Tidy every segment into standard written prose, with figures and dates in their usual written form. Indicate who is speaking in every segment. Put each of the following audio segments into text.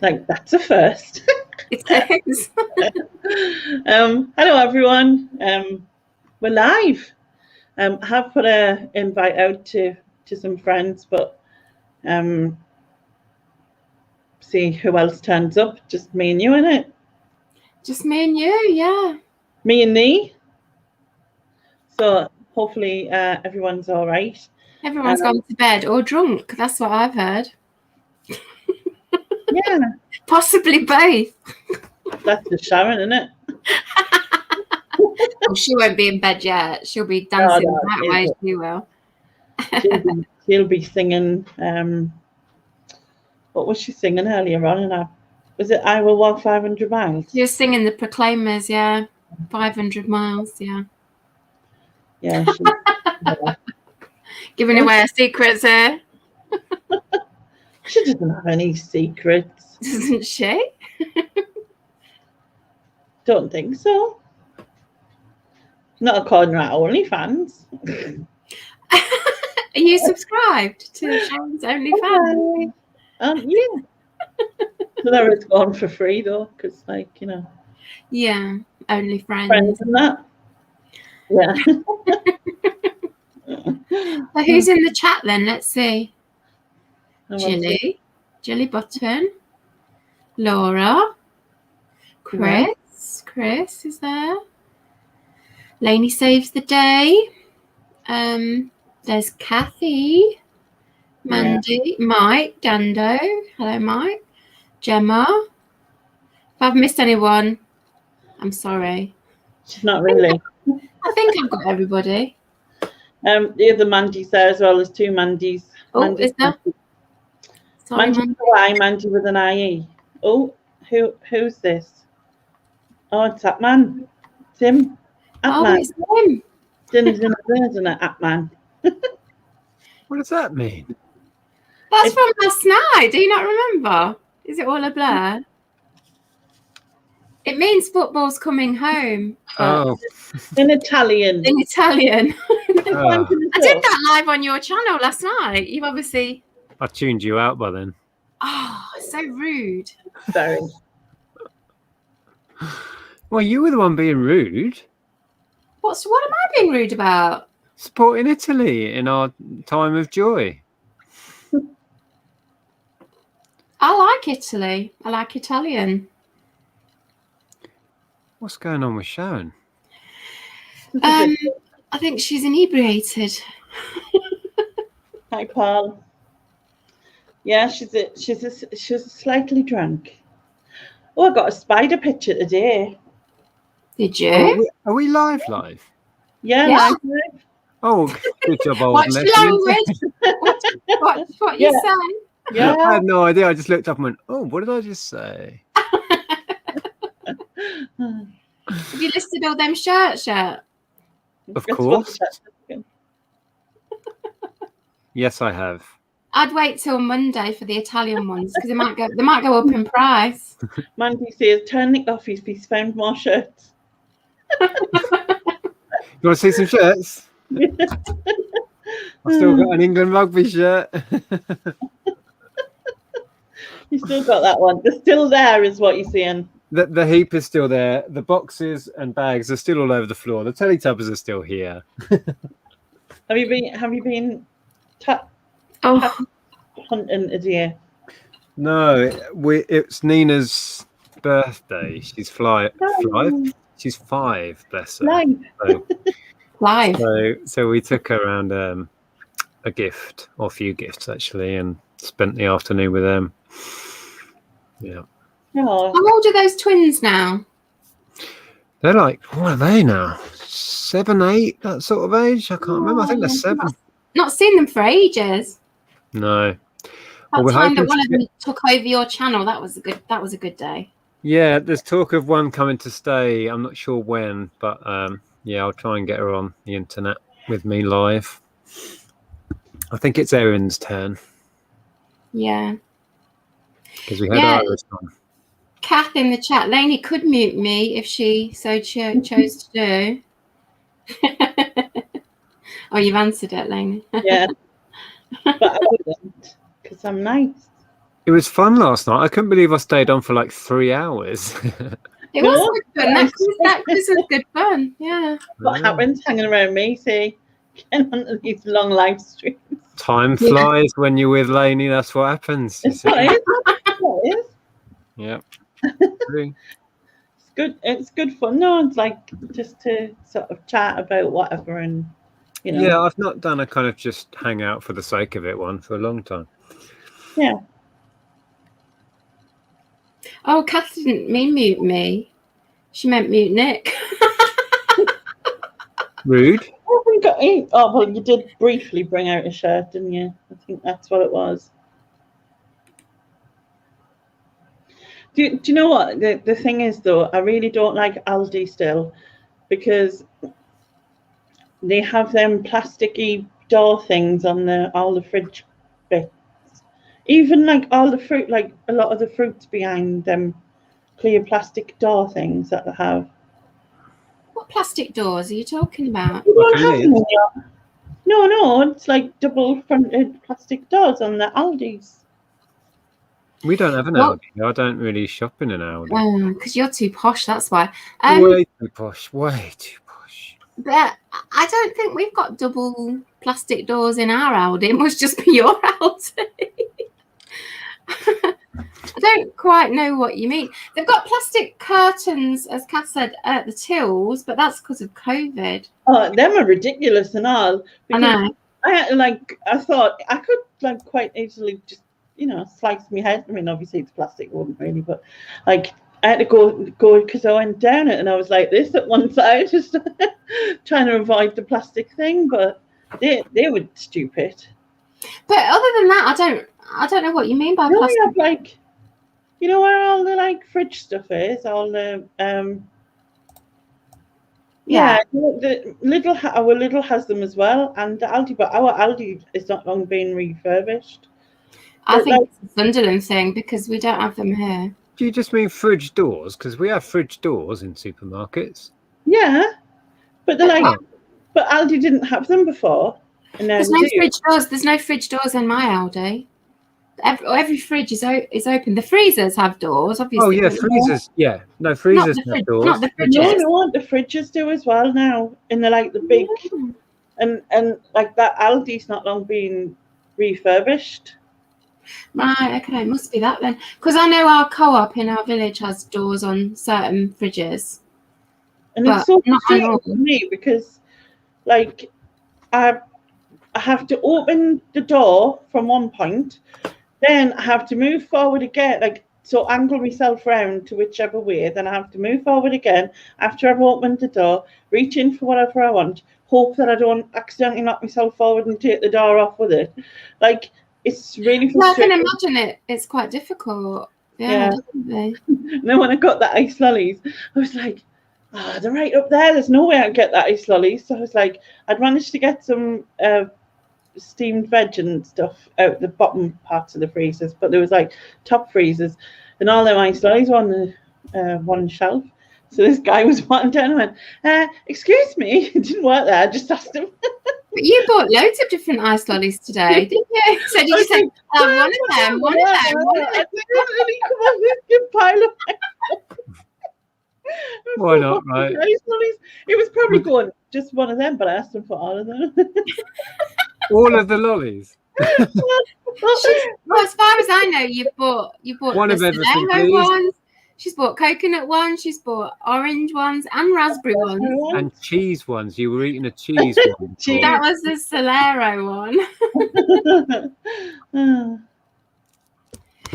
Speaker 1: Like, that's a first.
Speaker 2: It is.
Speaker 1: Hello, everyone. We're live. I have put an invite out to some friends, but see who else turns up. Just me and you, innit?
Speaker 2: Just me and you, yeah.
Speaker 1: Me and thee. So hopefully everyone's all right.
Speaker 2: Everyone's gone to bed or drunk. That's what I've heard.
Speaker 1: Yeah.
Speaker 2: Possibly both.
Speaker 1: That's the Sharon, isn't it?
Speaker 2: Oh, she won't be in bed yet. She'll be dancing that way. She will.
Speaker 1: She'll be singing. What was she singing earlier on? Was it I Will Walk 500 Miles?
Speaker 2: She was singing the Proclaimers, yeah. 500 miles, yeah.
Speaker 1: Yeah.
Speaker 2: Giving away her secrets here.
Speaker 1: She doesn't have any secrets.
Speaker 2: Doesn't she?
Speaker 1: Don't think so. Not according to our OnlyFans.
Speaker 2: Are you subscribed to Sharon's OnlyFans?
Speaker 1: Yeah. So there it's gone for free though, because
Speaker 2: Yeah, only friends.
Speaker 1: Friends and that. Yeah.
Speaker 2: So who's in the chat then? Let's see. Jilly Button, Laura, Chris is there. Lainey saves the day. There's Kathy, Mandy, Mike, Dando. Hello, Mike. Gemma. If I've missed anyone, I'm sorry.
Speaker 1: Not really.
Speaker 2: I think I've got everybody.
Speaker 1: The other Mandy's there as well. There's two Mandys.
Speaker 2: Oh, is there? Sorry,
Speaker 1: Mandy with an I, Mandy with an IE. Oh, who's this? Oh, it's Atman. Tim. Atman.
Speaker 2: Oh, it's him.
Speaker 1: Isn't it, Atman?
Speaker 3: What does that mean?
Speaker 2: That's from last night. Do you not remember? Is it all a blur? It means football's coming home.
Speaker 3: Oh.
Speaker 1: In Italian.
Speaker 2: In Italian.
Speaker 3: Oh.
Speaker 2: I did that live on your channel last night. You've obviously...
Speaker 3: I tuned you out by then.
Speaker 2: Oh, so rude.
Speaker 1: Sorry.
Speaker 3: Well, you were the one being rude.
Speaker 2: What am I being rude about?
Speaker 3: Supporting Italy in our time of joy.
Speaker 2: I like Italy. I like Italian.
Speaker 3: What's going on with Sharon?
Speaker 2: I think she's inebriated.
Speaker 1: Hi, Paul. Yeah, she's slightly drunk. Oh, I got a spider picture today.
Speaker 2: Did you?
Speaker 3: Are we live?
Speaker 1: Yeah.
Speaker 2: Yeah.
Speaker 1: Live.
Speaker 3: Oh, good job.
Speaker 2: Watch language. Watch what you say.
Speaker 1: Yeah.
Speaker 3: I had no idea. I just looked up and went, oh, what did I just say?
Speaker 2: Have you listed all them shirts yet?
Speaker 3: Of course. Yes, I have.
Speaker 2: I'd wait till Monday for the Italian ones because they might go up in price.
Speaker 1: Mandy says, turn Nick off, he's found more shirts.
Speaker 3: You want to see some shirts? I've still got an England rugby shirt.
Speaker 1: You still got that one. They're still there, is what you're saying.
Speaker 3: The heap is still there. The boxes and bags are still all over the floor. The Teletubbies are still here.
Speaker 1: Have you been hunting today?
Speaker 3: No, it's Nina's birthday. She's five. She's 5, bless her.
Speaker 2: Live.
Speaker 3: So we took her around a gift, or a few gifts actually, and spent the afternoon with them. Yeah.
Speaker 1: Oh.
Speaker 2: How old are those twins now?
Speaker 3: They're like, what are they now? 7, 8, that sort of age? I can't remember. I think they're 7.
Speaker 2: Not seen them for ages.
Speaker 3: No.
Speaker 2: That time that one of them took over your channel, that was a good day.
Speaker 3: Yeah, there's talk of one coming to stay. I'm not sure when, but yeah, I'll try and get her on the internet with me live. I think it's Erin's turn.
Speaker 2: Yeah.
Speaker 3: Because we had Iris on.
Speaker 2: Kath in the chat, Lainey could mute me if she so chose to do. Oh, you've answered it, Lainey.
Speaker 1: Yeah. But I wouldn't, because I'm nice.
Speaker 3: It was fun last night. I couldn't believe I stayed on for like 3 hours.
Speaker 2: It was
Speaker 1: No,
Speaker 2: good fun. That quiz was good fun. Yeah.
Speaker 1: What happens hanging around me, see, getting onto these long live streams.
Speaker 3: Time flies when you're with Lainey. That's what happens. You
Speaker 1: It's
Speaker 3: see?
Speaker 1: what it is. It's what it is.
Speaker 3: Yeah. True.
Speaker 1: It's good. It's good fun. No, it's like just to sort of chat about whatever, and you know.
Speaker 3: Yeah, I've not done a kind of just hang out for the sake of it one for a long time.
Speaker 1: Yeah.
Speaker 2: Oh, Kath didn't mean mute me. She meant mute Nick.
Speaker 3: Rude.
Speaker 1: Oh, well, you did briefly bring out a shirt, didn't you? I think that's what it was. Do you know what? The thing is, though, I really don't like Aldi still because they have them plasticky door things on all the fridge bits. Even like all the fruit, like a lot of the fruits behind them clear plastic door things that they have.
Speaker 2: What plastic doors are you talking about?
Speaker 1: You don't
Speaker 3: Like a
Speaker 1: have
Speaker 3: lid?
Speaker 1: them in your- No, it's like double-fronted plastic doors on the Aldis.
Speaker 3: We don't have an
Speaker 2: Well-
Speaker 3: Aldi. I don't really shop in an Aldi.
Speaker 2: Because you're too posh, that's why.
Speaker 3: Way too posh. Way too posh.
Speaker 2: But I don't think we've got double plastic doors in our Aldi. It must just be your Aldi. I don't quite know what you mean. They've got plastic curtains, as Kath said, at the tills, but that's because of COVID.
Speaker 1: Oh, them are ridiculous and all.
Speaker 2: I know.
Speaker 1: I had I thought I could like quite easily just, slice my head. I mean, obviously it's plastic, it wouldn't really, but like I had to go because I went down it and I was like this at one side, just trying to avoid the plastic thing. But they were stupid.
Speaker 2: But other than that, I don't know what you mean by
Speaker 1: No,
Speaker 2: plastic.
Speaker 1: we have like, where all the like fridge stuff is, all the
Speaker 2: Yeah.
Speaker 1: the our Lidl has them as well, and the Aldi, but our Aldi is not long been refurbished.
Speaker 2: I
Speaker 1: but,
Speaker 2: think
Speaker 1: like-
Speaker 2: it's a Sunderland thing because we don't have them here.
Speaker 3: Do you just mean fridge doors? Because we have fridge doors in supermarkets.
Speaker 1: Yeah, but they're like,
Speaker 3: Oh.
Speaker 1: but Aldi didn't have them before. And now
Speaker 2: There's
Speaker 1: they
Speaker 2: no
Speaker 1: do.
Speaker 2: fridge doors. There's no fridge doors in my Aldi. Every fridge is open. The freezers have doors, obviously.
Speaker 3: Oh yeah,
Speaker 2: but
Speaker 3: freezers. Yeah, no
Speaker 2: Not
Speaker 3: freezers
Speaker 2: the
Speaker 3: have
Speaker 2: fridge,
Speaker 3: doors.
Speaker 2: not the
Speaker 1: No,
Speaker 2: fridges.
Speaker 1: no, the fridges do as well now, and they're like the big, and like that Aldi's not long been refurbished.
Speaker 2: Right, okay, must be that then. Because I know our co-op in our village has doors on certain fridges.
Speaker 1: And
Speaker 2: But
Speaker 1: it's so
Speaker 2: not
Speaker 1: frustrating
Speaker 2: all.
Speaker 1: for me because, like, I have to open the door from one point, then I have to move forward again, like, so angle myself round to whichever way, then I have to move forward again after I've opened the door, reach in for whatever I want, hope that I don't accidentally knock myself forward and take the door off with it. Like, it's really
Speaker 2: Well, I can
Speaker 1: frustrating.
Speaker 2: imagine it. It's quite difficult. Yeah,
Speaker 1: Yeah.
Speaker 2: definitely.
Speaker 1: And then when I got that ice lollies, I was like, they're right up there. There's no way I'd get that ice lollies. So I was like, I'd managed to get some steamed veg and stuff out the bottom parts of the freezers, but there was like top freezers, and all them ice lollies were on the one shelf. So this guy was walking down and went, excuse me, it didn't work there. I just asked him.
Speaker 2: But you bought loads of different ice lollies today, didn't you? So did you say, one of them, one of them, one of them?
Speaker 1: And he come up with a good pile of
Speaker 3: Why not, right?
Speaker 1: ice lollies. It was probably going just one of them, but I asked him for all of them.
Speaker 3: All of the lollies.
Speaker 2: Well, as far as I know, you bought
Speaker 3: One
Speaker 2: the
Speaker 3: of everything,
Speaker 2: Solero
Speaker 3: please.
Speaker 2: ones. She's bought coconut ones. She's bought orange ones and raspberry ones.
Speaker 3: And cheese ones. You were eating a cheese one.
Speaker 1: Cheese.
Speaker 2: That was the Solero one.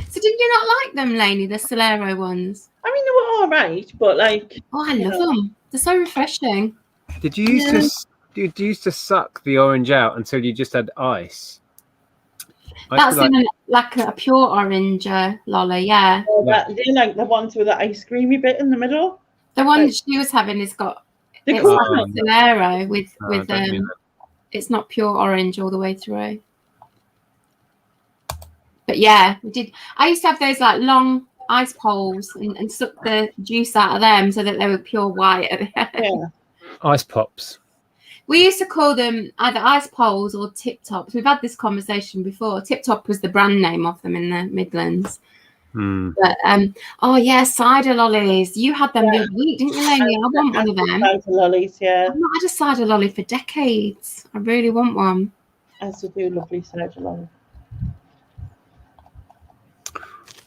Speaker 2: So did you not like them, Lainey? The Solero ones?
Speaker 1: I mean, they were all right, but like,
Speaker 2: Oh, I love them. They're so refreshing.
Speaker 3: Did you used to suck the orange out until you just had ice?
Speaker 2: That's in a pure orange lolly, yeah.
Speaker 1: they like the ones with the ice creamy bit in the middle.
Speaker 2: The one she was having has got
Speaker 1: The
Speaker 2: it's
Speaker 1: cool
Speaker 2: like
Speaker 1: one.
Speaker 2: a Solero with
Speaker 3: I don't mean
Speaker 2: it's not pure orange all the way through. But yeah, we did. I used to have those like long ice poles and suck the juice out of them so that they were pure white at the end.
Speaker 1: Yeah.
Speaker 3: Ice pops.
Speaker 2: We used to call them either ice poles or tip tops. We've had this conversation before. Tip top was the brand name of them in the Midlands.
Speaker 3: Hmm.
Speaker 2: But oh yeah, cider lollies. You had them the other week, didn't you, Lainey? I want one of them.
Speaker 1: Cider lollies, yeah.
Speaker 2: I've not had a cider lolly for decades. I really want one.
Speaker 1: As to do lovely cider lolly.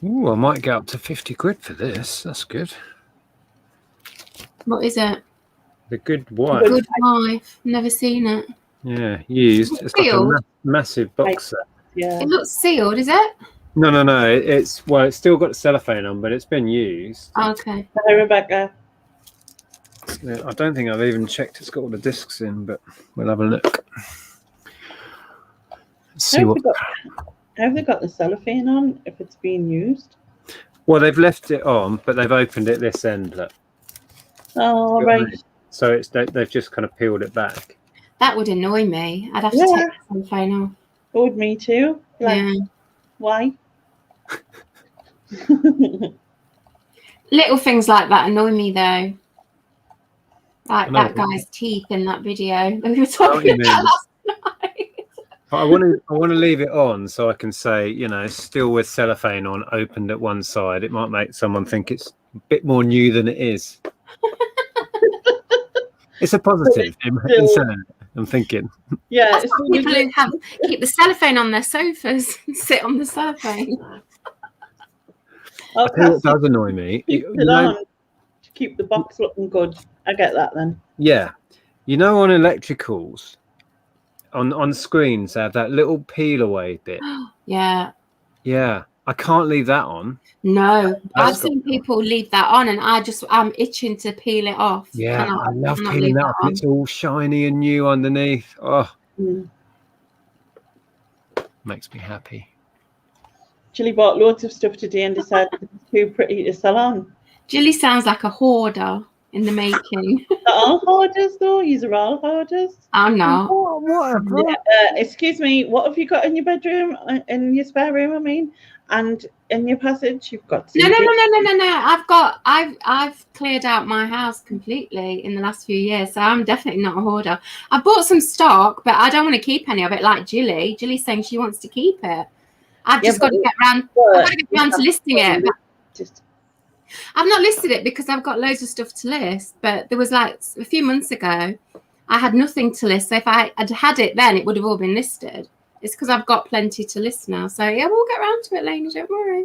Speaker 3: Ooh, I might get up to 50 quid for this. That's good.
Speaker 2: What is it?
Speaker 3: The Good Wife.
Speaker 2: Good Wife. Never seen it.
Speaker 3: Yeah, used. It's like a
Speaker 2: Sealed?
Speaker 3: massive box set.
Speaker 1: Yeah.
Speaker 2: It looks sealed, is it?
Speaker 3: No. It's still got the cellophane on, but it's been used.
Speaker 2: Okay.
Speaker 1: Hi, Rebecca.
Speaker 3: Yeah, I don't think I've even checked it's got all the discs in, but we'll have a look. Let's see what.
Speaker 1: Have they got the cellophane on if it's being used?
Speaker 3: Well, they've left it on, but they've opened it this end. Look.
Speaker 1: Oh, right.
Speaker 3: So they've just kind of peeled it back.
Speaker 2: That would annoy me. I'd have to
Speaker 1: Yeah.
Speaker 2: take the cellophane off.
Speaker 1: Would me too. Like,
Speaker 2: Yeah.
Speaker 1: why?
Speaker 2: Little things like that annoy me though. Like
Speaker 3: I know
Speaker 2: that
Speaker 3: what you
Speaker 2: guy's teeth in that video that we were
Speaker 3: what
Speaker 2: talking
Speaker 3: you
Speaker 2: about
Speaker 3: mean.
Speaker 2: last night.
Speaker 3: But I want to leave it on so I can say, you know, still with cellophane on, opened at one side. It might make someone think it's a bit more new than it is. It's a positive. I'm thinking.
Speaker 1: Yeah.
Speaker 2: That's
Speaker 1: it's
Speaker 2: what
Speaker 1: really
Speaker 2: people
Speaker 1: good.
Speaker 2: who keep the cellophane on their sofas and sit on the cellophane.
Speaker 1: Oh,
Speaker 3: I tell you what does annoy me.
Speaker 1: keep it on to keep the box looking good. I get that then.
Speaker 3: Yeah, you know, on electricals, on screens, they have that little peel away bit.
Speaker 2: Yeah.
Speaker 3: Yeah, I can't leave that on.
Speaker 2: No, I've
Speaker 3: That's
Speaker 2: seen people leave that on, and I'm itching to peel it off.
Speaker 3: Yeah, I love
Speaker 2: cannot
Speaker 3: peeling
Speaker 2: leave
Speaker 3: that off. And it's all shiny and new underneath. Oh, makes me happy.
Speaker 1: Julie bought loads of stuff today and decided it's too pretty to sell on.
Speaker 2: Julie sounds like a hoarder in the making.
Speaker 1: They're all hoarders though. These are all hoarders.
Speaker 2: I'm not.
Speaker 1: Yeah, excuse me, what have you got in your bedroom, in your spare room, I mean, and in your passage? You've got
Speaker 2: No.
Speaker 1: CDs.
Speaker 2: I've cleared out my house completely in the last few years, so I'm definitely not a hoarder. I bought some stock, but I don't want to keep any of it. Like Julie. Julie's saying she wants to keep it. I've just got to get round. I've got to get round to listing it. But
Speaker 1: Just
Speaker 2: I've not listed it because I've got loads of stuff to list. But there was like a few months ago, I had nothing to list. So if I had it then, it would have all been listed. It's because I've got plenty to list now. So yeah, we'll get around to it, Lainey. Don't worry.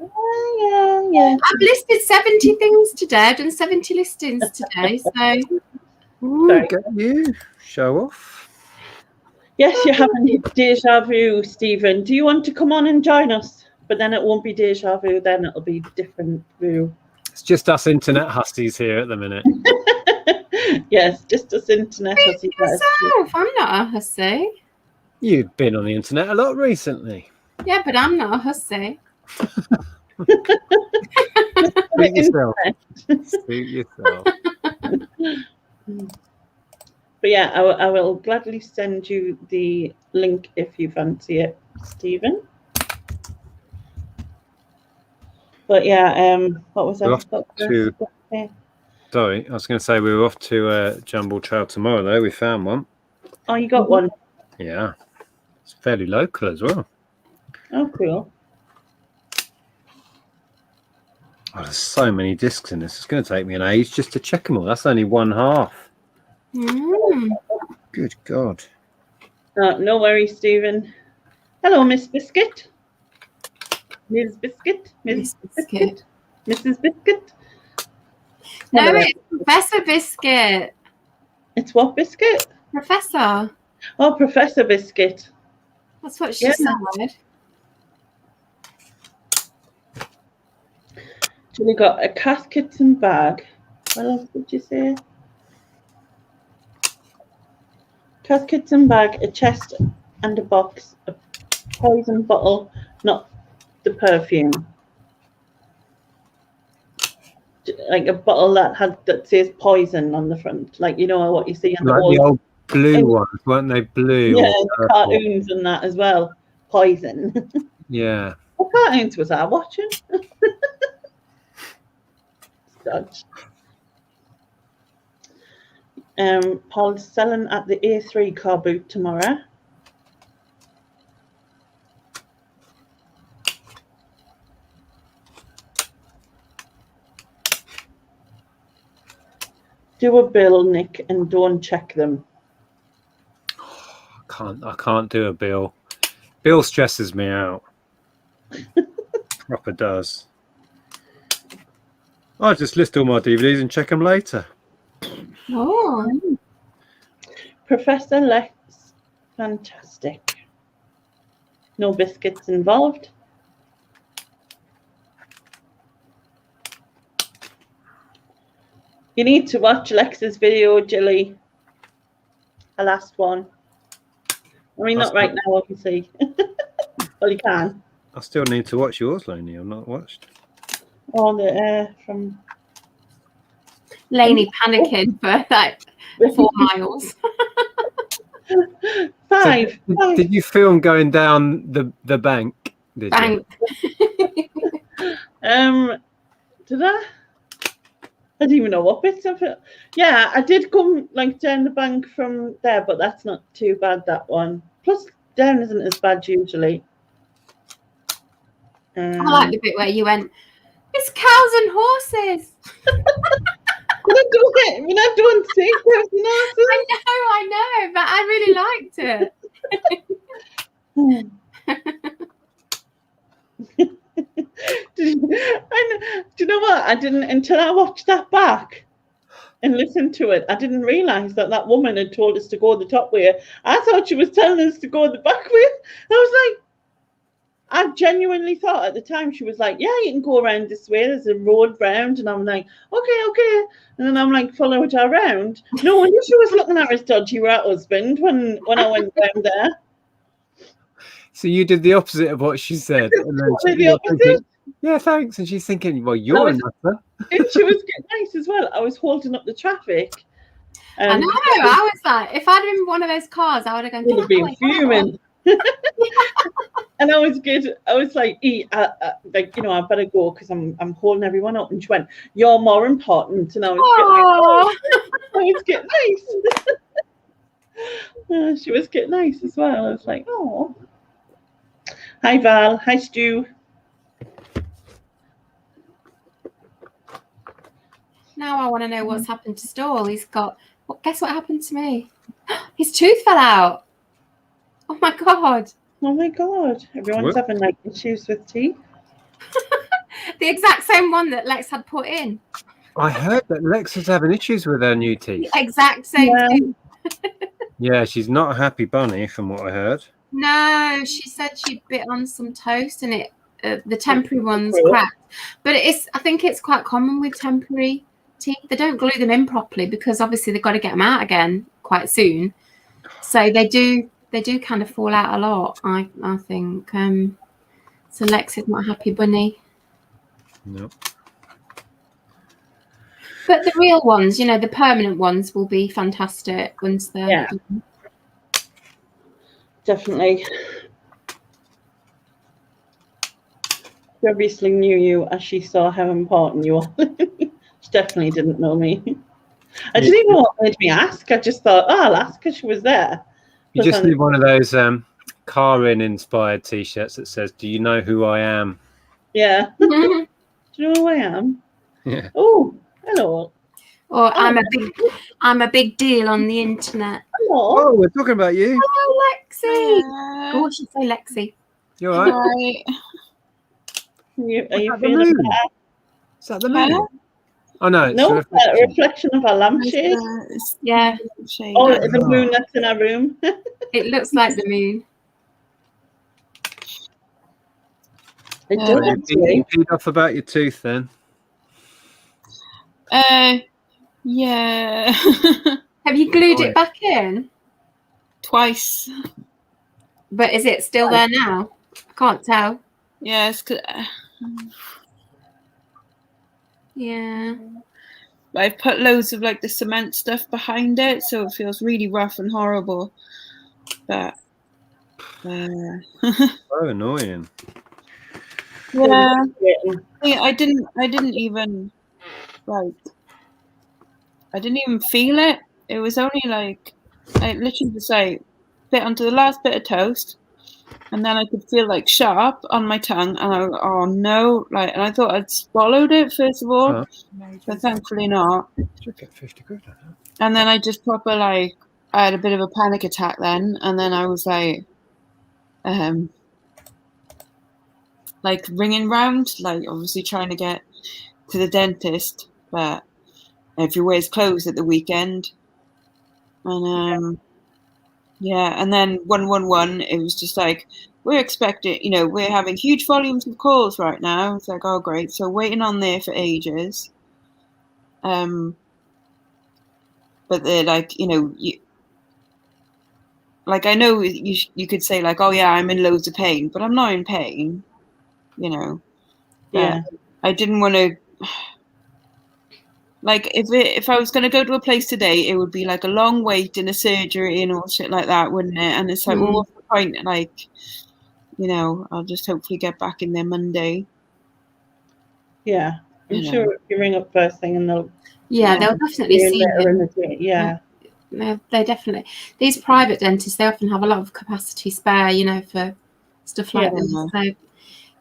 Speaker 1: yeah.
Speaker 2: I've listed 70 things today. I've done 70 listings today. So
Speaker 3: Ooh,
Speaker 1: Sorry.
Speaker 3: get you. Show off.
Speaker 1: Yes, you're having deja vu, Stephen. Do you want to come on and join us? But then it won't be deja vu. Then it'll be different vu.
Speaker 3: It's just us internet hussies here at the minute.
Speaker 1: Yes, just us internet.
Speaker 2: Speak for yourself. I'm not a hussy.
Speaker 3: You've been on the internet a lot recently.
Speaker 2: Yeah, but I'm not a hussy.
Speaker 3: Speak yourself. Speak yourself.
Speaker 1: But yeah, I will gladly send you the link if you fancy it, Stephen. But yeah, what was
Speaker 3: We're
Speaker 1: I?
Speaker 3: off to- Sorry, I was going to say we were off to Jumble Trail tomorrow, though. We found one.
Speaker 1: Oh, you got one.
Speaker 3: Yeah. It's fairly local as well.
Speaker 1: Oh, cool.
Speaker 3: Oh, there's so many discs in this. It's going to take me an age just to check them all. That's only one half. Good God.
Speaker 1: No worries, Stephen. Hello, Miss Biscuit. Ms. Biscuit.
Speaker 2: Miss Biscuit.
Speaker 1: Mrs. Biscuit.
Speaker 2: No,
Speaker 1: Hello.
Speaker 2: it's Professor Biscuit.
Speaker 1: It's what biscuit?
Speaker 2: Professor.
Speaker 1: Oh, Professor Biscuit.
Speaker 2: That's what she
Speaker 1: Yeah.
Speaker 2: said.
Speaker 1: Julie got a casket and bag. What else did you say? Caskets and bag, a chest and a box, a poison bottle, not the perfume. Like a bottle that says poison on the front, like you know what you see on
Speaker 3: Like
Speaker 1: the
Speaker 3: the
Speaker 1: wall.
Speaker 3: old blue ones, weren't they? Blue.
Speaker 1: Yeah,
Speaker 3: or
Speaker 1: the
Speaker 3: purple.
Speaker 1: cartoons and that as well. Poison.
Speaker 3: Yeah.
Speaker 1: What cartoons was I watching? Dodge. Paul's selling at the A3 car boot tomorrow. Do a bill, Nick, and don't check them.
Speaker 3: I can't do a bill. Bill stresses me out. Proper does. I'll just list all my DVDs and check them later.
Speaker 2: Oh,
Speaker 1: Professor Lex, fantastic. No biscuits involved. You need to watch Lex's video, Jilly. The last one. I mean, not right now, obviously. Well, you can.
Speaker 3: I still need to watch yours, Lainey. I've not watched.
Speaker 1: Oh, the from
Speaker 2: Lainey panicking for like 4 miles.
Speaker 1: 5.
Speaker 3: Did you film going down the bank? Did
Speaker 2: Bank.
Speaker 1: Did I? I don't even know what bits of it. Yeah, I did come like down the bank from there, but that's not too bad, that one. Plus, down isn't as bad usually.
Speaker 2: I like the bit where you went, it's cows and horses.
Speaker 1: We're not doing secrets,
Speaker 2: I know, but I really liked it.
Speaker 1: Do you know what? I didn't, until I watched that back and listened to it, I didn't realise that woman had told us to go the top way. I thought she was telling us to go the back way. I was like, I genuinely thought at the time she was like, yeah, you can go around this way. There's a road round. And I'm like, okay. And then I'm like, follow it around. No wonder she was looking at his dodgy rat husband when I went down there.
Speaker 3: So you did the opposite of what she said. And then thinking, yeah, thanks. And she's thinking, well, you're a nutter.
Speaker 1: And she was getting nice as well. I was holding up the traffic.
Speaker 2: I know. I was like, if I'd been one of those cars, I would have gone.
Speaker 1: Would have been fuming. And I was good. I was like, like, you know, I better go because I'm holding everyone up. And she went, "You're more important." And I was getting nice. She was getting nice as well. I was like, oh. Hi Val. Hi Stu.
Speaker 2: Now I want to know what's happened to Stall. He's got. Well, guess what happened to me? His tooth fell out. Oh my god.
Speaker 1: Oh my god. Everyone's having like issues with teeth.
Speaker 2: The exact same one that Lex had put in.
Speaker 3: I heard that Lex is having issues with her new teeth.
Speaker 2: The exact same thing.
Speaker 3: Yeah, she's not a happy bunny from what I heard.
Speaker 2: No, she said she bit on some toast and it the temporary ones cracked. But I think it's quite common with temporary teeth. They don't glue them in properly because obviously they've got to get them out again quite soon. So they do kind of fall out a lot, I think. So Lex is not a happy bunny.
Speaker 3: No.
Speaker 2: But the real ones, you know, the permanent ones will be fantastic once they're...
Speaker 1: Yeah. Definitely. She obviously knew you as she saw how important you are. She definitely didn't know me. I didn't even know what made me ask. I just thought, oh, I'll ask because she was there.
Speaker 3: You just need one of those Karin inspired t-shirts that says, "Do you know who I am?"
Speaker 1: Yeah. Do you know who I am?
Speaker 3: Yeah.
Speaker 1: Oh, hello.
Speaker 2: Or I'm a big deal on the internet.
Speaker 1: Hello.
Speaker 3: Oh, we're talking about you.
Speaker 2: Oh, Lexi. Oh, I should say Lexi.
Speaker 3: You all right?
Speaker 1: Are you feeling better?
Speaker 3: Is that the moon? Oh no, it's
Speaker 1: no, a reflection of our lampshade.
Speaker 2: Yeah.
Speaker 1: Oh, the moon that's in our room.
Speaker 2: It looks like the moon.
Speaker 1: It does.
Speaker 3: You peed off about your tooth then?
Speaker 4: Yeah.
Speaker 2: Have you glued it back in?
Speaker 4: Twice.
Speaker 2: But is it still there now? I can't tell.
Speaker 4: Yeah, it's
Speaker 2: Yeah.
Speaker 4: I've put loads of like the cement stuff behind it, so it feels really rough and horrible. But
Speaker 3: So annoying.
Speaker 4: yeah, I didn't even like. I didn't even feel it it was only like I literally just like bit onto the last bit of toast, and then I could feel like sharp on my tongue, and I oh no, like, and I thought I'd swallowed it first of all, but thankfully not.
Speaker 3: Should get 50 quid.
Speaker 4: And then I just proper like I had a bit of a panic attack then, and then I was like ringing round, like obviously trying to get to the dentist, but everywhere's closed at the weekend. And and then 111, it was just like, we're expecting, we're having huge volumes of calls right now. It's like, oh great, so waiting on there for ages. But they're like, like, I know you could say like, oh yeah, I'm in loads of pain, but I'm not in pain,
Speaker 1: Yeah.
Speaker 4: I didn't want to, like, if I was going to go to a place today, it would be like a long wait in a surgery and all shit like that, wouldn't it? And it's like, well, what's the point? Like, I'll just hopefully get back in there Monday.
Speaker 1: Yeah. I'm sure if you ring up first thing and they'll
Speaker 2: they'll definitely see you.
Speaker 1: Yeah.
Speaker 2: They definitely. These private dentists, they often have a lot of capacity spare, for stuff like this. So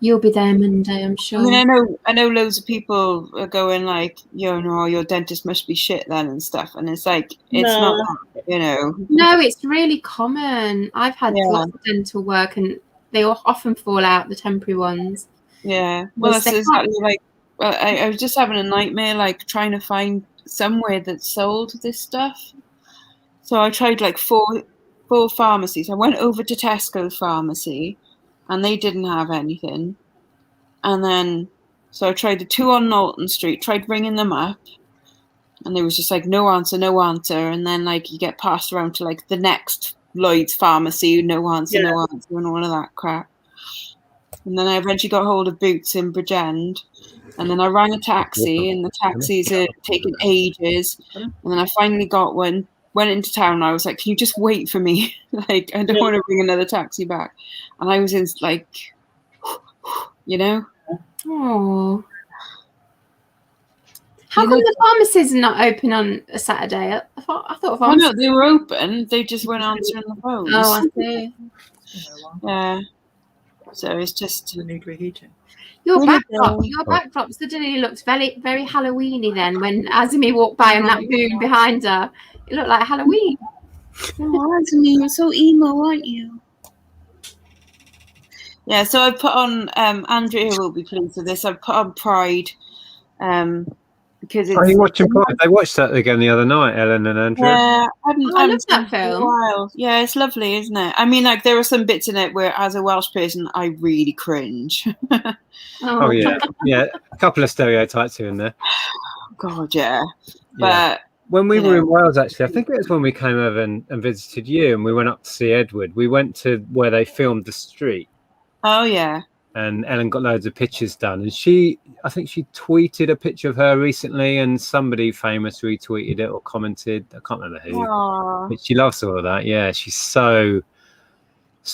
Speaker 2: you'll be there Monday, I'm sure.
Speaker 4: I mean, I know loads of people are going like, your dentist must be shit then and stuff, and it's like it's not that,
Speaker 2: No, it's really common. I've had lots of dental work, and they often fall out, the temporary ones.
Speaker 4: Yeah, well, that's exactly like. Well, I was just having a nightmare, like trying to find somewhere that sold this stuff. So I tried like four pharmacies. I went over to Tesco's pharmacy, and they didn't have anything. And then, so I tried the 2 on Knowlton Street, tried ringing them up, and there was just like no answer. And then like you get passed around to like the next Lloyd's pharmacy, no answer, and all of that crap. And then I eventually got hold of Boots in Bridgend, and then I rang a taxi, and the taxis are taking ages. And then I finally got one. Went into town, and I was like, can you just wait for me? Like, I don't want to bring another taxi back. And I was in like,
Speaker 2: Oh. How come the pharmacies are not open on a Saturday? I thought
Speaker 4: oh no, they were open. They just weren't answering the phones.
Speaker 2: Oh, I see.
Speaker 4: Yeah. So it's just
Speaker 5: need reheating.
Speaker 2: Your backdrop suddenly looked very, very Halloweeny then when Azumi walked by and that moon behind her. It looked like Halloween.
Speaker 4: Oh, Azumi, you're so emo, aren't you? Yeah, so I put on Andrea will be pleased with this. I put on Pride. Because it's,
Speaker 3: are you watching Pride? They watched that again the other night, Ellen and Andrea.
Speaker 4: Yeah,
Speaker 2: I love that film.
Speaker 4: Yeah, it's lovely, isn't it? I mean, like there are some bits in it where, as a Welsh person, I really cringe.
Speaker 3: Oh yeah, a couple of stereotypes here and there.
Speaker 4: God, yeah. But
Speaker 3: when we were in Wales, actually, I think it was when we came over and visited you, and we went up to see Edward. We went to where they filmed The Street.
Speaker 4: Oh yeah.
Speaker 3: And Ellen got loads of pictures done, and I think she tweeted a picture of her recently, and somebody famous retweeted it or commented. I can't remember who.
Speaker 4: Aww.
Speaker 3: But she loves all of that. Yeah, she's so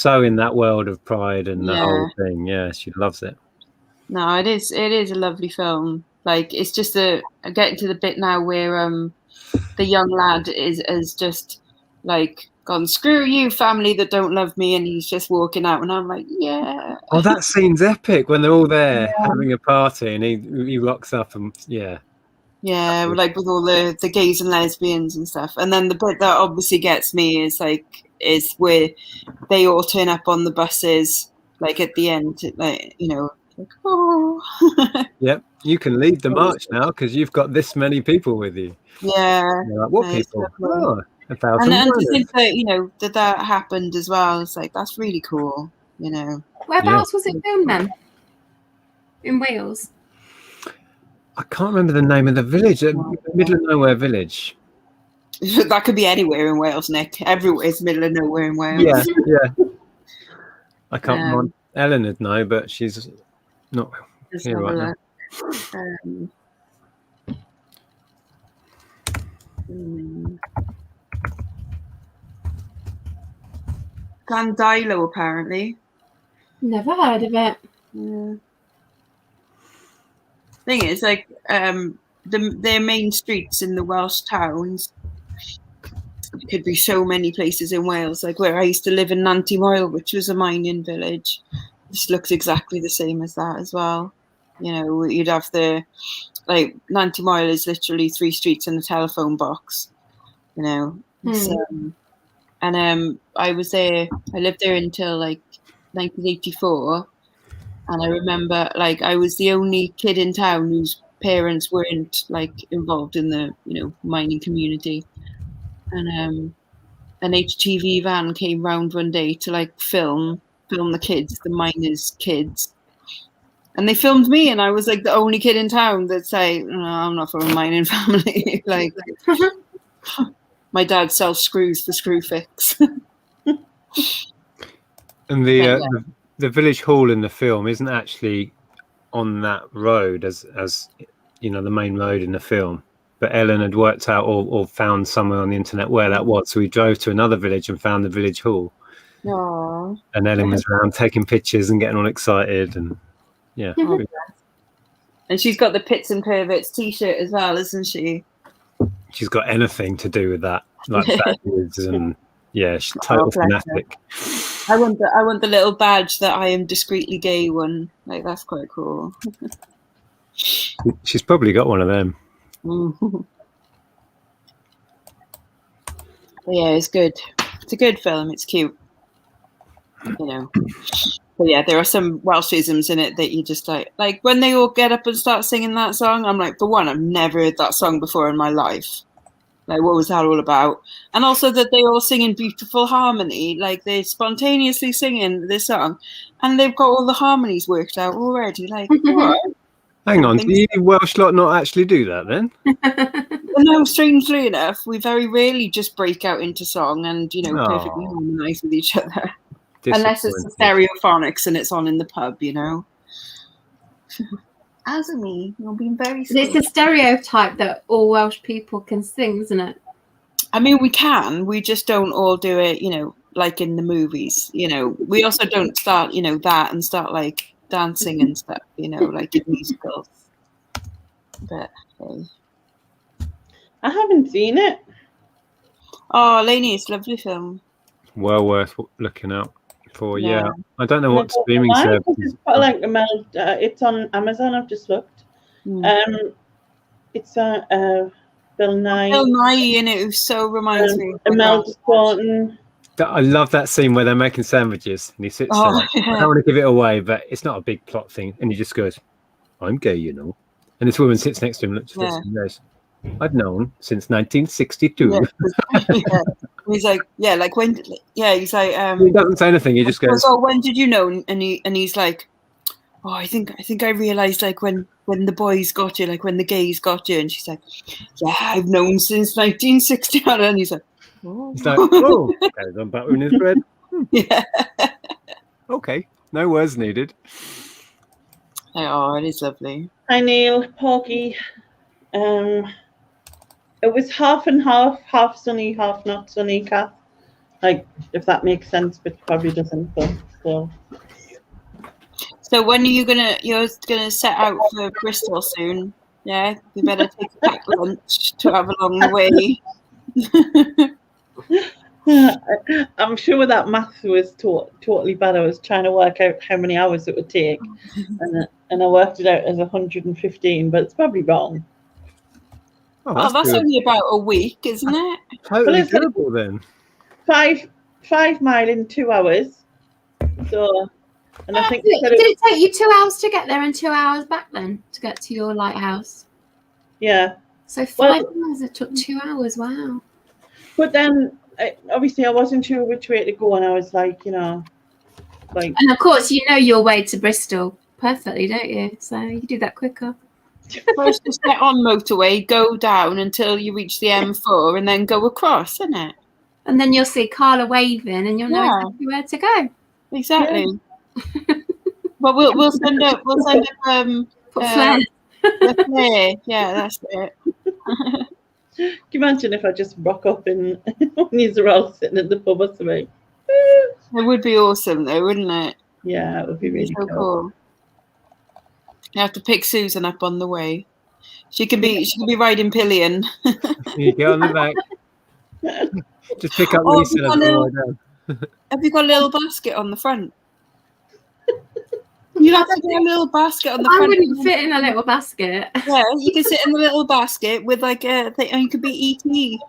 Speaker 3: in that world of Pride and the whole thing. Yeah, she loves it.
Speaker 4: No, it is a lovely film. Like it's just getting to the bit now where the young lad is just like gone, screw you, family that don't love me, and he's just walking out, and I'm like, yeah.
Speaker 3: Oh, that scene's epic when they're all there having a party, and he rocks up and
Speaker 4: like with all the gays and lesbians and stuff. And then the bit that obviously gets me is where they all turn up on the buses, like at the end, like oh.
Speaker 3: Yep, you can lead the march now because you've got this many people with you.
Speaker 4: Yeah.
Speaker 3: Like, what people? Oh, 1,000.
Speaker 4: And to think that that happened as well, it's like that's really cool.
Speaker 2: Whereabouts was it filmed then? In Wales?
Speaker 3: I can't remember the name of the village. Middle of nowhere village.
Speaker 4: That could be anywhere in Wales, Nick. Everywhere is middle of nowhere in Wales.
Speaker 3: Yeah. I can't remember. Ellen would know, but she's not here right now.
Speaker 4: Glandilo, apparently.
Speaker 2: Never heard of it.
Speaker 4: Yeah. Thing is, like, their main streets in the Welsh towns, could be so many places in Wales. Like where I used to live in Nanty Moel, which was a mining village. This looks exactly the same as that as well. You know, you'd have like Nanty Moel is literally 3 streets and a telephone box. You know, and I was there. I lived there until like 1984, and I remember like I was the only kid in town whose parents weren't like involved in the mining community, and an HTV van came round one day to like film the kids, the miners' kids. And they filmed me, and I was like the only kid in town that say, "No, I'm not from a mining family." Like, my dad sells screws for Screwfix.
Speaker 3: And the village hall in the film isn't actually on that road as the main road in the film. But Ellen had worked out or found somewhere on the internet where that was. So we drove to another village and found the village hall.
Speaker 4: Aww.
Speaker 3: And Ellen was around taking pictures and getting all excited. And yeah.
Speaker 4: And she's got the Pits and Perverts t-shirt as well, isn't she?
Speaker 3: She's got anything to do with that. Like backwards and yeah, she's total fanatic.
Speaker 4: I want the little badge that I am discreetly gay one. Like, that's quite cool.
Speaker 3: She's probably got one of them.
Speaker 4: Yeah, it's good. It's a good film. It's cute. But yeah, there are some Welshisms in it that you just like when they all get up and start singing that song. I'm like, for one, I've never heard that song before in my life. Like, what was that all about? And also that they all sing in beautiful harmony. Like, they're spontaneously singing this song, and they've got all the harmonies worked out already. Like, what?
Speaker 3: Hang on, do you Welsh lot not actually do that then?
Speaker 4: Well, no, strangely enough, we very rarely just break out into song and, perfectly harmonise with each other. Unless it's the stereophonics and it's on in the pub, As me, you're being very sweet.
Speaker 2: It's a stereotype that all Welsh people can sing, isn't it?
Speaker 4: I mean, we can. We just don't all do it, like in the movies. We also don't start, that and start like dancing and stuff, like in musicals. But hey.
Speaker 1: I haven't seen it.
Speaker 4: Oh, Lainey, it's a lovely film.
Speaker 3: Well worth looking out for. Yeah. I don't know what streaming service.
Speaker 1: It's on Amazon. I've just looked. It's Bill Nye.
Speaker 4: Bill Nye in it, who so reminds me of
Speaker 1: Imelda Staunton.
Speaker 3: I love that scene where they're making sandwiches and he sits there. I don't want to give it away, but it's not a big plot thing. And he just goes, "I'm gay, And this woman sits next to him, looks at this and goes, "I've known since 1962.
Speaker 4: He's like, like when? He's like,
Speaker 3: he doesn't say anything. He just goes,
Speaker 4: "Oh, when did you know?" And he's like, "Oh, I think I realized like when the boys got you, like when the gays got you." And she's like, "Yeah, I've known since 1960." And he's like, "Oh."
Speaker 3: He's like, "Oh, carries on buttering his bread."
Speaker 4: Yeah.
Speaker 3: Okay, no words needed.
Speaker 4: Oh, it is lovely.
Speaker 1: Hi Neil, Porky. It was half and half sunny, half not sunny, Kath. Like, if that makes sense, but probably doesn't. But still.
Speaker 4: So when are you're gonna set out for Bristol soon? Yeah, you better take a packed lunch to have along the way.
Speaker 1: I'm sure that math was totally bad. I was trying to work out how many hours it would take, and I worked it out as 115, but it's probably wrong.
Speaker 4: Oh, that's only about a week, isn't it?
Speaker 3: Totally doable then.
Speaker 1: 5 mile in 2 hours. So, and I think
Speaker 2: did it take you 2 hours to get there and 2 hours back then to get to your lighthouse?
Speaker 1: Yeah.
Speaker 2: So 5 miles, it took 2 hours. Wow.
Speaker 1: But then, obviously, I wasn't sure which way to go, and I was like, And
Speaker 2: of course, you know your way to Bristol perfectly, don't you? So you do that quicker.
Speaker 4: First, just get on motorway, go down until you reach the M4, and then go across, isn't it?
Speaker 2: And then you'll see Carla waving, and you'll know exactly where to go.
Speaker 4: Exactly. Yeah. Well, we'll send up
Speaker 2: Flair.
Speaker 4: Flair. Yeah, that's it.
Speaker 1: Can you imagine if I just rock up and when you're all sitting at the pub or something?
Speaker 4: It would be awesome, though, wouldn't it?
Speaker 1: Yeah, it would be really
Speaker 4: cool. You have to pick Susan up on the way. She can be riding pillion.
Speaker 3: You get on the back. Just pick up
Speaker 4: Oh,
Speaker 3: Lisa as well.
Speaker 4: Have you got a little basket on the front? You have to get a little basket on the
Speaker 2: I
Speaker 4: front.
Speaker 2: wouldn't fit in a little basket.
Speaker 4: Yeah, you can sit in the little basket with like a thing, and you could be E.T.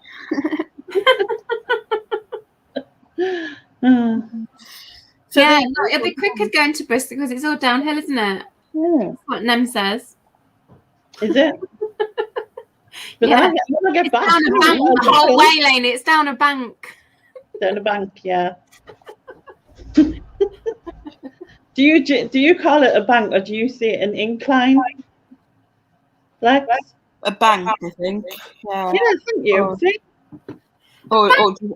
Speaker 4: So
Speaker 2: Yeah,
Speaker 4: then-
Speaker 2: no, it'll be quicker going to Bristol because it's all downhill, isn't it?
Speaker 1: Yeah.
Speaker 2: That's what Nem says.
Speaker 1: Is it? But
Speaker 2: Yeah.
Speaker 1: when I get
Speaker 2: It's
Speaker 1: back,
Speaker 2: down a bank the whole way, Lane. It's down a bank.
Speaker 1: down the bank, yeah. Do you call it a bank or do you see an incline? Lex?
Speaker 4: a bank, I think. Yeah.
Speaker 1: Yeah, thank you.
Speaker 4: Oh.
Speaker 1: See?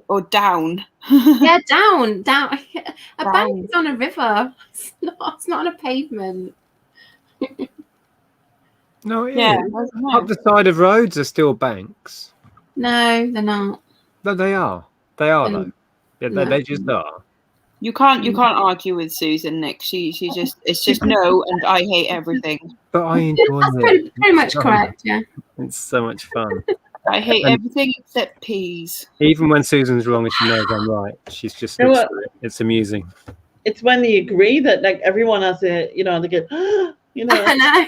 Speaker 4: Or down.
Speaker 2: Yeah, down. A
Speaker 4: Down.
Speaker 2: bank is on a river. It's not on a pavement.
Speaker 3: No, it
Speaker 4: Yeah.
Speaker 3: is. Up the side of roads are still banks.
Speaker 2: No, they're not.
Speaker 3: No, they are. They are though. Yeah,
Speaker 2: No.
Speaker 3: they just are.
Speaker 4: You can't argue with Susan, Nick. She just it's just no, and I hate everything.
Speaker 3: But I enjoy
Speaker 2: That's
Speaker 3: it.
Speaker 2: pretty much correct. Yeah.
Speaker 3: It's so much fun.
Speaker 4: I hate
Speaker 3: And-
Speaker 4: everything except peas.
Speaker 3: Even when Susan's wrong and she knows I'm right, she's just
Speaker 1: You know what?
Speaker 3: it's amusing.
Speaker 1: It's when they agree that like everyone has a, they get, you know.
Speaker 2: I know.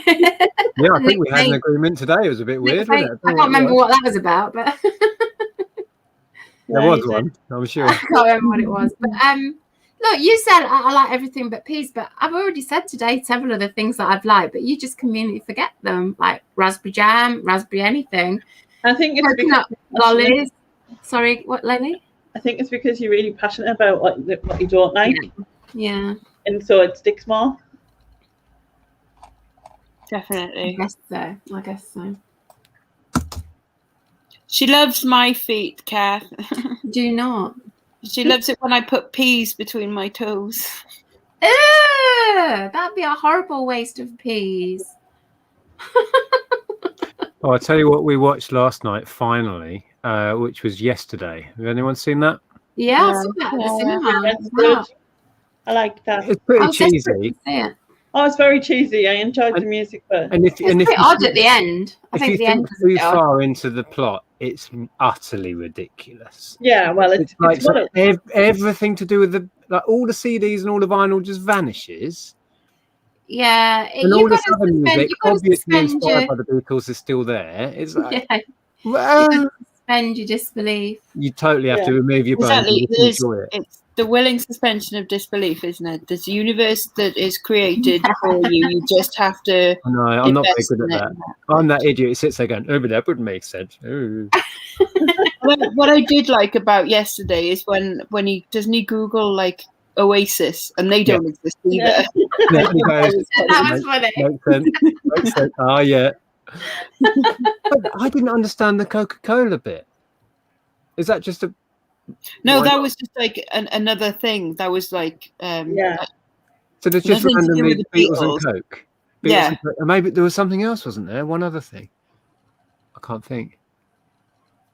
Speaker 3: Yeah, I think we had an
Speaker 2: Nick,
Speaker 3: agreement today. It was a bit weird, wasn't it?
Speaker 2: I can't remember what that was about, but
Speaker 3: There
Speaker 1: Yeah,
Speaker 3: was
Speaker 1: you
Speaker 3: one, I'm sure.
Speaker 2: I can't remember what it was. But look, you said I like everything but peas, but I've already said today several of the things that I've liked, but you just conveniently forget them, like raspberry jam, raspberry anything,
Speaker 1: I think it's
Speaker 2: coconut
Speaker 1: because,
Speaker 2: lollies. Sorry, what, Lenny?
Speaker 1: I think it's because you're really passionate about what you don't like,
Speaker 2: Yeah,
Speaker 1: and so it sticks more.
Speaker 2: I
Speaker 4: Definitely.
Speaker 2: guess so.
Speaker 4: She loves my feet, Kath.
Speaker 2: Do not.
Speaker 4: She loves it when I put peas between my toes.
Speaker 2: Ew, that'd be a horrible waste of peas.
Speaker 3: Oh, I'll tell you what we watched last night, finally, which was yesterday. Have anyone seen that?
Speaker 2: Yeah, I
Speaker 4: Yeah.
Speaker 2: saw that at the
Speaker 4: Yeah.
Speaker 2: cinema.
Speaker 1: That's
Speaker 2: Wow.
Speaker 1: good. I like that.
Speaker 3: It's
Speaker 2: I
Speaker 3: pretty
Speaker 2: was desperate
Speaker 3: cheesy.
Speaker 2: to see it.
Speaker 1: Oh, it's very cheesy. I enjoyed the music, but
Speaker 3: And if
Speaker 2: It's a bit odd at the end. I
Speaker 3: if you
Speaker 2: think the end
Speaker 3: think
Speaker 2: was a
Speaker 3: too
Speaker 2: bit odd.
Speaker 3: far into the plot, it's utterly ridiculous.
Speaker 1: yeah, well, it's
Speaker 3: Like
Speaker 1: what it,
Speaker 3: everything to do with all the CDs and all the vinyl just vanishes,
Speaker 2: Yeah,
Speaker 3: and all
Speaker 2: you've got
Speaker 3: this
Speaker 2: to
Speaker 3: other music,
Speaker 2: suspend, you've got to
Speaker 3: obviously
Speaker 2: suspend
Speaker 3: inspired
Speaker 2: your,
Speaker 3: by the Beatles, is still there. It's like,
Speaker 2: yeah,
Speaker 3: well,
Speaker 2: suspend your disbelief.
Speaker 3: you totally have to
Speaker 1: Yeah.
Speaker 3: remove your brain
Speaker 4: Exactly.
Speaker 3: and just enjoy it.
Speaker 4: It's the willing suspension of disbelief, isn't it? This universe that is created for you. You just have to.
Speaker 3: I know, I'm not very
Speaker 4: invest
Speaker 3: good at
Speaker 4: in it.
Speaker 3: that. I'm that idiot who sits there going, "Oh, but that would make sense." Oh.
Speaker 4: What I did like about yesterday is when he doesn't he Google like Oasis and they don't exist either.
Speaker 3: Yeah, he goes,
Speaker 2: That was funny.
Speaker 3: Makes sense. Makes sense. Oh, yeah. But I didn't understand the Coca-Cola bit. Is that just a...
Speaker 4: No,
Speaker 3: Why
Speaker 4: that
Speaker 3: not?
Speaker 4: was just like another thing. That was like
Speaker 1: Yeah.
Speaker 3: So there's just
Speaker 4: nothing to do
Speaker 3: randomly
Speaker 4: with the
Speaker 3: Beatles and
Speaker 4: Beatles.
Speaker 3: Coke? Beatles
Speaker 4: Yeah.
Speaker 3: and Coke. And maybe there was something else, wasn't there? One other thing. I can't think.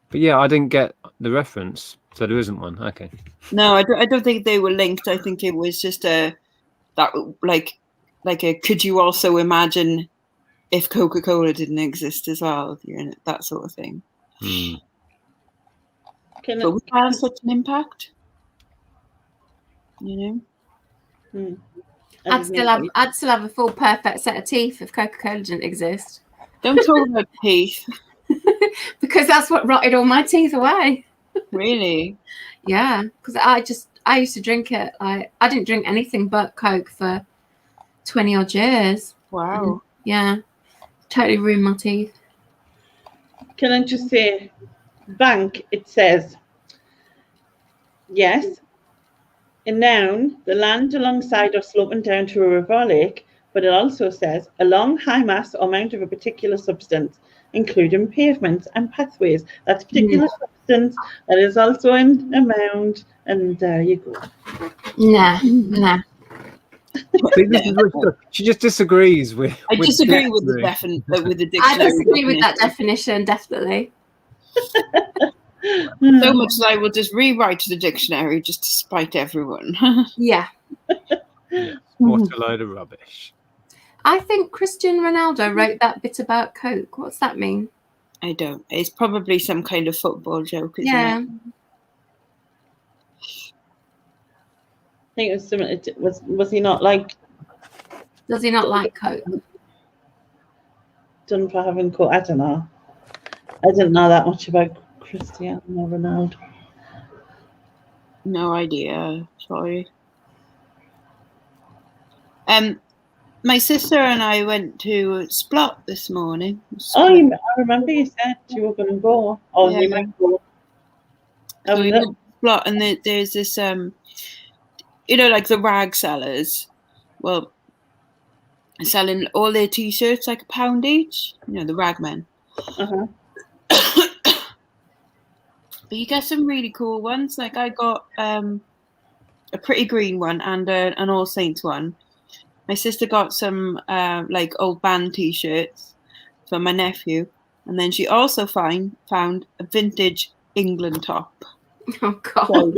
Speaker 3: But yeah, I didn't get the reference. So there isn't one. Okay.
Speaker 4: No, I don't think they were linked. I think it was just a could you also imagine if Coca-Cola didn't exist as well? You know, that sort of thing.
Speaker 3: Hmm.
Speaker 1: can
Speaker 4: But would that have such an impact? You know?
Speaker 2: I'd still have a full perfect set of teeth if Coca-Cola didn't exist.
Speaker 4: Don't talk about teeth.
Speaker 2: Because that's what rotted all my teeth away.
Speaker 4: Really?
Speaker 2: Yeah, because I used to drink it. I didn't drink anything but Coke for 20 odd years.
Speaker 4: Wow.
Speaker 2: Yeah, totally ruined my teeth.
Speaker 1: Can I just say, bank, it says, yes, in noun, the land alongside or sloping down to a river or lake, but it also says a long, high mass or mount of a particular substance, including pavements and pathways. That's a particular substance that is also in a mound, and there you go.
Speaker 2: Nah.
Speaker 3: See, this is what she just disagrees with.
Speaker 4: I disagree with the
Speaker 3: dictionary.
Speaker 4: with the
Speaker 2: I
Speaker 4: dictionary.
Speaker 2: disagree with that definition, definitely.
Speaker 4: So much that I will just rewrite the dictionary just to spite everyone.
Speaker 2: Yeah.
Speaker 3: What a load of rubbish.
Speaker 2: I think Cristiano Ronaldo wrote that bit about Coke. What's that mean?
Speaker 4: I don't. It's probably some kind of football joke, isn't
Speaker 2: Yeah.
Speaker 4: it?
Speaker 1: I think it was similar. Was he not like
Speaker 2: Does he not like Coke?
Speaker 1: done for having Coke? I don't know. I didn't know that much about Cristiano Ronaldo.
Speaker 4: No idea. Sorry. My sister and I went to Splot this morning.
Speaker 1: Oh, I remember you said you were going to go. Oh,
Speaker 4: Yeah.
Speaker 1: you might go.
Speaker 4: So we went to Splot, and there's this, you know, like the rag sellers. Well, selling all their t-shirts like £1 each. You know, the rag men.
Speaker 1: Uh-huh.
Speaker 4: But you get some really cool ones. Like I got a Pretty Green one and an All Saints one. My sister got some like old band t-shirts for my nephew, and then she also found a vintage England top.
Speaker 2: Oh God.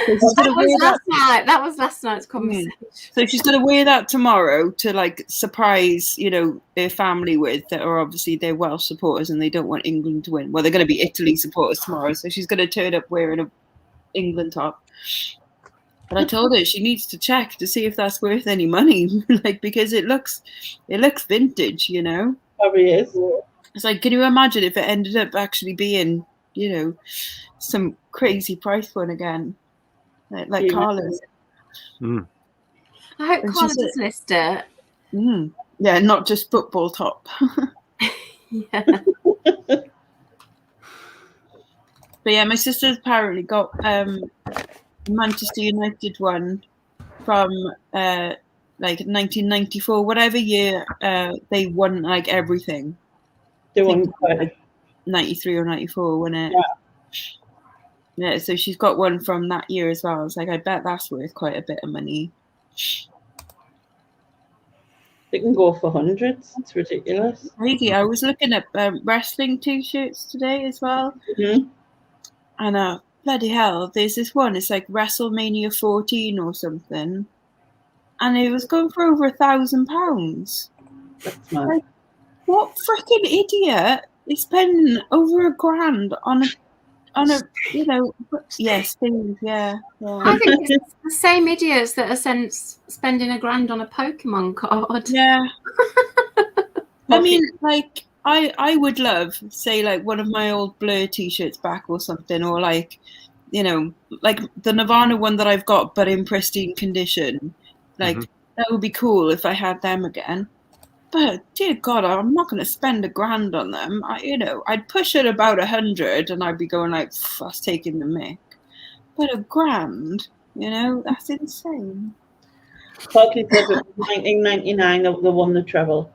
Speaker 2: That was last night's conversation.
Speaker 4: So she's going to wear that tomorrow to like surprise, you know, their family with, that are obviously they're Welsh supporters and they don't want England to win. Well, they're going to be Italy supporters tomorrow, so she's going to turn up wearing an England top. But I told her she needs to check to see if that's worth any money, like, because it looks vintage, you know.
Speaker 1: Probably is.
Speaker 4: It's like, can you imagine if it ended up actually being, you know, some crazy price one again, like Carla's.
Speaker 3: Mm.
Speaker 2: I hope Carla does list it.
Speaker 4: Yeah, not just football top.
Speaker 2: Yeah.
Speaker 4: But yeah, my sister's apparently got Manchester United one from like 1994, whatever year they won like everything.
Speaker 1: They won
Speaker 4: 93 or 94, wasn't it?
Speaker 1: Yeah.
Speaker 4: Yeah, so she's got one from that year as well. I was like, I bet that's worth quite a bit of money.
Speaker 1: They can go for hundreds. It's ridiculous.
Speaker 4: Crazy. I was looking at wrestling t-shirts today as well.
Speaker 1: Mm-hmm.
Speaker 4: And bloody hell, there's this one. It's like WrestleMania 14 or something. And it was going for over £1,000.
Speaker 1: That's mad.
Speaker 4: Like, what freaking idiot is spending over £1,000 on a, you know, yes, yeah.
Speaker 2: I think it's the same idiots that are spending £1,000 on a Pokemon card.
Speaker 4: Yeah. I mean, like, I would love, say, like, one of my old Blur t-shirts back or something, or like, you know, like the Nirvana one that I've got but in pristine condition. Like, that would be cool if I had them again. But dear God, I'm not going to spend £1,000 on them. You know, I'd push it about 100, and I'd be going like, that's taking the mick. But £1,000, you know, that's insane.
Speaker 1: Barclays said it was 1999 they won the treble.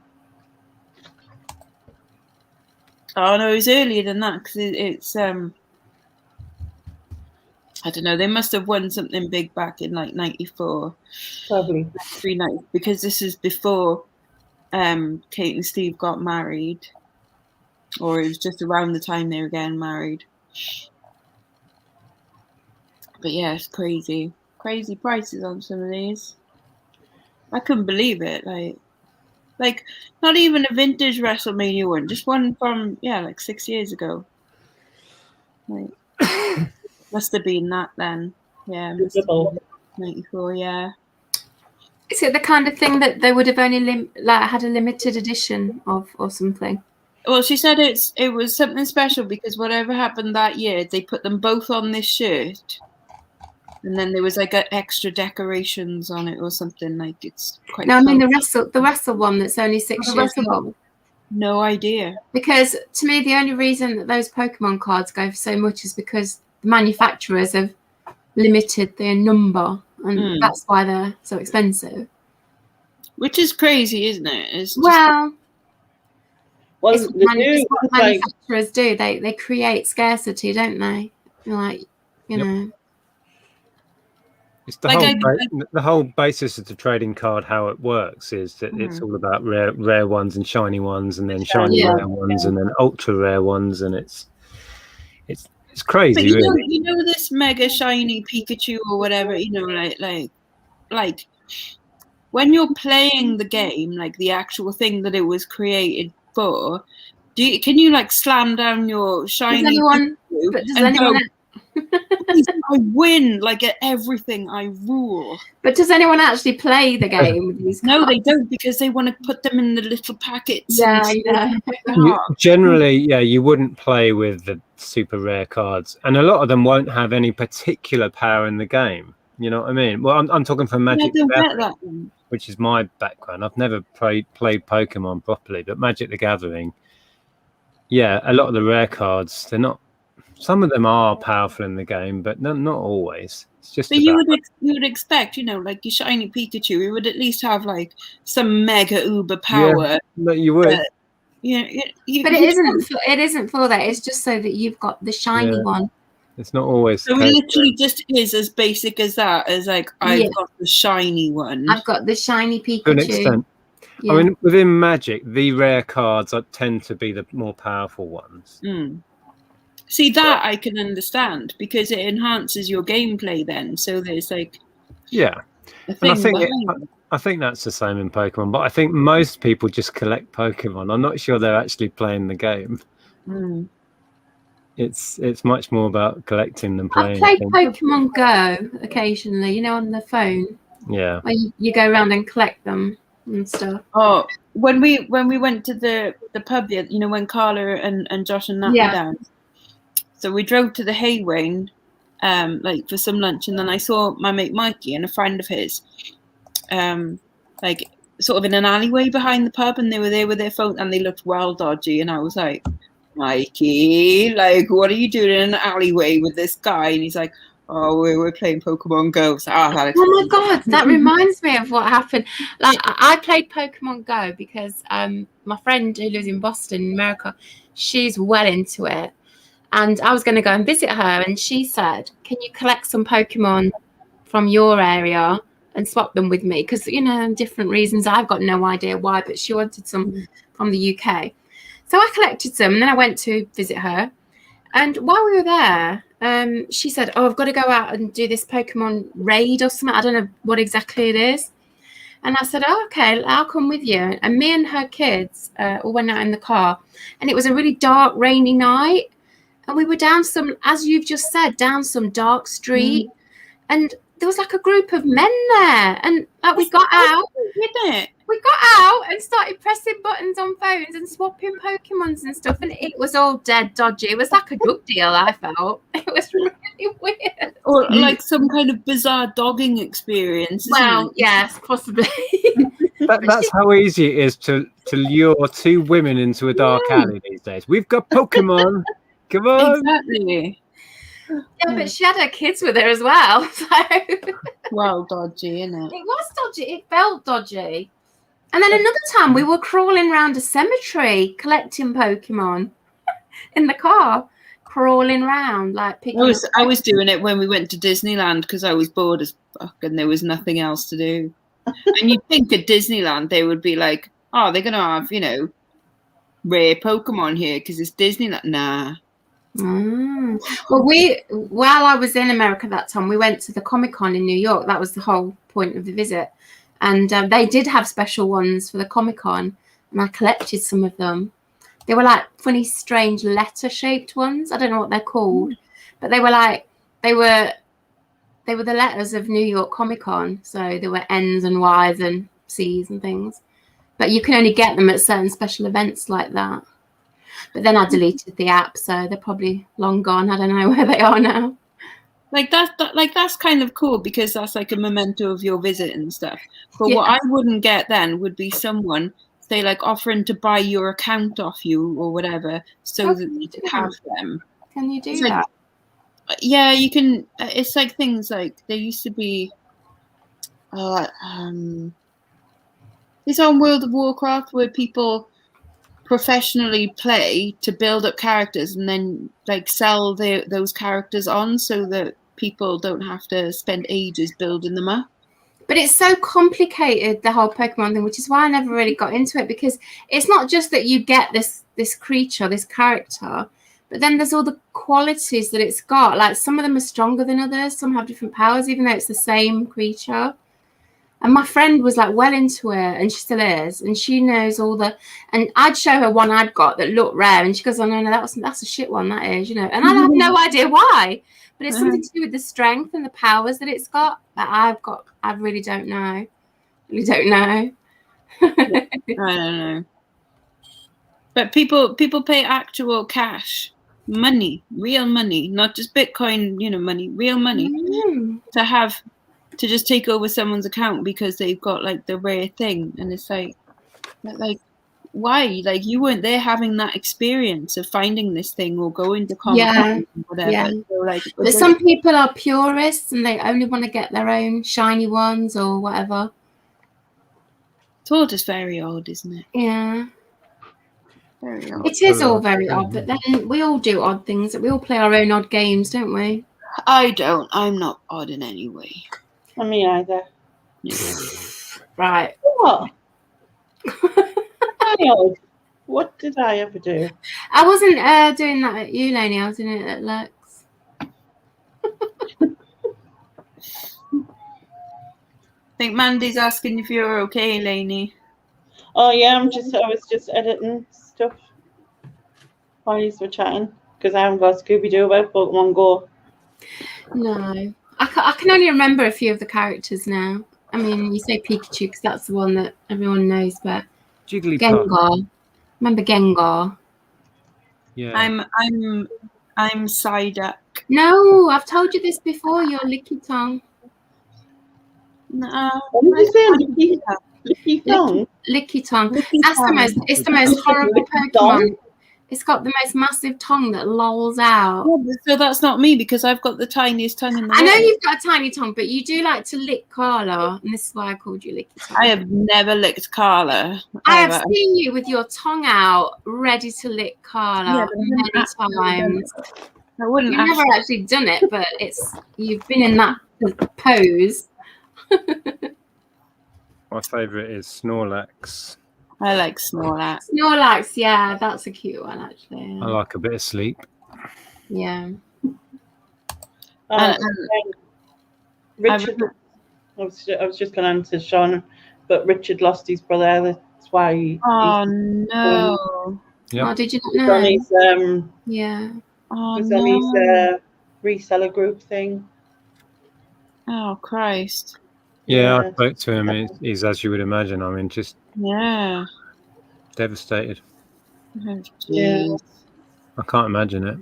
Speaker 4: Oh no, it was earlier than that, because it's I don't know. They must have won something big back in like 94.
Speaker 1: Probably.
Speaker 4: 390, because this is before Kate and Steve got married, or it was just around the time they were getting married. But yeah, it's crazy prices on some of these. I couldn't believe it. Like not even a vintage WrestleMania one, just one from like 6 years ago. Like must have been that then. Yeah, must have been 94. Yeah.
Speaker 2: Is it the kind of thing that they would have only had a limited edition of or something?
Speaker 4: Well, she said it was something special because whatever happened that year, they put them both on this shirt, and then there was like extra decorations on it or something. Like it's quite.
Speaker 2: No, I mean the wrestle one that's only 6 years old.
Speaker 4: No idea.
Speaker 2: Because to me, the only reason that those Pokemon cards go for so much is because the manufacturers have limited their number. And that's why they're so expensive.
Speaker 4: Which is crazy, isn't it? It's just
Speaker 2: well,
Speaker 1: it's
Speaker 2: what manufacturers do. They create scarcity, don't they? Like, you know.
Speaker 3: It's the whole basis of the trading card. How it works is that it's all about rare ones and shiny ones, and then shiny rare ones, and then ultra rare ones, and it's crazy.
Speaker 4: But
Speaker 3: really.
Speaker 4: you know this mega shiny Pikachu or whatever. You know, like when you're playing the game, like the actual thing that it was created for, Can you like slam down your shiny?
Speaker 2: Does anyone?
Speaker 4: I win like at everything. I rule.
Speaker 2: But does anyone actually play the game with these cards?
Speaker 4: No, they don't, because they want to put them in the little packets.
Speaker 2: Yeah,
Speaker 3: generally, you wouldn't play with the super rare cards, and a lot of them won't have any particular power in the game. You know what I mean? Well, I'm talking from Magic the Gathering, which is my background. I've never played Pokemon properly, but Magic the Gathering, a lot of the rare cards, they're not. Some of them are powerful in the game, but not always. It's just.
Speaker 4: But you would expect, like your shiny Pikachu, it would at least have like some mega uber power.
Speaker 3: Yeah, but you would.
Speaker 2: But it isn't for that. It's just so that you've got the shiny one.
Speaker 3: It's not always.
Speaker 4: So it literally just is as basic as that. As like I've got the shiny one.
Speaker 2: I've got the shiny Pikachu.
Speaker 3: To an extent. Yeah. I mean, within Magic, the rare cards tend to be the more powerful ones.
Speaker 4: Mm. See, that I can understand because it enhances your gameplay then. So there's like...
Speaker 3: Yeah. And I think that's the same in Pokemon, but I think most people just collect Pokemon. I'm not sure they're actually playing the game.
Speaker 4: Mm.
Speaker 3: It's much more about collecting than playing.
Speaker 2: I've played Pokemon Go occasionally, on the phone.
Speaker 3: Yeah.
Speaker 2: Where you go around and collect them and stuff.
Speaker 4: Oh, when we went to the pub, when Carla and Josh and Nat were down. So we drove to the Haywain, for some lunch, and then I saw my mate Mikey and a friend of his, sort of in an alleyway behind the pub, and they were there with their phone, and they looked well dodgy, and I was like, Mikey, what are you doing in an alleyway with this guy? And he's like, oh, we're playing Pokemon Go. So,
Speaker 2: oh my God, that reminds me of what happened. I played Pokemon Go because my friend who lives in Boston, America, she's well into it. And I was going to go and visit her, and she said, can you collect some Pokemon from your area and swap them with me? Because, different reasons. I've got no idea why, but she wanted some from the UK. So I collected some, and then I went to visit her. And while we were there, she said, oh, I've got to go out and do this Pokemon raid or something. I don't know what exactly it is. And I said, oh, okay, I'll come with you. And me and her kids all went out in the car. And it was a really dark, rainy night. And we were down as you've just said, down some dark street. And there was like a group of men there. And we got out. We got out and started pressing buttons on phones and swapping Pokemons and stuff. And it was all dead dodgy. It was like a drug deal, I felt. It was really weird.
Speaker 4: Or like some kind of bizarre dogging experience.
Speaker 2: Well, yes, possibly.
Speaker 3: That's how easy it is to lure two women into a dark alley these days. We've got Pokemon. Come on.
Speaker 4: Exactly.
Speaker 2: Yeah, but she had her kids with her as well. So.
Speaker 4: Well, dodgy, isn't it?
Speaker 2: It was dodgy. It felt dodgy. And then another time we were crawling around a cemetery collecting Pokemon in the car, crawling around picking.
Speaker 4: I was doing it when we went to Disneyland because I was bored as fuck and there was nothing else to do. And you'd think at Disneyland they would be like, oh, they're gonna have rare Pokemon here because it's Disneyland. Nah.
Speaker 2: Well, while I was in America that time, we went to the Comic-Con in New York. That was the whole point of the visit. And they did have special ones for the Comic-Con, and I collected some of them. They were like funny, strange letter-shaped ones. I don't know what they're called, but they were the letters of New York Comic-Con. So there were N's and Y's and C's and things. But you can only get them at certain special events like that. But then I deleted the app, so they're probably long gone. I don't know where they are now.
Speaker 4: That's kind of cool because that's like a memento of your visit and stuff. But what I wouldn't get then would be someone say offering to buy your account off you or whatever so that you can have them.
Speaker 2: Can you do that?
Speaker 4: Yeah, you can. It's like things like there used to be. It's on World of Warcraft where people professionally play to build up characters and then sell those characters on so that people don't have to spend ages building them up.
Speaker 2: But it's so complicated, the whole Pokemon thing, which is why I never really got into it, because it's not just that you get this creature, this character, but then there's all the qualities that it's got. Like some of them are stronger than others, some have different powers, even though it's the same creature. And my friend was like well into it, and she still is, and she knows all the. And I'd show her one I'd got that looked rare, and she goes, "Oh no, that's a shit one, that is, you know." And I have no idea why, but it's something to do with the strength and the powers that it's got. That I've got. I really don't know. Really don't know.
Speaker 4: I don't know. But people pay actual cash money, real money, not just Bitcoin, money, real money, to just take over someone's account because they've got like the rare thing. And it's like why? Like, you weren't there having that experience of finding this thing or going to Comic-Con or whatever.
Speaker 2: Yeah.
Speaker 4: So, like,
Speaker 2: But some people are purists and they only want to get their own shiny ones or whatever.
Speaker 4: It's all just very odd, isn't it?
Speaker 2: Yeah.
Speaker 4: Very odd.
Speaker 2: It is all very odd, but then we all do odd things. We all play our own odd games, don't we?
Speaker 4: I don't. I'm not odd in any way.
Speaker 1: Not me either.
Speaker 2: Right.
Speaker 1: What? Odd. What did I ever do?
Speaker 2: I wasn't doing that at you, Lainey. I was doing it at Lex.
Speaker 4: I think Mandy's asking if you're okay, Lainey.
Speaker 1: Oh yeah, I was just editing stuff while you were chatting because I haven't got Scooby-Doo about Pokemon Go.
Speaker 2: No. I can only remember a few of the characters now. I mean, you say Pikachu because that's the one that everyone knows, but
Speaker 3: Jigglypuff.
Speaker 2: Gengar. Remember Gengar?
Speaker 3: Yeah.
Speaker 4: I'm Psyduck.
Speaker 2: No, I've told you this before. You're Licky Tongue.
Speaker 4: No.
Speaker 1: What did you say? Licky Tongue?
Speaker 2: Licky Tongue.
Speaker 4: Licky
Speaker 2: That's
Speaker 4: Tongue.
Speaker 2: it's the most horrible
Speaker 1: Licky
Speaker 2: Pokemon.
Speaker 1: Tongue?
Speaker 2: It's got the most massive tongue that lolls out.
Speaker 4: Yeah, so that's not me because I've got the tiniest tongue in the
Speaker 2: I know
Speaker 4: world.
Speaker 2: you've got a tiny tongue, but you do like to lick Carla, and this is why I called you Licky Tongue.
Speaker 4: I have never licked Carla.
Speaker 2: I have
Speaker 4: ever.
Speaker 2: seen you with your tongue out, ready to lick Carla
Speaker 4: Yeah, but
Speaker 2: many times.
Speaker 4: I wouldn't.
Speaker 2: You've never actually done it, but you've been in that pose.
Speaker 3: My favourite is Snorlax.
Speaker 4: I like Snorlax.
Speaker 2: Snorlax, yeah, that's a cute one actually.
Speaker 3: I like a bit of sleep.
Speaker 2: Yeah.
Speaker 1: Richard, I was just going to answer Sean, but Richard lost his brother. That's why
Speaker 4: Oh no!
Speaker 3: Yep.
Speaker 2: Oh, did you
Speaker 1: he's
Speaker 2: not
Speaker 1: on
Speaker 2: know?
Speaker 1: his
Speaker 2: Yeah.
Speaker 4: Oh
Speaker 1: he's
Speaker 4: no!
Speaker 1: on his reseller group thing.
Speaker 4: Oh Christ!
Speaker 3: Yeah, I
Speaker 1: Yeah.
Speaker 3: spoke to him. He's as you would imagine. I mean, just
Speaker 4: Yeah.
Speaker 3: devastated.
Speaker 4: Oh,
Speaker 1: Yeah.
Speaker 4: jeez.
Speaker 3: I can't imagine it.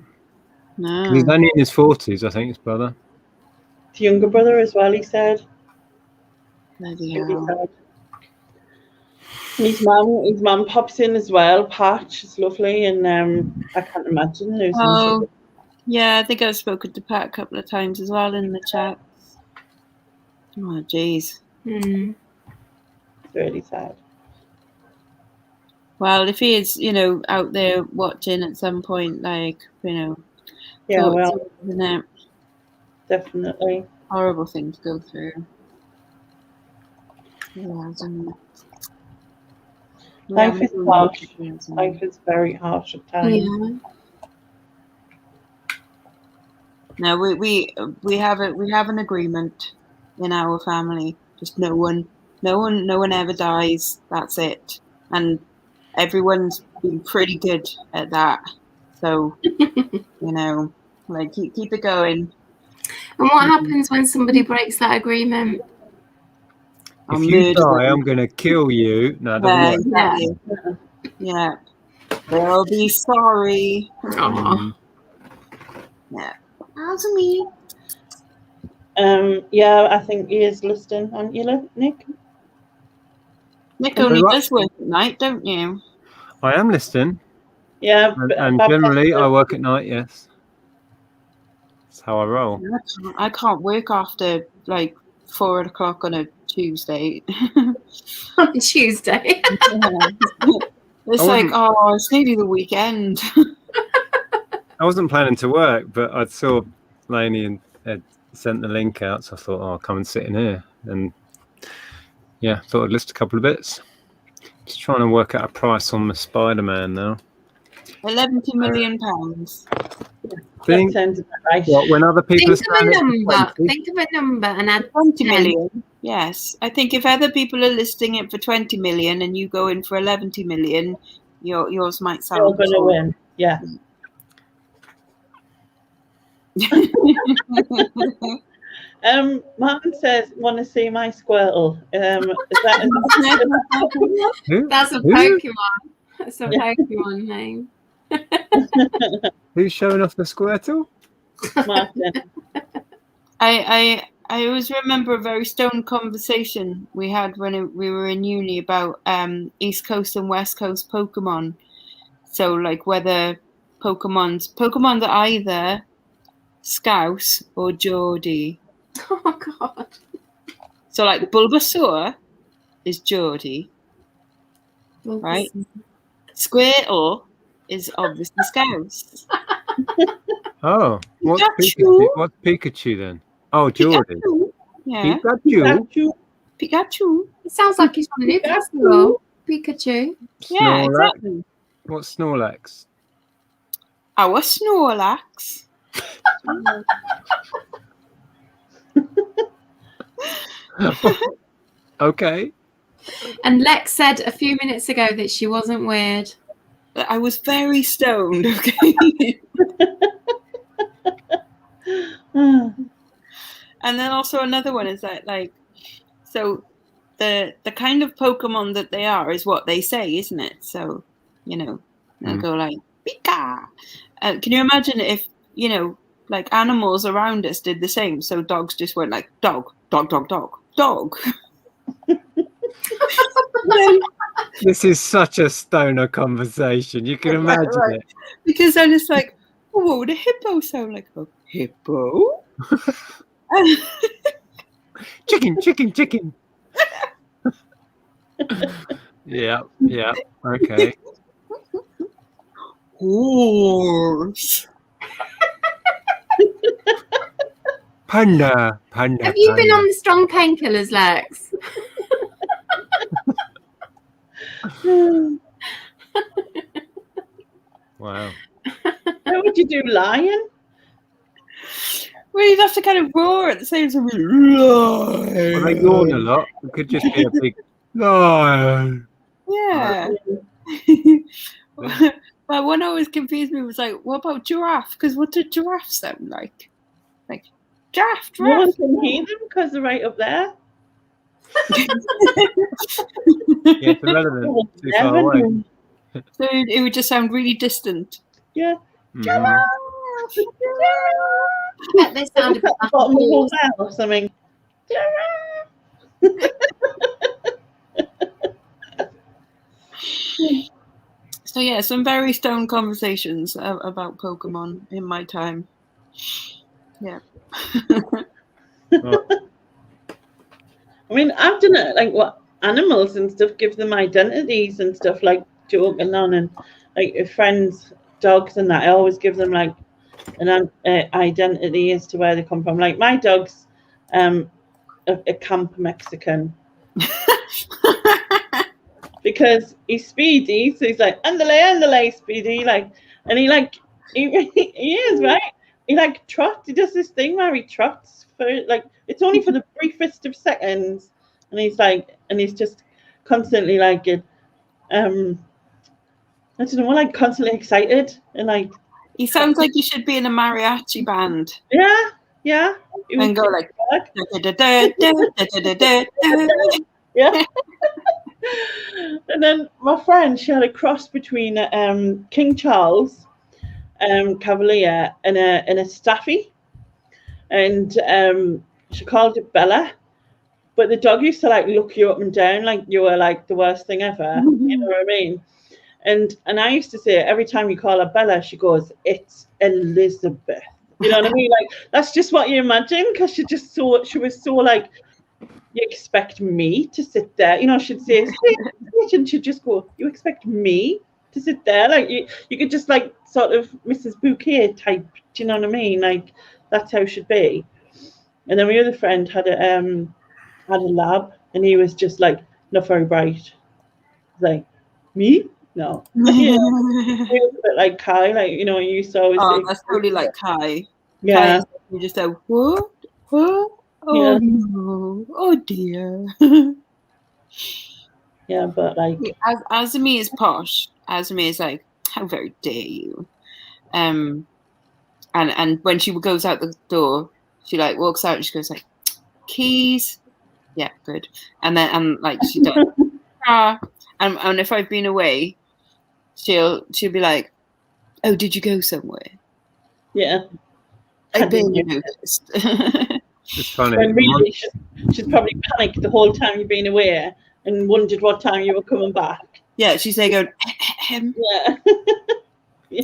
Speaker 4: No.
Speaker 3: He's only in his 40s, I think, his brother.
Speaker 1: His younger brother as well, he said.
Speaker 4: Bloody
Speaker 1: He
Speaker 4: hell.
Speaker 1: said. His mum pops in as well. Pat, she's lovely, and I can't imagine losing.
Speaker 4: Oh,
Speaker 1: her.
Speaker 4: yeah. I think I've spoken to Pat a couple of times as well in the chat. Oh, jeez.
Speaker 2: Hmm.
Speaker 1: It's really sad.
Speaker 4: Well, if he is, out there watching at some point,
Speaker 1: Yeah,
Speaker 4: thoughts,
Speaker 1: well,
Speaker 4: isn't it?
Speaker 1: definitely.
Speaker 4: Horrible thing to go through. Yeah, isn't it?
Speaker 1: Life is harsh.
Speaker 4: Isn't it?
Speaker 1: Life is very harsh at times.
Speaker 2: Yeah.
Speaker 4: No, we have an agreement in our family. Just no one ever dies. That's it. And everyone's been pretty good at that. So keep it going.
Speaker 2: And what happens when somebody breaks that agreement?
Speaker 3: If you die, I'm going to kill you. No, it doesn't work.
Speaker 4: Exactly. Yeah. They'll be sorry.
Speaker 2: Aw.
Speaker 4: Yeah. How's me?
Speaker 1: Yeah, I think he is listening, aren't you, Nick?
Speaker 4: Nick only does work at night, don't you?
Speaker 3: I am listening.
Speaker 1: Yeah,
Speaker 3: And generally, I work at night, yes. That's how I roll.
Speaker 4: I can't work after 4 o'clock on a Tuesday.
Speaker 2: On Tuesday.
Speaker 4: It's it's nearly the weekend.
Speaker 3: I wasn't planning to work, but I saw Lainey and Ed sent the link out, so I thought, I'll come and sit in here. And yeah, thought I'd list a couple of bits. Just trying to work out a price on the Spider-Man now.
Speaker 4: £11 million.
Speaker 3: Think
Speaker 1: That sounds about right.
Speaker 3: what when other people
Speaker 2: Think
Speaker 3: are
Speaker 2: of a
Speaker 3: saying
Speaker 2: number.
Speaker 3: it's 20,
Speaker 2: Think of a number and add
Speaker 4: 20
Speaker 2: 10.
Speaker 4: million. Yes. I think if other people are listing it for 20 million and you go in for 11 million, yours might
Speaker 1: You're
Speaker 4: sound
Speaker 1: going to win. Yeah. Martin says, want to see my Squirtle. Is that
Speaker 3: Who?
Speaker 2: That's a
Speaker 3: Who?
Speaker 2: Pokemon. That's a Pokemon name.
Speaker 3: Who's showing off the Squirtle?
Speaker 1: Martin?
Speaker 4: I always remember a very stoned conversation we had when we were in uni about East Coast and West Coast Pokemon. So like whether Pokemon are either Scouse or Geordie.
Speaker 2: Oh God.
Speaker 4: So like Bulbasaur is Geordie, right? Squirtle is obviously Scouse.
Speaker 3: Oh, what's
Speaker 4: Pikachu.
Speaker 3: What's Pikachu then? Oh, Geordie.
Speaker 4: Pikachu. Yeah.
Speaker 3: Pikachu.
Speaker 4: Pikachu.
Speaker 2: It sounds like he's from Newcastle. Pikachu.
Speaker 4: Yeah,
Speaker 3: Snorlax.
Speaker 4: exactly.
Speaker 3: What's Snorlax?
Speaker 4: Our Snorlax.
Speaker 3: Okay.
Speaker 2: And Lex said a few minutes ago that she wasn't weird.
Speaker 4: I was very stoned, okay? And then also another one is that like, so the kind of Pokemon that they are is what they say, isn't it? So, they'll go like, Pika! Can you imagine if, like animals around us did the same? So dogs just went like, dog, dog, dog, dog, dog.
Speaker 3: This is such a stoner conversation. You can imagine it.
Speaker 4: Because then it's like, oh, what would a hippo sound like? A hippo?
Speaker 3: Chicken, chicken, chicken. Yeah, okay.
Speaker 4: Horse.
Speaker 3: Panda.
Speaker 2: Have you been on the strong painkillers, Lex?
Speaker 3: Wow.
Speaker 1: How would you do lion?
Speaker 4: Well, you'd have to kind of roar at the same time.
Speaker 3: Well, they yawn a lot. It could just be a big lion.
Speaker 4: Yeah. But one always confused me was like, what about giraffe? Because what did giraffe sound like? Like, giraffe.
Speaker 1: No one can hear them because they're right up there.
Speaker 3: Yeah, it's irrelevant. Too far away.
Speaker 4: So it would just sound really distant.
Speaker 1: Yeah.
Speaker 2: I bet they sound a bit like
Speaker 1: Bottom of a
Speaker 2: horse.
Speaker 1: well or something.
Speaker 4: So yeah, some very stoned conversations about Pokemon in my time. Yeah.
Speaker 1: I mean, I've done it like what animals and stuff give them identities and stuff, like joking on, and like if friends, dogs and that, I always give them like an identity as to where they come from. Like my dog's a Camp Mexican because he's speedy, so he's like andale speedy, like, and he is right. He like trots. He does this thing where he trots for like, it's only for the briefest of seconds, and he's just constantly like I don't know, like constantly excited and like.
Speaker 4: He sounds like he should be in a mariachi band.
Speaker 1: Yeah.
Speaker 4: And go like.
Speaker 1: Yeah. And then my friend, she had a cross between King Charles Cavalier and a Staffy, and she called it Bella, but the dog used to like look you up and down like you were like the worst thing ever. You know what I mean? And I used to say every time you call her Bella, she goes, "It's Elizabeth." You know what I mean? Like that's just what you imagine, because she was so like, you expect me to sit there? You know, she'd say, and she'd just go, "You expect me to sit there?" Like you could just like sort of Mrs. Bouquet type. Do you know what I mean? Like that's how it should be. And then my other friend had a lab, and he was just like not very bright. Like me, No. Yeah. He was a bit like Kai, like, you know, you saw his
Speaker 4: Oh, that's totally like Kai.
Speaker 1: yeah.
Speaker 4: Kai, you just go, what? What? Oh,
Speaker 1: Yeah.
Speaker 4: no. Oh, dear.
Speaker 1: Yeah, but like
Speaker 4: Azumi is posh. Azumi is like, how very dare you? And when she goes out the door, she like walks out and she goes like, keys. Yeah, good. And then like she does. And if I've been away, she'll be like, oh, did you go somewhere?
Speaker 1: yeah.
Speaker 4: I barely noticed.
Speaker 3: It's funny.
Speaker 1: When really she's probably panicked the whole time you've been away and wondered what time you were coming back.
Speaker 4: Yeah, she's there going,
Speaker 1: Yeah. Yeah.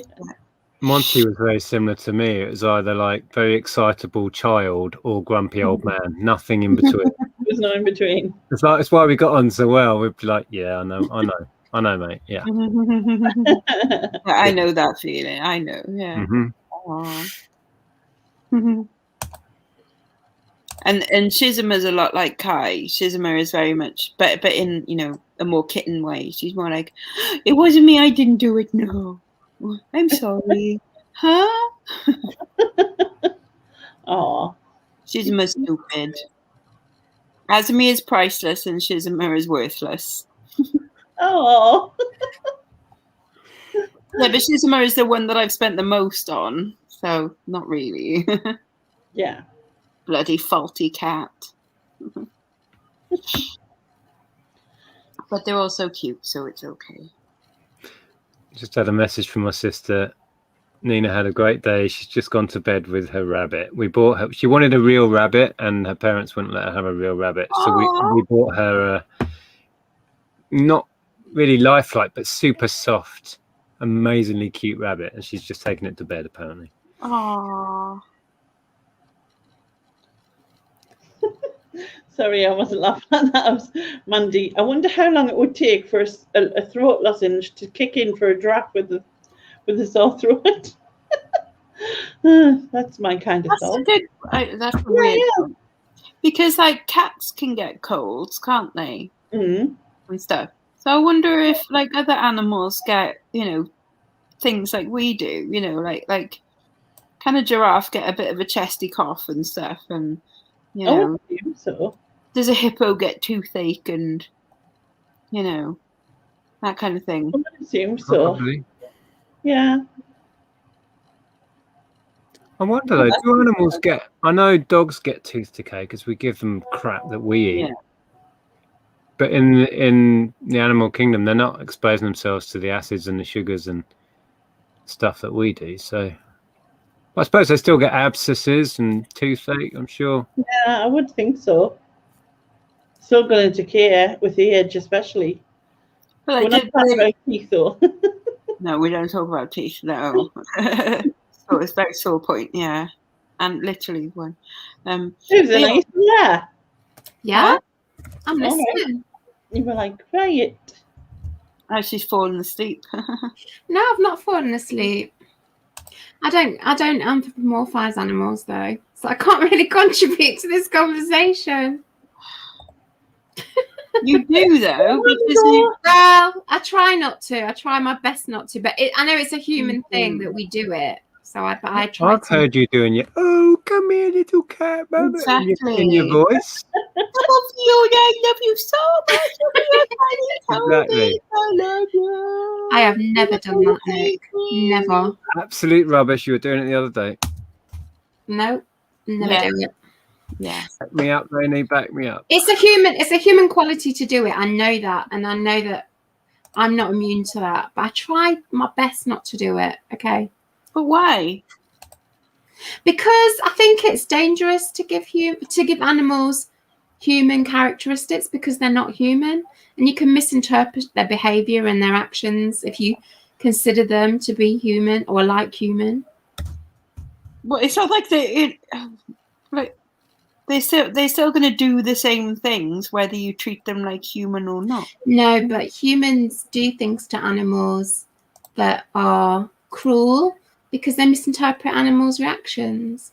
Speaker 3: Monty was very similar to me. It was either like very excitable child or grumpy old man. Nothing in between.
Speaker 1: There's no in between.
Speaker 3: It's like it's why we got on so well. We'd be like, yeah, I know, mate. Yeah.
Speaker 4: I know that feeling. I know. Yeah.
Speaker 3: Mm-hmm.
Speaker 4: And Shizuma's a lot like Kai. Shizuma is very much, but in, you know, a more kitten way. She's more like, it wasn't me. I didn't do it. No, I'm sorry. Huh?
Speaker 1: Oh.
Speaker 4: Shizuma's stupid. Azumi is priceless and Shizuma is worthless.
Speaker 1: Oh.
Speaker 4: Yeah, but Shizuma is the one that I've spent the most on. So not really.
Speaker 1: Yeah.
Speaker 4: Bloody faulty cat. But they're all so cute, so it's okay.
Speaker 3: Just had a message from my sister. Nina had a great day. She's just gone to bed with her rabbit. We bought her. She wanted a real rabbit, and her parents wouldn't let her have a real rabbit. So we bought her a not really lifelike, but super soft, amazingly cute rabbit, and she's just taken it to bed apparently.
Speaker 4: Aww.
Speaker 1: Sorry, I wasn't laughing at that. I was Mandy. I wonder how long it would take for a throat lozenge to kick in for a giraffe with a sore throat. That's my kind of thought.
Speaker 4: That's weird. Yeah. Because like cats can get colds, can't they?
Speaker 1: Mm-hmm.
Speaker 4: And stuff. So I wonder if like other animals get, you know, things like we do. You know, like can a giraffe get a bit of a chesty cough and stuff, and you know,
Speaker 1: I assume so.
Speaker 4: Does a hippo get toothache and, you know, that kind of thing?
Speaker 1: I assume so.
Speaker 3: Probably.
Speaker 1: Yeah.
Speaker 3: I wonder though, do animals get? I know dogs get tooth decay because we give them crap that we eat.
Speaker 4: Yeah.
Speaker 3: But in the animal kingdom, they're not exposing themselves to the acids and the sugars and stuff that we do. So I suppose they still get abscesses and toothache, I'm sure.
Speaker 1: Yeah, I would think so. Still going to decay with the age, especially.
Speaker 4: Well,
Speaker 1: we're not talking about teeth, though.
Speaker 4: No, we don't talk about teeth, no. So it's very sore point, yeah. And literally one.
Speaker 1: Susan, are you still there?
Speaker 2: Yeah, I'm listening.
Speaker 1: You were like, right.
Speaker 4: Oh, she's fallen asleep.
Speaker 2: No, I've not fallen asleep. I don't anthropomorphize animals though, so I can't really contribute to this conversation.
Speaker 4: You do though, because
Speaker 2: well, I try not to. I try my best not to, but I know it's a human thing that we do it. So I try.
Speaker 3: I've heard you doing your come here, little cat, mama,
Speaker 4: exactly.
Speaker 3: in your voice.
Speaker 4: I love you so much.
Speaker 3: Exactly.
Speaker 4: I love you.
Speaker 2: I have never done that, Nick. Never.
Speaker 3: Absolute rubbish. You were doing it the other day.
Speaker 2: No, never do it.
Speaker 4: Yeah.
Speaker 3: Back me up, Rainy. Back me up.
Speaker 2: It's a human quality to do it. I know that, and I know that I'm not immune to that. But I try my best not to do it. Okay.
Speaker 4: But why?
Speaker 2: Because I think it's dangerous to give animals human characteristics because they're not human, and you can misinterpret their behavior and their actions if you consider them to be human or like human.
Speaker 4: Well, it's not like they're still going to do the same things whether you treat them like human or not.
Speaker 2: No, but humans do things to animals that are cruel because they misinterpret animals' reactions.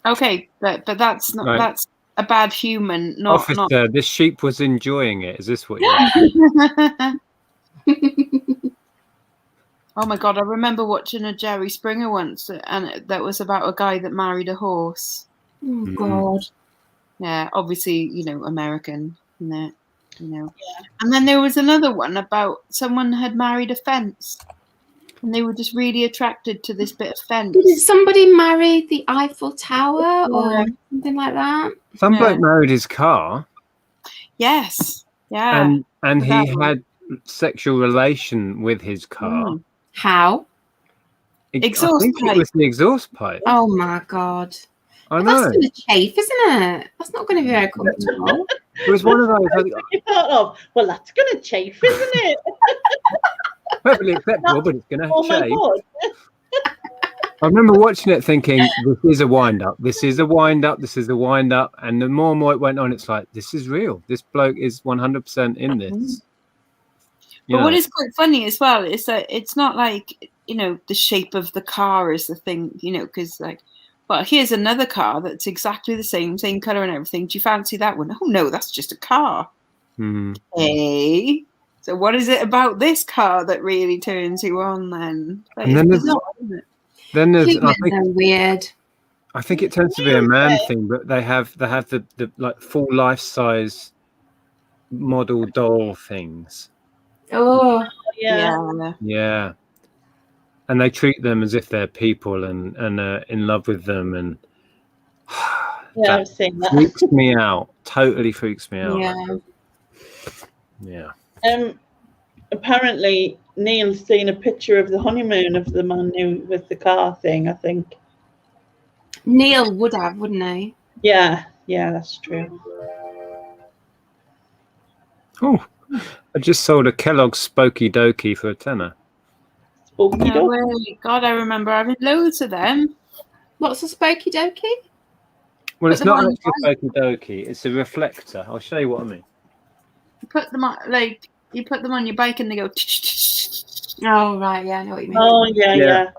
Speaker 4: Okay, but that's not a bad human, not
Speaker 3: Officer, this sheep was enjoying it. Is this what you're
Speaker 4: Oh my god, I remember watching a Jerry Springer once, and that was about a guy that married a horse.
Speaker 2: Oh God.
Speaker 4: Yeah, obviously, American, and then there was another one about someone had married a fence, and they were just really attracted to this bit of fence.
Speaker 2: Did somebody marry the Eiffel Tower or something like that?
Speaker 3: Some bloke married his car.
Speaker 4: Yes. Yeah.
Speaker 3: And he had sexual relation with his car.
Speaker 2: How?
Speaker 4: Exhaust
Speaker 3: I think
Speaker 4: pipe.
Speaker 3: it was the exhaust pipe.
Speaker 2: Oh my God.
Speaker 3: I know.
Speaker 2: That's going to chafe, isn't it? That's not going to be very comfortable.
Speaker 3: It was one of those.
Speaker 1: You thought of, well, that's going to chafe, isn't it?
Speaker 3: Perfectly acceptable, but it's going to
Speaker 1: Oh my
Speaker 3: chafe.
Speaker 1: God.
Speaker 3: I remember watching it thinking, this is a wind-up. This is a wind-up. This is a wind-up. And the more and more it went on, it's like, this is real. This bloke is 100% in this.
Speaker 4: But what is quite funny as well is that it's not like, the shape of the car is the thing, because well, here's another car that's exactly the same color and everything. Do you fancy that one? Oh, no, that's just a car. Hey. So what is it about this car that really turns you on then?
Speaker 3: And then there's I think,
Speaker 2: they're weird.
Speaker 3: I think it tends to be a man thing, but they have the like full life-size model doll things.
Speaker 2: Oh,
Speaker 3: Yeah. And they treat them as if they're people and in love with them, and
Speaker 1: I've seen that.
Speaker 3: freaks me out. Totally freaks me out.
Speaker 2: Yeah.
Speaker 1: Apparently Neil's seen a picture of the honeymoon of the man who with the car thing, I think.
Speaker 2: Neil would have, wouldn't he?
Speaker 1: Yeah, that's true.
Speaker 3: Oh, I just sold a Kellogg's Spooky Dokie for $10.
Speaker 1: Spooky
Speaker 4: No way. God, I remember having loads of them.
Speaker 2: What's a spooky dokie?
Speaker 3: Well, it's
Speaker 4: them
Speaker 3: not
Speaker 4: on
Speaker 3: actually a Spooky Dokie. It's a reflector. I'll show you what I mean.
Speaker 4: You put them on, you put them on your bike and they go.
Speaker 2: Oh, right. Yeah, I know what you mean.
Speaker 1: Oh, yeah.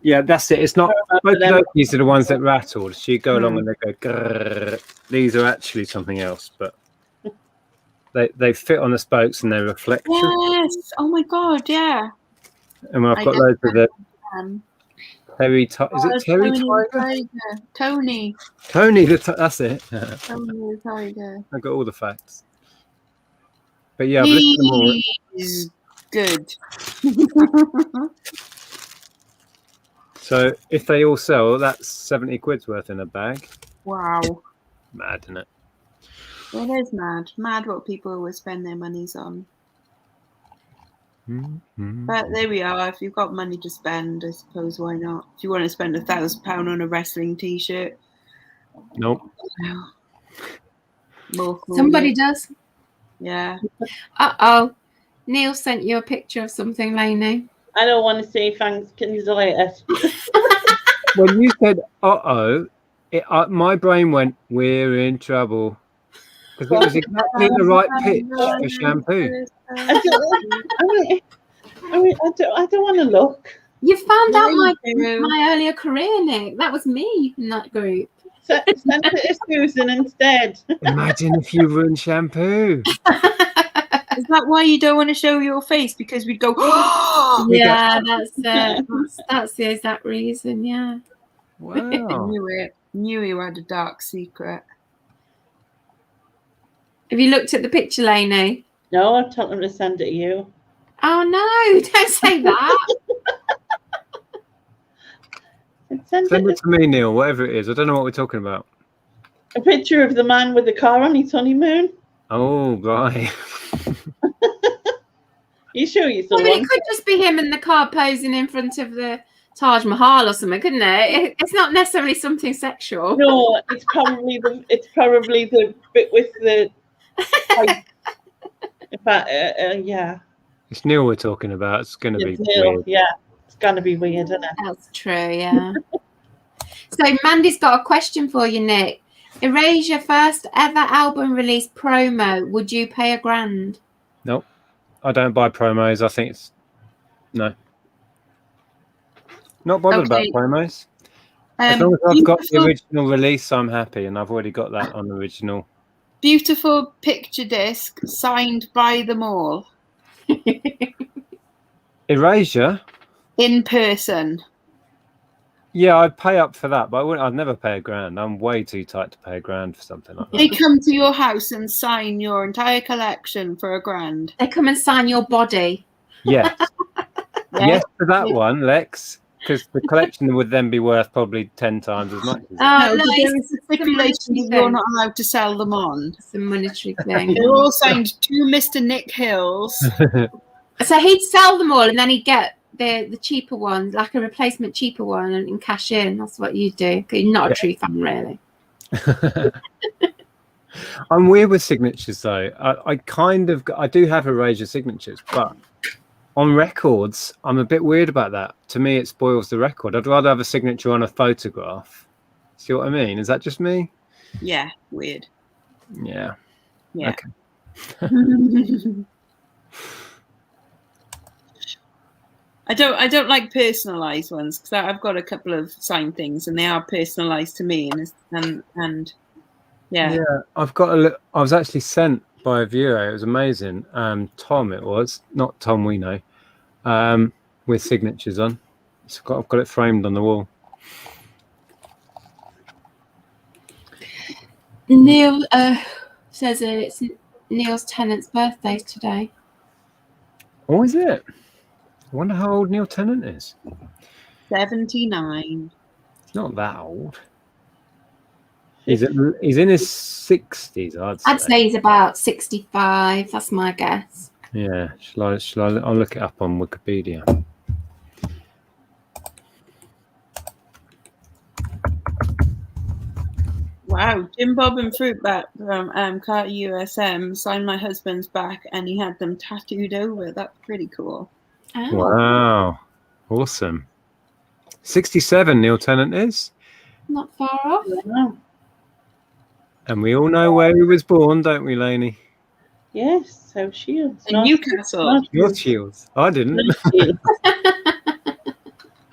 Speaker 3: Yeah, that's it. It's not Spooky Dokies are the ones that rattle. So you go along and they go grrr. These are actually something else, but they fit on the spokes and they're reflective.
Speaker 4: Yes. Oh my God. Yeah.
Speaker 3: And I've got loads of it. Terry, is it Terry Tiger?
Speaker 4: Tony.
Speaker 3: That's it.
Speaker 4: Tony the Tiger.
Speaker 3: I got all the facts. But yeah, I've listed them all.
Speaker 4: He's good.
Speaker 3: So if they all sell, that's 70 quid's worth in a bag.
Speaker 4: Wow.
Speaker 3: Mad, isn't it?
Speaker 4: It is mad. Mad what people will spend their monies on. But there we are. If you've got money to spend, I suppose why not? If you want to spend £1,000 on a wrestling T-shirt,
Speaker 3: Nope.
Speaker 4: more cool.
Speaker 2: Somebody does.
Speaker 4: Yeah.
Speaker 2: Uh-oh. Neil sent you a picture of something, Lainey.
Speaker 1: I don't want to say thanks. Can you delete it?
Speaker 3: When you said uh-oh, my brain went, we're in trouble. Because it was exactly the right pitch for shampoo.
Speaker 1: I don't want to look.
Speaker 2: You found out my earlier career, Nick. That was me in that group.
Speaker 1: Send it to Susan instead.
Speaker 3: Imagine if you were in shampoo.
Speaker 4: Is that why you don't want to show your face? Because we'd go,
Speaker 2: yeah, that's it. That's the exact reason, yeah.
Speaker 3: Wow.
Speaker 4: Knew you had a dark secret.
Speaker 2: Have you looked at the picture, Lainey?
Speaker 1: No, I'll tell them to send it to you.
Speaker 2: Oh, no, don't say that.
Speaker 1: Send
Speaker 3: it to me, Neil, whatever it is. I don't know what we're talking about.
Speaker 1: A picture of the man with the car on his honeymoon.
Speaker 3: Oh, right.
Speaker 1: You sure you saw
Speaker 2: Well,
Speaker 1: one?
Speaker 2: it could just be him in the car posing in front of the Taj Mahal or something, couldn't it? It's not necessarily something sexual.
Speaker 1: No, it's probably the bit with the. Yeah.
Speaker 3: It's Neil we're talking about. It's going to be
Speaker 1: Neil,
Speaker 3: weird.
Speaker 1: yeah. It's going to be weird, isn't it?
Speaker 2: That's true, yeah. So Mandy's got a question for you, Nick. Erasure first ever album release promo. Would you pay £1,000?
Speaker 3: Nope. I don't buy promos. I think it's no. Not bothered about promos. As long as I've got the original release, I'm happy, and I've already got that on the original.
Speaker 4: Beautiful picture disc signed by them all.
Speaker 3: Erasure?
Speaker 4: In person.
Speaker 3: Yeah, I'd pay up for that, but I'd never pay £1,000. I'm way too tight to pay £1,000 for something like that.
Speaker 4: They come to your house and sign your entire collection for £1,000.
Speaker 2: They come and sign your body.
Speaker 3: Yes.
Speaker 4: Yeah.
Speaker 3: Yes to that one, Lex, because the collection would then be worth probably 10 times as much.
Speaker 2: Oh,
Speaker 4: No,
Speaker 2: look,
Speaker 4: but there
Speaker 2: it's
Speaker 4: is a stipulation that you're not allowed to sell them on.
Speaker 2: it's a monetary thing.
Speaker 4: They're all signed to Mr. Nick Hills.
Speaker 2: So he'd sell them all, and then he'd get the cheaper one, like a replacement cheaper one, and cash in. That's what you do. You're not a true fan, really.
Speaker 3: I'm weird with signatures, though. I do have Erasure signatures, but on records, I'm a bit weird about that. To me, it spoils the record. I'd rather have a signature on a photograph. See what I mean? Is that just me?
Speaker 4: Yeah, weird.
Speaker 3: Yeah.
Speaker 4: Yeah.
Speaker 3: Okay.
Speaker 4: I don't like personalized ones because I've got a couple of signed things and they are personalized to me and yeah.
Speaker 3: I've got I was actually sent by a viewer. It was amazing. Tom, it was not Tom we know, with signatures on. I've got it framed on the wall.
Speaker 2: Neil says it's Neil's Tennant's birthday today.
Speaker 3: Oh, is it? I wonder how old Neil Tennant is.
Speaker 4: 79.
Speaker 3: He's not that old. He's in his 60s,
Speaker 2: I'd say he's about 65. That's my guess.
Speaker 3: Yeah. I'll look it up on Wikipedia.
Speaker 4: Wow, Jim Bob and Fruit Bat from Carter USM signed my husband's back and he had them tattooed over. That's pretty cool.
Speaker 2: Oh.
Speaker 3: Wow. Awesome. 67 Neil Tennant is.
Speaker 2: Not far off.
Speaker 1: Wow.
Speaker 3: And we all know where he was born, don't we, Lainey?
Speaker 1: Yes, South Shields.
Speaker 4: In Newcastle.
Speaker 3: North Shields. I didn't.
Speaker 1: North Shields.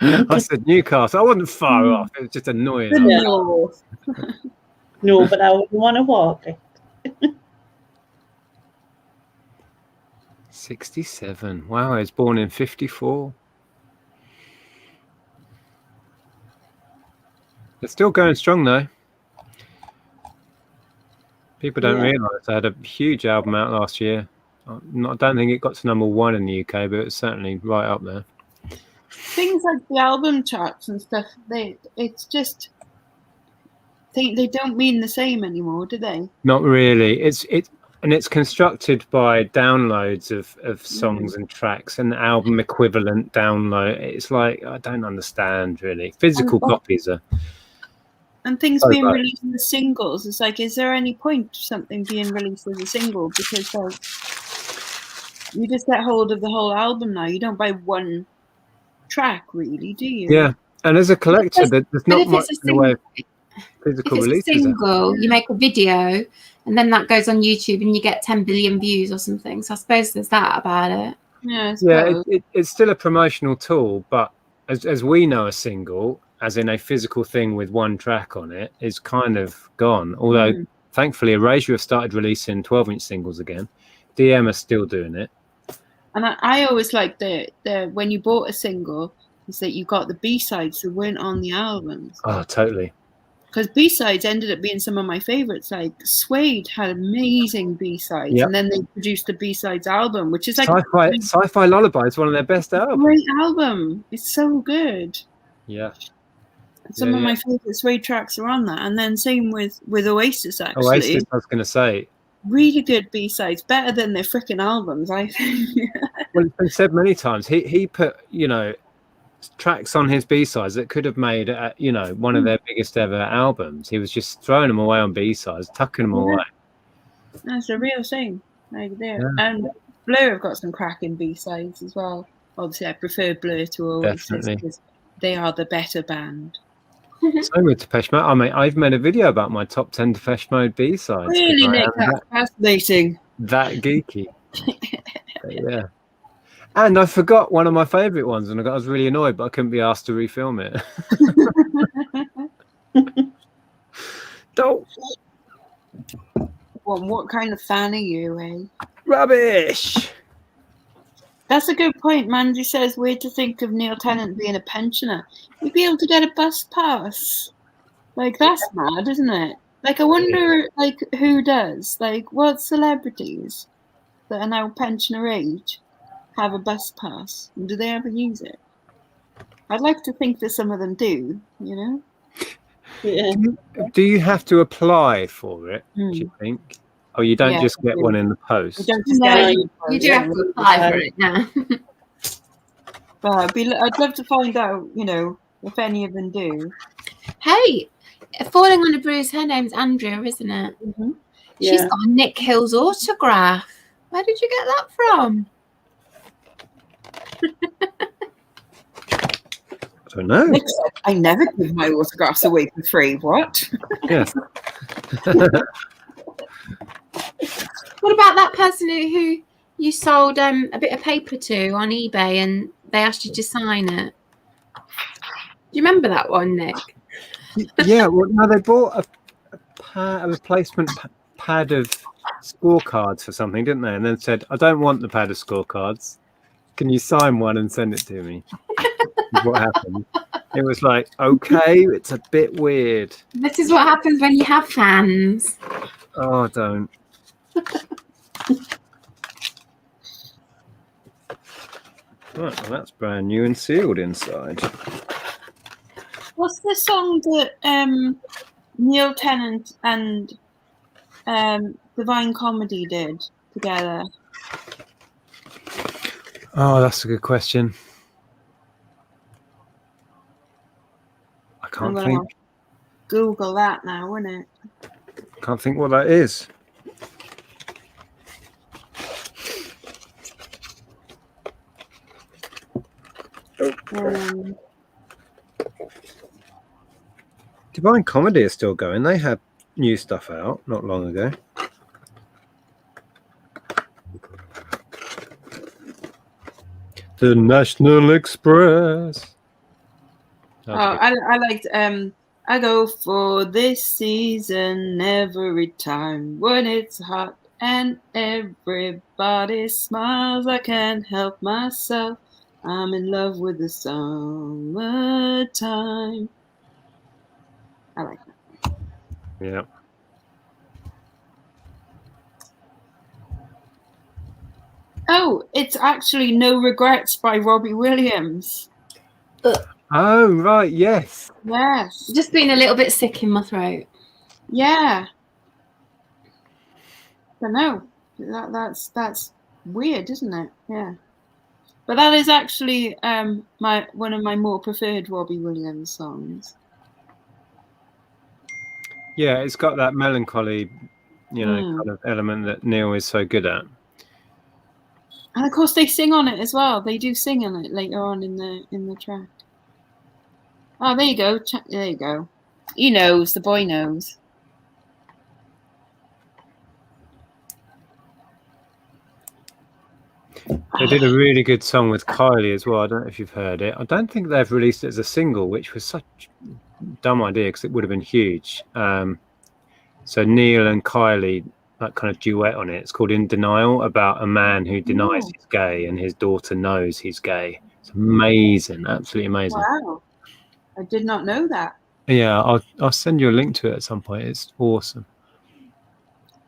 Speaker 3: I said Newcastle. I wasn't far off. It was just annoying.
Speaker 4: No.
Speaker 1: No, but I wouldn't want to walk it.
Speaker 3: 67. Wow, he was born in 54. They're still going strong, though. People don't realise they had a huge album out last year. I don't think it got to #1 in the UK, but it's certainly right up there.
Speaker 4: Things like the album charts and stuff, it's just they don't mean the same anymore, do they?
Speaker 3: Not really. It's constructed by downloads of songs and tracks, and album equivalent download. It's like I don't understand really. Physical copies are.
Speaker 4: And things being released as singles, it's like, is there any point to something being released as a single? Because you just get hold of the whole album now. You don't buy one track, really, do you?
Speaker 3: Yeah, and as a collector, there's not much in the way of physical
Speaker 2: if it's
Speaker 3: releases.
Speaker 2: a single, you make a video, and then that goes on YouTube, and you get 10 billion views or something. So I suppose there's that about it.
Speaker 4: Yeah,
Speaker 3: it's still a promotional tool, but as we know, a single, as in a physical thing with one track on it, is kind of gone. Although, thankfully, Erasure have started releasing 12-inch singles again. DM are still doing it.
Speaker 4: And I always like the when you bought a single, is that you got the B-sides that weren't on the albums.
Speaker 3: Oh, totally.
Speaker 4: Because B-sides ended up being some of my favorites. Like Suede had amazing B-sides, and then they produced the B-sides album, which is like
Speaker 3: Sci-Fi Lullaby is one of their best albums.
Speaker 4: Great album. It's so good.
Speaker 3: Yeah.
Speaker 4: Some of my favorite Suede tracks are on that, and then same with Oasis. Actually,
Speaker 3: Oasis, I was going to say,
Speaker 4: really good B-sides, better than their freaking albums, I think.
Speaker 3: Well, it's been said many times. He put tracks on his B-sides that could have made one of their biggest ever albums. He was just throwing them away on B-sides, tucking them away.
Speaker 4: That's a real thing. Like there, and Blur have got some cracking B-sides as well. Obviously, I prefer Blur to Oasis because they are the better band.
Speaker 3: Same with Depeche Mode. I mean, I've made a video about my top 10 Depeche Mode B-sides.
Speaker 4: Really, Nick, that's fascinating.
Speaker 3: That geeky. Yeah. And I forgot one of my favourite ones, and I was really annoyed, but I couldn't be asked to refilm it. Don't.
Speaker 4: Well, what kind of fan are you, eh?
Speaker 3: Rubbish.
Speaker 4: That's a good point. Mandy says, weird to think of Neil Tennant being a pensioner. You'd be able to get a bus pass. Like, that's mad, isn't it? Like, I wonder, like, who does? Like, what celebrities that are now pensioner age have a bus pass? And do they ever use it? I'd like to think that some of them do, you know?
Speaker 1: Yeah.
Speaker 3: Do you have to apply for it, do you think? Oh, you don't just get one in the post?
Speaker 4: You don't just
Speaker 2: No,
Speaker 4: get it.
Speaker 2: you do have to apply for it now.
Speaker 4: But I'd love to find out, you know, if any of them do.
Speaker 2: Hey, Falling on a Bruise, her name's Andrea, isn't it?
Speaker 4: Mm-hmm.
Speaker 2: She's
Speaker 1: Yeah.
Speaker 2: got a Nick Hill's autograph. Where did you get that from?
Speaker 3: I don't know.
Speaker 4: Nick said, I never give my autographs away for free. What?
Speaker 3: Yes.
Speaker 2: What about that person who you sold a bit of paper to on eBay and they asked you to sign it? Do you remember that one, Nick?
Speaker 3: Yeah. Well, no, they bought a replacement pad of scorecards for something, didn't they? And then said, "I don't want the pad of scorecards. Can you sign one and send it to me?" What happened? It was like, okay, it's a bit weird.
Speaker 2: This is what happens when you have fans.
Speaker 3: Oh, don't. Right, well, that's brand new and sealed inside.
Speaker 4: What's the song that Neil Tennant and Divine Comedy did together?
Speaker 3: Oh, that's a good question. I can't
Speaker 4: I'm
Speaker 3: think.
Speaker 4: gonna Google that now, won't it?
Speaker 3: Can't think what that is. Divine Comedy is still going. They had new stuff out not long ago. The National Express.
Speaker 4: I liked I go for this season every time when it's hot and everybody smiles. I can't help myself. I'm in love with the summertime. I like that.
Speaker 3: Yeah.
Speaker 4: Oh, it's actually No Regrets by Robbie Williams.
Speaker 3: Oh, right, yes.
Speaker 4: Yes.
Speaker 2: Just been a little bit sick in my throat.
Speaker 4: Yeah. I know. That's weird, isn't it? Yeah. But that is actually one of my more preferred Robbie Williams songs.
Speaker 3: Yeah, it's got that melancholy, kind of element that Neil is so good at.
Speaker 4: And of course they sing on it as well. They do sing on it later on in the track. Oh, there you go. There you go. He knows. The boy knows.
Speaker 3: They did a really good song with Kylie as well. I don't know if you've heard it. I don't think they've released it as a single, which was such a dumb idea because it would have been huge. So Neil and Kylie, that kind of duet on it. It's called In Denial, about a man who denies he's gay and his daughter knows he's gay. It's amazing, absolutely amazing.
Speaker 4: Wow, I did not know that.
Speaker 3: Yeah, I'll send you a link to it at some point. It's awesome.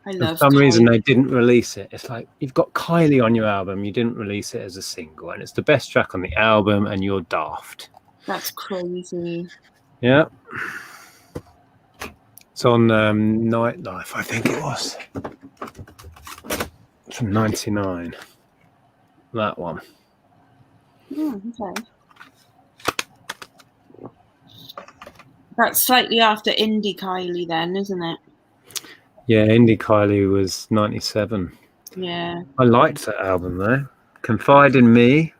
Speaker 4: I love.
Speaker 3: For some reason they didn't release it. It's like, you've got Kylie on your album, you didn't release it as a single, and it's the best track on the album, and you're daft.
Speaker 4: That's crazy.
Speaker 3: Yeah. It's on Nightlife, I think it was. From 99. That one.
Speaker 4: Okay. That's slightly after Indie Kylie then, isn't it?
Speaker 3: Yeah, Indie Kylie was 97.
Speaker 4: Yeah.
Speaker 3: I liked that album though. Confide in Me.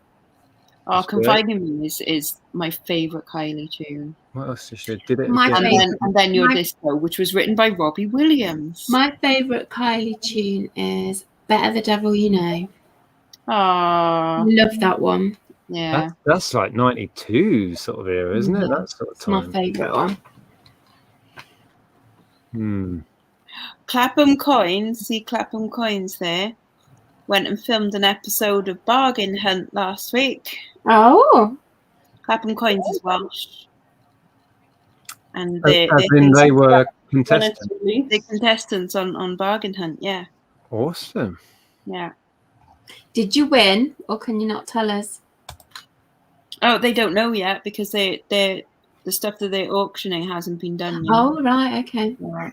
Speaker 4: Oh, Confide in Me is my favourite Kylie tune.
Speaker 3: What else did she did it?
Speaker 4: And then Your Disco, which was written by Robbie Williams.
Speaker 2: My favourite Kylie tune is Better the Devil You Know.
Speaker 4: Oh,
Speaker 2: Love that one.
Speaker 4: Yeah.
Speaker 3: That's like 92 sort of era, isn't it? That sort of time.
Speaker 2: My favourite one.
Speaker 4: Clapham Coins, see Clapham Coins there, went and filmed an episode of Bargain Hunt last week.
Speaker 2: Oh.
Speaker 4: Clapham Coins is Welsh. And
Speaker 3: They were contestants.
Speaker 4: They're contestants on Bargain Hunt, yeah.
Speaker 3: Awesome.
Speaker 4: Yeah.
Speaker 2: Did you win, or can you not tell us?
Speaker 4: Oh, they don't know yet because the stuff that they're auctioning hasn't been done yet.
Speaker 2: Oh, right, okay.
Speaker 4: Yeah.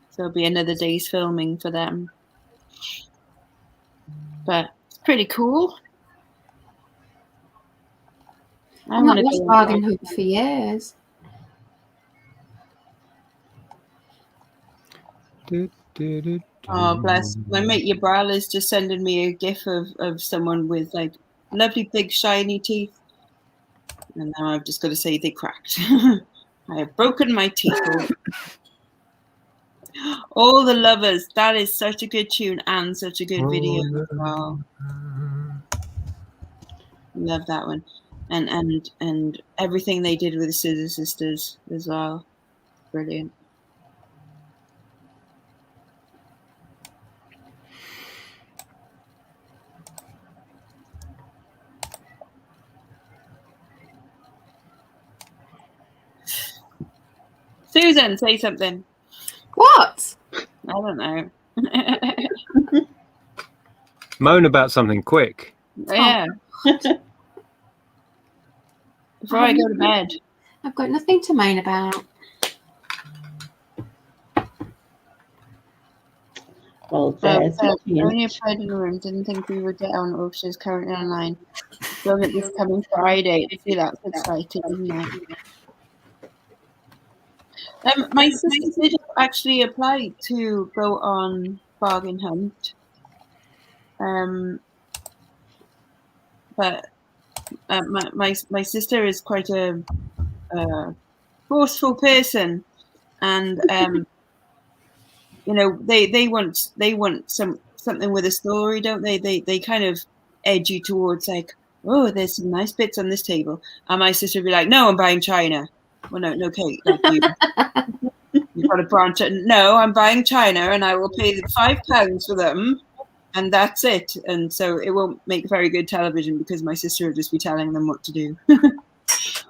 Speaker 4: So it'll be another day's filming for them. But it's pretty cool.
Speaker 2: I've not watched Bargain Hunt for years.
Speaker 4: Oh, bless. My mate Yabral is just sending me a gif of someone with like lovely big shiny teeth. And now I've just got to say they cracked. I have broken my teeth. All the Lovers. That is such a good tune and such a good video as well. Love that one. And everything they did with the Scissor Sisters as well. Brilliant. Susan, say something.
Speaker 2: What?
Speaker 4: I don't know.
Speaker 3: Moan about something quick.
Speaker 4: Yeah. Before I go to bed.
Speaker 2: I've got nothing to moan about.
Speaker 1: Well, there's
Speaker 4: only applied in the room. Didn't think we would get on. Or she's currently online. Film it this coming Friday. See, that's exciting, isn't it? My sister did actually apply to go on Bargain Hunt, but my sister is quite a forceful person, and you know they want something with a story, don't they? They kind of edge you towards like, oh, there's some nice bits on this table, and my sister would be like, no, I'm buying China. Well, no, Kate, you've got to branch it. No, I'm buying China and I will pay £5 for them and that's it. And so it won't make very good television because my sister will just be telling them what to do.
Speaker 2: So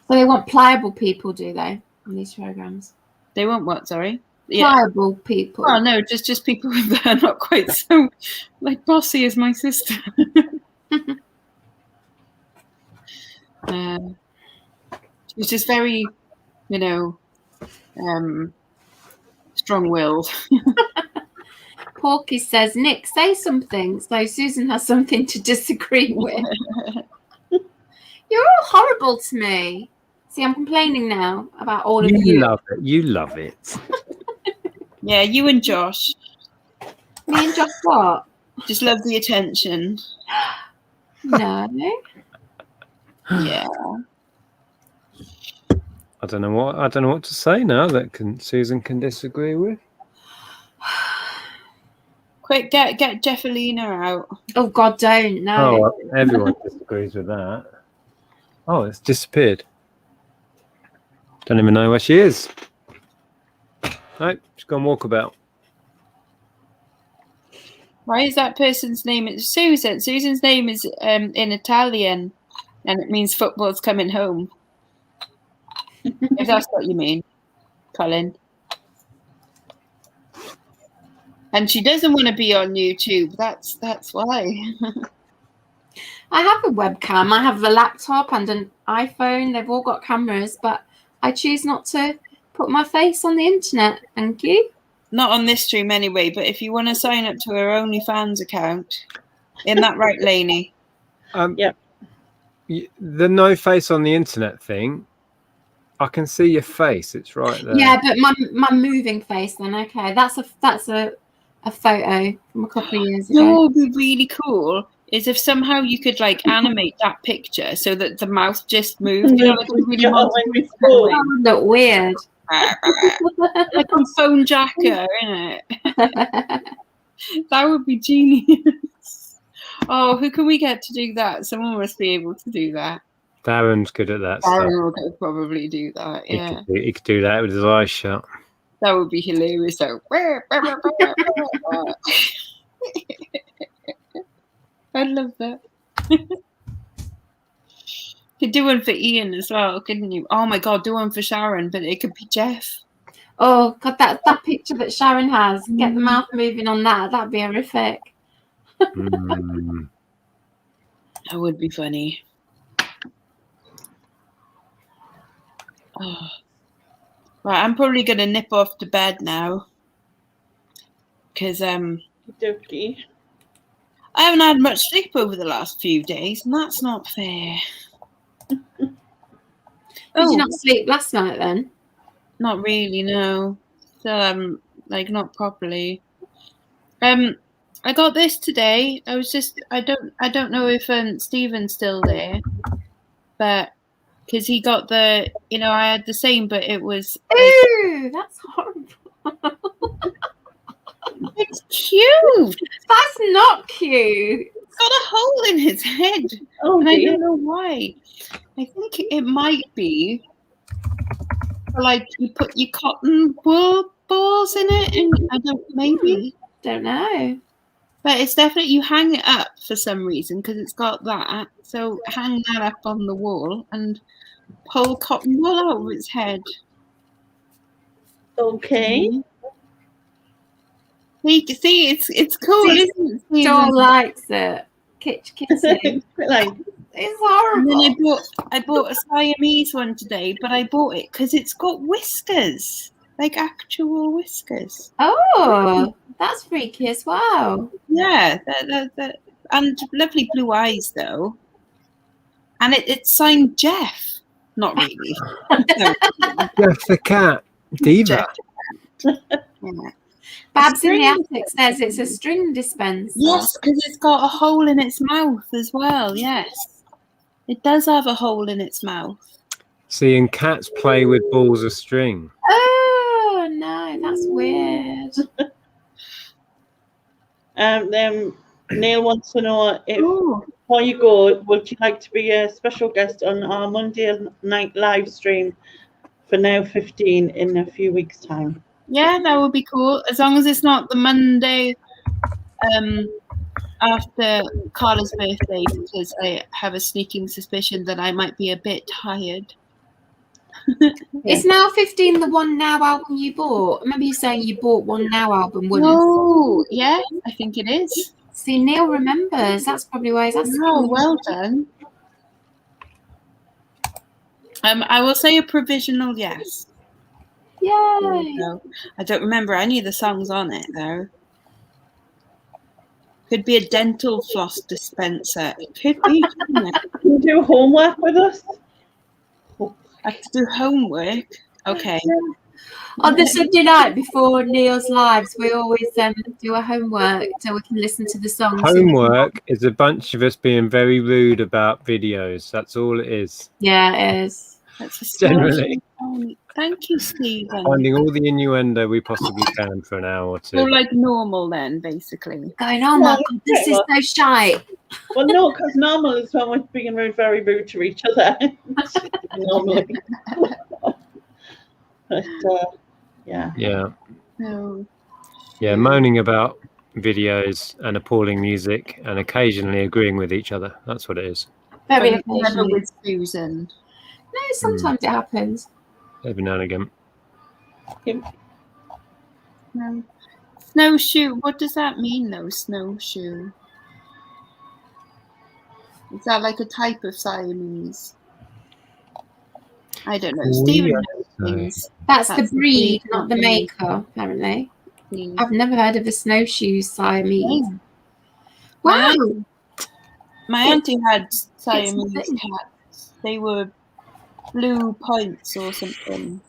Speaker 2: they want pliable people, do they, on these programs?
Speaker 4: They want what, sorry?
Speaker 2: Pliable people.
Speaker 4: Oh, no, just people that are not quite so like bossy as my sister. She's just very, you know, strong-willed.
Speaker 2: Porky says, Nick, say something so Susan has something to disagree with. You're all horrible to me. See, I'm complaining now about all of you.
Speaker 3: You love it. You love it.
Speaker 4: Yeah, you and Josh.
Speaker 2: Me and Josh what?
Speaker 4: Just love the attention.
Speaker 2: No.
Speaker 4: Yeah.
Speaker 3: I don't know what to say now that Susan can disagree with.
Speaker 4: Quick, get Jeffalina out.
Speaker 2: Oh God, don't. No.
Speaker 3: Oh, everyone disagrees with that. Oh, it's disappeared. Don't even know where she is. No, she's gone walkabout.
Speaker 4: Why is that person's name? It's Susan. Susan's name is in Italian, and it means football's coming home. If that's what you mean, Colin. And she doesn't want to be on YouTube. That's why.
Speaker 2: I have a webcam. I have a laptop and an iPhone. They've all got cameras, but I choose not to put my face on the internet. Thank you.
Speaker 4: Not on this stream anyway, but if you want to sign up to her OnlyFans account, isn't that right, Lainey?
Speaker 1: Yeah.
Speaker 3: The no face on the internet thing, I can see your face. It's right there.
Speaker 2: Yeah, but my moving face then. Okay, that's a photo from a couple of years ago.
Speaker 4: You know what would be really cool is if somehow you could like animate that picture so that the mouth just moved. You know, like a really
Speaker 2: That would look weird.
Speaker 4: Like on Phone Jacker, innit? That would be genius. Oh, who can we get to do that? Someone must be able to do that.
Speaker 3: Darren's good at that stuff.
Speaker 4: Darren could probably do that. Yeah,
Speaker 3: He could do that with his eyes shut.
Speaker 4: that would be hilarious. So, I'd love that. Could do one for Ian as well, couldn't you? Oh my God, do one for Sharon, but it could be Jeff.
Speaker 2: Oh God, that picture that Sharon has, get the mouth moving on that'd be horrific.
Speaker 3: Mm.
Speaker 4: That would be funny. Oh. Right, I'm probably gonna nip off to bed now. Because
Speaker 1: Dokey.
Speaker 4: I haven't had much sleep over the last few days, and that's not fair.
Speaker 2: Did you not sleep last night then?
Speaker 4: Not really, no. So like not properly. I got this today. I don't know if Stephen's still there, but because he got the, I had the same, but it was.
Speaker 2: Ooh, that's horrible.
Speaker 4: It's cute.
Speaker 2: That's not cute.
Speaker 4: It's got a hole in his head, and I don't know why. I think it might be like you put your cotton wool balls in it, and
Speaker 2: Don't know.
Speaker 4: But it's definitely, you hang it up for some reason because it's got that. So hang that up on the wall and pull cotton wool over its head.
Speaker 1: Okay.
Speaker 4: Mm-hmm. See, it's cool, isn't it?
Speaker 2: Joel likes it. Kissing.
Speaker 1: It's
Speaker 2: horrible.
Speaker 4: And then I bought a Siamese one today, but I bought it because it's got whiskers, like actual whiskers.
Speaker 2: Oh, that's freaky as well.
Speaker 4: Yeah, and lovely blue eyes though. And it's signed Jeff. Not really.
Speaker 3: Jeff the cat. Diva.
Speaker 4: Yeah.
Speaker 2: Babs in the Attic says it's a string dispenser.
Speaker 4: Yes, because it's got a hole in its mouth as well. Yes. It does have a hole in its mouth.
Speaker 3: See, and cats play with balls of string.
Speaker 2: Oh, no, that's weird.
Speaker 1: Then Neil wants to know if, before you go, would you like to be a special guest on our Monday night live stream for Now 15 in a few weeks' time?
Speaker 4: Yeah, that would be cool. As long as it's not the Monday after Carla's birthday, because I have a sneaking suspicion that I might be a bit tired.
Speaker 2: Is Now 15 the One Now album you bought? I remember you saying you bought One Now album once.
Speaker 4: Oh, yeah, I think it is.
Speaker 2: See, Neil remembers. That's probably why he's asking.
Speaker 4: Oh, well done. I will say a provisional yes.
Speaker 2: Yay!
Speaker 4: I don't remember any of the songs on it though. Could be a dental floss dispenser. It could be.
Speaker 1: Can you do homework with us?
Speaker 4: I have to do homework. Okay.
Speaker 2: On the Sunday night before Neil's lives, we always do a homework so we can listen to the songs.
Speaker 3: Homework is a bunch of us being very rude about videos. That's all it is.
Speaker 2: Yeah, it is.
Speaker 4: That's
Speaker 3: Generally.
Speaker 4: Thank you, Stephen.
Speaker 3: Finding all the innuendo we possibly can for an hour or two.
Speaker 4: So like normal then, basically.
Speaker 2: Going, oh my God, this is so shy.
Speaker 1: Well, no, because normal is when we're being very rude to each other. Normally. But, yeah.
Speaker 3: Yeah.
Speaker 4: No.
Speaker 3: Yeah, moaning about videos and appalling music and occasionally agreeing with each other. That's what it is.
Speaker 2: Very
Speaker 4: Never
Speaker 2: occasionally.
Speaker 4: with Susan.
Speaker 2: No, sometimes it happens.
Speaker 3: Every now and again.
Speaker 4: No. Snowshoe. What does that mean though, snowshoe? Is that like a type of Siamese? I don't know. Stephen knows things.
Speaker 2: That's the breed, not the maker, apparently.
Speaker 4: Please.
Speaker 2: I've never heard of a snowshoe Siamese.
Speaker 4: Oh.
Speaker 2: Wow.
Speaker 4: My auntie had Siamese cats. They were blue points or something.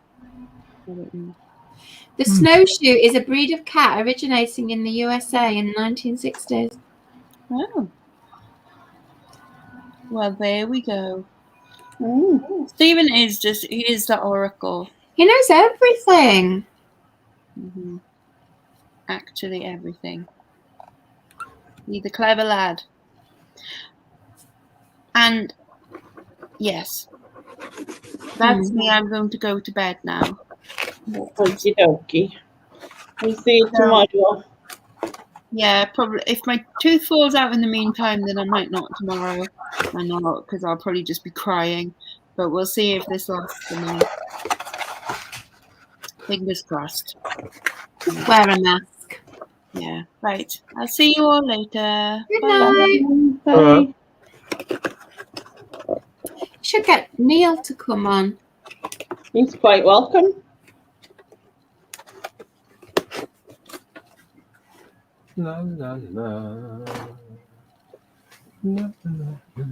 Speaker 4: I don't know.
Speaker 2: The snowshoe is a breed of cat originating in the USA in the 1960s.
Speaker 4: Oh. Well, there we go.
Speaker 1: Mm.
Speaker 4: Stephen is he is the oracle.
Speaker 2: He knows everything.
Speaker 4: Mm-hmm. Actually, everything. He's a clever lad. And Yes. That's me. I'm going to go to bed now.
Speaker 1: Okie dokie. We'll see you tomorrow.
Speaker 4: Yeah, probably. If my tooth falls out in the meantime, then I might not tomorrow. I know, because I'll probably just be crying. But we'll see if this lasts the night. Fingers crossed.
Speaker 2: Wear a mask.
Speaker 4: Yeah, right. I'll see you all later.
Speaker 2: Good
Speaker 4: Bye.
Speaker 2: night.
Speaker 1: Bye.
Speaker 2: Should get Neil to come on.
Speaker 1: He's quite welcome.
Speaker 3: La, la, la. La, la, la.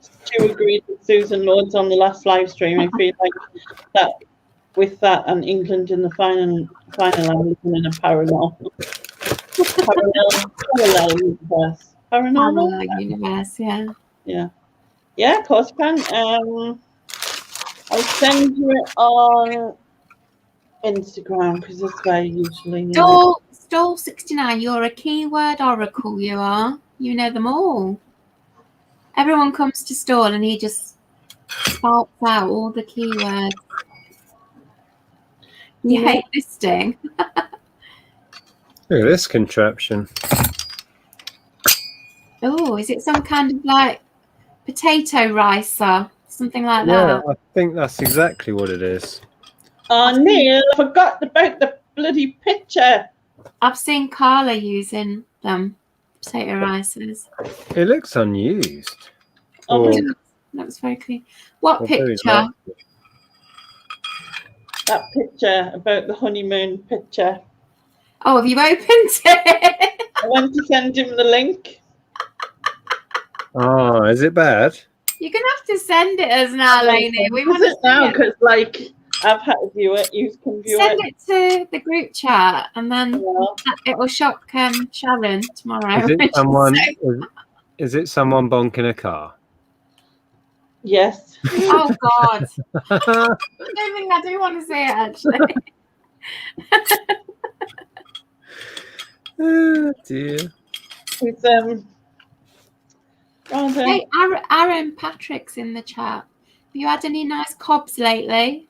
Speaker 1: Stu agreed with Susan Lords on the last live stream. I feel like that with that and England in the final, I'm living in a parallel universe.
Speaker 2: Parallel universe, yeah.
Speaker 1: Yeah, of course, can. I'll send you it on Instagram because that's where I usually.
Speaker 2: Stall 69. You're a keyword oracle. You are. You know them all. Everyone comes to Stall and he just spouts out all the keywords. You hate listing.
Speaker 3: Look at this contraption.
Speaker 2: Oh, is it some kind of like potato ricer? Something like
Speaker 3: Yeah,
Speaker 2: that?
Speaker 3: I think that's exactly what it is.
Speaker 1: Oh, Neil, I forgot about the bloody picture.
Speaker 2: I've seen Carla using them, potato ricers.
Speaker 3: It looks unused.
Speaker 1: Oh,
Speaker 3: Or-
Speaker 2: That was very clean. What
Speaker 3: or very
Speaker 2: picture?
Speaker 3: nice.
Speaker 1: that picture about the honeymoon picture.
Speaker 2: Oh, have you opened it?
Speaker 1: I went to send him the link.
Speaker 3: Oh, is it bad?
Speaker 2: You're gonna have to send it us now, Lainey. We want
Speaker 1: Is
Speaker 2: to
Speaker 1: it now
Speaker 2: see it.
Speaker 1: because, like, I've had to view it. You can view
Speaker 2: Send
Speaker 1: it.
Speaker 2: it to the group chat, and then
Speaker 1: Yeah.
Speaker 2: it will shock Sharon tomorrow.
Speaker 3: Is it someone? Is it someone bonking a car?
Speaker 1: Yes.
Speaker 2: Oh God! I don't think I do want to see it actually.
Speaker 3: Oh dear.
Speaker 1: It's rather.
Speaker 2: Hey, Aaron Patrick's in the chat. Have you had any nice cobs lately?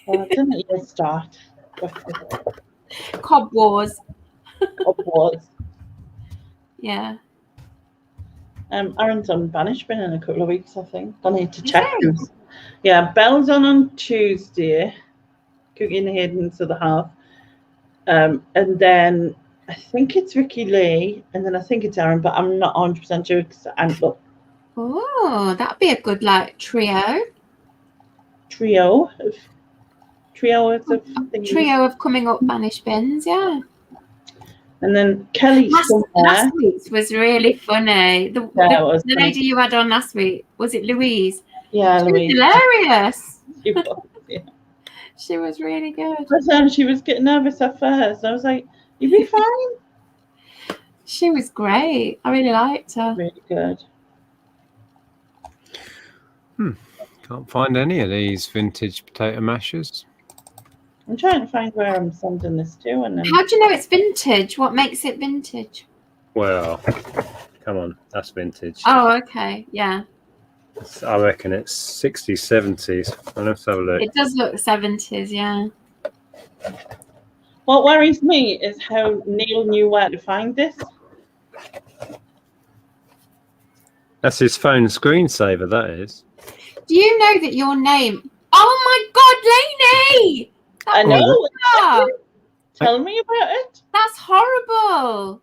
Speaker 1: Didn't even start.
Speaker 2: Cob wars.
Speaker 1: Upwards.
Speaker 2: Yeah.
Speaker 1: Aaron's on banishment in a couple of weeks, I think. I need to
Speaker 2: Is
Speaker 1: check.
Speaker 2: he?
Speaker 1: Yeah, Belle's on Tuesday. Cooking Hayden's to the half. And then I think it's Ricky Lee, and then I think it's Aaron, but I'm not 100% sure because I haven't looked.
Speaker 2: Oh, that'd be a good like trio.
Speaker 1: Trio of things.
Speaker 2: Trio of coming up banished bins, yeah.
Speaker 1: And then Kelly's somewhere.
Speaker 2: Last week's was really funny. The
Speaker 1: funny.
Speaker 2: lady you had on last week, was it Louise?
Speaker 1: Yeah,
Speaker 2: She was
Speaker 1: Louise.
Speaker 2: hilarious.
Speaker 1: She was, yeah.
Speaker 2: She was really good.
Speaker 1: But she was getting nervous at first. I was like, "You'll be fine."
Speaker 2: She was great. I really liked her.
Speaker 1: Really good.
Speaker 3: Can't find any of these vintage potato mashers.
Speaker 1: I'm trying to find where I'm sending this to, and then
Speaker 2: How do you know it's vintage? What makes it vintage?
Speaker 3: Well, come on, that's vintage.
Speaker 2: Oh, okay. Yeah.
Speaker 3: I reckon it's 60s, 70s. I'll have to have a look.
Speaker 2: It does look 70s, yeah.
Speaker 1: what worries me is how Neil knew where to find this.
Speaker 3: That's his phone screensaver, that is.
Speaker 2: Do you know that your name... Oh, my God, Lainey!
Speaker 1: I know.
Speaker 2: Ah,
Speaker 1: Tell me about it.
Speaker 2: that's horrible.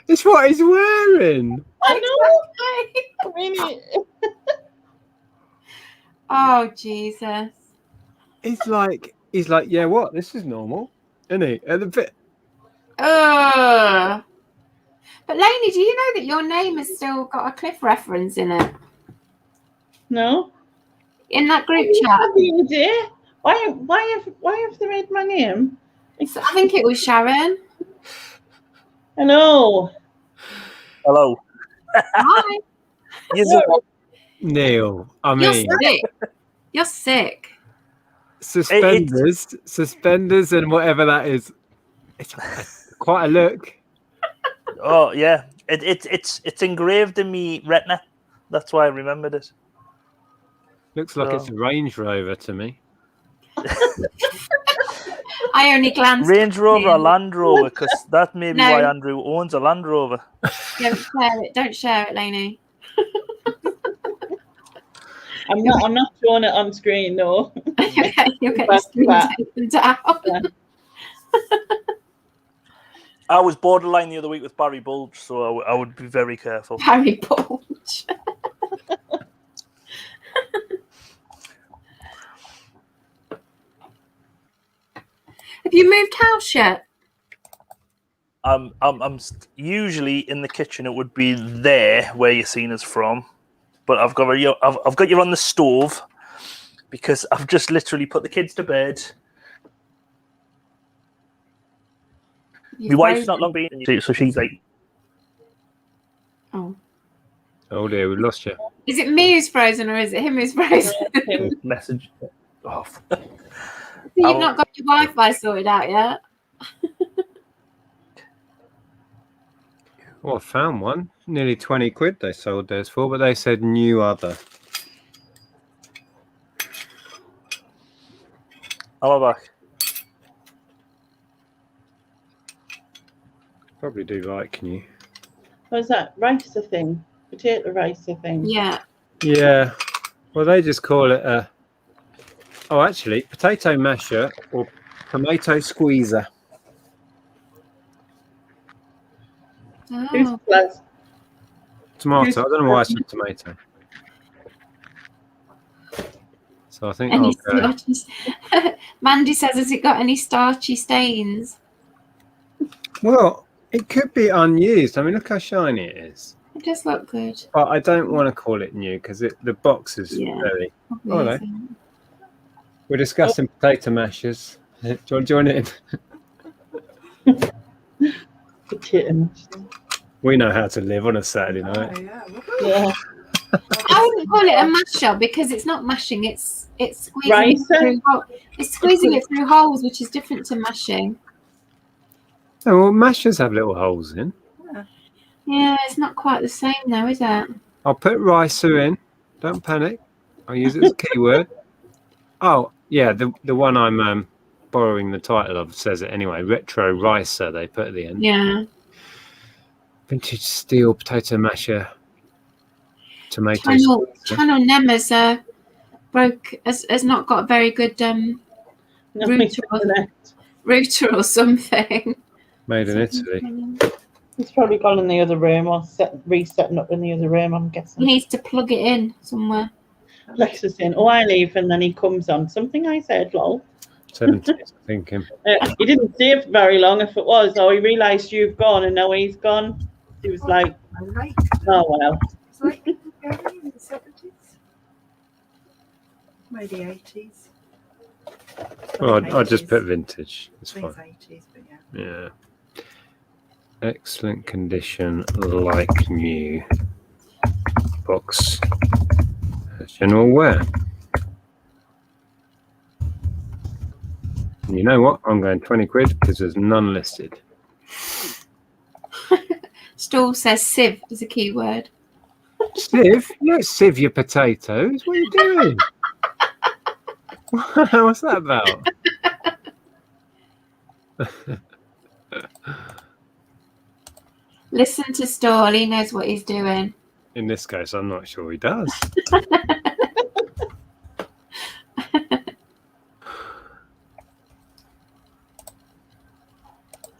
Speaker 3: It's what he's wearing.
Speaker 1: I know. Really.
Speaker 2: Oh, Jesus.
Speaker 3: He's like, yeah, what? This is normal, isn't he? At the bit.
Speaker 2: Ugh. But Lainey, do you know that your name has still got a Cliff reference in it?
Speaker 1: No.
Speaker 2: In that group
Speaker 1: I
Speaker 2: chat?
Speaker 1: have the idea. Why have they made my name?
Speaker 2: So I think it was Sharon.
Speaker 1: Hello.
Speaker 5: Hello.
Speaker 2: Hi.
Speaker 5: Yes,
Speaker 3: Neil, I
Speaker 2: You're
Speaker 3: mean,
Speaker 2: sick. You're sick.
Speaker 3: suspenders and whatever that is. It's quite a look.
Speaker 5: Oh yeah, it's engraved in me retina. That's why I remembered it.
Speaker 3: Looks like it's a Range Rover to me.
Speaker 2: I only glanced.
Speaker 5: Range Rover or Land Rover, because that may be why Andrew owns a Land Rover.
Speaker 2: Don't share it, Lainey.
Speaker 1: I'm not showing it on screen, no.
Speaker 2: You'll get the screen taken down.
Speaker 1: Yeah.
Speaker 5: I was borderline the other week with Barry Bulge, so I would be very careful.
Speaker 2: Barry Bulge. Have you moved house yet?
Speaker 5: I'm usually in the kitchen. It would be there where you're seeing us from, but I've got you on the stove because I've just literally put the kids to bed. My wife's not long been, so she's like,
Speaker 2: oh
Speaker 3: dear, we lost you.
Speaker 2: Is it me who's frozen or is it him who's frozen?
Speaker 5: message off.
Speaker 2: You've not got your Wi-Fi sorted out yet.
Speaker 3: Well, I found one. Nearly 20 quid they sold theirs for, but they said new other.
Speaker 5: I'm back.
Speaker 3: Probably do like new.
Speaker 1: What was that? Ricer thing? Potato ricer thing?
Speaker 2: Yeah.
Speaker 3: Yeah. Well, they just call it a... Oh, actually, potato masher or tomato squeezer.
Speaker 1: Who's
Speaker 2: Oh.
Speaker 1: plus?
Speaker 3: Tomato. I don't know why I said tomato. So I think
Speaker 2: Any
Speaker 3: I'll go.
Speaker 2: Mandy says, has it got any starchy stains?
Speaker 3: Well, it could be unused. I mean, look how shiny it is.
Speaker 2: It does look good.
Speaker 3: But I don't want to call it new because the box is very... Oh, no. We're discussing potato mashers. Do you want to join in?
Speaker 1: Potato masher.
Speaker 3: We know how to live on a Saturday night.
Speaker 1: Yeah.
Speaker 2: I wouldn't call it a masher because it's not mashing. It's squeezing
Speaker 1: Ricer?
Speaker 2: it's squeezing it through holes, which is different to mashing.
Speaker 3: Oh, well, mashers have little holes in.
Speaker 2: Yeah, it's not quite the same though, is it?
Speaker 3: I'll put ricer in. Don't panic. I'll use it as a keyword. Oh, yeah, the one I'm borrowing the title of says it anyway. Retro ricer, they put at the end.
Speaker 2: Yeah.
Speaker 3: Vintage steel potato masher. Tomato
Speaker 2: Channel
Speaker 3: squeezer.
Speaker 2: Nema's has not got a very good router or something.
Speaker 3: Made in Italy.
Speaker 1: It's probably gone in the other room or resetting up in the other room, I'm
Speaker 2: He
Speaker 1: guessing.
Speaker 2: needs to plug it in somewhere.
Speaker 1: Lex is saying, I leave, and then he comes on. Something I said, lol.
Speaker 3: 70s, I think.
Speaker 1: He didn't stay for very long if it was. Oh, he realised you've gone and now he's gone. He was like, oh, well.
Speaker 6: It's like in the 70s, maybe 80s.
Speaker 3: Well, I'll just put vintage. It's
Speaker 6: I think
Speaker 3: fine.
Speaker 6: it's 80s, but yeah.
Speaker 3: Yeah. Excellent condition, like new. Box. General wear. And you know what? I'm going 20 quid because there's none listed.
Speaker 2: Stall says sieve is a key word.
Speaker 3: Sieve? You don't sieve your potatoes. What are you doing? What's that about?
Speaker 2: Listen to Stall, he knows what he's doing.
Speaker 3: In this case, I'm not sure he does.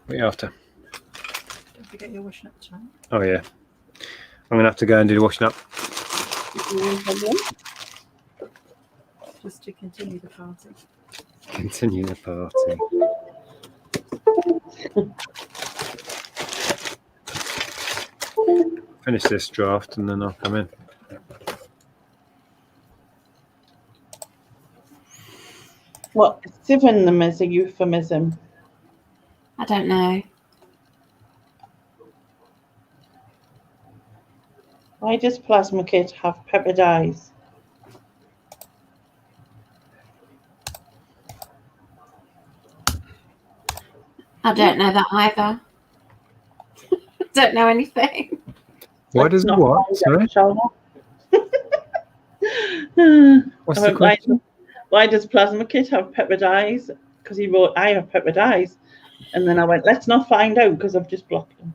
Speaker 3: What are you after?
Speaker 6: Don't forget you're washing up tonight.
Speaker 3: Oh, yeah. I'm going to have to go and do the washing up.
Speaker 6: Just to continue the party.
Speaker 3: Continue the party. Finish this draft and then I'll come in.
Speaker 1: What? Sieving them is a euphemism.
Speaker 2: I don't know.
Speaker 1: Why does Plasma Kit have peppered eyes?
Speaker 2: I don't know that either. Don't know anything.
Speaker 3: Why
Speaker 1: Let's
Speaker 3: does
Speaker 1: not
Speaker 3: what?
Speaker 1: find
Speaker 3: Sorry?
Speaker 1: out, shall
Speaker 3: What's
Speaker 1: we?
Speaker 3: the question?
Speaker 1: Why does Plasma Kit have peppered eyes? Because he wrote, I have peppered eyes. And then I went, let's not find out because I've just blocked him.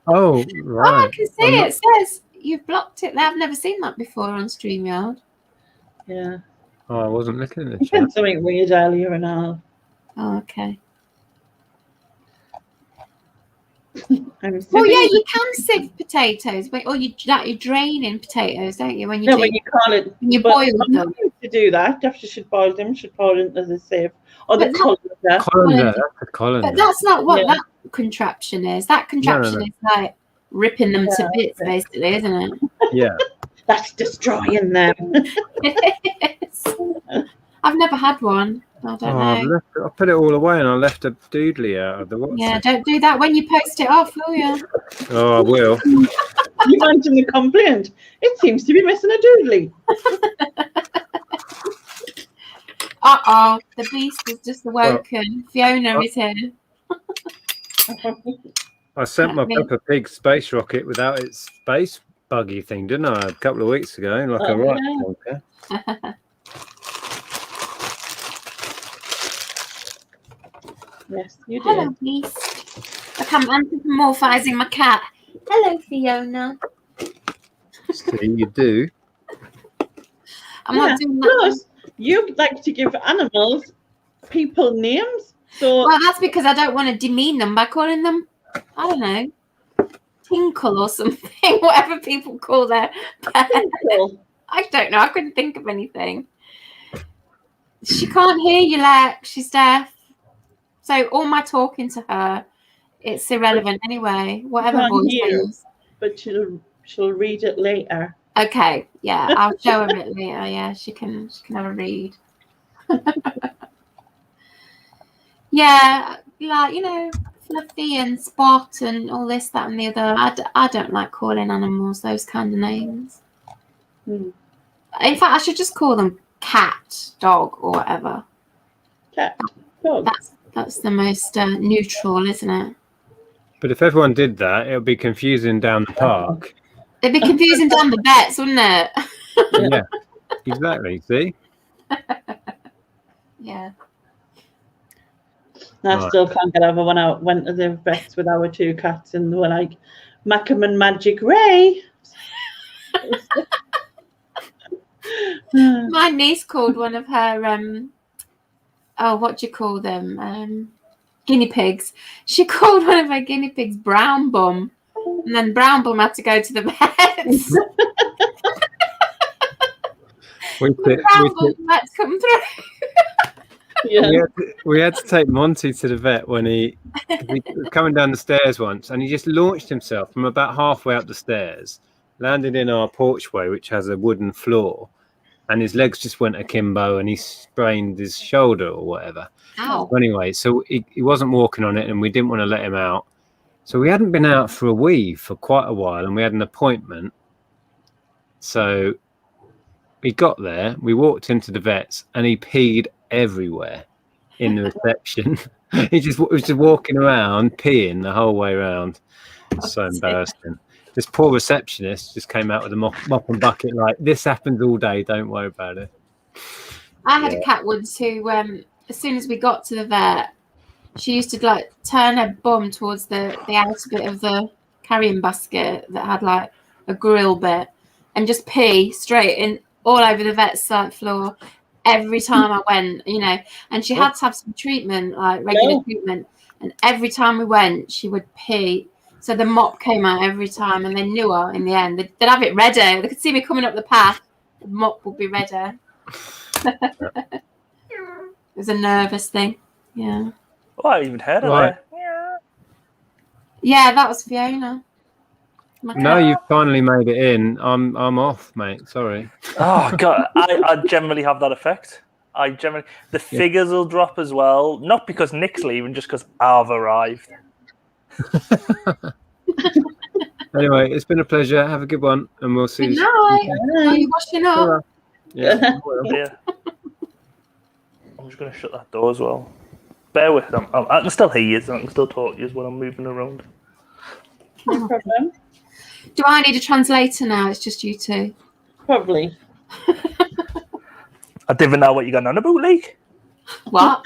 Speaker 3: Oh,
Speaker 2: Oh, I
Speaker 3: right.
Speaker 2: can see
Speaker 3: I'm not-
Speaker 2: it says you've blocked it. I've never seen that before on StreamYard.
Speaker 1: Yeah.
Speaker 3: Oh, I wasn't looking at the
Speaker 1: He
Speaker 3: chat.
Speaker 1: said something weird earlier and all.
Speaker 2: Oh, okay.
Speaker 1: I'm
Speaker 2: Well,
Speaker 1: sitting-
Speaker 2: yeah, you can sieve potatoes, but or you're draining potatoes, don't you? When you
Speaker 1: No,
Speaker 2: do,
Speaker 1: but you call it.
Speaker 2: when you
Speaker 1: but
Speaker 2: boil
Speaker 1: I'm
Speaker 2: them.
Speaker 1: not used to do that. After should boil them, should boil into the sieve or the
Speaker 2: But that-
Speaker 1: colander.
Speaker 3: Colander. That's a colander.
Speaker 2: But that's not what
Speaker 1: Yeah.
Speaker 2: that contraption is. That contraption
Speaker 3: no.
Speaker 2: is like ripping them to
Speaker 1: Yeah,
Speaker 2: bits,
Speaker 1: okay.
Speaker 2: basically, isn't it?
Speaker 3: Yeah.
Speaker 1: That's destroying them.
Speaker 2: Yes. I've never had one. I don't know.
Speaker 3: I put it all away and I left a doodly out of the WhatsApp.
Speaker 2: Yeah, don't do that when you post it off, will you?
Speaker 3: Oh, I will.
Speaker 1: You mentioned the complaint. It seems to be missing a doodly.
Speaker 2: Uh-oh, the beast has just awoken. Fiona is here.
Speaker 3: I sent my
Speaker 2: Me.
Speaker 3: Peppa Pig space rocket without its space buggy thing, didn't I? A couple of weeks ago, like
Speaker 1: Oh,
Speaker 3: a right
Speaker 1: yeah.
Speaker 3: plonker.
Speaker 1: Yes, you
Speaker 2: Hello,
Speaker 1: did.
Speaker 2: beast. Look, I'm anthropomorphizing my cat. Hello, Fiona.
Speaker 3: See, you do.
Speaker 2: I'm
Speaker 1: Yeah,
Speaker 2: not doing that.
Speaker 1: Plus, you like to give animals people names. So
Speaker 2: Well, that's because I don't want to demean them by calling them, I don't know, Tinkle or something, whatever people call their pet.
Speaker 1: Tinkle.
Speaker 2: I don't know. I couldn't think of anything. She can't hear you, Lex. She's deaf. So all my talking to her, it's irrelevant anyway. Whatever
Speaker 1: can't
Speaker 2: voice I
Speaker 1: hear.
Speaker 2: use.
Speaker 1: But she'll read it later.
Speaker 2: Okay, yeah, I'll show her it later. Yeah, she can have a read. Yeah, like, you know, Fluffy and Spot and all this, that, and the other. I don't like calling animals those kind of names.
Speaker 1: Hmm.
Speaker 2: In fact, I should just call them cat, dog, or whatever.
Speaker 1: Cat, dog.
Speaker 2: That's the most neutral, isn't it?
Speaker 3: But if everyone did that, it would be confusing down the park.
Speaker 2: It'd be confusing down the vets, wouldn't it?
Speaker 3: Yeah, exactly. See?
Speaker 2: Yeah.
Speaker 1: I
Speaker 3: Right.
Speaker 1: still can't get over when I went to the vets with our two cats and they were like, Macam and Magic Ray.
Speaker 2: My niece called one of her what do you call them? Guinea pigs. She called one of her guinea pigs Brown Bum. And then Brown Bum had to go to the vets. Brown Bum vets come through.
Speaker 1: Yeah.
Speaker 3: We had to take Monty to the vet when he was coming down the stairs once, and he just launched himself from about halfway up the stairs, landed in our porchway, which has a wooden floor, and his legs just went akimbo, and he sprained his shoulder or whatever.
Speaker 2: Ow.
Speaker 3: So anyway, so he wasn't walking on it, and we didn't want to let him out. So we hadn't been out for a wee for quite a while, and we had an appointment. So we got there, we walked into the vets, and he peed everywhere in the reception. He just was just walking around peeing the whole way around. It's so embarrassing. This poor receptionist just came out with a mop and bucket like, this happens all day, don't worry about it.
Speaker 2: I had a cat once who, as soon as we got to the vet, she used to like turn her bum towards the outer bit of the carrying basket that had like a grill bit and just pee straight in all over the vet's site floor every time I went, you know. And she had to have some treatment, like regular treatment. And every time we went, she would pee. So the mop came out every time, and they knew her in the end. They'd have it ready. They could see me coming up the path. The mop would be ready. It was a nervous thing. Yeah.
Speaker 5: Oh, I even heard of
Speaker 3: Right.
Speaker 5: that. Yeah.
Speaker 2: Yeah, that was Fiona. My
Speaker 3: Now
Speaker 2: cat.
Speaker 3: you've finally made it in. I'm off, mate. Sorry.
Speaker 5: Oh god, I generally have that effect. The figures will drop as well, not because Nick's leaving, just because I've arrived.
Speaker 3: Anyway, it's been a pleasure. Have a good one, and we'll see
Speaker 2: Good
Speaker 3: you.
Speaker 2: night. Are you washing up?
Speaker 3: Yeah. I will.
Speaker 5: Yeah. I'm just going to shut that door as well. Bear with them. I can still hear you, and I can still talk to you when I'm moving around.
Speaker 1: No problem.
Speaker 2: Do I need a translator now? It's just you two.
Speaker 1: Probably.
Speaker 5: I didn't know what you're going on about, like.
Speaker 2: What?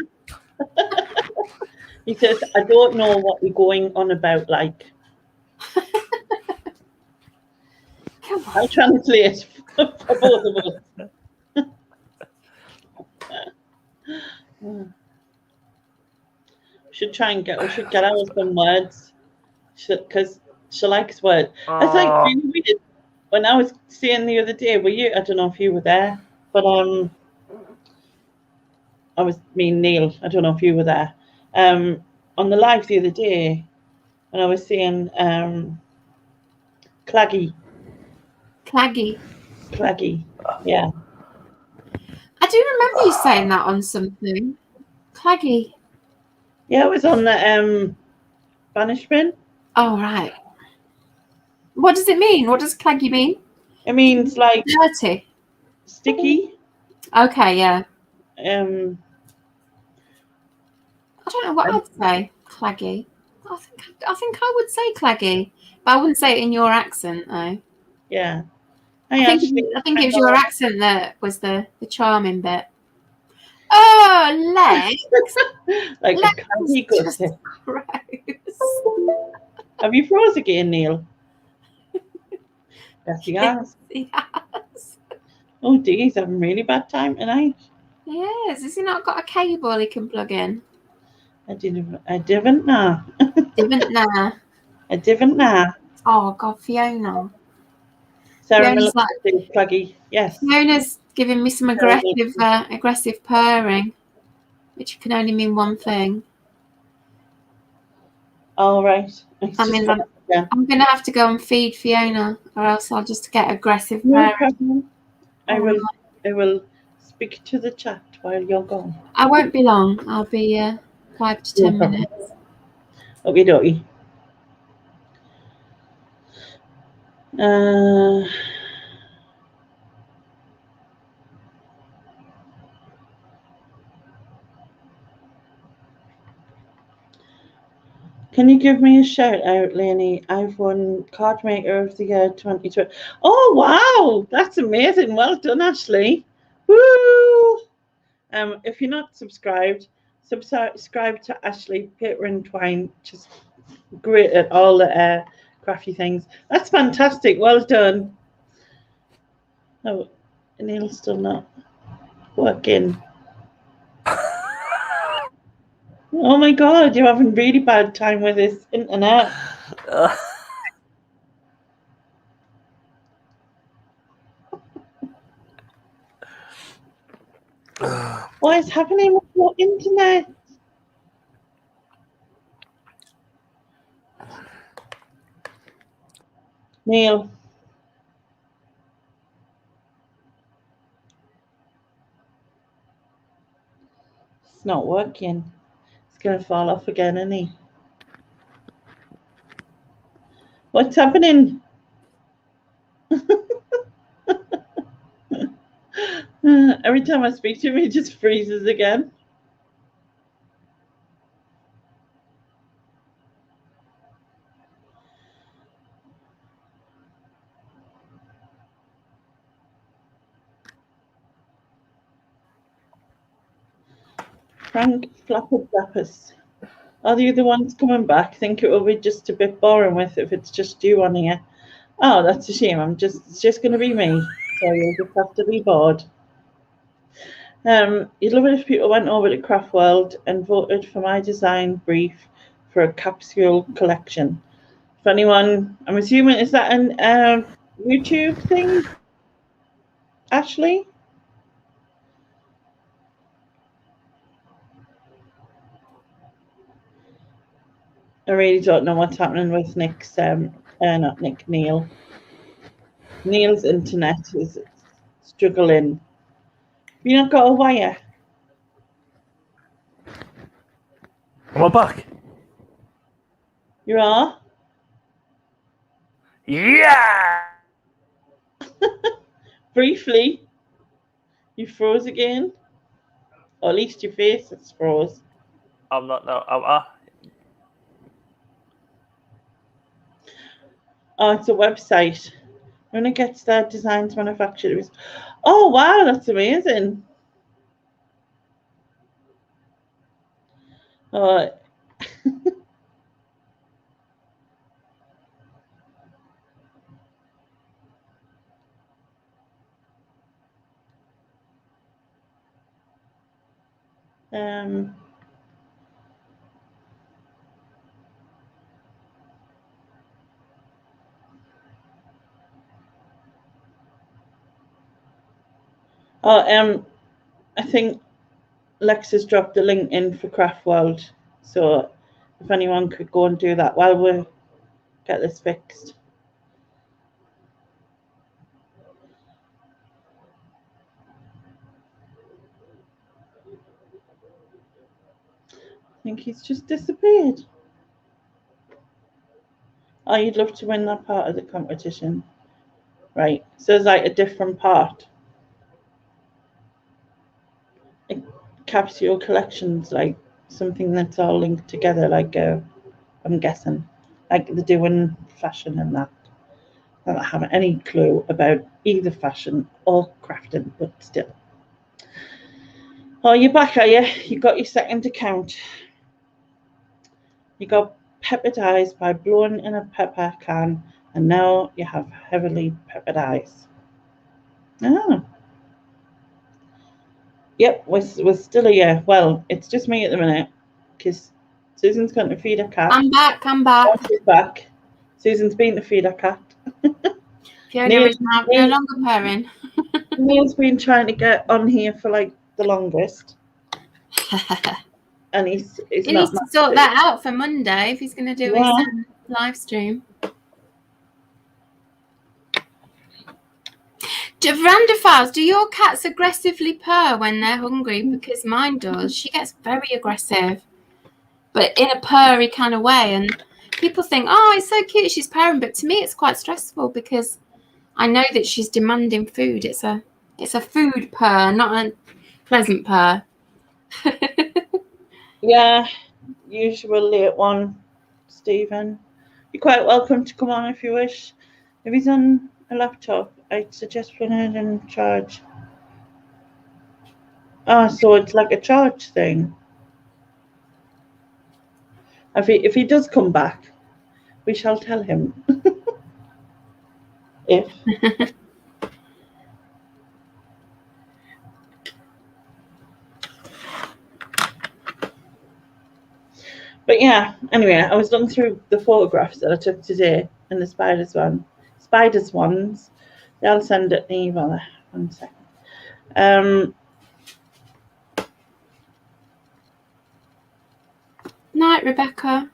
Speaker 1: He says, I don't know what you're going on about, like.
Speaker 2: Come on.
Speaker 1: I'll translate for both of us. We should get out some words. Because she likes words. It's like really weird. When I was saying the other day, I don't know if you were there, but Neil, I don't know if you were there. On the live the other day, when I was saying claggy, yeah.
Speaker 2: I do remember you saying that on something. Claggy.
Speaker 1: Yeah, it was on the banishment.
Speaker 2: Oh, right. What does it mean? What does claggy mean?
Speaker 1: It means like
Speaker 2: Dirty.
Speaker 1: sticky.
Speaker 2: Okay, yeah.
Speaker 1: I
Speaker 2: I don't know what I'd say. Claggy. I think I would say claggy, but I wouldn't say it in your accent, though.
Speaker 1: yeah.
Speaker 2: I think it was your accent that was the charming bit. Oh, legs.
Speaker 1: like
Speaker 2: Legs
Speaker 1: a claggy good.
Speaker 2: just gross.
Speaker 1: Have you froze again, Neil? Yes, he has.
Speaker 2: Yes.
Speaker 1: Oh, dear, he's having really bad time tonight.
Speaker 2: Yes. Has he not got a cable he can plug in?
Speaker 1: I didn't know.
Speaker 2: Didn't know.
Speaker 1: I didn't know.
Speaker 2: Oh, God, Fiona.
Speaker 1: Sarah
Speaker 2: Fiona's
Speaker 1: Miller, pluggy. Yes.
Speaker 2: Fiona's giving me some aggressive purring, which can only mean one thing.
Speaker 1: All right.
Speaker 2: I mean, I'm going to have to go and feed Fiona, or else I'll just get aggressive
Speaker 1: No
Speaker 2: purring.
Speaker 1: problem. I will speak to the chat while you're gone.
Speaker 2: I won't be long. I'll be 5 to 10 minutes.
Speaker 1: Okay, dokie. Can you give me a shout out, Lainey? I've won Card Maker of the Year 2020. Oh, wow. That's amazing. Well done, Ashley. Woo! If you're not subscribed to Ashley Paper and Twine. Just great at all the crafty things. That's fantastic. Well done. Oh, Neil's still not working. Oh my God, you're having really bad time with this internet. What is happening with your internet? Neil. It's not working. It's going to fall off again, isn't he? What's happening? Every time I speak to him, he just freezes again. Frank Flapperdappus. Are the other ones coming back? I think it will be just a bit boring with if it's just you on here. Oh, that's a shame. It's just going to be me. So you'll just have to be bored. You'd love it if people went over to Craft World and voted for my design brief for a capsule collection. If anyone, I'm assuming, is that an YouTube thing, Ashley? I really don't know what's happening with Nick's, not Nick, Neil. Neil's internet is struggling. Have you not got a wire?
Speaker 5: Am I back?
Speaker 1: You are?
Speaker 5: Yeah.
Speaker 1: Briefly, you froze again. Or at least your face is froze.
Speaker 5: I'm not now.
Speaker 1: Oh, it's a website. When it gets their designs manufactured. Oh, wow, that's amazing. Oh. I think Lex has dropped the link in for Craft World, so if anyone could go and do that while we get this fixed. I think he's just disappeared. Oh, you'd love to win that part of the competition. Right, so it's like a different part. Capsule collections, like something that's all linked together, like I'm guessing, like they're doing fashion and that. I don't have any clue about either fashion or crafting, but still. Oh, you're back, are you? You got your second account. You got peppered eyes by blowing in a pepper can, and now you have heavily peppered eyes. Oh. Yep, we're still here. Well, it's just me at the minute because Susan's going to feed her cat.
Speaker 2: I'm back.
Speaker 1: She's back. Susan's been to feed her cat.
Speaker 2: Fiona is now no longer purring.
Speaker 1: Neil's been trying to get on here for like the longest. And he's
Speaker 2: he
Speaker 1: not
Speaker 2: needs to sort that out for Monday if he's going to do his live stream. Veranda Files, do your cats aggressively purr when they're hungry? Because mine does. She gets very aggressive, but in a purry kind of way. And people think, oh, it's so cute, she's purring. But to me, it's quite stressful because I know that she's demanding food. It's a food purr, not a pleasant purr.
Speaker 1: Yeah, usual late one, Stephen. You're quite welcome to come on if you wish. If he's on a laptop, I'd suggest putting it in charge. Oh, so it's like a charge thing. If he does come back, we shall tell him. If. But yeah, anyway, I was looking through the photographs that I took today in the spiders ones. They'll send it to me. Well, 1 second.
Speaker 2: Night, Rebecca.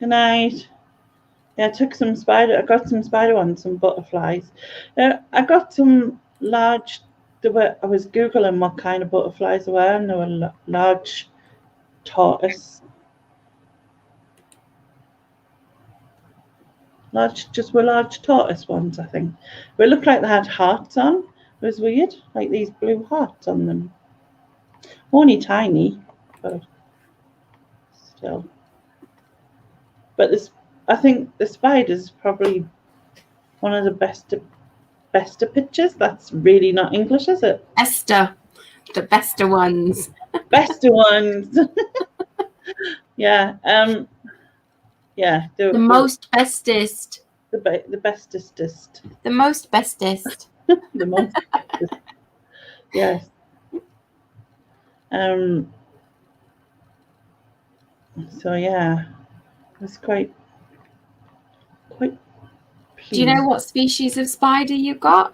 Speaker 1: Good night. Yeah, I got some spider ones, some butterflies. I got some large. I was Googling what kind of butterflies there were, and they were large tortoise. Large tortoise ones, I think. But it looked like they had hearts on. It was weird, like these blue hearts on them. Only tiny, but still. But I think the spider's probably one of the best pictures. That's really not English, is it?
Speaker 2: Esther, the best ones.
Speaker 1: Best ones. Yeah. Yeah.
Speaker 2: The most bestest.
Speaker 1: The bestest.
Speaker 2: The most bestest.
Speaker 1: The most bestest. Yes. So yeah, it was quite pleased.
Speaker 2: Do you know what species of spider you got?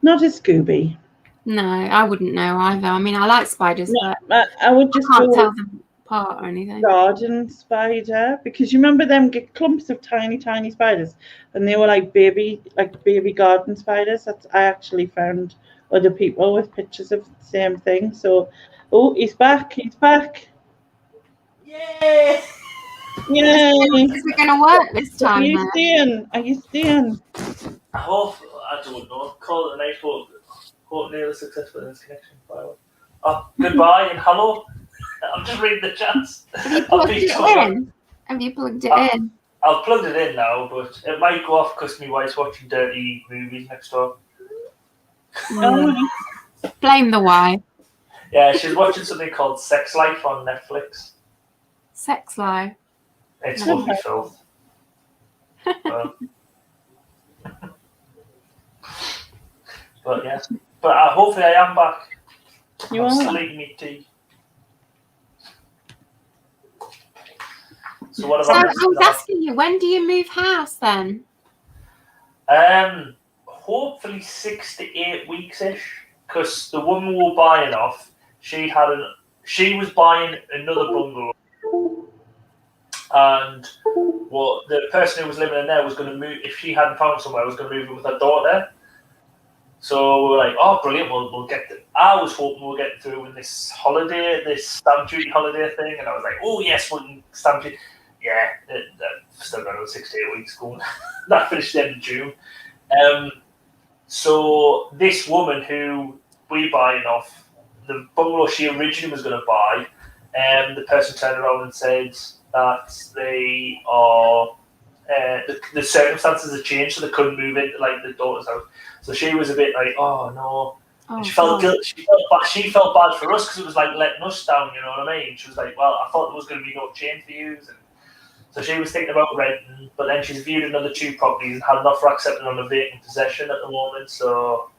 Speaker 1: Not a Scooby.
Speaker 2: No, I wouldn't know either. I mean, I like spiders,
Speaker 1: but I would just
Speaker 2: can't tell them apart or anything.
Speaker 1: Garden spider, because you remember them get clumps of tiny spiders, and they were like baby garden spiders. I actually found other people with pictures of the same thing. So, oh, he's back. Yay! Yay!
Speaker 2: Is it going to work this
Speaker 1: Are
Speaker 2: time?
Speaker 1: you
Speaker 2: then?
Speaker 1: staying? Are you staying?
Speaker 5: I hope, I don't know. Call it a night. Hope Neil is successful in his connection. Oh, goodbye and hello. I'm just reading the chats.
Speaker 2: Have you plugged it in? Have you plugged it in?
Speaker 5: I've plugged it in now, but it might go off because my wife's watching dirty movies next door.
Speaker 1: Oh,
Speaker 2: Blame the wife.
Speaker 5: Yeah, she's watching something called Sex Life on Netflix.
Speaker 2: Sex life.
Speaker 5: It's
Speaker 2: No.
Speaker 5: lovely filth. But yeah, but hopefully I am back.
Speaker 1: you
Speaker 5: I'm
Speaker 1: are.
Speaker 5: still eating my tea. So what
Speaker 2: So I
Speaker 5: about
Speaker 2: was asking you, when do you move house then?
Speaker 5: hopefully 6 to 8 weeks ish, because the woman we were buying off, she was buying another bungalow, and the person who was living in there was going to move. If she hadn't found somewhere, was going to move in with her daughter. So we were like, "Oh, brilliant! We'll get." I was hoping we'll get through in this holiday, this stamp duty holiday thing, and I was like, "Oh yes, we can stamp duty." Yeah, still got another 6 to 8 weeks going. That finished the end of June. So this woman who we buying off, the bungalow she originally was going to buy, the person turned around and said that they are the circumstances have changed, so they couldn't move into like the daughter's house. So she was a bit like, "Oh no."
Speaker 2: Oh,
Speaker 5: She felt
Speaker 2: God.
Speaker 5: guilt. She felt bad for us because it was like letting us down. You know what I mean? She was like, "Well, I thought there was going to be no change for you." And so she was thinking about renting, but then she's viewed another 2 properties and had an offer accepted on a vacant possession at the moment. So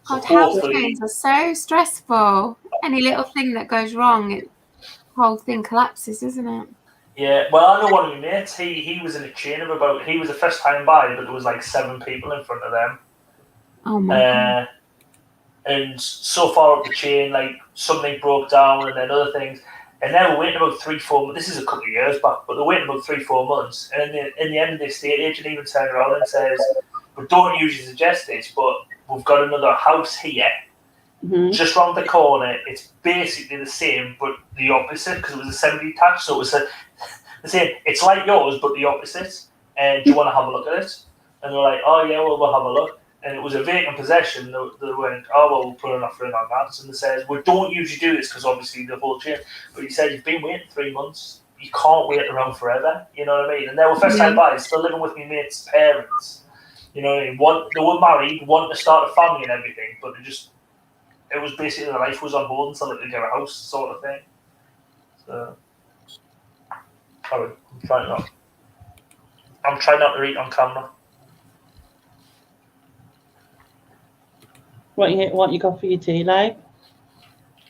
Speaker 2: God, house
Speaker 5: hopefully,
Speaker 2: changes are so stressful. Any little thing that goes wrong, the whole thing collapses, isn't it?
Speaker 5: yeah. Well, I know one of my mates. He was in a chain of about. He was a first time buyer, but there was like 7 people in front of them.
Speaker 2: Oh my God.
Speaker 5: And so far up the chain, like something broke down and then other things. And then we're waiting about 3-4 months. This is a couple of years back, but they're waiting about 3-4 months. And in the end of the estate agent even turned around and says, "We don't usually suggest this, but we've got another house here, just round the corner. It's basically the same, but the opposite, because it was a semi-detached. So it was the same. It's like yours, but the opposite. And do you want to have a look at it?" And they're like, "Oh yeah, well, we'll have a look." And it was a vacant possession. They went, "Oh well, we'll put an offer in on that." And they says, "We don't usually do this because obviously the whole chain." But he said, "You've been waiting 3 months. You can't wait around forever." You know what I mean? And they were first time buyers, still living with my mate's parents. You know what I mean? They were married, wanting to start a family and everything, but it was basically their life was on hold until they could get a house, sort of thing. So, sorry, I'm trying not to eat on camera.
Speaker 1: What you got for your tea, like?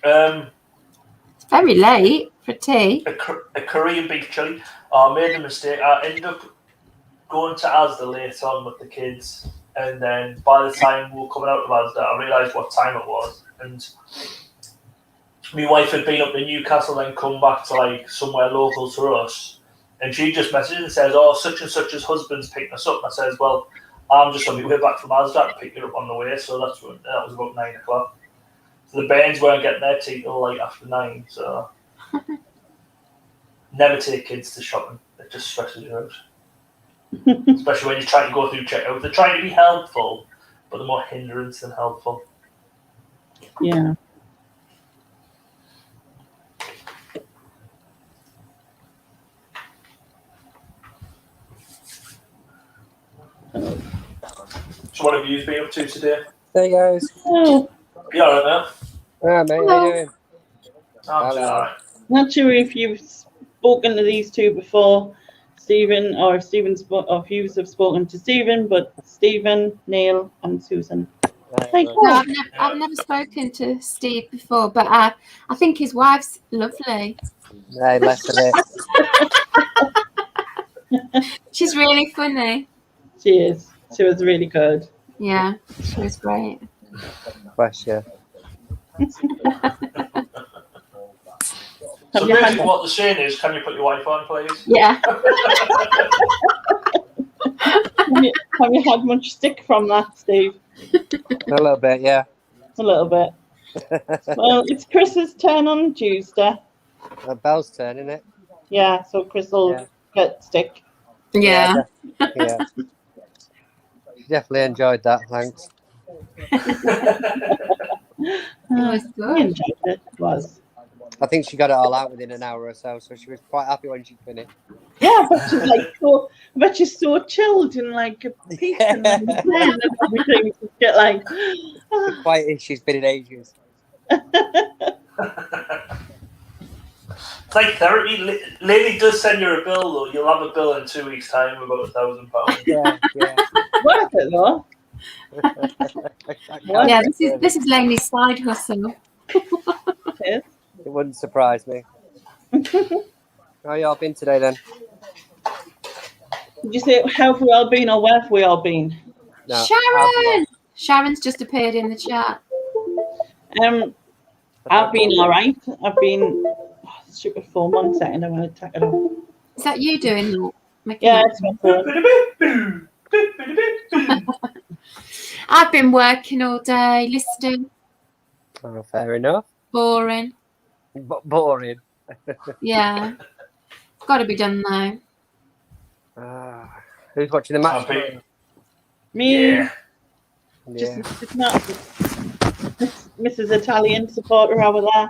Speaker 2: It's very late for tea.
Speaker 5: A Korean beef chili. I made a mistake. I ended up going to Asda later on with the kids, and then by the time we were coming out of Asda, I realised what time it was, and my wife had been up to Newcastle, then come back to like somewhere local to us, and she just messaged and says, "Oh, such and such's husband's picking us up." And I says, "Well, I'm just on my way back from Asda to pick it up on the way," so that was about 9 o'clock. So the Bairns weren't getting their tea till like after 9, so never take kids to shopping. It just stresses you out. Especially when you're trying to go through checkout. They're trying to be helpful, but they're more hindrance than helpful.
Speaker 1: Yeah.
Speaker 5: So what have you been up to today?
Speaker 7: Hey guys.
Speaker 1: Oh,
Speaker 5: You alright now?
Speaker 7: Ah, mate, how you doing?
Speaker 5: I'm doing alright.
Speaker 1: not sure if you've spoken to these two before, Stephen, or if you have spoken to Stephen, but Stephen, Neil, and Susan. Hey,
Speaker 7: Right,
Speaker 2: No, I've never spoken to Steve before, but I think his wife's lovely.
Speaker 7: Hey, less of it.
Speaker 2: She's really funny.
Speaker 1: She is. She was really good.
Speaker 2: Yeah, she was great.
Speaker 7: Bless you.
Speaker 5: So
Speaker 1: Have you had-
Speaker 5: basically what they're saying is, can you put your wife on, please?
Speaker 2: Yeah.
Speaker 1: Have you had much stick from that, Steve?
Speaker 7: A little bit, yeah.
Speaker 1: A little bit. Well, it's Chris's turn on Tuesday.
Speaker 7: Bell's turn, isn't it?
Speaker 1: Yeah, so Chris will
Speaker 7: Yeah.
Speaker 1: get stick.
Speaker 2: Yeah.
Speaker 7: Yeah. Definitely enjoyed that. Thanks.
Speaker 2: It was
Speaker 1: I
Speaker 2: good.
Speaker 1: enjoyed it. It was.
Speaker 7: I think she got it all out within an hour or so, so she was quite happy when she finished.
Speaker 1: Yeah, but she's like so. But she's so chilled and like peace and zen and everything. Just get like.
Speaker 7: The quietest she's been in ages.
Speaker 5: It's like therapy. Lady does send you a bill, though. You'll have a bill in 2 weeks' time of about £1,000.
Speaker 7: Yeah, yeah.
Speaker 1: Worth it though.
Speaker 2: Yeah, this is Laney's side hustle.
Speaker 1: It
Speaker 7: It wouldn't surprise me. How y'all been today then?
Speaker 1: Did you say how have we all been or where have we all been?
Speaker 7: No.
Speaker 2: Sharon! Sharon's just appeared in the chat.
Speaker 1: I've been all right. I've been stupid 4 months second. I'm going to take it off.
Speaker 2: Is that you doing that? Making
Speaker 1: Yeah,
Speaker 2: that?
Speaker 1: it's my phone.
Speaker 2: I've been working all day, listening.
Speaker 7: Oh, fair enough.
Speaker 2: Boring.
Speaker 7: But boring.
Speaker 2: Yeah. Got to be done though.
Speaker 7: Who's watching the match?
Speaker 5: Happy.
Speaker 1: Me,
Speaker 5: Yeah.
Speaker 1: just
Speaker 7: Yeah.
Speaker 1: it's not Mrs. Italian supporter over there.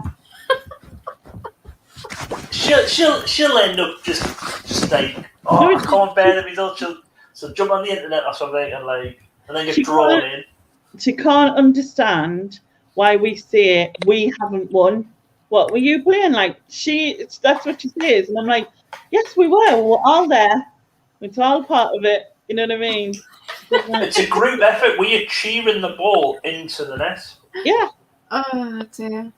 Speaker 5: She'll end up just like, oh, I can't bear the result. She'll jump on the internet or something and then get
Speaker 1: She
Speaker 5: drawn
Speaker 1: can't-
Speaker 5: in.
Speaker 1: She can't understand why we say we haven't won. What were you playing? Like that's what she says, and I'm like, yes, we were. We're all there. It's all part of it. You know what I mean?
Speaker 5: It's a group effort. We are cheering the ball into the net.
Speaker 1: Yeah.
Speaker 2: Oh dear.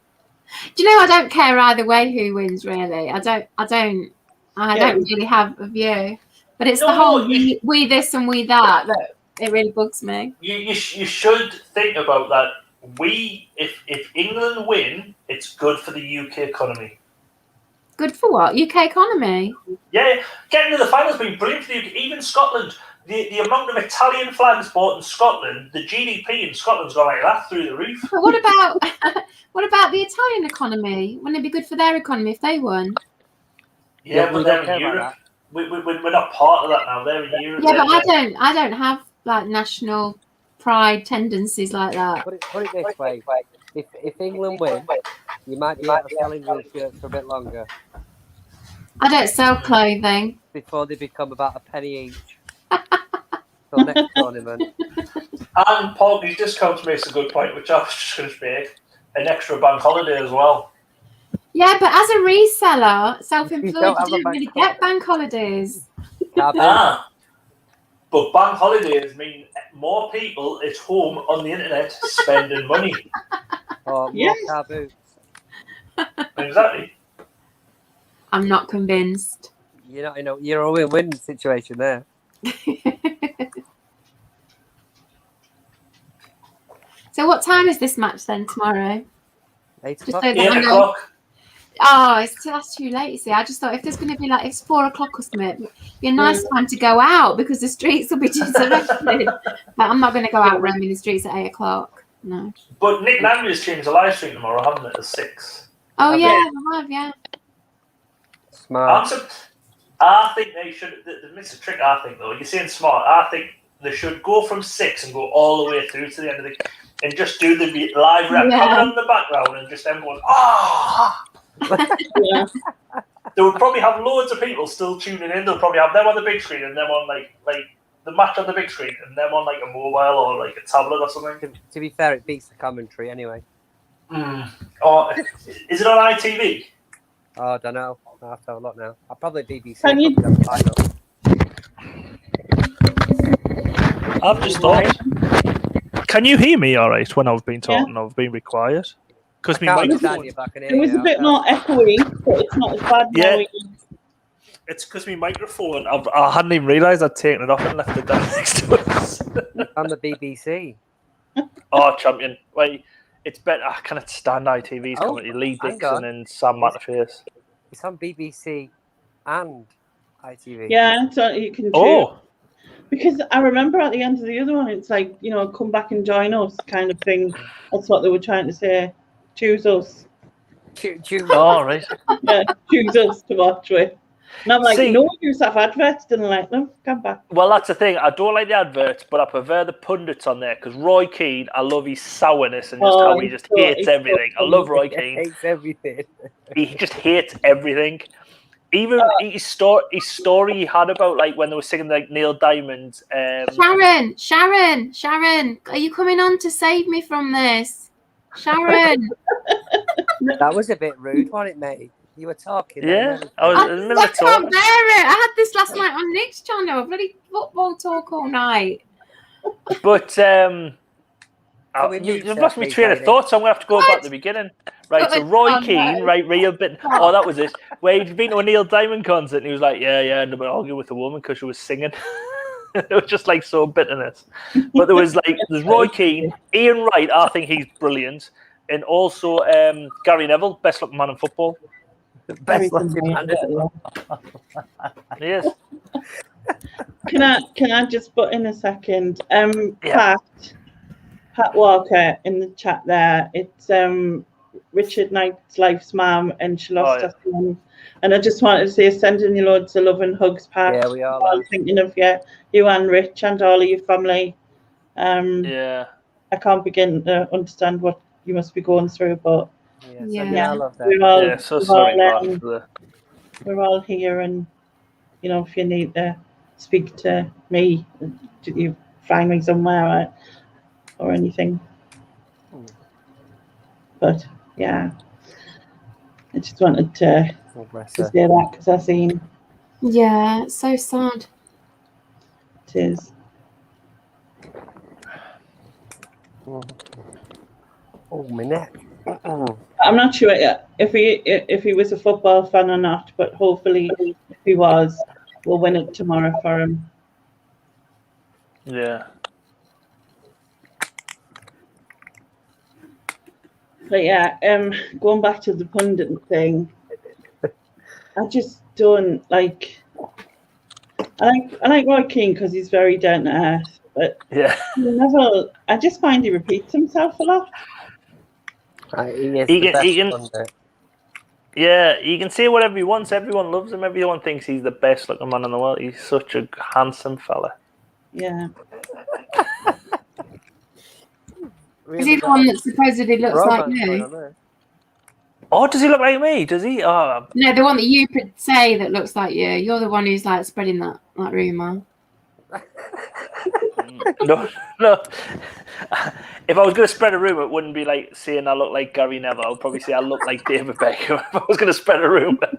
Speaker 2: Do you know I don't care either way who wins really. I don't really have a view. But it's the
Speaker 5: No,
Speaker 2: whole
Speaker 5: you-
Speaker 2: we this and we that it really bugs me.
Speaker 5: You should think about that. If England win, it's good for the UK economy.
Speaker 2: Good for what? UK economy.
Speaker 5: Yeah, getting to the finals has been brilliant for the UK. Even Scotland, the amount of Italian flags bought in Scotland, the GDP in Scotland's gone like that through the roof.
Speaker 2: But what about the Italian economy? Wouldn't it be good for their economy if they won?
Speaker 5: Yeah,
Speaker 7: we
Speaker 5: but they're
Speaker 7: don't care
Speaker 5: in
Speaker 7: about
Speaker 5: Europe. We're not part of that now. They're in Europe.
Speaker 2: Yeah, but
Speaker 5: They're-
Speaker 2: I don't have like national pride tendencies like that.
Speaker 7: Put it this way. If England win, you might be able to sell England shirts for a bit longer
Speaker 2: I don't sell clothing.
Speaker 7: before they become about a penny each. Till next tournament.
Speaker 5: And Porky's discounts makes a good point, which I was just going to make. An extra bank holiday as well.
Speaker 2: Yeah, but as a reseller,
Speaker 7: You
Speaker 2: self-employed,
Speaker 7: don't have
Speaker 2: you
Speaker 7: a
Speaker 2: don't
Speaker 7: bank
Speaker 2: really get bank holidays.
Speaker 5: But bank holidays mean more people at home on the internet spending money.
Speaker 7: Or more
Speaker 1: Yes.
Speaker 7: car boots.
Speaker 5: Exactly.
Speaker 2: I'm not convinced.
Speaker 7: You're a win-win situation there.
Speaker 2: So what time is this match then tomorrow?
Speaker 7: 8
Speaker 2: Just
Speaker 7: o'clock.
Speaker 2: so that
Speaker 5: 8
Speaker 2: I know.
Speaker 5: o'clock.
Speaker 2: Oh, that's too late. You see, I just thought if there's going to be like it's 4 o'clock or something, it'd be a nice time to go out because the streets will be deserted. But I'm not going to go out roaming the streets at 8 o'clock. No.
Speaker 5: But Nick Landry's changed the live stream tomorrow, haven't it? At 6.
Speaker 2: Oh
Speaker 7: Okay.
Speaker 2: yeah, I have. Yeah.
Speaker 7: Smart.
Speaker 5: I think they should. It's a trick. I think though. You're saying smart. I think they should go from 6 and go all the way through to the end of the and just do the live rap
Speaker 2: Yeah.
Speaker 5: coming on in the background and just everyone
Speaker 1: Yeah.
Speaker 5: They would probably have loads of people still tuning in. They'll probably have them on the big screen and them on like the match on the big screen and them on like a mobile or like a tablet or something.
Speaker 7: To be fair, it beats the commentary anyway.
Speaker 5: Or is it on ITV?
Speaker 7: Oh, I don't know. I have to have a look now. I'll probably BBC.
Speaker 1: Can you-
Speaker 7: probably have a final.
Speaker 5: I've just thought. Can you hear me all right when I've been talking? I've been required because
Speaker 7: I can't understand you, but I can hear
Speaker 1: It was
Speaker 7: you.
Speaker 1: a bit more echoey, but it's not as bad
Speaker 5: Yeah.
Speaker 1: now.
Speaker 5: It's because my microphone. I hadn't even realised I'd taken it off and left it down next to us.
Speaker 7: On the BBC.
Speaker 5: Oh, champion! Wait, it's better. I cannot stand ITV's
Speaker 7: Oh,
Speaker 5: commentary. Lee
Speaker 7: hang
Speaker 5: Dixon
Speaker 7: on.
Speaker 5: and Sam Matterface.
Speaker 7: It's on BBC and ITV.
Speaker 1: Yeah, so you can choose.
Speaker 5: Oh,
Speaker 1: Because I remember at the end of the other one, it's like, come back and join us kind of thing. That's what they were trying to say. Choose us.
Speaker 7: Choose
Speaker 5: all right.
Speaker 1: Yeah, choose us to watch with. And I'm like,
Speaker 5: See-
Speaker 1: no, you have adverts, didn't like them. Come back.
Speaker 5: Well, that's the thing. I don't like the adverts, but I prefer the pundits on there because Roy Keane, I love his sourness and just how he just hates
Speaker 1: he's so
Speaker 5: everything. I love Roy Keane.
Speaker 7: Hates everything.
Speaker 5: He just hates everything. Even his story he had about like when they were singing like Neil Diamond.
Speaker 2: Sharon, are you coming on to save me from this? Sharon.
Speaker 7: That was a bit rude, wasn't it, mate? You were talking.
Speaker 5: Yeah,
Speaker 7: and
Speaker 5: I was
Speaker 2: I
Speaker 5: in the middle of
Speaker 2: just can't
Speaker 5: talking.
Speaker 2: bear it. I had this last night on Nick's channel. Bloody football talk all night.
Speaker 5: But
Speaker 7: we
Speaker 5: you've
Speaker 7: move
Speaker 5: lost me
Speaker 7: that,
Speaker 5: train of
Speaker 7: Katie?
Speaker 5: thought, so I'm gonna have to go back
Speaker 2: What?
Speaker 5: to the beginning. Right, so
Speaker 2: What?
Speaker 5: Roy
Speaker 2: Oh,
Speaker 5: Keane,
Speaker 2: no.
Speaker 5: right, real bit. Oh, that was it. Where he'd been to a Neil Diamond concert, and he was like, "Yeah," and they were arguing with a woman because she was singing. It was just like so bitterness. But there's Roy Keane, Ian Wright. I think he's brilliant, and also Gary Neville, best looking man in football.
Speaker 7: Best looking man.
Speaker 5: He is.
Speaker 1: Can I just put in a second?
Speaker 5: Yeah.
Speaker 1: Pat Walker in the chat there. It's Richard Knight's life's mum, and she lost her son. And I just wanted to say, sending you loads of love and hugs, Pat.
Speaker 7: Yeah, we are.
Speaker 1: I'm thinking of you and Rich and all of your family.
Speaker 5: Yeah.
Speaker 1: I can't begin to understand what you must be going through, but
Speaker 2: Yeah.
Speaker 7: I love that.
Speaker 1: we're all,
Speaker 5: Yeah. So sorry, Pat.
Speaker 1: we're all here, and you know, if you need to speak to me, you find me somewhere or anything. But yeah, I just wanted to say that because I seen
Speaker 2: Yeah, it's so sad.
Speaker 1: it is.
Speaker 7: Oh, my neck.
Speaker 1: I'm not sure if he was a football fan or not, but hopefully, if he was, we'll win it tomorrow for him.
Speaker 5: Yeah.
Speaker 1: But yeah, going back to the pundit thing, I just don't like. I like Roy Keane because he's very down to earth, but
Speaker 5: Yeah.
Speaker 1: Neville, I just find he repeats himself a lot.
Speaker 5: Yeah, he can say whatever he wants. Everyone loves him. Everyone thinks he's the best looking man in the world. He's such a handsome fella.
Speaker 1: Yeah.
Speaker 2: Is he the one that supposedly looks like you?
Speaker 5: Oh, does he look like me? Does he? Oh,
Speaker 2: No, the one that you could say that looks like you. You're the one who's like spreading that rumour.
Speaker 5: no. If I was going to spread a rumour, it wouldn't be like saying I look like Gary Neville. I would probably say I look like David Beckham if I was going to spread a rumour.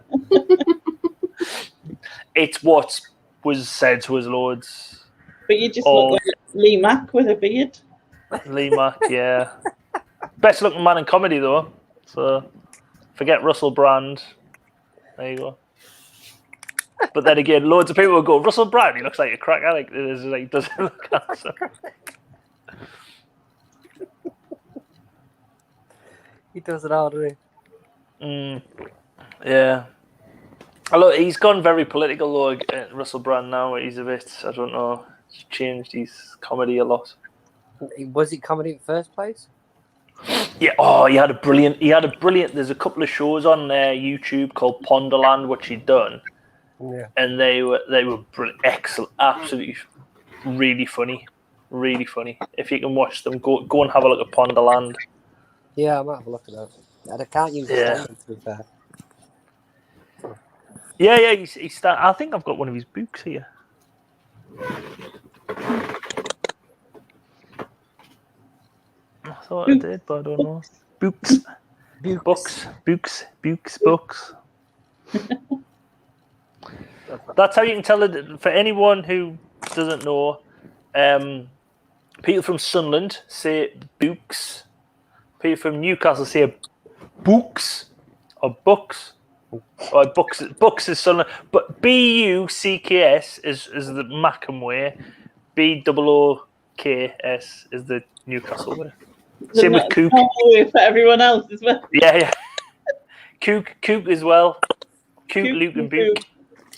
Speaker 5: It's what was said to us loads.
Speaker 1: But you just look like Lee Mack with a beard.
Speaker 5: Lee Mack, yeah. Best looking man in comedy, though. So forget Russell Brand. There you go. But then again, loads of people will go, Russell Brand, he looks like a crack addict. It is like, doesn't look handsome.
Speaker 7: He does it all, doesn't he?
Speaker 5: Yeah. Look, he's gone very political, though, Russell Brand now. He's a bit, I don't know, he's changed his comedy a lot.
Speaker 7: Was he comedy in the first place?
Speaker 5: Yeah, he had a brilliant, there's a couple of shows on YouTube called Ponderland, which he'd done.
Speaker 7: Yeah.
Speaker 5: And they were brilliant, excellent, absolutely really funny. Really funny. If you can watch them, go and have a look at Ponderland.
Speaker 7: Yeah, I might have a look at that. I can't use the to be fair.
Speaker 5: Yeah, I think I've got one of his books here. I thought I did, but I don't know. Books. That's how you can tell it. For anyone who doesn't know, people from Sunderland say books. People from Newcastle say books or books. Or books is Sunderland, but BUCKS is the Mackham way. BOOKS is the Newcastle way. Same with Cook.
Speaker 1: For everyone else as well.
Speaker 5: Yeah. Cook as well. Cook, Luke, and Book.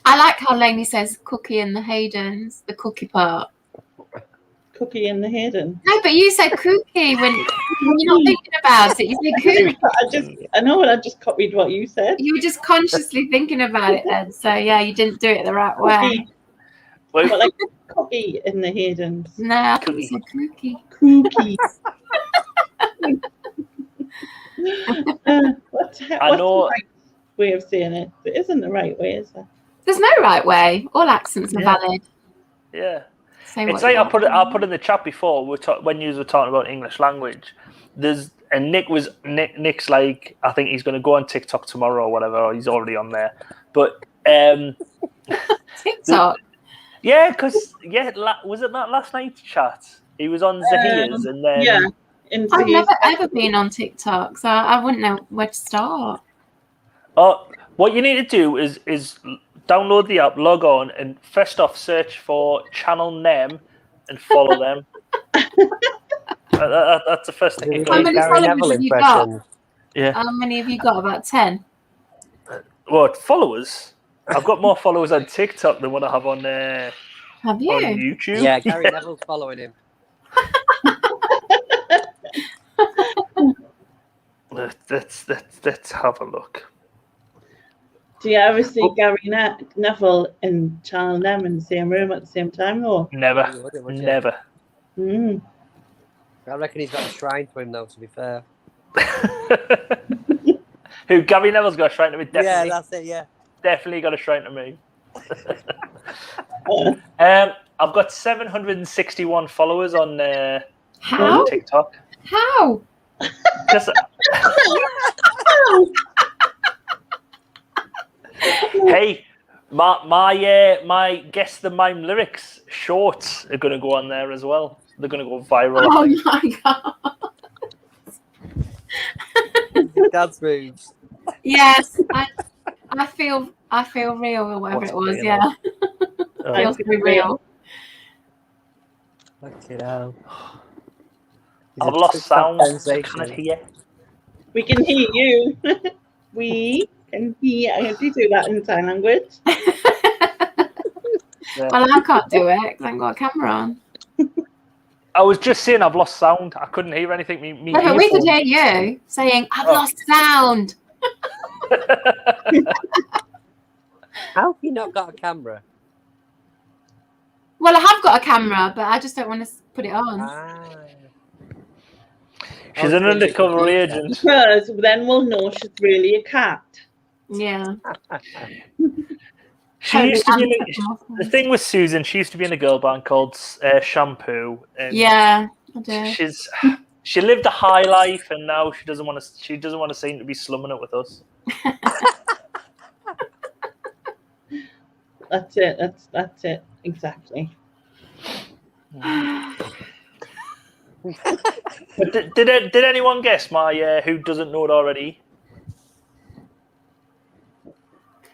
Speaker 2: I like how Lainey says Cookie and the Haydens, the cookie part.
Speaker 1: Cookie in the Hayden.
Speaker 2: No, but you said cookie when you're not thinking about it. You said cookie.
Speaker 1: I know, and I just copied what you said.
Speaker 2: You were just consciously thinking about it then. So yeah, you didn't do it the right way.
Speaker 5: Well,
Speaker 1: But like cookie in the Haydens.
Speaker 2: No, I think you said cookie.
Speaker 1: Cookie. What's
Speaker 5: I know.
Speaker 1: the right way of saying it? It isn't the right way, is it?
Speaker 2: There's no right way. All accents are
Speaker 5: Yeah.
Speaker 2: valid.
Speaker 5: yeah.
Speaker 2: Say
Speaker 5: It's
Speaker 2: what
Speaker 5: like
Speaker 2: you
Speaker 5: I put
Speaker 2: want.
Speaker 5: in the chat before. When you were talking about English language. Nick's like, I think he's going to go on TikTok tomorrow or whatever. Or he's already on there. But
Speaker 2: TikTok.
Speaker 5: yeah, because was it that last night's chat? He was on Zahia's and then
Speaker 1: Yeah. In
Speaker 2: I've
Speaker 1: the-
Speaker 2: never ever been on TikTok, so I wouldn't know where to start.
Speaker 5: Oh, what you need to do is download the app, log on, and first off search for Channel Nem and follow them. That's the first thing.
Speaker 7: Did
Speaker 5: You
Speaker 7: he
Speaker 2: How
Speaker 7: do
Speaker 5: do.
Speaker 2: many
Speaker 7: Gary
Speaker 2: followers
Speaker 7: Neville
Speaker 2: have you got?
Speaker 7: impression?
Speaker 5: Yeah.
Speaker 2: How many have you got? About 10.
Speaker 5: What followers? I've got more followers on TikTok than what I have on
Speaker 2: Have you?
Speaker 5: YouTube.
Speaker 7: Yeah, Gary Neville's following him.
Speaker 5: Let's have a look.
Speaker 1: Do you ever see Gary Neville and Channel Nem in the same room at the same time, though?
Speaker 5: Never,
Speaker 7: Would you?
Speaker 5: never.
Speaker 1: Mm.
Speaker 7: I reckon he's got a shrine to him, though, to be fair.
Speaker 5: Who? Gary Neville's got a shrine to me.
Speaker 7: Yeah,
Speaker 5: Definitely,
Speaker 7: that's it, yeah.
Speaker 5: definitely got a shrine to me. I've got 761 followers on
Speaker 2: How?
Speaker 5: TikTok.
Speaker 2: How?
Speaker 5: Just, hey, my Guess the Mime lyrics shorts are going to go on there as well. They're going to go viral.
Speaker 2: Oh my god.
Speaker 7: Dad's moves.
Speaker 2: Yes, I feel real or whatever
Speaker 5: What's
Speaker 2: it was.
Speaker 5: real?
Speaker 2: Yeah,
Speaker 5: Uh,
Speaker 2: feels very real.
Speaker 7: Fucking hell.
Speaker 5: I've lost sound. I can't hear.
Speaker 1: We can hear you. We can hear. How do you do that in sign language?
Speaker 2: Well, I can't do it because I haven't got a camera on.
Speaker 5: I was just saying I've lost sound. I couldn't hear anything. Me
Speaker 2: No, but we could
Speaker 5: earphones.
Speaker 2: hear you saying, "I've
Speaker 5: Oh.
Speaker 2: lost sound."
Speaker 7: How have you not got a camera?
Speaker 2: Well, I have got a camera, but I just don't want to put it on.
Speaker 7: Ah.
Speaker 5: She's an undercover agent.
Speaker 1: Because then we'll know she's really a cat.
Speaker 2: Yeah.
Speaker 5: She used to be the thing with Susan. She used to be in a girl band called Shampoo. And
Speaker 2: Yeah, I do.
Speaker 5: she lived a high life, and now she doesn't want to. She doesn't want to seem to be slumming it with us.
Speaker 1: That's it. That's it. Exactly.
Speaker 5: But did anyone guess my who doesn't know it already?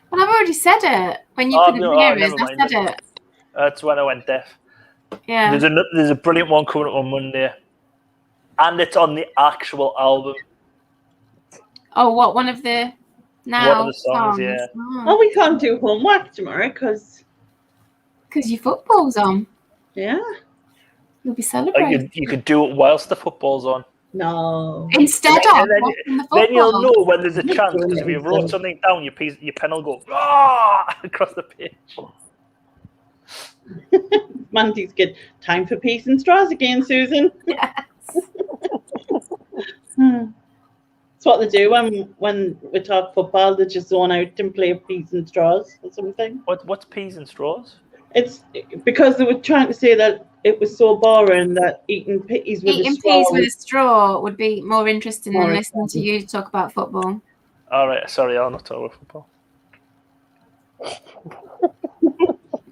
Speaker 2: Well, I've already said it when you
Speaker 5: Oh,
Speaker 2: couldn't
Speaker 5: no,
Speaker 2: hear
Speaker 5: oh,
Speaker 2: us.
Speaker 5: never
Speaker 2: I
Speaker 5: mind.
Speaker 2: said it.
Speaker 5: That's when I went deaf.
Speaker 2: Yeah.
Speaker 5: There's a brilliant one coming up on Monday, and it's on the actual album.
Speaker 2: Oh, what? One of the now
Speaker 5: One of the songs, yeah.
Speaker 1: Oh, we can't do homework tomorrow because,
Speaker 2: Because your football's on.
Speaker 1: yeah.
Speaker 2: You'll be celebrating.
Speaker 5: You could do it whilst the football's on.
Speaker 1: No.
Speaker 2: Instead of
Speaker 5: And then-
Speaker 2: watching the football.
Speaker 5: Then you'll know when there's a chance, because if you wrote something down, your pen will go across the page.
Speaker 1: Mandy's good. Time for peas and straws again, Susan.
Speaker 2: Yes.
Speaker 1: That's what they do when we talk football. They just zone out and play peas and straws or something.
Speaker 5: What's peas and straws?
Speaker 1: It's because they were trying to say that it was so boring that eating peas with a
Speaker 2: Eating
Speaker 1: straw.
Speaker 2: peas with a straw would be more interesting
Speaker 1: More
Speaker 2: than listening to you talk about football.
Speaker 5: All right, sorry, I'll not talk about football.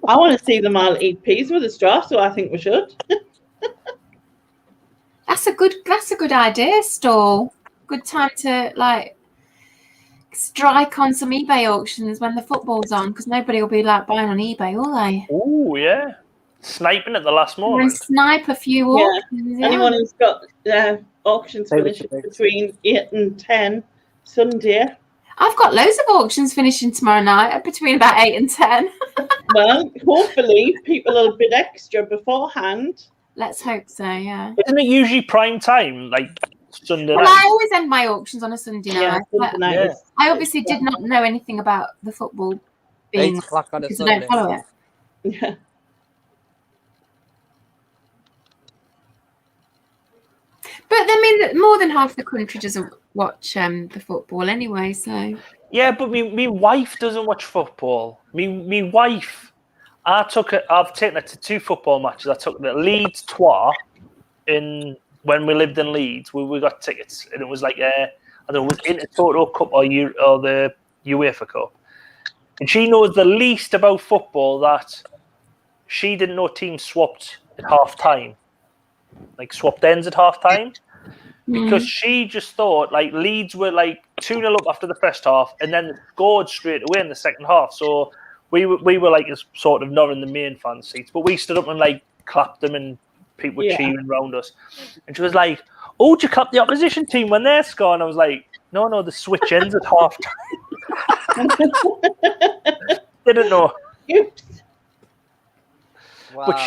Speaker 1: I want to see them all eat peas with a straw, so I think we should.
Speaker 2: That's a good idea, Stall. Good time to strike on some eBay auctions when the football's on, because nobody will be buying on eBay, will they?
Speaker 5: Oh yeah, sniping at the last
Speaker 2: We're
Speaker 5: moment.
Speaker 2: snipe a few
Speaker 1: Yeah.
Speaker 2: auctions. Yeah.
Speaker 1: Anyone who's got auctions
Speaker 7: They would
Speaker 1: finishing
Speaker 7: be-
Speaker 1: between 8 and 10 Sunday,
Speaker 2: I've got loads of auctions finishing tomorrow night between about 8 and 10.
Speaker 1: well, hopefully people will bid extra beforehand
Speaker 2: Let's hope so. Yeah.
Speaker 5: Isn't it usually prime time, like Sunday
Speaker 2: Well,
Speaker 5: night?
Speaker 2: I always end my auctions on a Sunday
Speaker 1: Yeah,
Speaker 2: night.
Speaker 1: Sunday
Speaker 2: But
Speaker 1: night
Speaker 5: Yeah.
Speaker 1: is-
Speaker 2: I obviously did not know anything about the football
Speaker 7: 8
Speaker 2: being
Speaker 7: o'clock on a
Speaker 2: because I
Speaker 7: Sunday.
Speaker 2: don't follow it.
Speaker 1: yeah.
Speaker 2: But I mean, more than half the country doesn't watch the football anyway. So
Speaker 5: Yeah, but me wife doesn't watch football. Me wife, I've taken her to 2 football matches. I took the Leeds Trois when we lived in Leeds. We got tickets, and it was like I don't know, it was Intertoto Cup or the UEFA Cup. And she knows the least about football that she didn't know teams swapped at half time, like swapped ends at half time. Because she just thought like Leeds were like 2-0 up after the first half and then scored straight away in the second half. So we were like sort of not in the main fan seats, but we stood up and like clapped them and people were cheering around us. And she was like, "Oh, do you clap the opposition team when they're scoring?" I was like, No, the switch ends at half time. Didn't know.
Speaker 1: Oops.
Speaker 7: Wow.
Speaker 5: But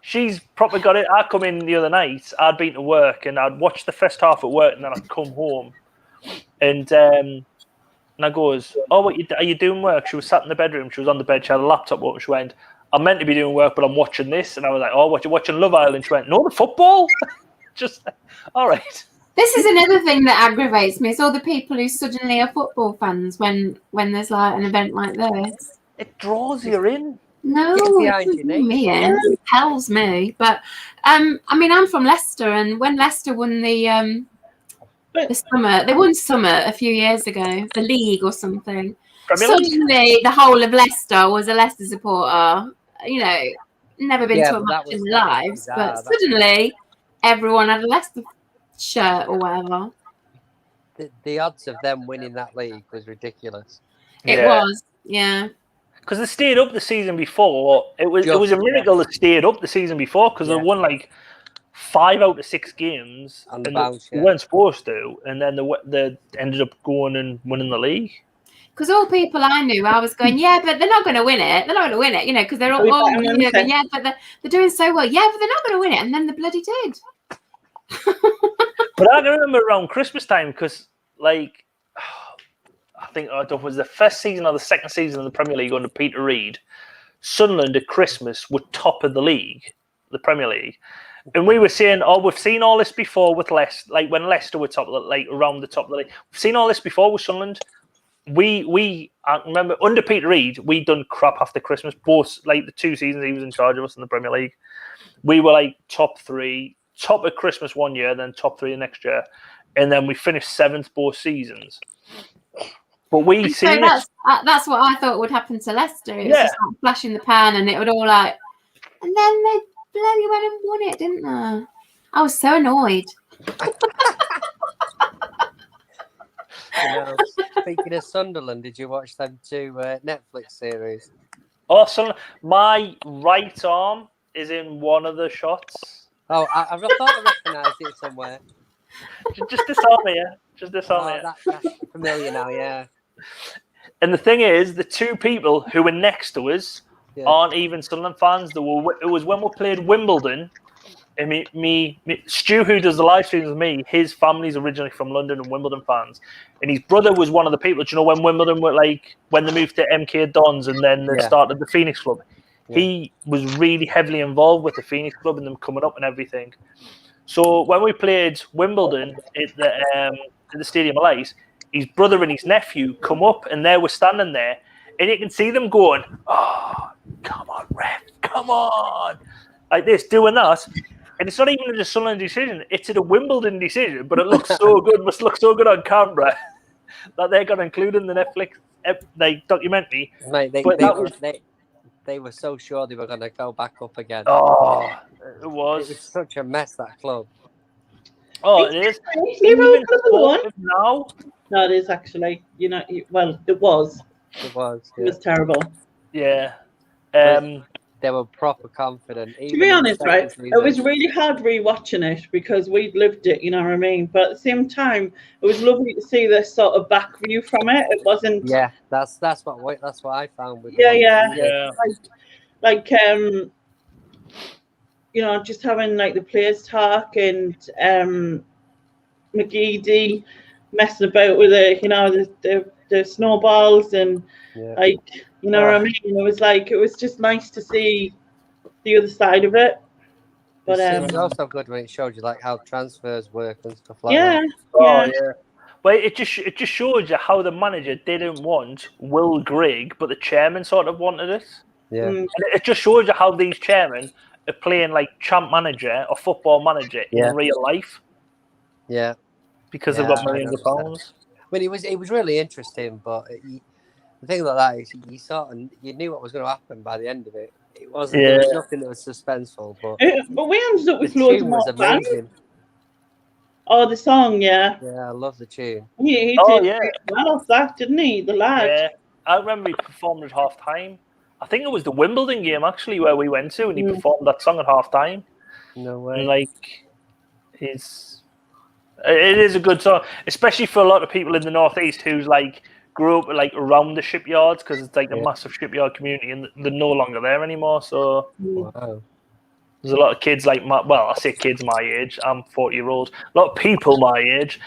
Speaker 5: she's probably got it. I come in the other night. I'd been to work and I'd watch the first half at work, and then I'd come home, and I goes, "Oh, are you doing work?" She was sat in the bedroom. She was on the bed. She had a laptop open. She went, "I'm meant to be doing work, but I'm watching this." And I was like, "Oh, what you watching Love Island?" She went, "No, the football." Just all right.
Speaker 2: this is another thing that aggravates me. It's all the people who suddenly are football fans when there's like an event like this.
Speaker 5: It draws you in.
Speaker 2: No,
Speaker 7: Get
Speaker 2: it
Speaker 7: behind
Speaker 2: doesn't
Speaker 7: you,
Speaker 2: bring
Speaker 7: Nick.
Speaker 2: me in. It repels me. But I mean, I'm from Leicester, and when Leicester won the summer, they won summer a few years ago, the league or something.
Speaker 5: Premier League?
Speaker 2: Suddenly, the whole of Leicester was a Leicester supporter. You know, never been
Speaker 7: Yeah,
Speaker 2: to a
Speaker 7: but that
Speaker 2: match
Speaker 7: was-
Speaker 2: in their
Speaker 7: that was
Speaker 2: lives,
Speaker 7: bizarre.
Speaker 2: but
Speaker 7: That's-
Speaker 2: suddenly everyone had a Leicester shirt or whatever.
Speaker 7: The odds of them winning that league was ridiculous.
Speaker 2: It was, yeah.
Speaker 5: Because they stayed up the season before. It was a miracle they stayed up the season before because they won like 5 out of 6 games
Speaker 7: On
Speaker 5: and
Speaker 7: the bounce,
Speaker 5: they weren't supposed to, and then they ended up going and winning the league.
Speaker 2: Because all people I knew, I was going, yeah, but they're not going to win it. They're not going to win it, you know, because they're all going, yeah, but they're doing so well. Yeah, but they're not going to win it. And then they bloody did.
Speaker 5: But I can remember around Christmas time because, like, I think it was the first season or the second season of the Premier League under Peter Reid. Sunderland at Christmas were top of the league, the Premier League. And we were saying, "Oh, we've seen all this before with Leicester. Like when Leicester were top, like around the top of the league. We've seen all this before with Sunderland." I remember under Peter Reid, we done crap after Christmas. Both like the 2 seasons he was in charge of us in the Premier League, we were like top 3, top at Christmas one year, then top 3 the next year, and then we finished 7th both seasons. But
Speaker 2: So that's what I thought would happen to Leicester. It was just like flash in the pan, and it would all like, and then they bloody went and won it, didn't they? I was so annoyed.
Speaker 7: You know, speaking of Sunderland, did you watch them 2 Netflix series?
Speaker 5: Oh, so my right arm is in one of the shots.
Speaker 7: Oh, I thought I recognised it somewhere.
Speaker 5: Just disarm me, yeah. Just disarm me.
Speaker 7: That's familiar now, yeah.
Speaker 5: And the thing is, the 2 people who were next to us aren't even Sunderland fans. It was when we played Wimbledon. And me, Stu, who does the live streams with me, his family's originally from London and Wimbledon fans. And his brother was one of the people, do you know, when Wimbledon were like, when they moved to MK Dons and then they started the Phoenix Club. Yeah. He was really heavily involved with the Phoenix Club and them coming up and everything. So when we played Wimbledon at the Stadium of Light, his brother and his nephew come up and they were standing there. And you can see them going, "Oh, come on, ref, come on." Like this, doing that. And it's not even a Sunderland decision; it's a Wimbledon decision. But it looks so good, must look so good on camera that they got included in the Netflix documentary.
Speaker 7: Mate, they were so sure they were going to go back up again.
Speaker 5: Oh, it was
Speaker 7: such a mess, that club.
Speaker 5: Oh, it is.
Speaker 1: Now, no, it is actually. You know, well, it was.
Speaker 7: It was.
Speaker 1: Yeah. It was terrible.
Speaker 5: Yeah.
Speaker 7: They were proper confident.
Speaker 1: To be honest, right, it was really hard rewatching it because we'd lived it, you know what I mean? But at the same time, it was lovely to see this sort of back view from it. It wasn't...
Speaker 7: Yeah, that's what I found. With
Speaker 1: yeah. Like you know, just having like the players talk and McGeady messing about with it, you know, the snowballs and
Speaker 7: Yeah.
Speaker 1: like, you know what I mean? It was just nice to see the other side of it. But
Speaker 7: It was also good when it showed you like how transfers work and stuff like
Speaker 1: yeah,
Speaker 7: that.
Speaker 5: Oh
Speaker 1: yeah,
Speaker 5: yeah. Well, it just showed you how the manager didn't want Will Grigg, but the chairman sort of wanted it.
Speaker 7: Yeah.
Speaker 1: mm,
Speaker 5: And it just shows you how these chairmen are playing like champ manager or football manager
Speaker 7: Yeah.
Speaker 5: in real life
Speaker 7: Yeah.
Speaker 5: because
Speaker 7: Yeah,
Speaker 5: they've got
Speaker 7: I
Speaker 5: millions of
Speaker 7: understand.
Speaker 5: pounds.
Speaker 7: I mean, it was really interesting, but the thing like that is you sort of you knew what was going to happen by the end of it. It wasn't. There was
Speaker 5: Yeah.
Speaker 7: nothing that was suspenseful, but
Speaker 1: But we ended up
Speaker 7: the
Speaker 1: with loads
Speaker 7: tune
Speaker 1: more
Speaker 7: was
Speaker 1: fans.
Speaker 7: amazing.
Speaker 1: Oh, the song, yeah.
Speaker 7: Yeah, I love the tune.
Speaker 1: He
Speaker 5: Oh,
Speaker 1: did
Speaker 5: yeah.
Speaker 1: well off that, didn't he? The lad.
Speaker 5: Yeah, I remember he performed at half time. I think it was the Wimbledon game actually where we went to, and he performed that song at half time.
Speaker 7: No way.
Speaker 5: And like, it is a good song, especially for a lot of people in the northeast who's like grew up like around the shipyards because it's like a
Speaker 7: Yeah.
Speaker 5: massive shipyard community, and they're no longer there anymore. So
Speaker 7: Wow.
Speaker 5: there's a lot of kids like I say kids my age. I'm 40-year-old. A lot of people my age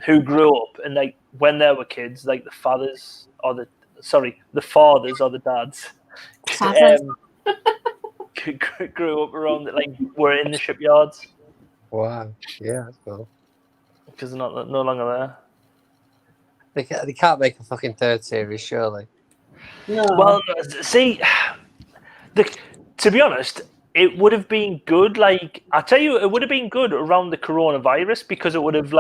Speaker 5: who grew up and like when they were kids, like the fathers or the dads
Speaker 2: Fathers.
Speaker 5: grew up around it, like were in the shipyards
Speaker 7: Wow. Yeah, that's cool.
Speaker 5: because they're no longer there.
Speaker 7: They can't make a fucking third series, surely.
Speaker 1: No.
Speaker 5: Well, see, to be honest, it would have been good. Like I tell you, it would have been good around the coronavirus because it would have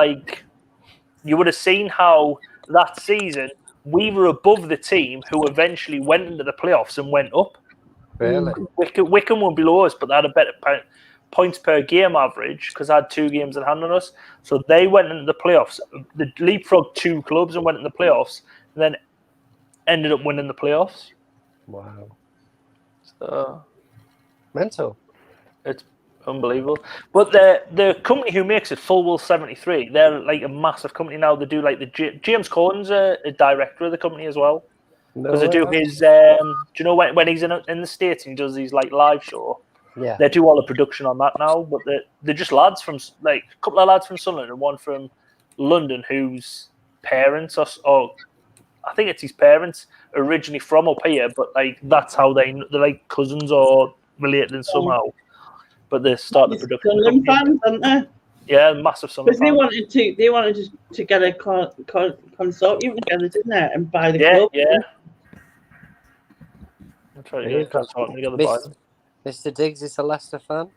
Speaker 5: you would have seen how that season we were above the team who eventually went into the playoffs and went up.
Speaker 7: Really?
Speaker 5: Wickham were below us, but they had a better points per game average because I had 2 games in hand on us. So they went into the playoffs. The leapfrogged 2 clubs and went in the playoffs, and then ended up winning the playoffs.
Speaker 7: Wow.
Speaker 5: So
Speaker 7: Mental.
Speaker 5: it's unbelievable. But the company who makes it, Fullwell 73, they're like a massive company now. They do like James Corden's a director of the company as well. Because they do his, do you know when he's in the States and he does these like live show?
Speaker 7: Yeah.
Speaker 5: They do all the production on that now, but they're just lads from like a couple of lads from Sunderland and one from London whose parents or I think it's his parents originally from up here, but like that's how they're like cousins or related somehow. But they start the production.
Speaker 1: Sunderland fans, aren't they?
Speaker 5: Yeah, massive Sunderland
Speaker 1: Because
Speaker 5: fans.
Speaker 1: they wanted to get a consortium together, didn't they, and buy the club.
Speaker 5: Yeah. That's right. Yeah, consortium together buy them.
Speaker 7: Mr. Diggs is a Leicester fan.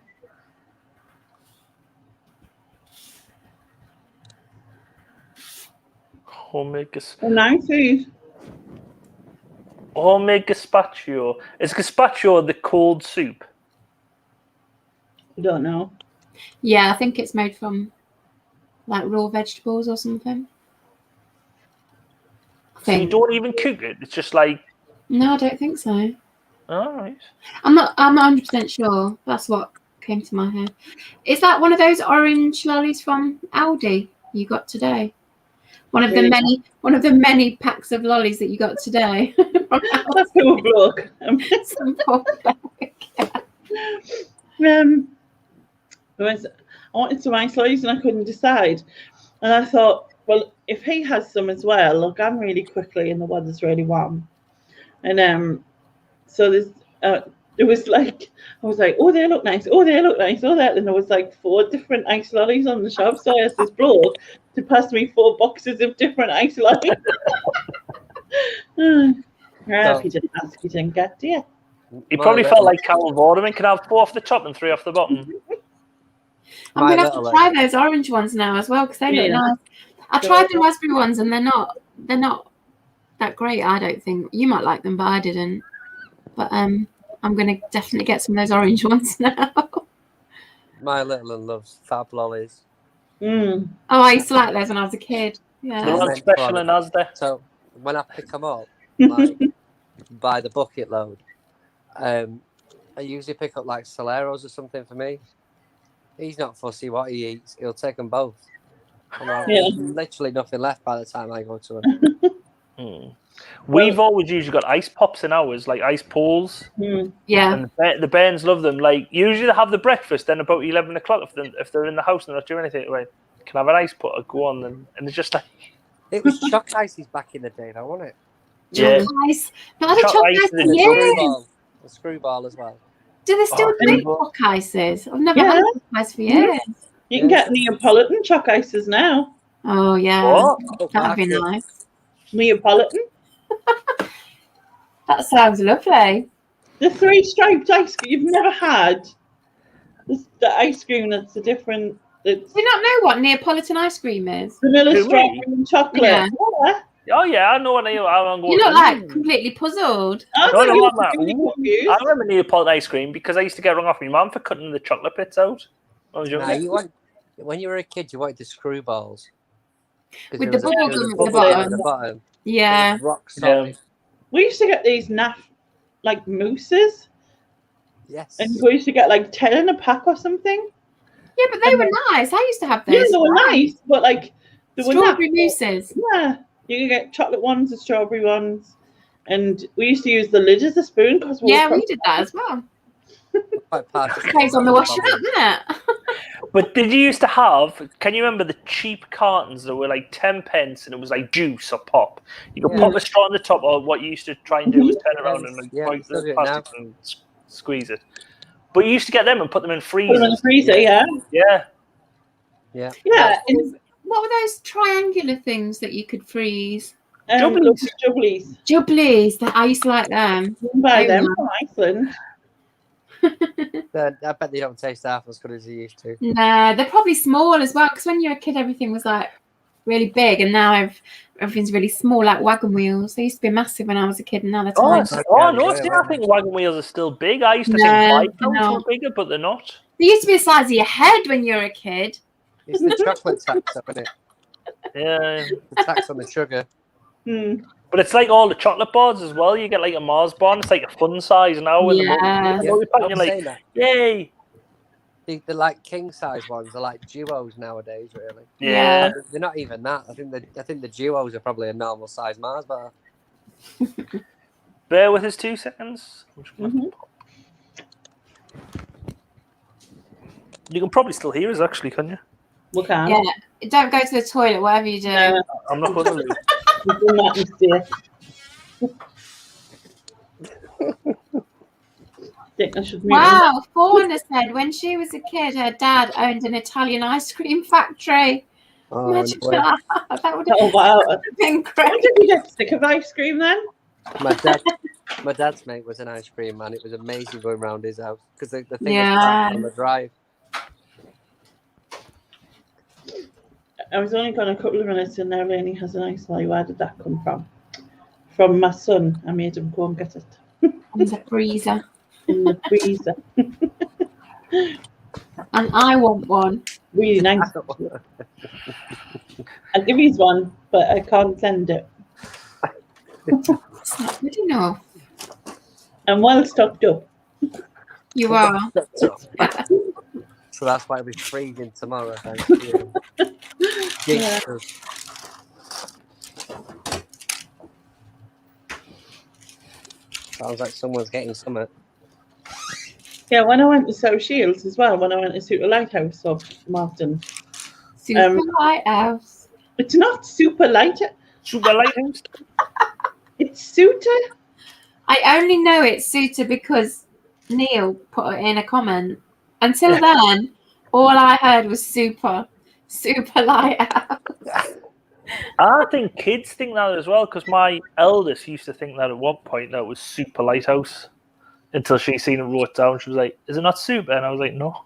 Speaker 5: Homemade gazpacho. Is gazpacho the cold soup?
Speaker 1: I don't know.
Speaker 2: Yeah, I think it's made from like raw vegetables or something.
Speaker 5: So you don't even cook it? It's just like...
Speaker 2: No, I don't think so.
Speaker 5: All right.
Speaker 2: I'm 100% sure. That's what came to my head. Is that one of those orange lollies from Aldi you got today? One of the many packs of lollies that you got today.
Speaker 1: That's poor bloke.
Speaker 2: Some poor bloke.
Speaker 1: I wanted some ice lollies and I couldn't decide. And I thought, well, if he has some as well, look, I'm really quickly and the weather's really warm. And so it was like, I was like, oh, they look nice. Oh, they look nice. Oh, that. And there was like 4 different ice lollies on the shelf. So I asked this bloke to pass me 4 boxes of different ice lollies. If you didn't ask, you didn't get, do you?
Speaker 5: He probably felt like Carol Vorderman. Can I have 4 off the top and 3 off the bottom?
Speaker 2: I'm gonna have to try those orange ones now as well because they look nice. I tried the raspberry ones and they're not that great. I don't think you might like them, but I didn't. But I'm gonna definitely get some of those orange ones now.
Speaker 7: My little one loves Fab lollies.
Speaker 1: Mm.
Speaker 2: Oh, I used to like those when I was a kid. Yeah.
Speaker 5: They're on special in Asda.
Speaker 7: So when I pick them up, like by the bucket load, I usually pick up like Soleros or something for me. He's not fussy what he eats. He'll take them both. Like, there's literally nothing left by the time I go to him.
Speaker 5: We've always usually got ice pops in ours, like ice poles,
Speaker 2: Yeah.
Speaker 5: and the bairns love them. Like usually they have the breakfast, then about 11 o'clock if they're in the house and they're not doing anything, right? Can I have an ice pot? I'll go on, and it's just like
Speaker 7: It was choc ices back in the day, though, wasn't it?
Speaker 5: Yeah.
Speaker 2: Choc ice. Not had a
Speaker 5: Choc
Speaker 2: choc
Speaker 5: ice
Speaker 2: ice
Speaker 5: and
Speaker 2: for
Speaker 5: a
Speaker 2: years.
Speaker 7: The screwball as well.
Speaker 2: Do they still
Speaker 5: Oh,
Speaker 2: make
Speaker 5: people.
Speaker 2: choc ices? I've never
Speaker 1: Yeah.
Speaker 2: had choc ice for years.
Speaker 1: You can get Neapolitan choc ices now.
Speaker 2: Oh yeah,
Speaker 7: What?
Speaker 2: that'd be nice.
Speaker 1: Neapolitan.
Speaker 2: That sounds lovely.
Speaker 1: The 3-striped ice cream you've never had. The ice cream that's a different. It's
Speaker 2: Do you not know what Neapolitan ice cream is?
Speaker 1: vanilla,
Speaker 5: Who, me?
Speaker 1: strawberry, and chocolate.
Speaker 2: Yeah.
Speaker 1: Yeah.
Speaker 5: oh yeah, I know what I'm going.
Speaker 2: You look like completely puzzled.
Speaker 1: I
Speaker 5: No,
Speaker 1: think
Speaker 5: no,
Speaker 1: you
Speaker 5: I'm not.
Speaker 1: were really confused.
Speaker 5: I remember Neapolitan ice cream because I used to get rung off my mum for cutting the chocolate bits out. I was
Speaker 7: Nah,
Speaker 5: young.
Speaker 7: when you were a kid, you wanted the screwballs. 'Cause
Speaker 2: With
Speaker 7: there
Speaker 2: the
Speaker 7: was
Speaker 2: bubble
Speaker 7: there was a
Speaker 2: gum at the
Speaker 7: bubble
Speaker 2: bottom.
Speaker 7: bottom.
Speaker 2: Yeah.
Speaker 7: It was rock solid.
Speaker 1: We used to get these like mousses,
Speaker 7: Yes.
Speaker 1: and we used to get like 10 in a pack or something.
Speaker 2: Yeah, but they were nice. I used to have
Speaker 1: Yeah,
Speaker 2: those.
Speaker 1: they were nice, but like they were
Speaker 2: Strawberry
Speaker 1: not.
Speaker 2: mousses.
Speaker 1: Yeah, you could get chocolate ones and strawberry ones, and we used to use the lid as a spoon because
Speaker 2: Yeah, we did that as well.
Speaker 7: Quite partial.
Speaker 2: Saves on the washing up, isn't it?
Speaker 5: But did you used to have? Can you remember the cheap cartons that were like 10 pence and it was like juice or pop? You could
Speaker 7: Yeah.
Speaker 5: pop a straw on the top, or what you used to try and do was turn around and like
Speaker 7: Yeah,
Speaker 5: break
Speaker 7: still
Speaker 5: the
Speaker 7: do it
Speaker 5: plastic and squeeze it. But you used to get them and put them in
Speaker 1: Put them in the
Speaker 5: freezers.
Speaker 1: freezer. Yeah,
Speaker 5: Yeah.
Speaker 7: Yeah.
Speaker 1: yeah. And,
Speaker 2: What were those triangular things that you could freeze?
Speaker 5: Jubblies.
Speaker 1: Jubblies.
Speaker 2: Jubblies. I used to like them.
Speaker 1: You can buy
Speaker 2: Oh,
Speaker 1: them
Speaker 2: yeah.
Speaker 1: from Iceland.
Speaker 7: I bet they don't taste half as good as they used to.
Speaker 2: Nah, they're probably small as well. Because when you were a kid, everything was like really big, and now everything's really small, like wagon wheels. They used to be massive when I was a kid, and now they're
Speaker 5: Oh,
Speaker 2: tiny.
Speaker 5: no! See, I think wagon wheels are still big. I used to
Speaker 2: No,
Speaker 5: think bike
Speaker 2: no.
Speaker 5: were bigger, but they're not.
Speaker 2: They used to be the size of your head when you were a kid.
Speaker 7: It's the chocolate tax, isn't it?
Speaker 5: Yeah.
Speaker 7: The tax on the sugar.
Speaker 5: But it's like all the chocolate bars as well. You get like a Mars bar, and it's like a fun size now. With
Speaker 2: Yeah.
Speaker 5: the
Speaker 7: Yeah,
Speaker 5: multi-pack,
Speaker 7: I'm
Speaker 5: you're like,
Speaker 7: saying that.
Speaker 5: yay!
Speaker 7: The like king size ones are like duos nowadays, really.
Speaker 5: Yeah.
Speaker 7: They're not even that. I think the duos are probably a normal size Mars bar.
Speaker 5: Bear with us 2 seconds. You can probably still hear us, actually, can you?
Speaker 1: We can.
Speaker 2: Yeah. Don't go to the toilet, whatever you do.
Speaker 5: I'm not going to lose.
Speaker 1: We've done that mistake. I think I should move on.
Speaker 2: Wow, Fauna said when she was a kid, her dad owned an Italian ice cream factory.
Speaker 7: Oh,
Speaker 2: Imagine
Speaker 7: no.
Speaker 2: that. That would
Speaker 1: Oh wow!
Speaker 2: have been
Speaker 1: When
Speaker 2: great.
Speaker 1: did you get sick of ice cream then?
Speaker 7: My dad's mate was an ice cream man. It was amazing going round his house because the thing
Speaker 2: Yeah.
Speaker 7: was parked on the drive.
Speaker 1: I was only gone a couple of minutes and now Lainey has an ice lolly. Where did that come from? From my son. I made him go and get it
Speaker 2: In the freezer.
Speaker 1: in the freezer.
Speaker 2: And I want one.
Speaker 1: Really nice. I'll give you one, but I can't send it.
Speaker 2: It's not good enough.
Speaker 1: I'm well stocked up.
Speaker 2: You are.
Speaker 7: So that's why we're freezing tomorrow. Thanks to you.
Speaker 1: Yeah.
Speaker 7: Sounds like someone's getting something.
Speaker 1: Yeah, when I went to South Shields as well, when I went to Super Lighthouse of Martin,
Speaker 2: Super Lighthouse.
Speaker 1: it's not Super Light.
Speaker 5: Super lighthouse.
Speaker 1: It's Suter.
Speaker 2: I only know it's Suter because Neil put it in a comment. Until then, all I heard was Super Lighthouse.
Speaker 5: I think kids think that as well, because my eldest used to think that at one point that it was Super Lighthouse until she seen it wrote down. She was like, "Is it not super?" And I was like, "No."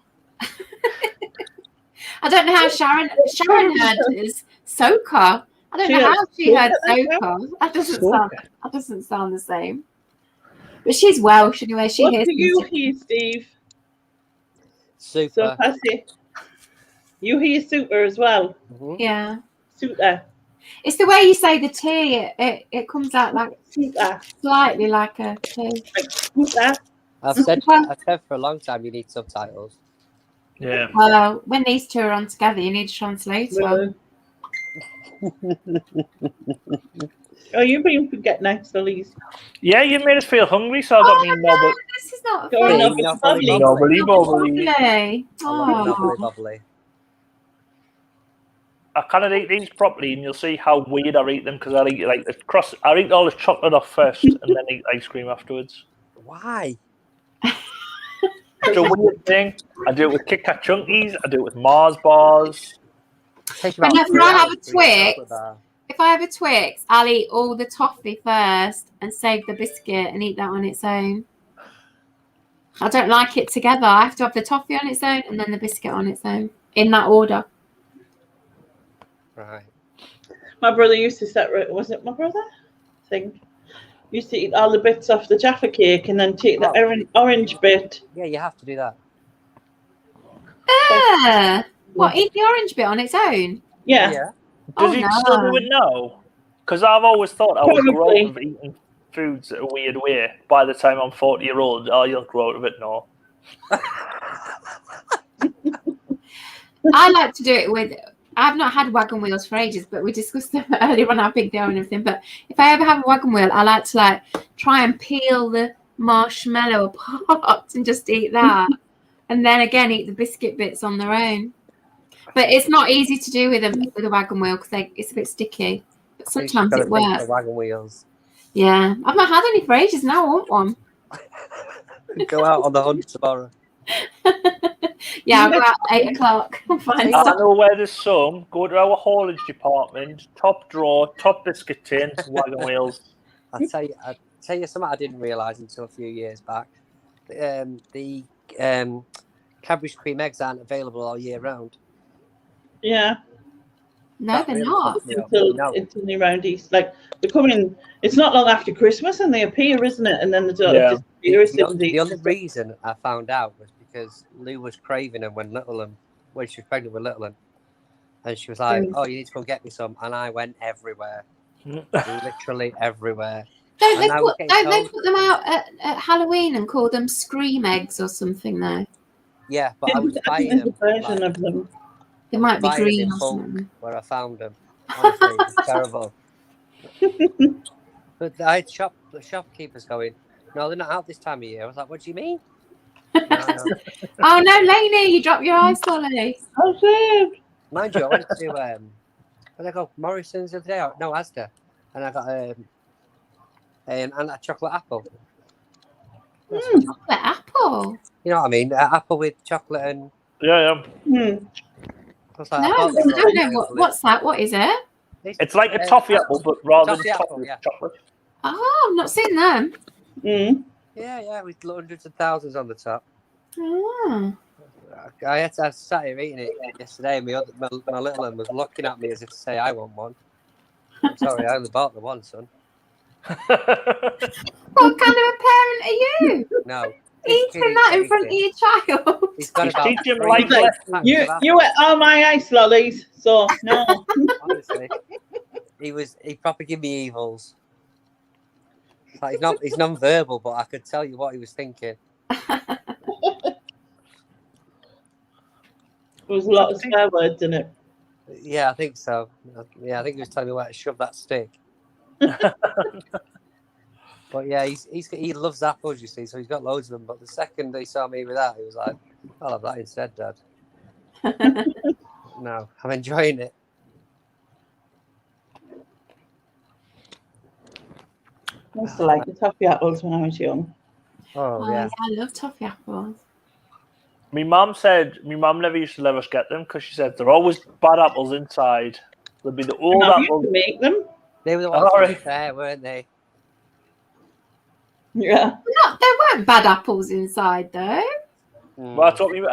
Speaker 2: I don't know how Sharon heard is Soka. I don't know how she heard Soka. That doesn't sound the same. But she's Welsh anyway. She
Speaker 1: What
Speaker 2: hears
Speaker 1: do you
Speaker 2: things.
Speaker 1: hear, Steve? So
Speaker 7: Super.
Speaker 1: Passy. You hear Super as well.
Speaker 7: Mhm.
Speaker 2: Yeah.
Speaker 1: Suter.
Speaker 2: It's the way you say the T. It comes out like
Speaker 1: Suter.
Speaker 2: slightly like a T.
Speaker 1: Suter.
Speaker 7: I've said for a long time you need subtitles.
Speaker 5: Yeah.
Speaker 2: Well, when these two are on together, you need a translator.
Speaker 1: Oh, you've been forgetting nice lollies.
Speaker 5: Yeah, you made us feel hungry, so I got me
Speaker 2: no, this is not
Speaker 1: Going
Speaker 2: fair.
Speaker 1: up with
Speaker 7: Not
Speaker 1: bubbly.
Speaker 7: bubbly.
Speaker 5: Nobly,
Speaker 2: Lovely.
Speaker 7: I love the
Speaker 2: Oh.
Speaker 7: bubbly bubbly.
Speaker 5: I cannot eat these properly, and you'll see how weird I eat them because I eat like the crust. I eat all the chocolate off first, and then eat ice cream afterwards.
Speaker 7: Why?
Speaker 5: It's a weird thing. I do it with Kit Kat Chunkies. I do it with Mars bars.
Speaker 7: Take
Speaker 2: But
Speaker 7: about
Speaker 2: no,
Speaker 7: 3
Speaker 2: when I have
Speaker 7: hours
Speaker 2: a
Speaker 7: to eat chocolate
Speaker 2: Twix,
Speaker 7: bar.
Speaker 2: if I have a Twix, I'll eat all the toffee first and save the biscuit and eat that on its own. I don't like it together. I have to have the toffee on its own and then the biscuit on its own in that order.
Speaker 7: Right.
Speaker 1: My brother used to separate. Was it my brother? I think. Used to eat all the bits off the Jaffa cake and then take the orange bit.
Speaker 7: Yeah, you have to do that.
Speaker 2: What, eat the orange bit on its own?
Speaker 1: Yeah.
Speaker 7: Yeah.
Speaker 5: Does
Speaker 2: Oh,
Speaker 5: he
Speaker 2: no.
Speaker 5: still do it now? Because I've always thought I would grow
Speaker 1: Probably.
Speaker 5: out of eating foods a weird way. By the time I'm 40-year-old, oh, you'll grow out of it now.
Speaker 2: I like to do it with. I've not had wagon wheels for ages, but we discussed them earlier on how big they are and everything. But if I ever have a wagon wheel, I like to try and peel the marshmallow apart and just eat that, and then again eat the biscuit bits on their own. But it's not easy to do with a wagon wheel because it's a bit sticky. But sometimes it works.
Speaker 7: The wagon wheels.
Speaker 2: Yeah, I've not had any for ages. Now I want one.
Speaker 7: Go out on the hunt tomorrow.
Speaker 2: Yeah, I'll go out at 8 o'clock and find
Speaker 5: I
Speaker 2: some.
Speaker 5: know where there's some. Go to our haulage department, top drawer, top biscuit tin, wagon wheels.
Speaker 7: I'll tell you something I didn't realise until a few years back. The Cadbury's cream eggs aren't available all year round.
Speaker 1: Yeah.
Speaker 2: No, they're not.
Speaker 1: Until around East. Like they're coming. It's not long after Christmas and they appear, isn't it? And then they don't disappear.
Speaker 7: The only reason I found out was because Lou was craving them when she was pregnant with Little 'Un. And she was like, "Oh, you need to go get me some." And I went everywhere, literally everywhere.
Speaker 2: Don't they put them out at Halloween and call them scream eggs or something though?
Speaker 7: Yeah, but I was
Speaker 1: I think
Speaker 7: buying
Speaker 1: there's
Speaker 7: them.
Speaker 1: a version of them.
Speaker 2: They might be
Speaker 7: buying them
Speaker 2: green
Speaker 7: in
Speaker 2: or
Speaker 7: bulk
Speaker 2: something.
Speaker 7: where I found them. Honestly, it was terrible. But I had the shopkeepers going, "No, they're not out this time of year." I was like, "What do you mean?" No.
Speaker 2: Oh no, Lainey, you dropped your ice lolly.
Speaker 1: Oh, shit.
Speaker 7: Mind you, I went to where did I go? Morrison's the other day. No, Asda, and I got and a chocolate apple.
Speaker 2: Chocolate apple.
Speaker 7: You know what I mean? Apple with chocolate and.
Speaker 5: Yeah.
Speaker 1: Hmm.
Speaker 7: I was like,
Speaker 2: No,
Speaker 7: I
Speaker 2: I don't know what's that. What is it?
Speaker 5: It's like a toffee apple, but rather than
Speaker 7: toffee apple,
Speaker 5: toffee,
Speaker 7: yeah.
Speaker 5: chocolate.
Speaker 2: Oh, I've not seen them.
Speaker 1: Mm.
Speaker 7: Yeah, with hundreds of thousands on the top.
Speaker 2: Oh.
Speaker 7: I sat here eating it yesterday, and my little one was looking at me as if to say, "I want one." I'm sorry, I only bought the one, son.
Speaker 2: What kind of a parent are you?
Speaker 7: No.
Speaker 2: Eating that in front of your child?
Speaker 7: He's got
Speaker 5: He's
Speaker 7: about
Speaker 5: teaching
Speaker 7: 3
Speaker 5: life
Speaker 7: packs
Speaker 5: lessons.
Speaker 7: of
Speaker 1: You
Speaker 7: apples.
Speaker 1: ate all my ice lollies, so no.
Speaker 7: Honestly, he probably give me evils. Like he's non-verbal, but I could tell you what he was thinking.
Speaker 1: There was a lot of swear words in it.
Speaker 7: Yeah, I think so. Yeah, I think he was telling me where to shove that stick. But yeah, he loves apples, you see, so he's got loads of them. But the second he saw me with that, he was like, "I'll have that instead, Dad." No, I'm enjoying it.
Speaker 1: I used to like the toffee apples when I was young.
Speaker 7: Oh
Speaker 2: Oh,
Speaker 7: yeah.
Speaker 2: yeah, I love toffee apples.
Speaker 5: My mum never used to let us get them because she said they're always bad apples inside. There'll be the old
Speaker 1: And I used
Speaker 5: apples.
Speaker 1: to make them.
Speaker 7: They were the ones
Speaker 5: Oh,
Speaker 7: that were
Speaker 5: right.
Speaker 7: fair, weren't they?
Speaker 1: Yeah.
Speaker 2: There weren't bad apples inside though.
Speaker 7: Mm.
Speaker 5: Well, that's what we.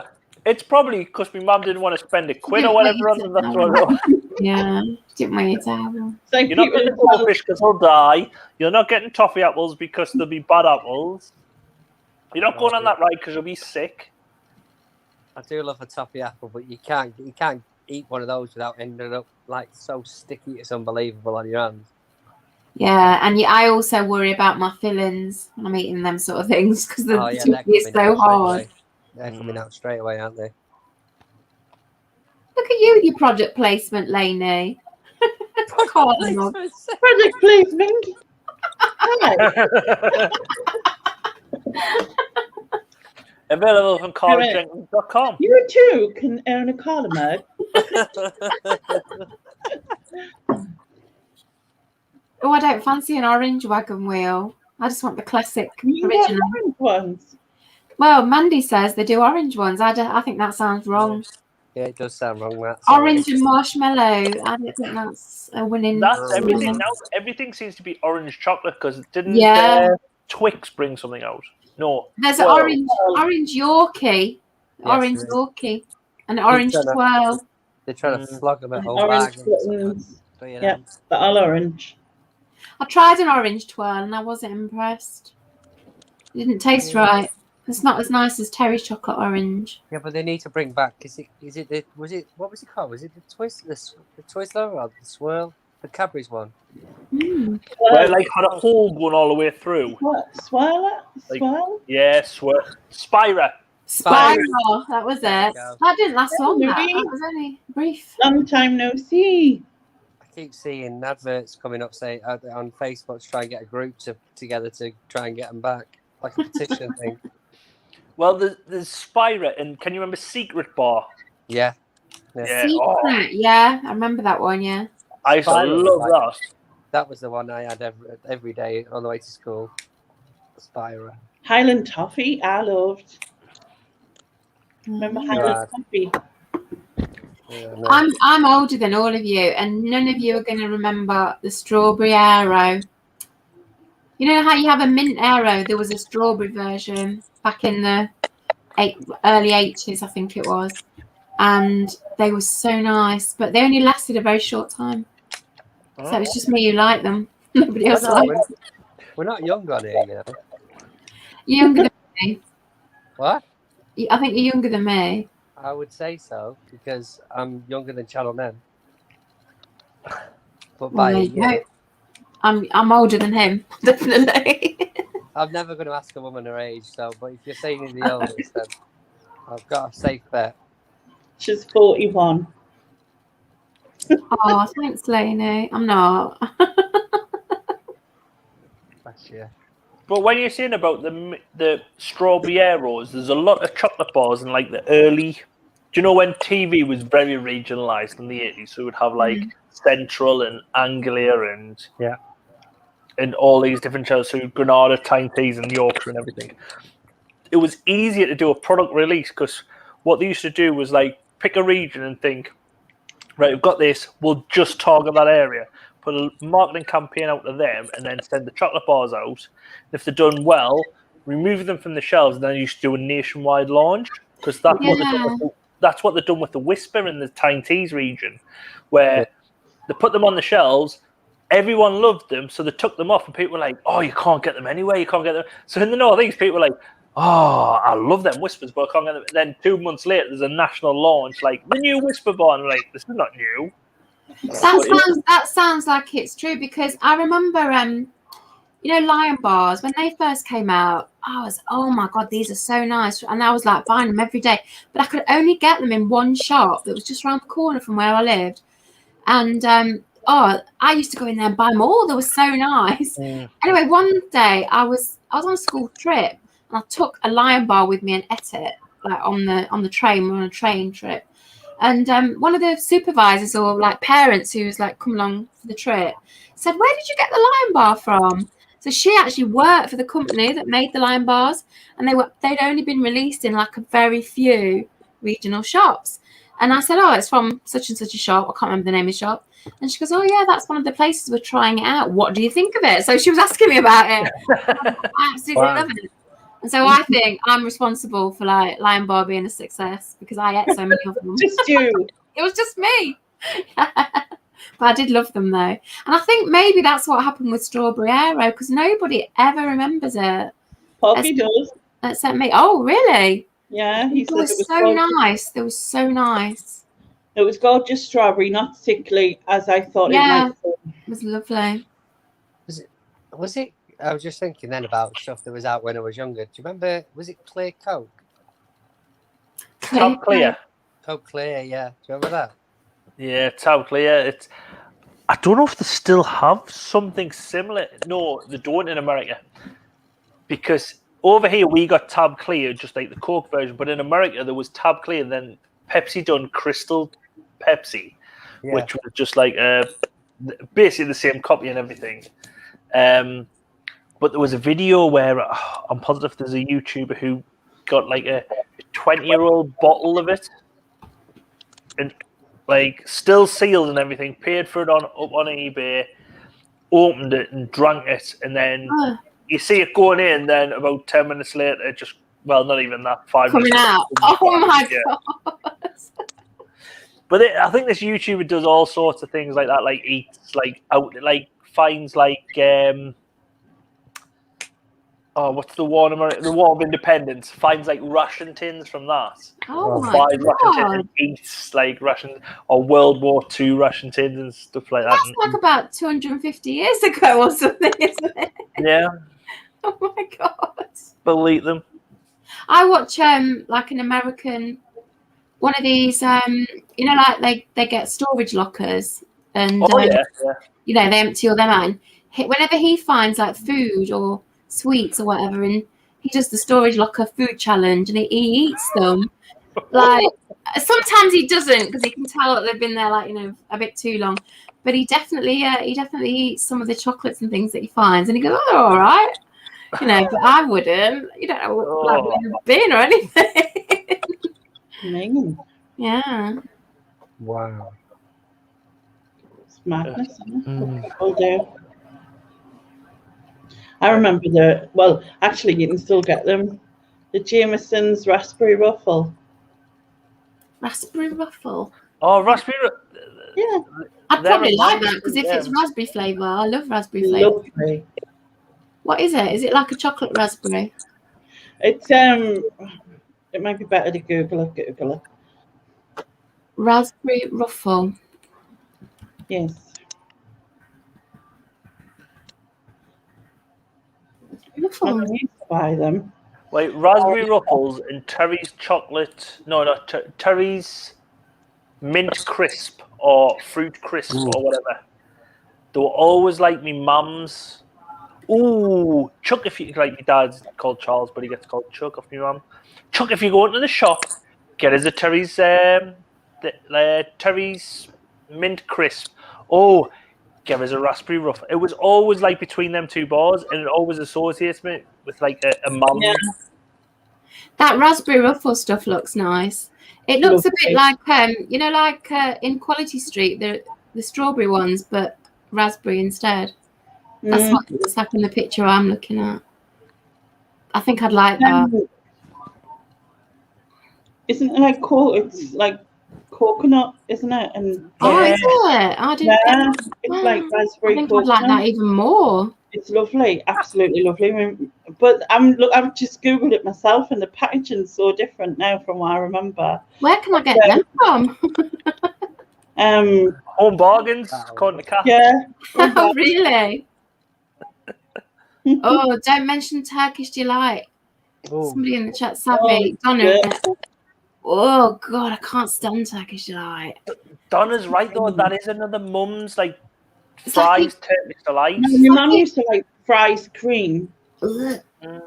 Speaker 5: It's probably because my mum didn't want to spend a quid or whatever on them. That's what it was.
Speaker 2: Yeah, didn't want you to have them.
Speaker 1: It's like
Speaker 5: You're not
Speaker 1: people
Speaker 5: getting
Speaker 1: who tell-
Speaker 5: goldfish because they'll die. You're not getting toffee apples because they'll be bad apples. You're not going on that ride because you'll be sick.
Speaker 7: I do love a toffee apple, but you can't eat one of those without ending up like so sticky it's unbelievable on your hands.
Speaker 2: Yeah, and I also worry about my fillings when I'm eating them sort of things because the
Speaker 7: Oh yeah,
Speaker 2: toffee is so hard.
Speaker 7: They're coming out straight away, aren't they?
Speaker 2: Look at you with your product placement, Lainey. Carlin mug.
Speaker 1: Product placement. Hi.
Speaker 5: Available from carlajenkins.com.
Speaker 1: You too can own a Carla mug.
Speaker 2: Oh, I don't fancy an orange wagon wheel. I just want the classic
Speaker 1: You can get
Speaker 2: original.
Speaker 1: orange ones.
Speaker 2: Well, Mandy says they do orange ones. I think that sounds wrong.
Speaker 7: Yeah, it does sound wrong, that.
Speaker 2: Orange and marshmallow. I don't think that's a winning.
Speaker 5: That's everything
Speaker 2: winning.
Speaker 5: now. Everything seems to be orange chocolate because didn't
Speaker 2: Yeah.
Speaker 5: Twix bring something out? No.
Speaker 2: There's
Speaker 5: Well,
Speaker 2: an orange Yorkie. Orange
Speaker 7: there is.
Speaker 2: Yorkie. An orange
Speaker 7: trying to-
Speaker 2: twirl.
Speaker 7: They're trying to flog them at old
Speaker 1: Orange
Speaker 7: wagons.
Speaker 1: buttons.
Speaker 7: But, you know,
Speaker 1: Yeah, they're all orange.
Speaker 2: I tried an orange twirl and I wasn't impressed. It didn't taste right. It's not as nice as Terry's chocolate orange.
Speaker 7: yeah, but they need to bring back. What was it called? Was it the Twizzler or the Swirl? The Cadbury's one.
Speaker 2: Mm.
Speaker 5: where like had a hole going all the way through.
Speaker 1: What? Swirler?
Speaker 5: Like-
Speaker 1: Swirl?
Speaker 5: Yeah, Spira.
Speaker 2: Spiral, that was
Speaker 7: There you
Speaker 2: it.
Speaker 7: go.
Speaker 2: That didn't last long. That
Speaker 1: Maybe.
Speaker 2: was only brief.
Speaker 1: Long time no see.
Speaker 7: I keep seeing adverts coming up saying on Facebook to try and get a group together to try and get them back, like a petition thing.
Speaker 5: Well, there's Spira, and can you remember Secret Bar?
Speaker 7: Yeah.
Speaker 5: Yeah.
Speaker 2: Secret,
Speaker 5: Oh,
Speaker 2: yeah, I remember that one. Yeah,
Speaker 5: I used to
Speaker 7: Spira was
Speaker 5: love
Speaker 7: like-
Speaker 5: that.
Speaker 7: That was the one I had every day on the way to school. Spira.
Speaker 1: Highland Toffee, I loved. Remember
Speaker 2: Mm.
Speaker 1: Highland
Speaker 7: Right.
Speaker 1: Toffee?
Speaker 7: Yeah, no.
Speaker 2: I'm older than all of you, and none of you are going to remember the strawberry arrow. You know how you have a mint arrow? There was a strawberry version back in the early 80s, I think it was, and they were so nice, but they only lasted a very short time. So it's just me who liked them. Nobody else liked them.
Speaker 7: We're not young on here, you know.
Speaker 2: You're younger than me.
Speaker 7: What?
Speaker 2: I think you're younger than me.
Speaker 7: I would say so because I'm younger than Channel 9. But
Speaker 2: Well,
Speaker 7: by
Speaker 2: there
Speaker 7: a
Speaker 2: you
Speaker 7: year.
Speaker 2: go. I'm older than him, definitely.
Speaker 7: I'm never going to ask a woman her age, so. But if you're saying you're the oldest, then I've got a safe bet.
Speaker 1: She's 41.
Speaker 2: Oh, thanks, Lainey. I'm not.
Speaker 7: Last year.
Speaker 5: But when you're saying about the strawberry arrows, there's a lot of chocolate bars in like the early. Do you know when TV was very regionalised in the 80s? So it would have like Central and Anglia and all these different shows. So Granada, Tyne Tees, and Yorkshire and everything. It was easier to do a product release because what they used to do was like pick a region and think, right, we've got this. We'll just target that area. Put a marketing campaign out to them, and then send the chocolate bars out. And if they're done well, remove them from the shelves, and then you used to do a nationwide launch because that's what they've done with the Whisper in the Tyne Tees region, where they put them on the shelves. Everyone loved them, so they took them off, and people were like, "Oh, you can't get them anywhere. You can't get them." So in the Northeast, people were like, "Oh, I love them Whispers, but I can't get them." Then 2 months later, there's a national launch, like the new Whisper bar, and I'm like, this is not new.
Speaker 2: That sounds like it's true because I remember, you know, Lion bars when they first came out. I was, oh my god, these are so nice, and I was like buying them every day. But I could only get them in one shop that was just around the corner from where I lived, and I used to go in there and buy them all. They were so nice. Anyway, one day I was on a school trip and I took a Lion bar with me and ate it like on the train. We were on a train trip. And one of the supervisors or like parents who was like come along for the trip said, "Where did you get the Lion bar from?" So she actually worked for the company that made the Lion bars, and they'd only been released in like a very few regional shops. And I said, "Oh, it's from such and such a shop. I can't remember the name of the shop." And she goes, "Oh yeah, that's one of the places we're trying it out. What do you think of it?" So she was asking me about it. I absolutely love it. And so I think I'm responsible for like Lion Bar being a success because I ate so many of them.
Speaker 1: Just you.
Speaker 2: It was just me. But I did love them though. And I think maybe that's what happened with Strawberry Arrow because nobody ever remembers it.
Speaker 1: Poppy does.
Speaker 2: Except me. Oh, really?
Speaker 1: Yeah, he
Speaker 2: It
Speaker 1: said
Speaker 2: was so nice. They were so nice.
Speaker 1: It was gorgeous strawberry, not sickly as I thought it
Speaker 2: Yeah.
Speaker 1: might be.
Speaker 2: It was lovely.
Speaker 7: Was it? I was just thinking then about stuff that was out when I was younger. Do you remember? Was it Clear Coke?
Speaker 5: Top Clear.
Speaker 7: Coke Clear, yeah. Do you remember that?
Speaker 5: Yeah, Top Clear. I don't know if they still have something similar. No, they don't in America. Because over here we got Tab Clear, just like the Coke version, but in America there was Tab Clear and then Pepsi done Crystal Pepsi, which was just like basically the same copy and everything. But there was a video where I'm positive there's a YouTuber who got like a 20-year-old bottle of it, and like still sealed and everything, paid for it up on eBay, opened it and drank it, and then you see it going in, then about 10 minutes later, it just, well, not even that, 5
Speaker 2: Coming
Speaker 5: minutes
Speaker 2: out.
Speaker 5: later,
Speaker 2: Oh my God.
Speaker 5: But I think this YouTuber does all sorts of things like that, like eats, like out, like finds like what's the war in America? The War of Independence. Finds like Russian tins from that.
Speaker 2: Oh my
Speaker 5: Buys Russian tins
Speaker 2: God.
Speaker 5: and eats like Russian or World War II Russian tins and stuff like that.
Speaker 2: That's like about 250 years ago or something, isn't it?
Speaker 5: Yeah,
Speaker 2: Oh my God.
Speaker 5: believe them.
Speaker 2: I watch like an American, one of these, you know, like they get storage lockers and you know, they empty all them out. And whenever he finds like food or sweets or whatever, and he does the storage locker food challenge, and he eats them. Like sometimes he doesn't, because he can tell that they've been there like, you know, a bit too long. But he definitely eats some of the chocolates and things that he finds, and he goes, "Oh, all right." You know, but I wouldn't. You don't know like where you've been or anything.
Speaker 1: Amazing.
Speaker 2: Yeah.
Speaker 7: Wow.
Speaker 1: It's madness, isn't it? What people do. I remember actually you can still get them. The Jameson's Raspberry Ruffle.
Speaker 2: Raspberry Ruffle.
Speaker 5: Oh, raspberry.
Speaker 1: Yeah.
Speaker 2: I'd probably like that, because if it's raspberry flavour, I love raspberry flavour.
Speaker 1: Lovely.
Speaker 2: What is it? Is it like a chocolate raspberry?
Speaker 1: It's it might be better to Google it.
Speaker 2: Raspberry Ruffle.
Speaker 1: Yes. I
Speaker 2: Ruffle.
Speaker 1: used to buy them.
Speaker 5: Wait, raspberry ruffles and Terry's chocolate. No, not Terry's mint crisp or fruit crisp or whatever. They were always like me mum's. Ooh, Chuck, if you like, my dad's called Charles, but he gets called Chuck off my mum. Chuck, if you go into the shop, get us a Terry's Terry's mint crisp. Oh, get us a raspberry ruffle. It was always like between them two bars, and it always associates me with like a mum.
Speaker 1: Yeah.
Speaker 2: That raspberry ruffle stuff looks nice. It looks a bit like you know, like in Quality Street, the strawberry ones, but raspberry instead. That's what it looks like in the picture I'm looking at. I think I'd like that.
Speaker 1: Isn't it like it's like coconut, isn't it? And
Speaker 2: Is it? I didn't.
Speaker 1: yeah, it's like raspberry
Speaker 2: I think
Speaker 1: coconut.
Speaker 2: I'd like that even more.
Speaker 1: It's lovely, absolutely lovely. But I've just googled it myself, and the packaging's so different now from what I remember.
Speaker 2: Where can I get them from?
Speaker 5: Home bargains, according to Kath.
Speaker 1: Yeah.
Speaker 2: Oh, really? Oh, don't mention Turkish Delight. Somebody in the chat, Savvy, Donna. Oh God, I can't stand Turkish Delight.
Speaker 5: Donna's right though. That is another mum's like fries, Turkish Delight.
Speaker 1: My mum used to like fries cream.
Speaker 2: Ugh.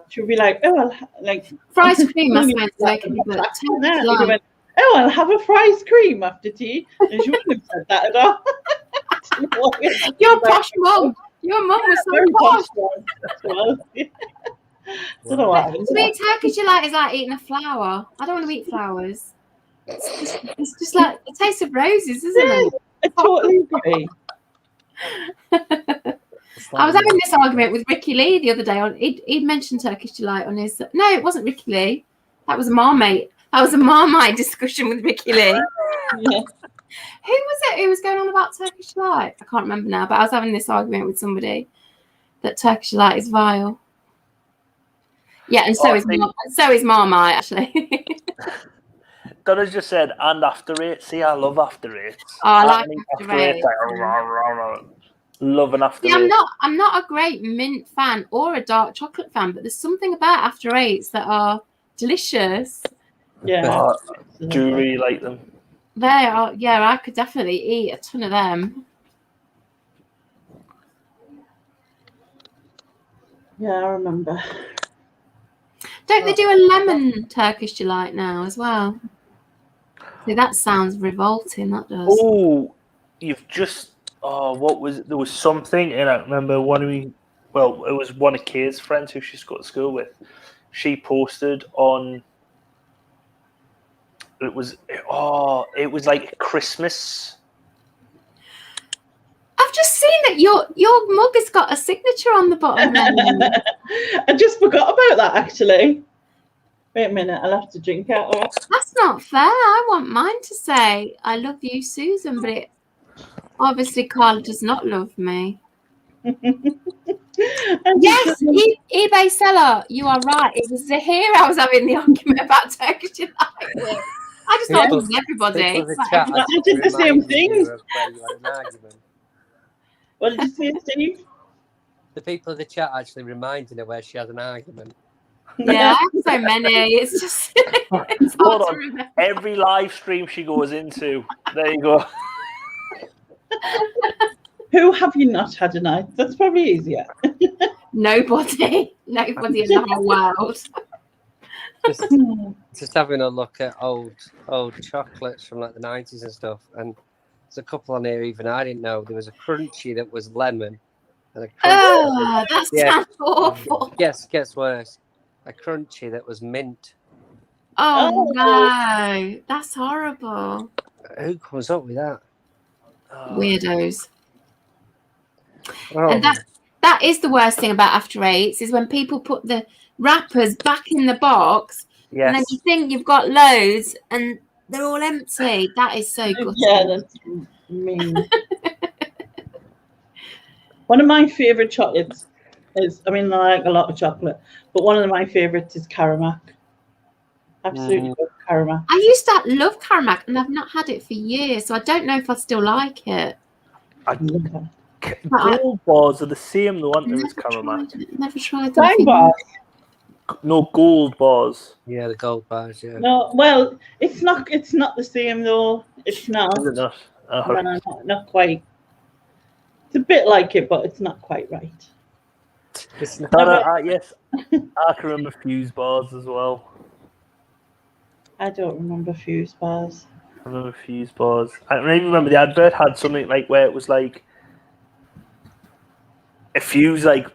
Speaker 1: She'd be like, "Oh, like
Speaker 2: Fries cream must be taken, but Turkish Delight.
Speaker 1: oh, I'll have a fries cream after tea," and she wouldn't have said that at all.
Speaker 2: Your posh mum. Your mum was so
Speaker 1: Very
Speaker 2: posh.
Speaker 1: Well, don't know what.
Speaker 2: To me, Turkish Delight is like eating a flower. I don't want to eat flowers. It's just like the taste of roses, isn't it?
Speaker 1: I totally agree.
Speaker 2: I was having this argument with Ricky Lee the other day. He'd mentioned Turkish Delight on his. No, it wasn't Ricky Lee. That was a Marmite. That was a Marmite discussion with Ricky Lee.
Speaker 1: Yeah.
Speaker 2: Who was it who was going on about Turkish Delight? I can't remember now, but I was having this argument with somebody that Turkish Delight is vile. Yeah, and so is Marmite, actually.
Speaker 5: Donna's just said, and After Eight. See, I love After Eight.
Speaker 2: Oh, I like After Eight.
Speaker 5: Love an After
Speaker 2: See,
Speaker 5: Eight.
Speaker 2: I'm not a great mint fan or a dark chocolate fan, but there's something about After Eights that are delicious.
Speaker 1: Yeah.
Speaker 5: Do you really like them?
Speaker 2: They are, yeah, I could definitely eat a ton of them.
Speaker 1: Yeah, I remember.
Speaker 2: Don't they do a lemon Turkish delight now as well? See, that sounds revolting. That does.
Speaker 5: Oh, you've just. Oh, what was there was something, and I remember one of me. Well, it was one of Kay's friends who she's got to school with. She posted on. It was like Christmas.
Speaker 2: I've just seen that your mug has got a signature on the bottom.
Speaker 1: I just forgot about that actually. Wait a minute, I'll have to drink out of it.
Speaker 2: That's not fair. I want mine to say "I love you, Susan," but obviously Carla does not love me. Yes, eBay seller, you are right. It was Zahir I was having the argument about Turkish delight with. I just thought it was everybody.
Speaker 1: I did the same thing. What did you say, Steve?
Speaker 7: The people in the chat actually reminding her where she has an argument.
Speaker 2: Yeah, so many. It's just it's hard to remember.
Speaker 5: Every live stream she goes into, there you go.
Speaker 1: Who have you not had a night? That's probably easier.
Speaker 2: Nobody in the whole world.
Speaker 7: Just having a look at old chocolates from like the 90s and stuff, and there's a couple on here even I didn't know. There was a crunchy that was lemon, and a crunchy
Speaker 2: that sounds awful.
Speaker 7: Yes, gets worse. A crunchy that was mint.
Speaker 2: Oh no, that's horrible.
Speaker 7: Who comes up with that?
Speaker 2: Weirdos.
Speaker 7: Oh.
Speaker 2: And that is the worst thing about After Eights is when people put the wrappers back in the box, and then you think you've got loads and they're all empty. That is so good.
Speaker 1: Yeah, that's mean. One of my favourite chocolates is, I mean, I like a lot of chocolate, but one of my favourites is Karamak. Absolutely love Karamak.
Speaker 2: I used to love Karamak, and I've not had it for years, so I don't know if I still like it.
Speaker 5: Gold bars are the same though, aren't they, as Karamak?
Speaker 2: Never tried them.
Speaker 1: Time bars.
Speaker 5: No, gold bars.
Speaker 7: Yeah, the gold bars. Yeah.
Speaker 1: No, well, it's not the same though. It's not.
Speaker 5: Is it not?
Speaker 1: No, not quite. It's a bit like it, but it's not quite right.
Speaker 7: It's not.
Speaker 5: Yes, I can remember Fuse bars as well.
Speaker 1: I don't remember Fuse bars.
Speaker 5: I remember Fuse bars. I even remember the advert had something like where it was like a fuse, like,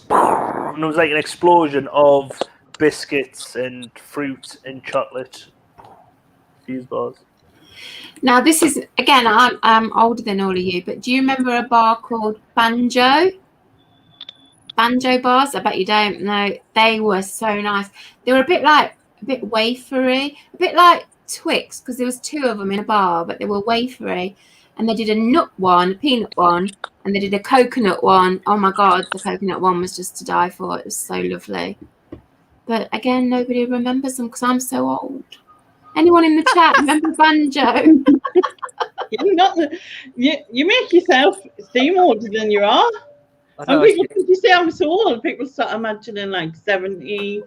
Speaker 5: and it was like an explosion of biscuits and fruit and chocolate. Fuse bars.
Speaker 2: Now, this is, again, I'm older than all of you, but do you remember a bar called Banjo? Banjo bars? I bet you don't know. They were so nice. They were a bit wafery, a bit like Twix, because there was two of them in a bar, but they were wafery. And they did a nut one, a peanut one, and they did a coconut one. Oh my God, the coconut one was just to die for. It was so lovely. But again, nobody remembers them because I'm so old. Anyone in the chat remember Banjo?
Speaker 1: You make yourself seem older than you are. And people, you say I'm so old, people start imagining like 70.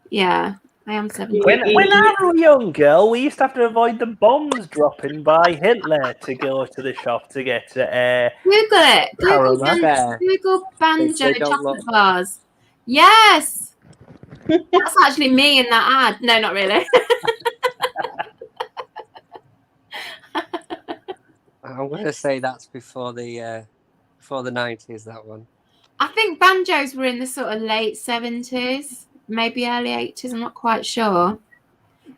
Speaker 2: Yeah, I am 70.
Speaker 5: When I was a young girl, we used to have to avoid the bombs dropping by Hitler to go to the shop to get
Speaker 2: Google it. Google Banjo chocolate bars. Yes. That's actually me in that ad. No, not really.
Speaker 7: I'm going to say that's before the 90s, that one.
Speaker 2: I think banjos were in the sort of late 70s, maybe early 80s. I'm not quite sure.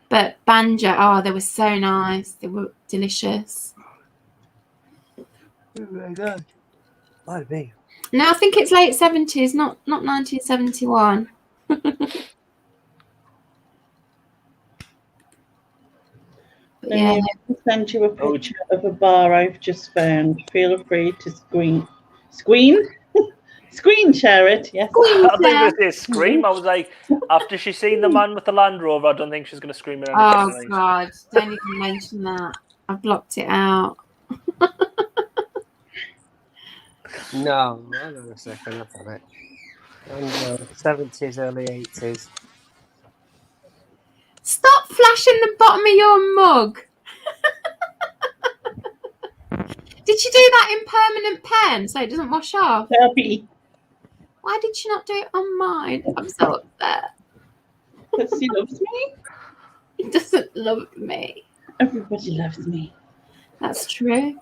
Speaker 2: But banjo, they were so nice. They were delicious.
Speaker 7: Oh my God. Might be.
Speaker 2: No, I think it's late 70s, not 1971.
Speaker 1: Yeah, I'll send you a picture of a bar I've just found. Feel free to screen share it. Yes.
Speaker 5: I think it was scream. I was like, after she's seen the man with the Land Rover, I don't think she's going to scream around.
Speaker 2: Oh God! Don't even mention that. I blocked it out.
Speaker 7: No, hold on a second. I've got it. 70s, early 80s.
Speaker 2: Stop flashing the bottom of your mug. Did you do that in permanent pen so it doesn't wash off?
Speaker 1: Sharpie.
Speaker 2: Why did she not do it on mine? I'm so upset.
Speaker 1: Because she loves me.
Speaker 2: He doesn't love me.
Speaker 1: Everybody loves me.
Speaker 2: That's true.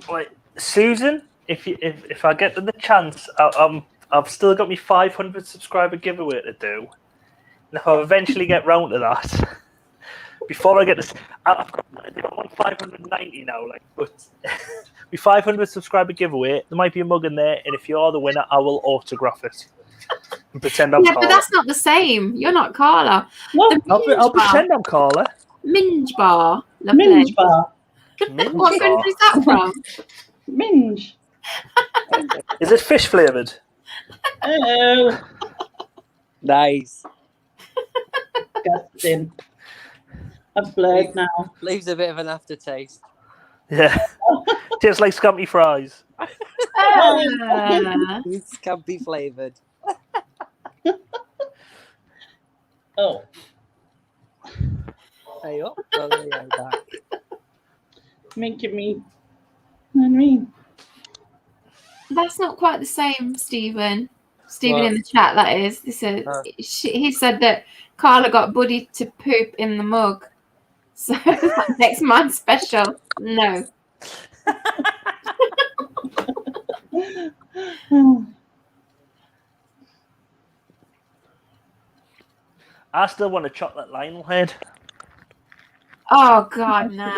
Speaker 5: Wait, Susan, if I get the chance, I've still got my 500 subscriber giveaway to do. And if I eventually get round to that, before I get this, I've got 590 now. Like, but my 500 subscriber giveaway, there might be a mug in there, and if you're the winner, I will autograph it and pretend I'm
Speaker 2: Yeah,
Speaker 5: Carla.
Speaker 2: but that's not the same. You're not Carla.
Speaker 1: What?
Speaker 2: The
Speaker 5: I'll
Speaker 2: Minge Bar.
Speaker 5: pretend I'm Carla.
Speaker 2: Minge Bar. Lovely.
Speaker 1: Minge bar.
Speaker 5: Minge
Speaker 2: What
Speaker 5: bar.
Speaker 2: country is that from?
Speaker 1: Minge.
Speaker 5: Is it fish flavoured?
Speaker 1: Oh,
Speaker 7: Nice.
Speaker 1: disgusting. I'm blurred now.
Speaker 7: Leaves a bit of an aftertaste.
Speaker 5: Yeah. Tastes like scampi fries.
Speaker 7: It's campy flavoured.
Speaker 1: Oh,
Speaker 7: Hey up. Oh, there you go, back.
Speaker 1: making me. You know what I mean?
Speaker 2: That's not quite the same, Stephen. Stephen
Speaker 7: What?
Speaker 2: in the chat, that is. This is he said that Carla got Buddy to poop in the mug. So that makes mine special. No.
Speaker 1: Oh,
Speaker 5: I still want a chocolate Lionel head.
Speaker 2: Oh God, no.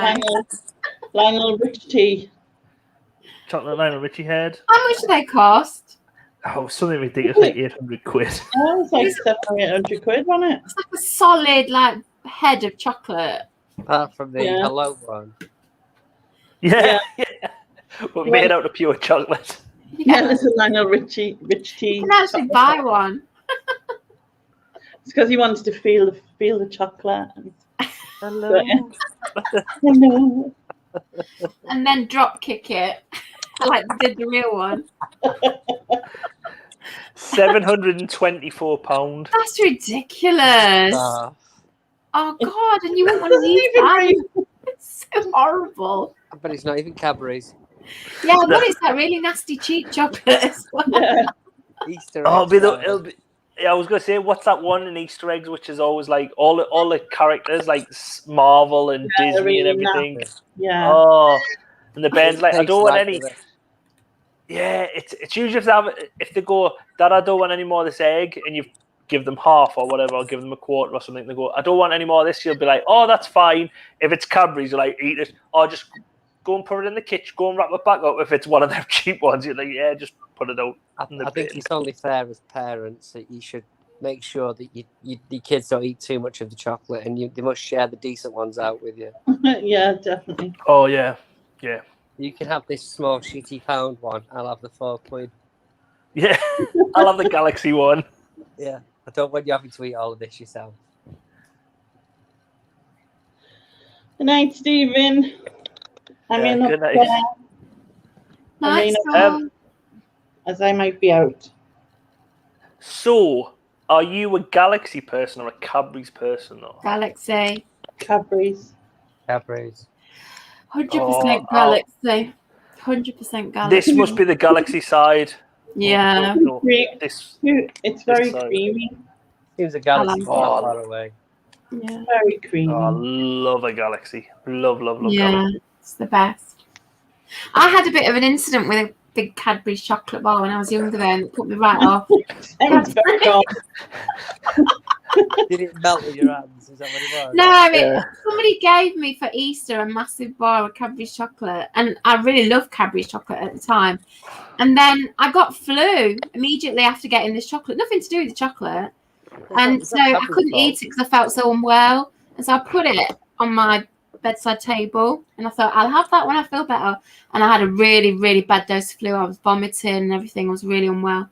Speaker 1: Lionel Richie.
Speaker 5: Chocolate Lionel Richie head.
Speaker 2: How much do they cost?
Speaker 5: Oh, something ridiculous, like 800 quid.
Speaker 1: Oh, it's like 700 or 800 quid, wasn't it?
Speaker 2: It's like a solid like head of chocolate.
Speaker 7: Apart from the
Speaker 1: Yeah.
Speaker 7: hello one.
Speaker 5: Yeah. But made out of pure chocolate.
Speaker 1: Yeah, there's a Lionel Richie Rich
Speaker 2: You
Speaker 1: tea.
Speaker 2: can actually buy one.
Speaker 1: It's because he wants to feel the chocolate.
Speaker 5: Hello.
Speaker 1: Hello.
Speaker 2: And then drop kick it. Like they did the real one.
Speaker 5: £724.
Speaker 2: That's ridiculous. Oh God, and you wouldn't want to eat that. It's so horrible.
Speaker 7: But it's not even Cadbury's.
Speaker 2: Yeah, but it's that really nasty cheap chocolate as well.
Speaker 1: Yeah.
Speaker 7: Easter
Speaker 5: Oh,
Speaker 7: eggs.
Speaker 5: it'll be. Yeah, I was gonna say, what's that one in Easter eggs, which is always like all the characters like Marvel and
Speaker 1: Yeah,
Speaker 5: Disney
Speaker 1: really
Speaker 5: and everything.
Speaker 1: Yeah.
Speaker 5: Oh, and the band's like, I don't want any.
Speaker 7: Tastes like
Speaker 5: Yeah, it's usually if they go, Dad, I don't want any more of this egg, and you give them half or whatever, or give them a quarter or something. They go, I don't want any more of this. You'll be like, oh, that's fine. If it's Cadbury's, you're like, eat it. Or just go and put it in the kitchen. Go and wrap it back up. If it's one of them cheap ones, you're like, yeah, just put it out.
Speaker 7: I think it's only fair as parents that you should make sure that your kids don't eat too much of the chocolate, and they must share the decent ones out with you.
Speaker 1: Yeah, definitely.
Speaker 5: Oh yeah, yeah,
Speaker 7: You can have this small shitty pound one. I'll have the £4.
Speaker 5: yeah. I'll have the Galaxy one.
Speaker 7: Yeah, I don't want you having to eat all of this yourself.
Speaker 1: Good night, Stephen. I mean,
Speaker 5: good night.
Speaker 1: I mean,
Speaker 2: Nice.
Speaker 1: as I might be out.
Speaker 5: So, are you a Galaxy person or a Cadbury's person, though?
Speaker 2: Galaxy.
Speaker 1: Cadbury's.
Speaker 7: Cadbury's.
Speaker 2: 100% Galaxy. 100% Galaxy.
Speaker 5: This must be the Galaxy side.
Speaker 2: Yeah.
Speaker 5: No,
Speaker 1: Cre-
Speaker 5: this.
Speaker 1: It's very
Speaker 5: side.
Speaker 1: creamy.
Speaker 7: Seems a galaxy
Speaker 2: like
Speaker 7: not
Speaker 5: it.
Speaker 7: far away.
Speaker 2: Yeah.
Speaker 1: Very creamy.
Speaker 5: Oh, I love a Galaxy. Love
Speaker 2: Yeah.
Speaker 5: Galaxy.
Speaker 2: It's the best. I had a bit of an incident with a big Cadbury's chocolate bar when I was younger then. It put me right off.
Speaker 1: Sounds very odd.
Speaker 7: Did it melt in your hands? Is that what it was?
Speaker 2: No, I mean, somebody gave me for Easter a massive bar of Cadbury's chocolate, and I really loved Cadbury's chocolate at the time. And then I got flu immediately after getting this chocolate. Nothing to do with the chocolate. And
Speaker 7: Is
Speaker 2: so
Speaker 7: that
Speaker 2: I
Speaker 7: Cadbury's
Speaker 2: couldn't
Speaker 7: fault?
Speaker 2: eat it because I felt so unwell. And so I put it on my bedside table, and I thought, I'll have that when I feel better. And I had a really, really bad dose of flu. I was vomiting and everything. I was really unwell.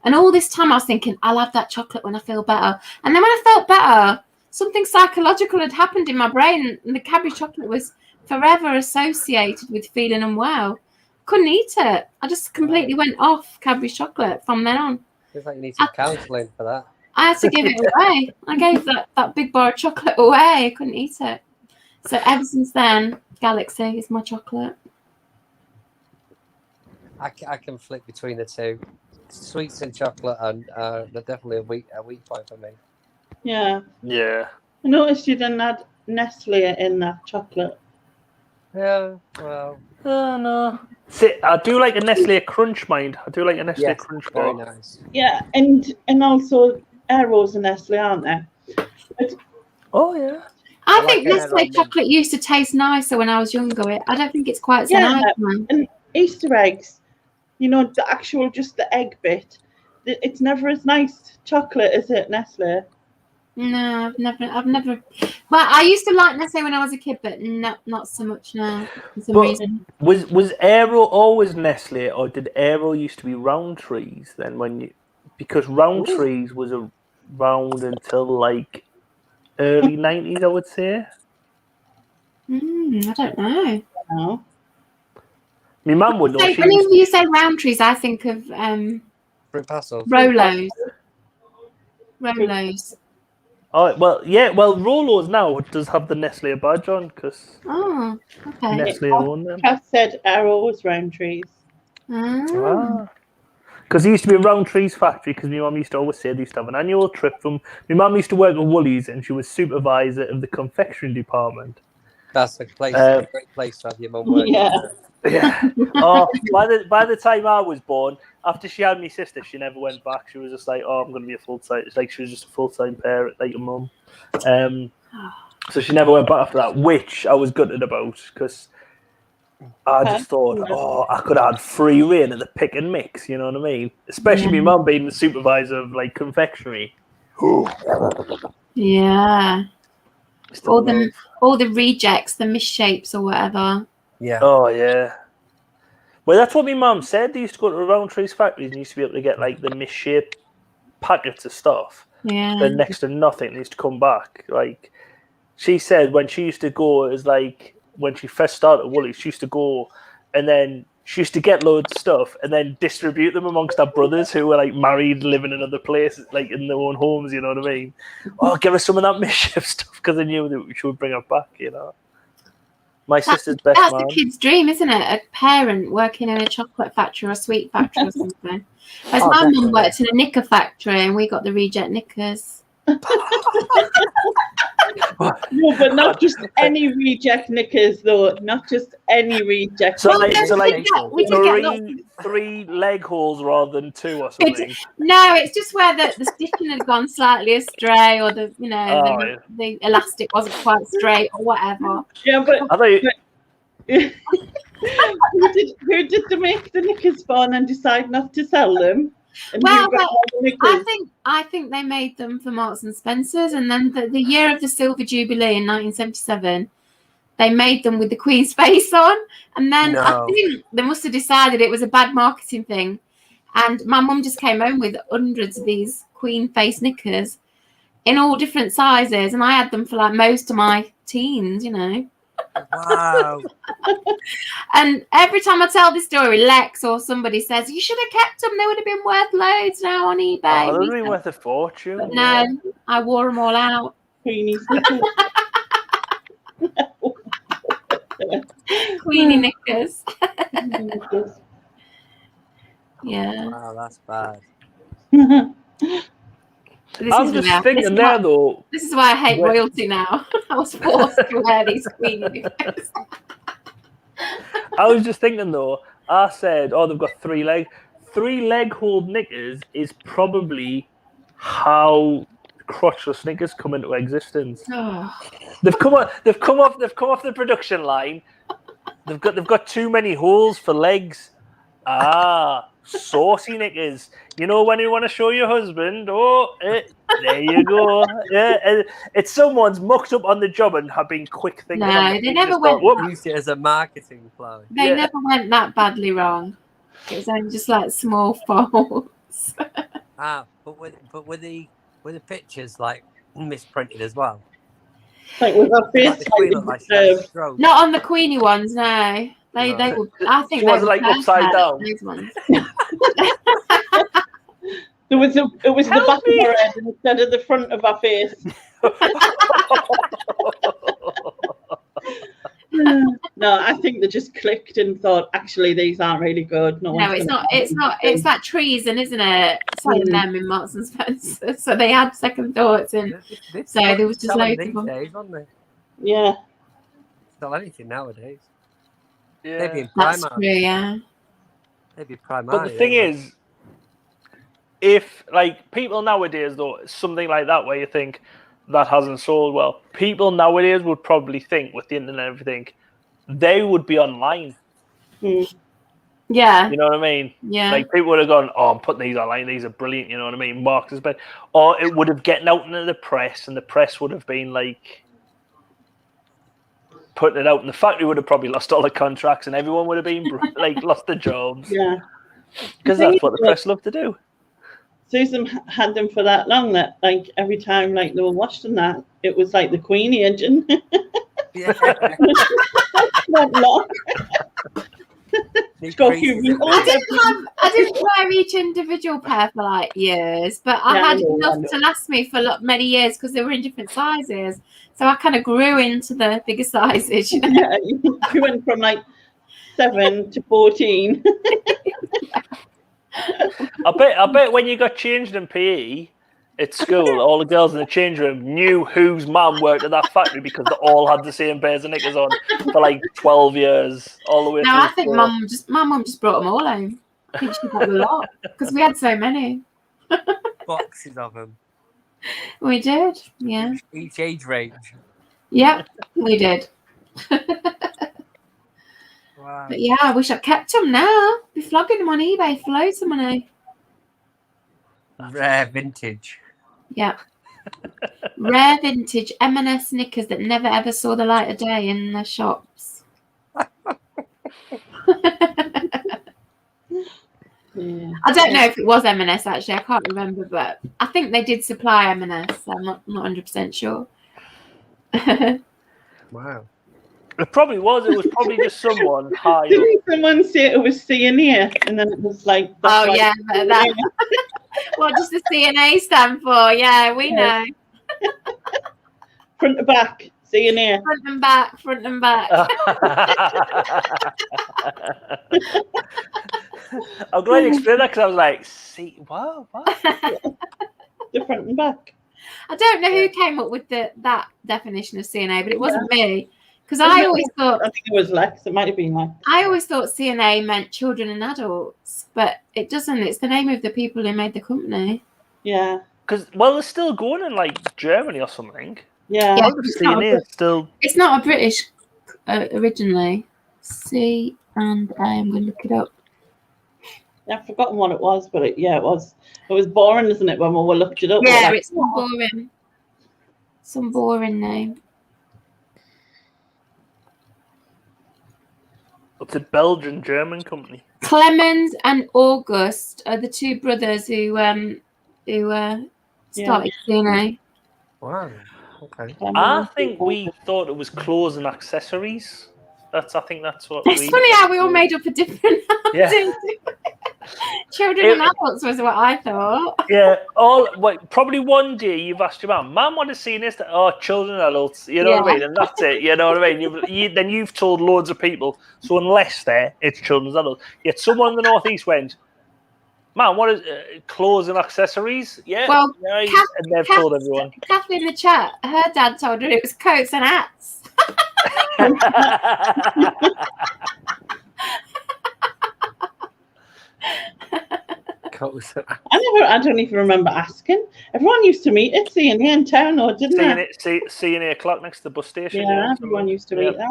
Speaker 2: And all this time I was thinking, I'll have that chocolate when I feel better. And then when I felt better, something psychological had happened in my brain, and the Cadbury chocolate was forever associated with feeling unwell. Couldn't eat it. I just completely went off Cadbury chocolate from then on.
Speaker 7: Feels like you need some counselling for that.
Speaker 2: I had to give it away. I gave that big bar of chocolate away. I couldn't eat it. So ever since then, Galaxy is my chocolate.
Speaker 7: I can flip between the two. sweets and chocolate, and they're definitely a weak point for me.
Speaker 1: Yeah.
Speaker 5: Yeah.
Speaker 1: I noticed you didn't add Nestle in that chocolate.
Speaker 7: Yeah, well,
Speaker 5: Oh, no. See, I do like a Nestle Crunch, mind. I do like a Nestle
Speaker 7: yes,
Speaker 5: Crunch
Speaker 7: very
Speaker 5: bar.
Speaker 7: nice.
Speaker 1: Yeah, and also Aeros and Nestle, aren't there?
Speaker 5: Oh, yeah.
Speaker 2: I
Speaker 7: I
Speaker 2: think
Speaker 7: like
Speaker 2: Nestle
Speaker 7: Aero
Speaker 2: chocolate used to taste nicer when I was younger. I don't think it's quite so
Speaker 1: Yeah.
Speaker 2: nice now.
Speaker 1: And Easter eggs, you know, the actual, just the egg bit, it's never as nice chocolate as it, Nestle.
Speaker 2: No, I've never. Well, I used to like Nestle when I was a kid, but not so much now for some
Speaker 5: But-
Speaker 2: reason.
Speaker 5: Was Aero always Nestle, or did Aero used to be Roundtrees then? Because Roundtrees was around until like early 90s, I would say.
Speaker 2: I don't know.
Speaker 1: No.
Speaker 5: My mum would know.
Speaker 2: So,
Speaker 5: She
Speaker 2: whenever
Speaker 5: used,
Speaker 2: you say Roundtrees, I think of
Speaker 7: Fruit Pastel.
Speaker 2: Rolos. Rolos.
Speaker 5: oh well, yeah. Well, Rolos now does have the Nestle badge on because
Speaker 2: Oh, okay.
Speaker 5: Nestle own them.
Speaker 1: Cass said Aeros Roundtrees.
Speaker 2: Ah.
Speaker 5: Because there used to be a Roundtrees factory. Because my mum used to always say they used to have an annual trip from. My mum used to work at Woolies, and she was supervisor of the confectionery department.
Speaker 7: That's a great place to have your mum working.
Speaker 1: Yeah.
Speaker 5: Yeah. Oh, by the time I was born, after she had my sister, she never went back. She was just like, "Oh, I'm going to be a full time." It's like she was just a full time parent, like your mum. So she never went back after that, which I was gutted about because I just thought, oh, I could have had free reign of the pick and mix. You know what I mean? Especially my mum being the supervisor of like confectionery.
Speaker 2: Yeah.
Speaker 5: Still
Speaker 2: All the rejects, the misshapes or whatever.
Speaker 7: Yeah.
Speaker 5: Oh yeah. Well, that's what my mum said. They used to go to Roundtrees factories and used to be able to get like the misshaped packets of stuff.
Speaker 2: Yeah.
Speaker 5: For next to nothing. They used to come back. Like she said, when she used to go, it was like when she first started at Woolies, she used to go and then she used to get loads of stuff and then distribute them amongst her brothers who were like married, living in other places, like in their own homes. You know what I mean? Oh, give us some of that mischief stuff because I knew that she would bring it back. You know. My sister's best
Speaker 2: That's
Speaker 5: man.
Speaker 2: the kid's dream, isn't it? A parent working in a chocolate factory or a sweet factory or something. Whereas my
Speaker 7: definitely.
Speaker 2: mum worked in a knicker factory and we got the reject knickers.
Speaker 1: No, but not just any reject knickers, though. Not just any reject.
Speaker 5: So
Speaker 2: Well,
Speaker 5: like,
Speaker 2: no,
Speaker 5: so like
Speaker 2: we did get lots
Speaker 5: three leg holes rather than two or something.
Speaker 2: No, it's just where the stitching had gone slightly astray or the the elastic wasn't quite straight or whatever.
Speaker 1: Yeah, but
Speaker 5: I thought you,
Speaker 1: who did they make the knickers for and decide not to sell them? And
Speaker 2: Well,
Speaker 1: who got all the knickers?
Speaker 2: I think they made them for Marks and Spencers, and then the year of the Silver Jubilee in 1977, they made them with the Queen's face on, and then I
Speaker 7: No.
Speaker 2: think they must have decided it was a bad marketing thing, and my mum just came home with hundreds of these Queen face knickers in all different sizes, and I had them for like most of my teens, you know.
Speaker 7: Wow.
Speaker 2: And every time I tell this story, Lex or somebody says, you should have kept them. They would have been worth loads now on eBay.
Speaker 5: oh, they'd be worth a fortune.
Speaker 2: But no, I wore them all out.
Speaker 1: Queenie knickers.
Speaker 2: Queenie knickers. Yeah.
Speaker 7: Wow, that's bad.
Speaker 2: This
Speaker 5: I'm
Speaker 2: is
Speaker 5: just
Speaker 2: why-
Speaker 5: thinking there though.
Speaker 2: This is why I hate
Speaker 5: When-
Speaker 2: royalty now. I was forced to wear these Queenie knickers.
Speaker 5: I was just thinking though. I said, oh, they've got 3 legs. 3 leg hold knickers is probably how crotchless knickers come into existence.
Speaker 2: Oh.
Speaker 5: They've come off the production line. They've got too many holes for legs. Ah, saucy knickers. You know when you want to show your husband? Oh, there you go. Yeah, it's someone's mucked up on the job and have been quick thinking.
Speaker 2: No,
Speaker 5: on the
Speaker 2: they
Speaker 5: feet
Speaker 2: never
Speaker 5: and
Speaker 2: went
Speaker 5: thought,
Speaker 2: that.
Speaker 5: "Whoop."
Speaker 7: Used it as a marketing ploy.
Speaker 2: They
Speaker 5: Yeah.
Speaker 2: never went that badly wrong. It was only just like small faults.
Speaker 7: But were the pictures like misprinted as well?
Speaker 1: Like with our face,
Speaker 7: Like the Queen looked like she had a stroke.
Speaker 2: Not on the Queenie ones, no. They
Speaker 7: No.
Speaker 2: were. I think
Speaker 5: She
Speaker 2: they
Speaker 5: was,
Speaker 2: were
Speaker 5: like, upside
Speaker 2: perfect,
Speaker 5: down.
Speaker 2: Those ones.
Speaker 1: it was the
Speaker 5: Help
Speaker 1: back
Speaker 5: me.
Speaker 1: of our head instead of the front of our face. No, I think they just clicked and thought, actually, these aren't really good.
Speaker 2: No,
Speaker 1: one's
Speaker 2: it's
Speaker 1: gonna
Speaker 2: not.
Speaker 1: buy
Speaker 2: It's
Speaker 1: them.
Speaker 2: not. It's like treason, isn't it? Selling them in Marks and Spencer. So they had second thoughts, and so there was just loads of them.
Speaker 7: Days, wasn't they?
Speaker 1: Yeah.
Speaker 7: Sell anything nowadays.
Speaker 5: Yeah.
Speaker 7: Maybe in
Speaker 2: That's
Speaker 7: Primark.
Speaker 2: true, yeah.
Speaker 7: Maybe Primark.
Speaker 5: But the thing is, if like people nowadays, though, something like that where you think that hasn't sold well, people nowadays would probably think with the internet and everything, they would be online.
Speaker 2: Yeah.
Speaker 5: You know what I mean?
Speaker 2: Yeah.
Speaker 5: Like people would have gone, "Oh, I'm putting these online. These are brilliant." You know what I mean? Marks and Spencer, or it would have gotten out into the press, and the press would have been like putting it out, and the factory would have probably lost all the contracts, and everyone would have been like lost their jobs.
Speaker 1: Yeah.
Speaker 5: Because that's what the press love to do.
Speaker 1: Susan had them for that long that like every time like they were washed and that, it was like the Queen engine.
Speaker 7: Yeah.
Speaker 1: That long. Go through wrinkles.
Speaker 2: I didn't wear each individual pair for like years, but I
Speaker 1: Yeah,
Speaker 2: had
Speaker 1: I know.
Speaker 2: enough to last me for many years because they were in different sizes. So I kind of grew into the bigger sizes. You know?
Speaker 1: Yeah, you went from like 7 to 14.
Speaker 5: I bet when you got changed in PE at school, all the girls in the change room knew whose mum worked at that factory because they all had the same pairs of knickers on for like 12 years, all the way.
Speaker 2: No,
Speaker 5: through
Speaker 2: I think
Speaker 5: school.
Speaker 2: my mum just brought them all home. I think she bought a lot because we had so many.
Speaker 7: Boxes of them.
Speaker 2: We did, yeah.
Speaker 7: Each age range.
Speaker 2: Yeah, we did.
Speaker 7: Wow.
Speaker 2: But yeah, I wish I kept them now. Be flogging them on eBay for loads of money.
Speaker 7: Rare vintage.
Speaker 2: Yeah. Rare vintage M&S knickers that never ever saw the light of day in the shops.
Speaker 1: Yeah.
Speaker 2: I don't know if it was M&S actually. I can't remember, but I think they did supply M&S. I'm not 100% sure.
Speaker 7: Wow.
Speaker 5: It probably was. It was probably just someone high up.
Speaker 1: Didn't someone say it was CNA and then it was like
Speaker 2: Oh
Speaker 1: that's
Speaker 2: yeah,
Speaker 1: like-
Speaker 2: that. What does the CNA stand for? Yeah, we know.
Speaker 1: front to back CNA.
Speaker 2: Front and back, front and back.
Speaker 5: I'm glad you explained that because I was like, "See, what?
Speaker 1: The front and back.
Speaker 2: I don't know who came up with that definition of CNA, but it wasn't me. Because I always thought
Speaker 1: I think it was Lex. It might have been Lex.
Speaker 2: I always thought CNA meant children and adults, but it doesn't. It's the name of the people who made the company.
Speaker 1: Yeah.
Speaker 5: Because they're still going in like Germany or something.
Speaker 1: Yeah.
Speaker 2: Yeah.
Speaker 5: Still.
Speaker 2: It's not a British originally. C and A. I'm going to look it up.
Speaker 1: Yeah, I've forgotten what it was, but it was. It was boring, isn't it, when we looked it up? We were
Speaker 2: Yeah,
Speaker 1: like,
Speaker 2: it's some boring name.
Speaker 5: It's a Belgian-German company.
Speaker 2: Clemens and August are the two brothers who started CNA.
Speaker 7: Wow. Okay.
Speaker 5: I think we thought it was clothes and accessories. I think that's what
Speaker 2: It's funny how we all made up a different
Speaker 5: Yeah.
Speaker 2: Children and adults was what I thought.
Speaker 5: Yeah, probably one day you've asked your mum, what has seen this? Oh, children and adults, you know what I mean? And that's it, you know what I mean? Then you've told loads of people, so in Leicester, it's children and adults. Yet someone in the Northeast went, "Man, what is clothes and accessories?" Yeah,
Speaker 2: Well,
Speaker 5: right. And they've told everyone.
Speaker 2: Kathy in the chat, her dad told her it was coats and hats.
Speaker 1: I don't even remember asking. Everyone used to meet at CNA in town, or didn't they?
Speaker 5: CNA o'clock next to the bus station.
Speaker 1: Yeah, everyone used to meet there.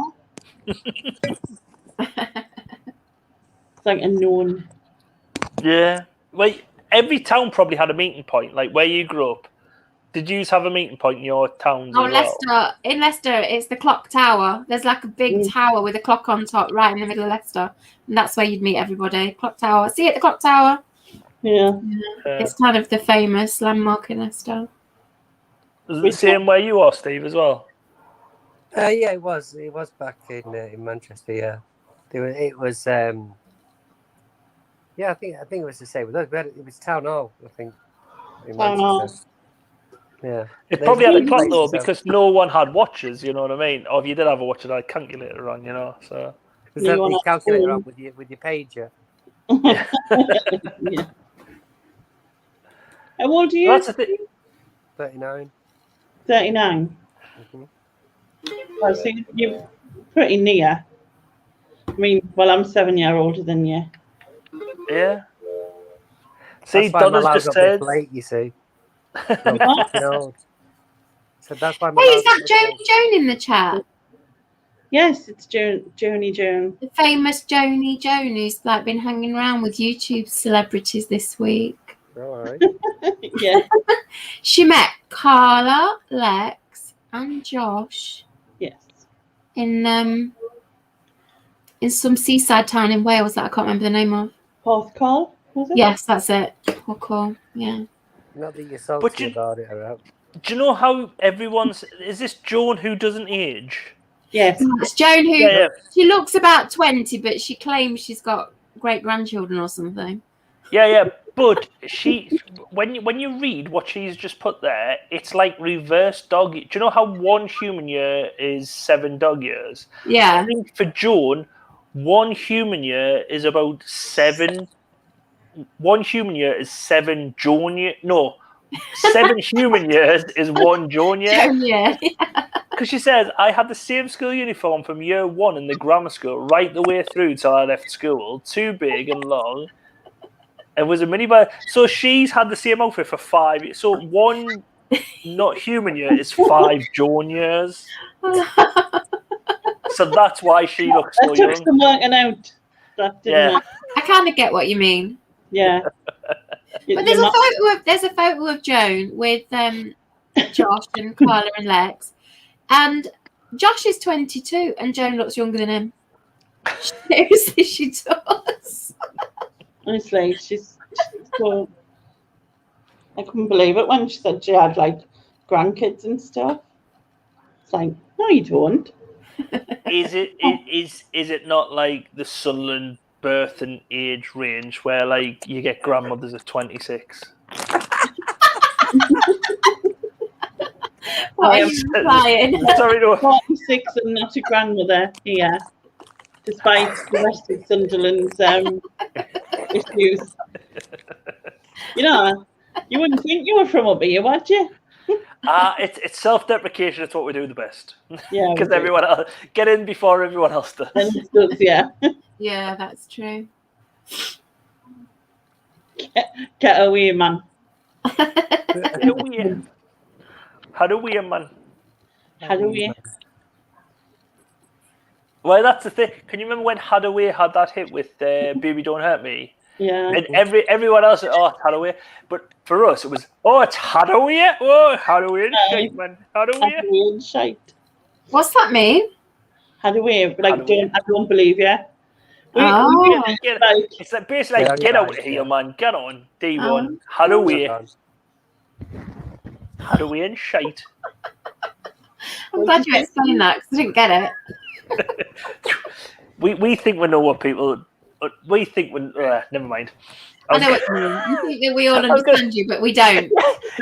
Speaker 1: It's like a known.
Speaker 5: Yeah. Well, every town probably had a meeting point. Like where you grew up, did you have a meeting point in your towns?
Speaker 2: Oh,
Speaker 5: as well?
Speaker 2: Leicester. In Leicester, it's the clock tower. There's like a big tower with a clock on top right in the middle of Leicester. And that's where you'd meet everybody. Clock tower. See you at the clock tower.
Speaker 1: Yeah.
Speaker 2: It's kind of the famous landmark in Leicester.
Speaker 5: Was it the same where you are, Steve, as well?
Speaker 7: Yeah, it was. It was back in Manchester. Yeah, it was. Yeah, I think it was the same with us. It was Town Hall, I think. In
Speaker 1: Town Hall.
Speaker 7: Manchester. Yeah.
Speaker 5: It probably had a clock though,
Speaker 7: So-
Speaker 5: because no one had watches. You know what I mean? Or if you did have a watch, it had a calculator on. You know, so
Speaker 7: Was
Speaker 1: You
Speaker 7: that
Speaker 1: wanna
Speaker 7: the calculator
Speaker 1: phone?
Speaker 7: on with your pager?
Speaker 1: Yeah. How old are you?
Speaker 5: that's the thing.
Speaker 7: 39.
Speaker 1: 39.
Speaker 7: Mhm.
Speaker 1: Oh, so you're pretty near. I mean, well, I'm 7 years older than you.
Speaker 5: Yeah. See,
Speaker 7: That's why my
Speaker 5: Donna's
Speaker 7: lad
Speaker 5: just
Speaker 7: got a bit
Speaker 5: said.
Speaker 7: late, you see. No,
Speaker 1: What?
Speaker 7: fucking old. So that's why my
Speaker 2: Hey,
Speaker 7: lad
Speaker 2: is that Joni Joan in the chat?
Speaker 1: Yes, it's Joni Joan.
Speaker 2: The famous Joni Joan who's like been hanging around with YouTube celebrities this week.
Speaker 7: All right.
Speaker 1: Yeah,
Speaker 2: She met Carla, Lex, and Josh
Speaker 1: yes.
Speaker 2: in some seaside town in Wales that I can't remember the name of.
Speaker 1: Porthcawl, was it?
Speaker 2: Yes, that's it. Cool. Yeah.
Speaker 7: Not that you're
Speaker 5: But
Speaker 7: salty
Speaker 5: you-
Speaker 7: about it, or
Speaker 5: Do you know how everyone's? Is this Joan who doesn't age?
Speaker 1: Yes.
Speaker 2: It's Joan who
Speaker 5: Yeah.
Speaker 2: she looks about 20, but she claims she's got great grandchildren or something.
Speaker 5: Yeah. But when you read what she's just put there, it's like reverse dog. Do you know how 1 human year is 7 dog years? I
Speaker 2: Yeah.
Speaker 5: think for Joan, 1 human year is about 7. 1 human year is 7 Joan year. No, 7 human years is 1 Joan year.
Speaker 2: Joan, yeah.
Speaker 5: Because she says, I had the same school uniform from year 1 in the grammar school right the way through till I left school. Too big and long. It was a minibar. So she's had the same outfit for 5 years. So 1 not human year is 5 Joan years. So that's why she looks so
Speaker 1: That took
Speaker 5: young.
Speaker 1: some working out. That didn't
Speaker 5: Yeah.
Speaker 1: it?
Speaker 2: I kind of get what you mean.
Speaker 1: Yeah.
Speaker 2: But there's a photo of Joan with Josh and Carla and Lex, and Josh is 22 and Joan looks younger than him. Seriously, she does.
Speaker 1: Honestly, she's so. I couldn't believe it when she said she had like grandkids and stuff. It's like, no, you don't.
Speaker 5: Is it not like the Sunderland birth and age range where like you get grandmothers at 26?
Speaker 2: What
Speaker 1: I
Speaker 2: are
Speaker 1: am
Speaker 2: you implying?
Speaker 5: Sorry, no.
Speaker 1: 46 and not a grandmother here, despite the rest of Sunderland's issues. You know, you wouldn't think you were from up here, would you?
Speaker 5: It's self-deprecation. It's what we do the best.
Speaker 1: Yeah, we
Speaker 5: Because
Speaker 1: do.
Speaker 5: everyone else get in before everyone else does.
Speaker 1: And it does, yeah.
Speaker 2: Yeah, that's true.
Speaker 1: Get away, man.
Speaker 5: How do we, man?
Speaker 1: How do we?
Speaker 5: Well, that's the thing. Can you remember when Hadaway had that hit with "Baby Don't Hurt Me"?
Speaker 1: Yeah.
Speaker 5: And everyone else, oh, it's Hadaway. But for us, it was, oh, it's Hadaway. Oh, Hadaway and shite, man. Hadaway.
Speaker 1: Hadaway and shite.
Speaker 2: What's that mean?
Speaker 1: Hadaway, like,
Speaker 5: Hadaway.
Speaker 1: I don't believe you.
Speaker 2: Oh.
Speaker 5: It's like basically like,
Speaker 7: Yeah,
Speaker 5: get out
Speaker 7: right,
Speaker 5: of here,
Speaker 7: yeah.
Speaker 5: man. Get on. D1. Hadaway. Hadaway and shite.
Speaker 2: I'm glad you explained that because I didn't get it.
Speaker 5: We think we know what people. We think we. Never mind.
Speaker 2: I know what you mean. You think that we all understand you, but we don't.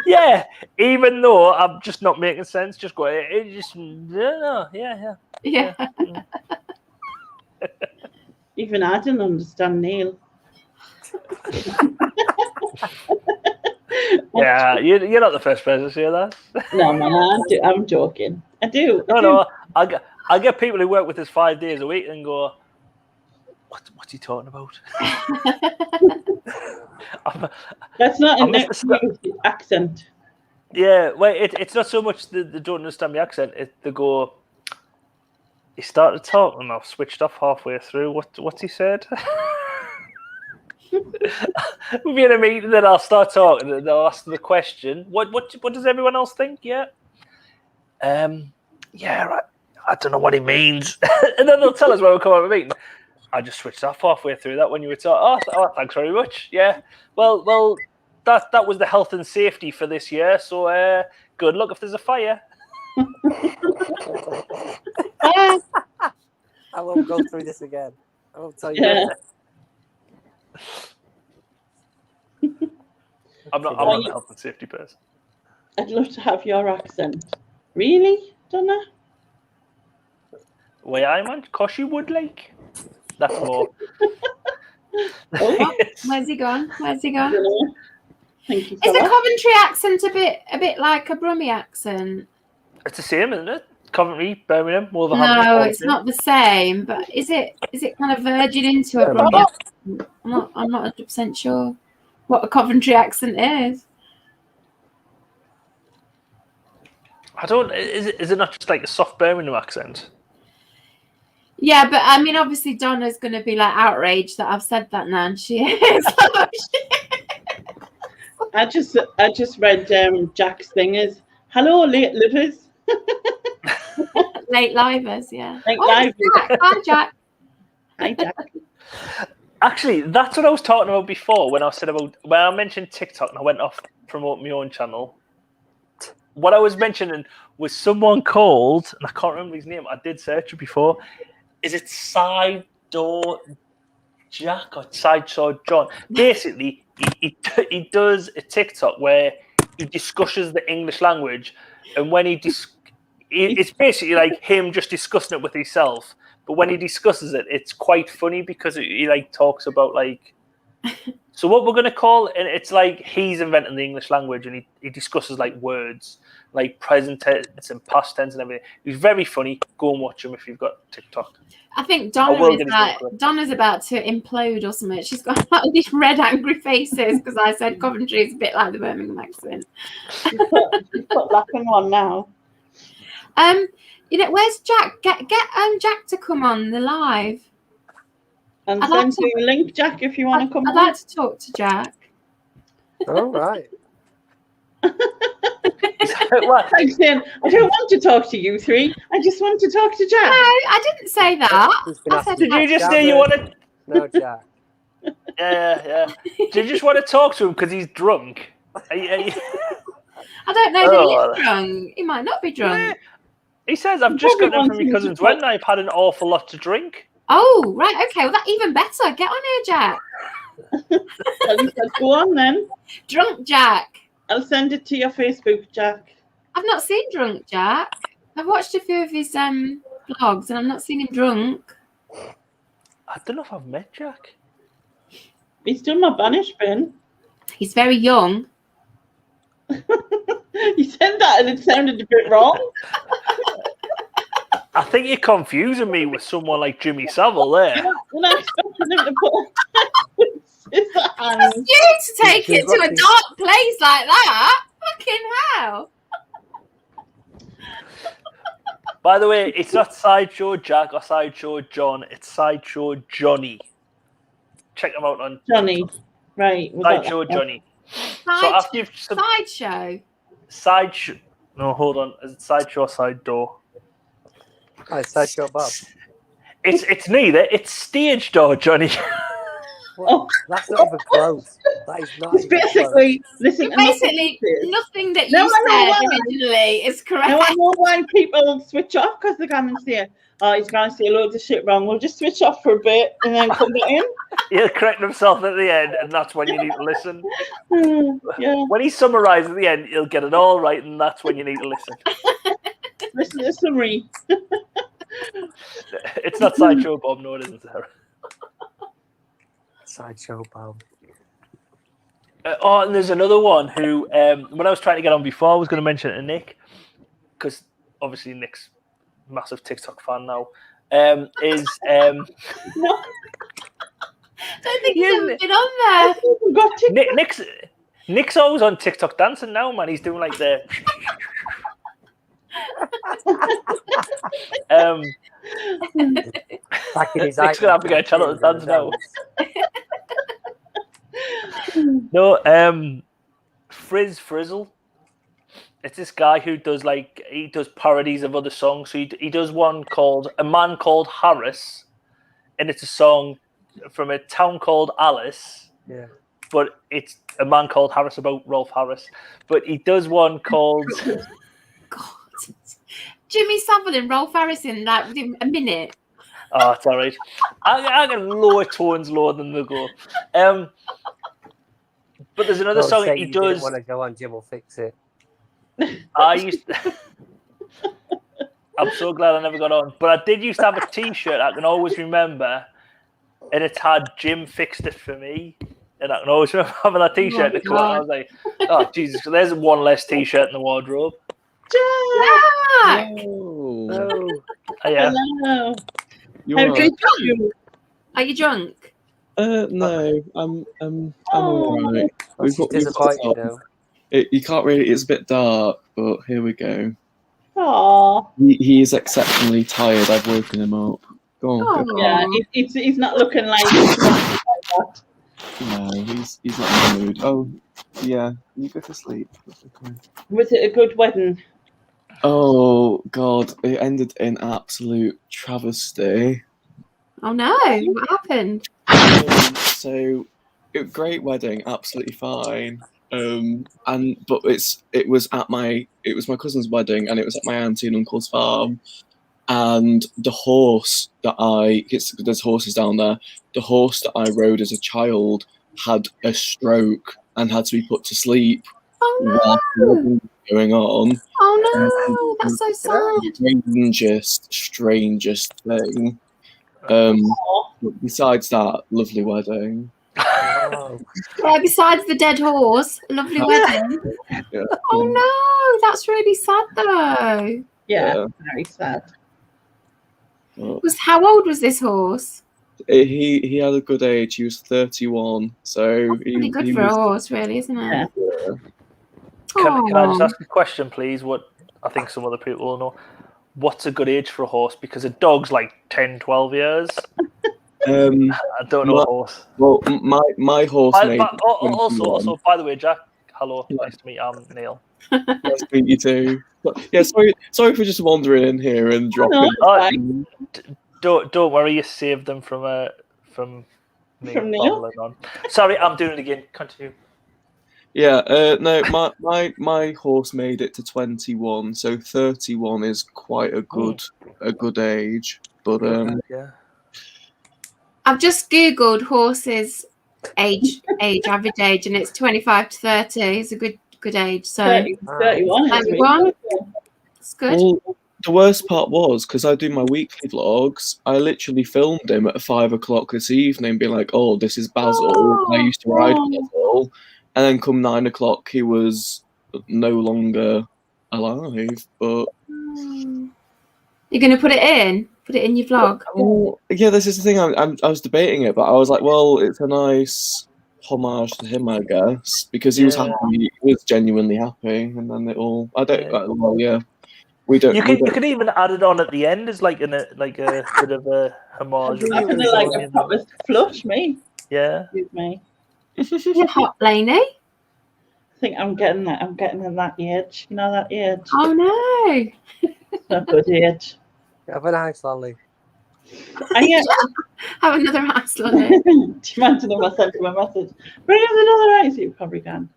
Speaker 5: Yeah, even though I'm just not making sense, just go. It just no, yeah.
Speaker 2: Yeah.
Speaker 1: Even I didn't understand Neil.
Speaker 5: Yeah, you're not the first person to say that.
Speaker 1: No, man, I'm joking. I do.
Speaker 5: No. I get people who work with us 5 days a week and go, what's he talking about?
Speaker 1: That's not
Speaker 5: I
Speaker 1: an
Speaker 5: must have
Speaker 1: accent.
Speaker 5: Yeah, well, it's not so much they don't understand the accent. They go, he started talking, I've switched off halfway through. What's he said? We'll be in a meeting, then I'll start talking, and they'll ask the question. What does everyone else think? Yeah. Right. I don't know what he means. And then they'll tell us when we come out of a meeting. I just switched off halfway through that when you were talking. Oh, thanks very much. Yeah. Well, that was the health and safety for this year. So good luck if there's a fire.
Speaker 7: I won't go through this again. I won't tell you.
Speaker 1: Yeah.
Speaker 5: I'm not a health and safety person.
Speaker 1: I'd love to have your accent. Really, Donna?
Speaker 5: Way I'm on, course you would like. That's more.
Speaker 1: Oh,
Speaker 2: Where's he gone? Where's he gone?
Speaker 1: Dunno. Thank you
Speaker 2: Is
Speaker 1: so
Speaker 2: the
Speaker 1: much.
Speaker 2: Coventry accent a bit like a Brummie accent?
Speaker 5: It's the same, isn't it? Coventry, Birmingham,
Speaker 2: No,
Speaker 5: Wolverhampton.
Speaker 2: it's not the same. But is it kind of verging into a Brummie accent? I'm not 100% sure what a Coventry accent is.
Speaker 5: I don't. Is it not just like a soft Birmingham accent?
Speaker 2: Yeah, but I mean, obviously Donna's going to be like outraged that I've said that now, and she is.
Speaker 1: I just read Jack's thing is hello late livers.
Speaker 2: Late livers, yeah.
Speaker 1: Late
Speaker 2: Oh,
Speaker 1: livers.
Speaker 2: Jack. Hi, Jack.
Speaker 1: Hi Jack.
Speaker 5: Actually, that's what I was talking about before when I mentioned TikTok and I went off to promote my own channel. What I was mentioning was someone called, and I can't remember his name. I did search it before. Is it Side Door Jack or Sideshow John? Basically, he does a TikTok where he discusses the English language, and when it's basically like him just discussing it with himself. But when he discusses it, it's quite funny because he like talks about like. So what we're gonna call, and it's like he's inventing the English language, and he discusses like words, like present tense and past tense and everything. He's very funny. Go and watch him if you've got TikTok.
Speaker 2: I think
Speaker 5: I will
Speaker 2: Donna
Speaker 5: get
Speaker 2: is
Speaker 5: his name
Speaker 2: like
Speaker 5: correct.
Speaker 2: Donna's about to implode or something. She's got like these red angry faces because I said Coventry is a bit like the Birmingham accent.
Speaker 1: She's put laughing one now.
Speaker 2: You know, where's Jack? Get Jack to come on the live.
Speaker 1: And
Speaker 2: I'd like
Speaker 1: send
Speaker 2: to-
Speaker 1: you a link, Jack, if you want to come
Speaker 2: I'd
Speaker 1: on.
Speaker 2: like to talk to Jack.
Speaker 7: All right.
Speaker 5: What?
Speaker 1: I'm saying, I don't want to talk to you three. I just want to talk to
Speaker 2: No,
Speaker 1: Jack.
Speaker 2: I didn't say that.
Speaker 7: Who's been
Speaker 2: I
Speaker 7: asking
Speaker 2: said
Speaker 5: Did you just say you want to?
Speaker 7: No, Jack.
Speaker 5: Yeah. Do you just want to talk to him because he's drunk? Are you-
Speaker 2: I don't know that
Speaker 5: Oh.
Speaker 2: he's drunk. He might not be drunk.
Speaker 5: Yeah. He says, "I've just got
Speaker 1: Probably
Speaker 5: in from
Speaker 1: wants
Speaker 5: my
Speaker 1: him
Speaker 5: cousin's
Speaker 1: to
Speaker 5: wedding. I've had an awful lot to drink."
Speaker 2: Oh, right. Okay. Well, that's even better. Get on here, Jack.
Speaker 1: Well, he said, go on then.
Speaker 2: Drunk Jack.
Speaker 1: I'll send it to your Facebook, Jack.
Speaker 2: I've not seen Drunk Jack. I've watched a few of his vlogs and I've not seen him drunk.
Speaker 5: I don't know if I've met Jack.
Speaker 1: He's done my Banish bin.
Speaker 2: He's very young.
Speaker 1: You said that and it sounded a bit wrong.
Speaker 5: I think you're confusing me with someone like Jimmy Savile there.
Speaker 1: When I expected him to put scissor hands.
Speaker 2: You to take it to a dark place like that? Fucking hell.
Speaker 5: By the way, it's not Sideshow Jack or Sideshow John. It's Sideshow Johnny. Check them out on
Speaker 1: Johnny. Right. we got
Speaker 5: Sideshow
Speaker 1: that.
Speaker 5: Johnny. So after you've
Speaker 2: Sideshow.
Speaker 5: Sideshow. No, hold on. Is it Sideshow or Side Door?
Speaker 7: Hi, Sideshow Bob.
Speaker 5: It's neither. It's Stage Door, Johnny.
Speaker 1: Oh.
Speaker 7: That's not even close. That is not
Speaker 1: It's
Speaker 7: even
Speaker 1: basically, listen, and
Speaker 2: Basically,
Speaker 1: nothing-
Speaker 2: nothing that
Speaker 1: No,
Speaker 2: you
Speaker 1: I know
Speaker 2: said
Speaker 1: why.
Speaker 2: originally is correct.
Speaker 1: Now I know why people switch off because they come and say, "Oh, he's going to say loads of shit wrong." We'll just switch off for a bit and then come back in.
Speaker 5: He'll correct himself at the end, and that's when you need to listen.
Speaker 1: Yeah,
Speaker 5: When he summarises at the end, he'll get it all right, and that's when you need to listen.
Speaker 1: listen to the summary.
Speaker 5: It's not Sideshow Bob. No, it isn't, Sarah.
Speaker 7: Sideshow Bob.
Speaker 5: And there's another one who, when I was trying to get on before, I was going to mention it to Nick, because obviously Nick's a massive TikTok fan now. Is
Speaker 2: I don't think he's ever been on there.
Speaker 1: Got to
Speaker 5: Nick's always on TikTok dancing now, man. He's doing like the.
Speaker 7: Back in his
Speaker 5: Nick's gonna have to get a channel to dance now. No, Frizz Frizzle. It's this guy who does parodies of other songs. So he does one called "A Man Called Harris," and it's a song from a town called Alice.
Speaker 7: Yeah.
Speaker 5: But it's a man called Harris about Rolf Harris. But he does one called
Speaker 2: God. Jimmy Savile and Rolf Harrison, like within a minute.
Speaker 5: Oh, it's all right. I got lower tones lower than the go. But there's another
Speaker 7: Don't
Speaker 5: song
Speaker 7: say
Speaker 5: he
Speaker 7: you didn't
Speaker 5: does.
Speaker 7: want to go on, Jim will fix it.
Speaker 5: I used to, I'm so glad I never got on. But I did used to have a T-shirt I can always remember, and it had Jim fixed it for me. And I can always remember having that T-shirt.
Speaker 2: Oh,
Speaker 5: I was like, oh, Jesus, there's one less T-shirt in the wardrobe.
Speaker 2: Jack!
Speaker 8: Oh,
Speaker 5: Oh, yeah.
Speaker 1: Hello.
Speaker 8: you
Speaker 1: How
Speaker 8: are.
Speaker 1: did you?
Speaker 2: Are you drunk?
Speaker 8: No, I'm
Speaker 1: Oh.
Speaker 8: all right.
Speaker 7: She's disappointed now.
Speaker 8: You can't really. It's a bit dark, but here we go.
Speaker 1: Aw.
Speaker 8: He is exceptionally tired. I've woken him up. Go on. Go.
Speaker 1: Yeah, he's not looking like that.
Speaker 8: No, he's not in the mood. Oh, yeah. You go to sleep. That's okay.
Speaker 1: Was it a good wedding?
Speaker 8: Oh God! It ended in absolute travesty.
Speaker 2: Oh no, what happened?
Speaker 8: So, great wedding, absolutely fine. But it was my cousin's wedding, and it was at my auntie and uncle's farm. And the horse there's horses down there. The horse that I rode as a child had a stroke and had to be put to sleep
Speaker 2: Oh
Speaker 8: while the
Speaker 2: no!
Speaker 8: wedding was going on.
Speaker 2: Oh no, that's so sad.
Speaker 8: Strangest thing. But besides that, lovely wedding.
Speaker 7: Oh,
Speaker 2: Yeah, besides the dead horse, a lovely wedding.
Speaker 8: Yeah.
Speaker 2: Oh no, that's really sad though.
Speaker 1: Yeah, very sad.
Speaker 2: How old was this horse?
Speaker 8: He had a good age. He was 31, so
Speaker 2: Pretty good for a horse, really, isn't it?
Speaker 1: Yeah.
Speaker 5: Can I just
Speaker 2: Aw.
Speaker 5: ask a question, please? What I think some other people will know. What's a good age for a horse? Because a dog's like 10, 12 years. I don't know a horse.
Speaker 8: Well, my horse made.
Speaker 5: Also, by the way, Jack, hello, nice to meet you. I'm Neil.
Speaker 8: Nice to meet you too. But, yeah, sorry for just wandering in here and dropping.
Speaker 5: Don't worry, you saved them from me
Speaker 1: From Neil?
Speaker 5: babbling on. Sorry, I'm doing it again. Continue.
Speaker 8: Yeah, no, my horse made it to 21, so 31 is quite a good age. But
Speaker 5: Yeah.
Speaker 2: I've just googled horses average age, and it's 25 to 30. It's a good age. So
Speaker 1: 31.
Speaker 2: 31. It's good.
Speaker 8: well, the worst part was because I do my weekly vlogs. I literally filmed him at 5 o'clock this evening, being like, "Oh, this is Basil. I used to ride Basil," and then come 9 o'clock, he was no longer alive. But
Speaker 2: You're gonna put it in? Put it in your vlog?
Speaker 8: well, yeah, this is the thing. I was debating it, but I was like, well, it's a nice homage to him, I guess, because he was happy. He was genuinely happy, and then it all. I don't. Well, yeah, we don't.
Speaker 5: You could even add it on at the end as like a bit of a homage.
Speaker 1: I'm gonna like a proper flush me.
Speaker 5: Yeah.
Speaker 1: Excuse me.
Speaker 2: You're hot, Lainey.
Speaker 1: I think I'm getting that. I'm getting at that age. You know that age.
Speaker 2: Oh no.
Speaker 1: Not good age.
Speaker 7: have a nice lolly.
Speaker 1: And yeah,
Speaker 2: Have another ice lolly.
Speaker 1: do you imagine if I sent him a message? Bring us another ice. You probably can.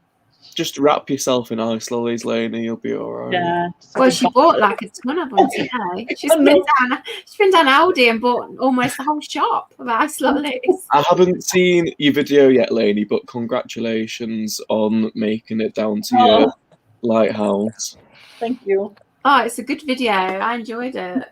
Speaker 8: Just wrap yourself in ice lollies, Lainey. You'll be all right.
Speaker 1: Yeah.
Speaker 2: Well, she bought like a ton of them today. She's been down Aldi and bought almost the whole shop of ice lollies.
Speaker 8: I haven't seen your video yet, Lainey, but congratulations on making it down to your lighthouse.
Speaker 1: Thank you.
Speaker 2: Oh, it's a good video. I enjoyed it.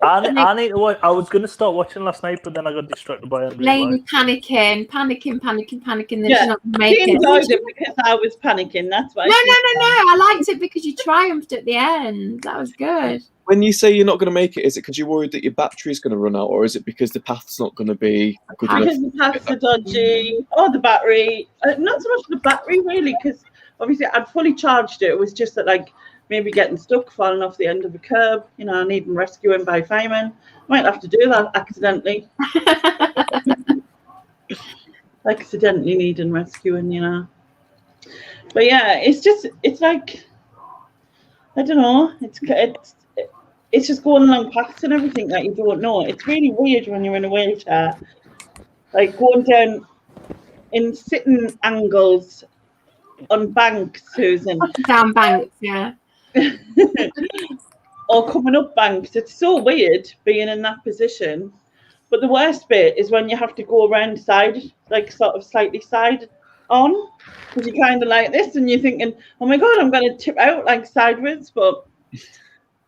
Speaker 5: I need to watch. I was going to start watching last night, but then I got distracted by it.
Speaker 2: Lainey panicking. Then she's not gonna make
Speaker 1: She
Speaker 2: it.
Speaker 1: enjoyed it because I was panicking. That's why.
Speaker 2: No. I liked it because you triumphed at the end. That was good.
Speaker 8: When you say you're not going to make it, is it because you're worried that your battery's going to run out, or is it because the path's not going to be good enough?
Speaker 1: Because the paths are dodgy. Oh, the battery. Not so much the battery, really, because obviously I'd fully charged it. It was just that, like, maybe getting stuck, falling off the end of a curb, needing rescuing by firemen. Might have to do that accidentally. Accidentally needing rescuing, But yeah, it's like, I don't know. It's just going along paths and everything that you don't know. It's really weird when you're in a wheelchair. Like going down in sitting angles on banks, Susan.
Speaker 2: Down banks, yeah.
Speaker 1: Or coming up banks. It's so weird being in that position. But the worst bit is when you have to go around side, like sort of slightly side on, because you're kind of like this, and you're thinking, "Oh my god, I'm going to tip out like sideways." But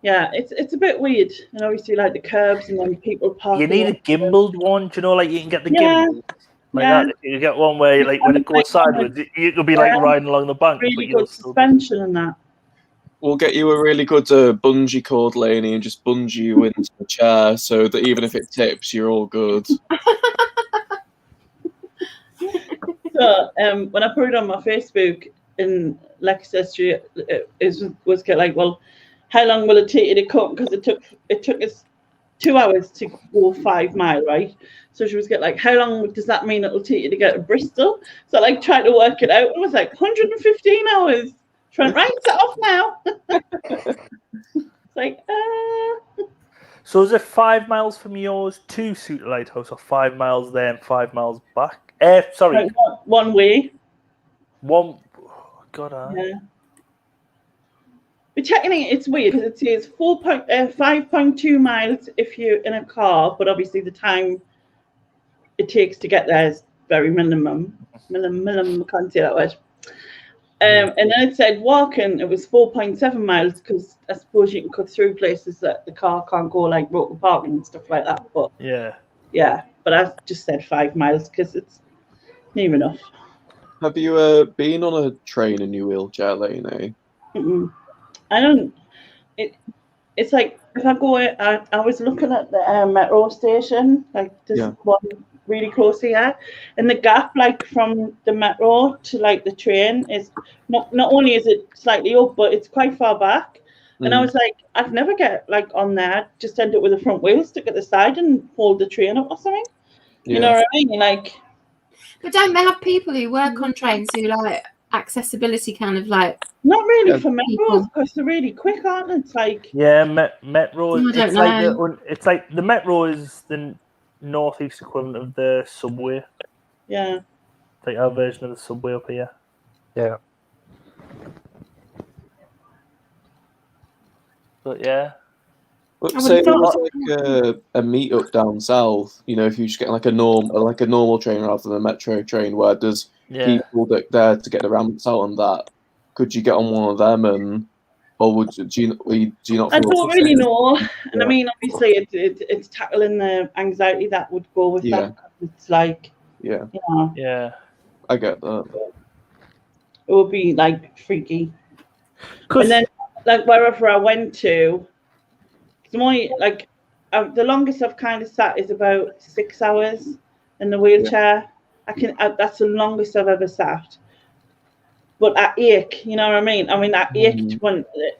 Speaker 1: yeah, it's a bit weird, and obviously like the curbs and then people parking.
Speaker 5: You need a gimbaled one, do you know? Like you can get the
Speaker 1: Yeah.
Speaker 5: gimbal like that. You get one where like when it goes sideways, you could be like riding along the bank, but
Speaker 1: Really
Speaker 5: you'll
Speaker 1: good
Speaker 5: still
Speaker 1: suspension and that.
Speaker 8: We'll get you a really good bungee cord, Lainey, and just bungee you into the chair so that even if it tips, you're all good.
Speaker 1: So when I put it on my Facebook, in Leicester, it was like, well, how long will it take you to come? Because it took us 2 hours to go 5 miles, right? So she was like, how long does that mean it'll take you to get to Bristol? So like trying to work it out, it was like 115 hours. She went, right, set off now. It's like,
Speaker 5: So is it 5 miles from yours to Suter Lighthouse, or 5 miles there and 5 miles back? Sorry,
Speaker 1: like one way.
Speaker 5: one. God,
Speaker 1: Yeah. But technically, it's weird because it says 5.2 miles if you're in a car, but obviously the time it takes to get there is very minimum. I can't say that word. And then it said walking, it was 4.7 miles because I suppose you can cut through places that the car can't go, like road parking and stuff like that. But yeah, but I just said 5 miles because it's near enough.
Speaker 8: Have you been on a train in your wheelchair, Lainey?
Speaker 1: I don't. It's like if I go. I was looking at the metro station, like this one really close here, and the gap like from the metro to like the train is not only is it slightly up, but it's quite far back. And I was like, I'd never get like on there. Just end up with a front wheel stuck at the side and hold the train up or something. You know what I mean? Like.
Speaker 2: But don't they have people who work on trains who like accessibility kind of like?
Speaker 1: Not really for metros because they're really quick, aren't they? It's like
Speaker 5: metro. It's like the metro is the northeast equivalent of the subway.
Speaker 1: Yeah.
Speaker 5: It's like our version of the subway up here.
Speaker 7: Yeah.
Speaker 5: But yeah.
Speaker 8: But say it was like a meet-up down south, you know, if you just get like a normal train rather than a metro train, where there's people there to get the ramps out on that, could you get on one of them, or do you not?
Speaker 1: I don't really know, and I mean, obviously, it's tackling the anxiety that would go with that. It's like,
Speaker 8: yeah, I get that.
Speaker 1: It would be like freaky, and then like wherever I went to. The more like the longest I've kind of sat is about 6 hours in the wheelchair. That's the longest I've ever sat. But I ache, you know what I mean? I mean, I ached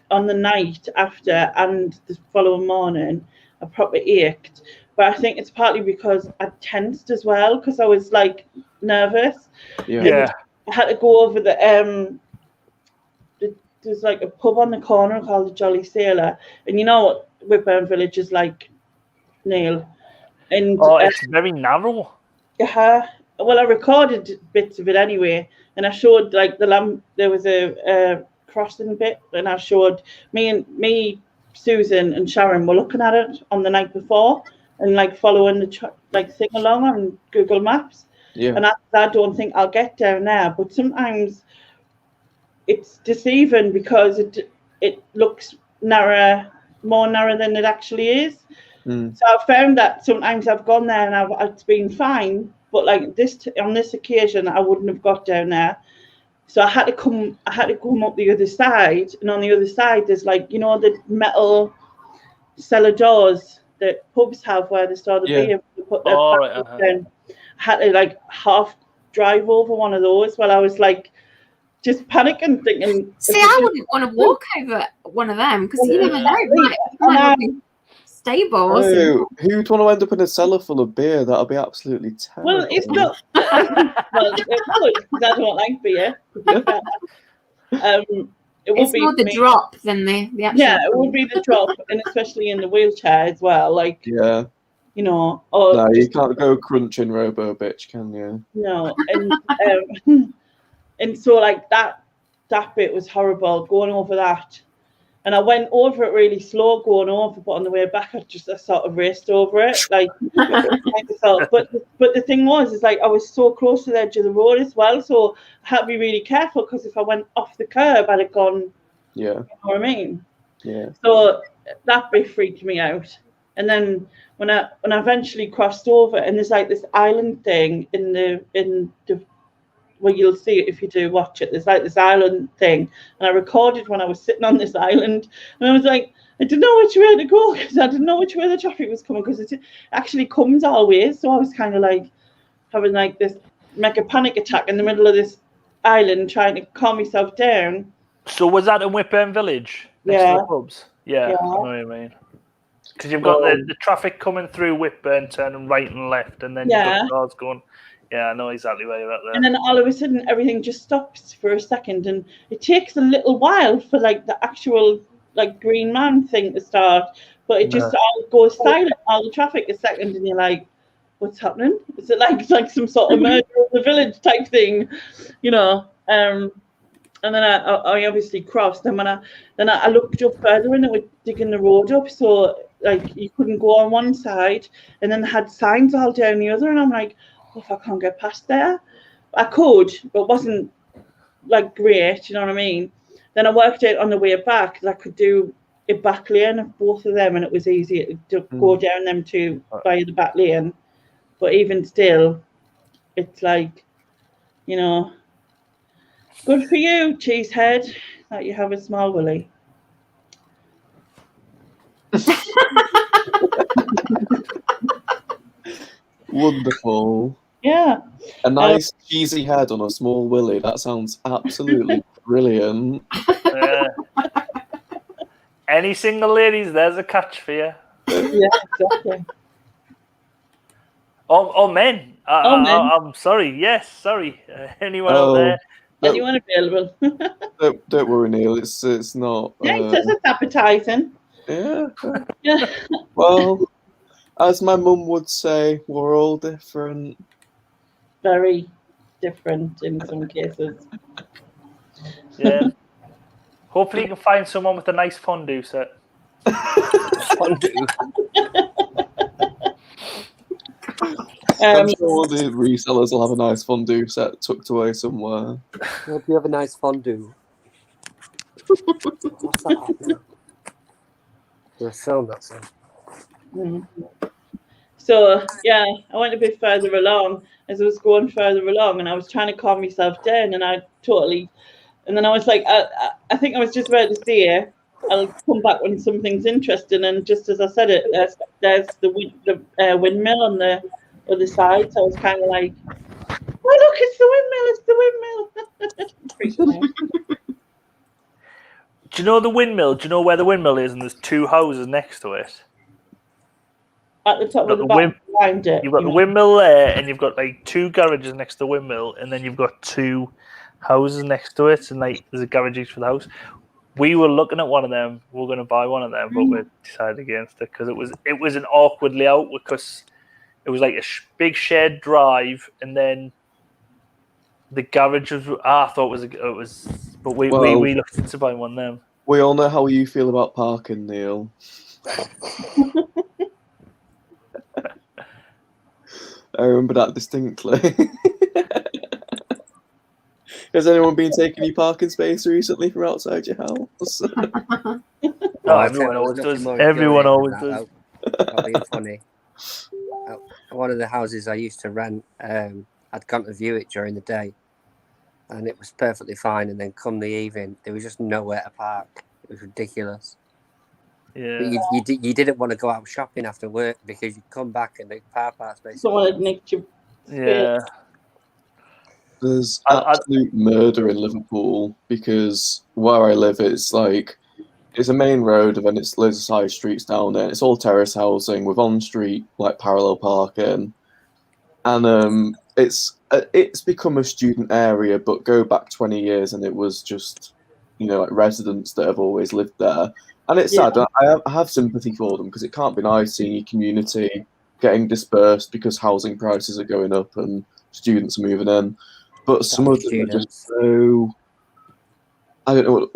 Speaker 1: on the night after and the following morning. I probably ached, but I think it's partly because I tensed as well because I was like nervous.
Speaker 5: Yeah.
Speaker 1: I had to go over there's like a pub on the corner called the Jolly Sailor, and you know what Whitburn Village is like, Neil. And
Speaker 5: it's very narrow.
Speaker 1: Yeah. Well, I recorded bits of it anyway, and I showed like there was a crossing bit, and I showed me, Susan, and Sharon were looking at it on the night before, and like following the thing along on Google Maps.
Speaker 8: Yeah.
Speaker 1: And I don't think I'll get down there, but sometimes it's deceiving because it looks more narrow than it actually is. So I found that sometimes I've gone there and it's been fine, but like on this occasion I wouldn't have got down there. So I had to come up the other side, and on the other side there's like, you know, the metal cellar doors that pubs have where they store the beer. Put their down. I had to like half drive over one of those while I was like just panicking, thinking.
Speaker 2: See, I wouldn't want to walk over one of them because you never know, it might be stable.
Speaker 8: Oh, who'd want to end up in a cellar full of beer? That'll be absolutely terrible.
Speaker 1: Well, it's not. Well, it would, because I don't like beer.
Speaker 2: It's more the drop than the actual.
Speaker 1: Yeah, it would be the drop, and especially in the wheelchair as well. Like,
Speaker 8: yeah,
Speaker 1: you know. Or
Speaker 8: no, you can't go crunching Robo Bitch, can you?
Speaker 1: No, and so like that bit was horrible going over that, And I went over it really slow going over, but on the way back I sort of raced over it. Like but the thing was is like I was so close to the edge of the road as well, so I had to be really careful, because if I went off the curb I'd have gone,
Speaker 8: Yeah.
Speaker 1: you know what I mean?
Speaker 8: Yeah.
Speaker 1: So that bit freaked me out. And then when I eventually crossed over, and there's like this island thing in the well, you'll see it if you do watch it. There's like this island thing, and I recorded when I was sitting on this island, and I was like, I didn't know which way to go, because I didn't know which way the traffic was coming, because it actually comes our way. So I was kind of like having like this mega panic attack in the middle of this island, trying to calm myself down.
Speaker 5: So was that in Whitburn Village? Next to the pubs? Yeah, I know what you mean. Because you've got the traffic coming through Whitburn, turning right and left, and then you've got cars going. Yeah, I know exactly where you're at there.
Speaker 1: And then all of a sudden, everything just stops for a second, and it takes a little while for like the actual like Green Man thing to start, but it just all goes silent, all the traffic a second, and you're like, what's happening? Is it like some sort of murder of the village type thing, you know? And then I obviously crossed. And when I looked up further, and they were digging the road up, so like you couldn't go on one side, and then they had signs all down the other, and I'm like, if I can't get past there. I could, but it wasn't like great, you know what I mean? Then I worked out on the way back that I could do a back lane of both of them, and it was easy to go down them two via the back lane. But even still, it's like, you know, good for you, Cheesehead, that you have a small willy.
Speaker 8: Wonderful.
Speaker 1: Yeah.
Speaker 8: A nice cheesy head on a small willy. That sounds absolutely brilliant.
Speaker 5: Any single ladies, there's a catch for you.
Speaker 1: Yeah, exactly.
Speaker 5: Or men.
Speaker 1: Men.
Speaker 5: I'm sorry. Yes, sorry. Anyone out there?
Speaker 1: Anyone available?
Speaker 8: Don't worry, Neil. It's not.
Speaker 1: Yeah, it says it's appetizing.
Speaker 8: Yeah.
Speaker 1: Yeah.
Speaker 8: Well, as my mum would say, we're all different.
Speaker 1: Very different in some cases.
Speaker 5: Yeah. Hopefully you can find someone with a nice fondue set.
Speaker 7: Fondue.
Speaker 8: I'm sure the resellers will have a nice fondue set tucked away somewhere.
Speaker 7: Hope you have a nice fondue. What's that? We'll film that soon.
Speaker 1: So yeah, I went a bit further along as I was going further along, and I was trying to calm myself down, and then I was like, I think I was just about to say, I'll come back when something's interesting, and just as I said it, there's the windmill on the other side, so I was kind of like, oh look, it's the windmill.
Speaker 5: Do you know the windmill? Do you know where the windmill is? And there's two houses next to it.
Speaker 1: At the top of the bottom behind it.
Speaker 5: You've got the windmill there, and you've got like two garages next to the windmill, and then you've got two houses next to it, and like there's a garage each for the house. We were looking at one of them. We were going to buy one of them, but we decided against it because it was an awkward layout, because it was like a big shared drive, and then the garage was. I thought it was, but we looked into buying one of them.
Speaker 8: We all know how you feel about parking, Neil. I remember that distinctly. Has anyone been taking your parking space recently from outside your house?
Speaker 5: Everyone always does. Everyone always does.
Speaker 7: That'll be funny. One of the houses I used to rent, I'd come to view it during the day, and it was perfectly fine. And then come the evening, there was just nowhere to park. It was ridiculous.
Speaker 5: Yeah.
Speaker 7: But you didn't want to go out shopping after work because you'd come back and the car park space.
Speaker 1: Someone had nicked your
Speaker 5: Yeah.
Speaker 8: There's absolute murder in Liverpool, because where I live, it's a main road, and then it's loads of side streets down there. It's all terrace housing with on-street like parallel parking, and it's become a student area. But go back 20 years, and it was just like residents that have always lived there. And it's sad. I have sympathy for them, because it can't be nice seeing your community getting dispersed because housing prices are going up and students are moving in. But some of them are just so, I don't know,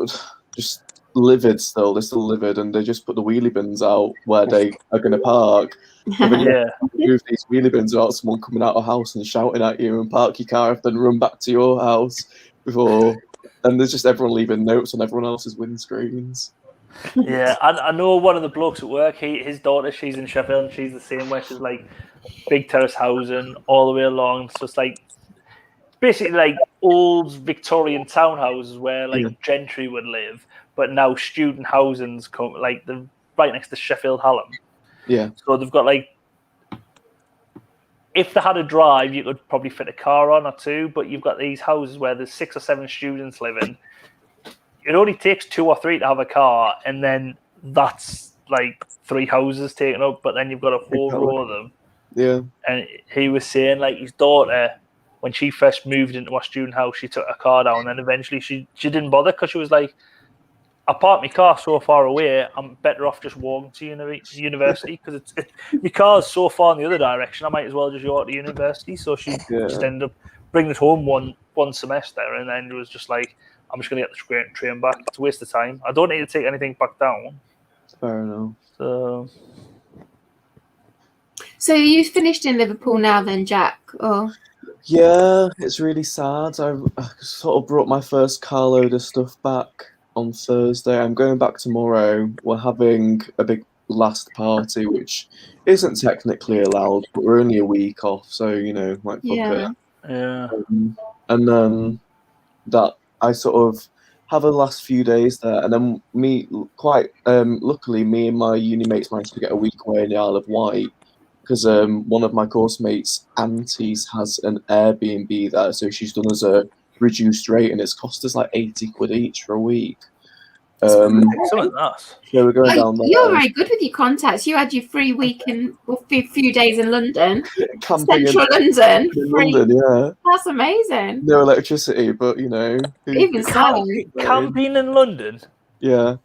Speaker 8: just livid still. They're still livid, and they just put the wheelie bins out where they are going to park. But then you have to move these wheelie bins without someone coming out of the house and shouting at you and park your car up, then run back to your house before. And there's just everyone leaving notes on everyone else's windscreens.
Speaker 5: Yeah, I know one of the blokes at work. His daughter, she's in Sheffield, and she's the same way. She's like big terrace housing all the way along. So it's like basically like old Victorian townhouses where like gentry would live, but now student housing's come like the right next to Sheffield Hallam.
Speaker 8: Yeah.
Speaker 5: So they've got like, if they had a drive, you could probably fit a car on or two, but you've got these houses where there's 6 or 7 students living. It only takes 2 or 3 to have a car, and then that's like 3 houses taken up, but then you've got a whole row of them.
Speaker 8: Yeah.
Speaker 5: And he was saying like his daughter, when she first moved into our student house, she took her car down, and eventually she didn't bother because she was like, I parked my car so far away, I'm better off just walking to university because my car's so far in the other direction, I might as well just go to university. So she just ended up bringing it home one semester, and then it was just like, I'm just going to get the train back. It's a waste of time. I don't need to take anything back down.
Speaker 8: Fair enough.
Speaker 2: So you finished in Liverpool now then, Jack? Or
Speaker 8: Yeah, it's really sad. I sort of brought my first carload of stuff back on Thursday. I'm going back tomorrow. We're having a big last party, which isn't technically allowed, but we're only a week off, so, like, fuck it.
Speaker 5: Yeah.
Speaker 8: And then that I sort of have a last few days there, and then luckily, me and my uni mates managed to get a week away in the Isle of Wight, because one of my course mates' aunties has an Airbnb there, so she's done us a reduced rate, and it's cost us like 80 quid each for a week.
Speaker 5: Something like that.
Speaker 8: Yeah, we're going down there.
Speaker 2: You're very good with your contacts. You had your free week in a few days in London,
Speaker 8: Camping
Speaker 2: central London.
Speaker 8: in London, yeah.
Speaker 2: That's amazing.
Speaker 8: No electricity, but
Speaker 2: Even so,
Speaker 5: Camping in London.
Speaker 8: Yeah.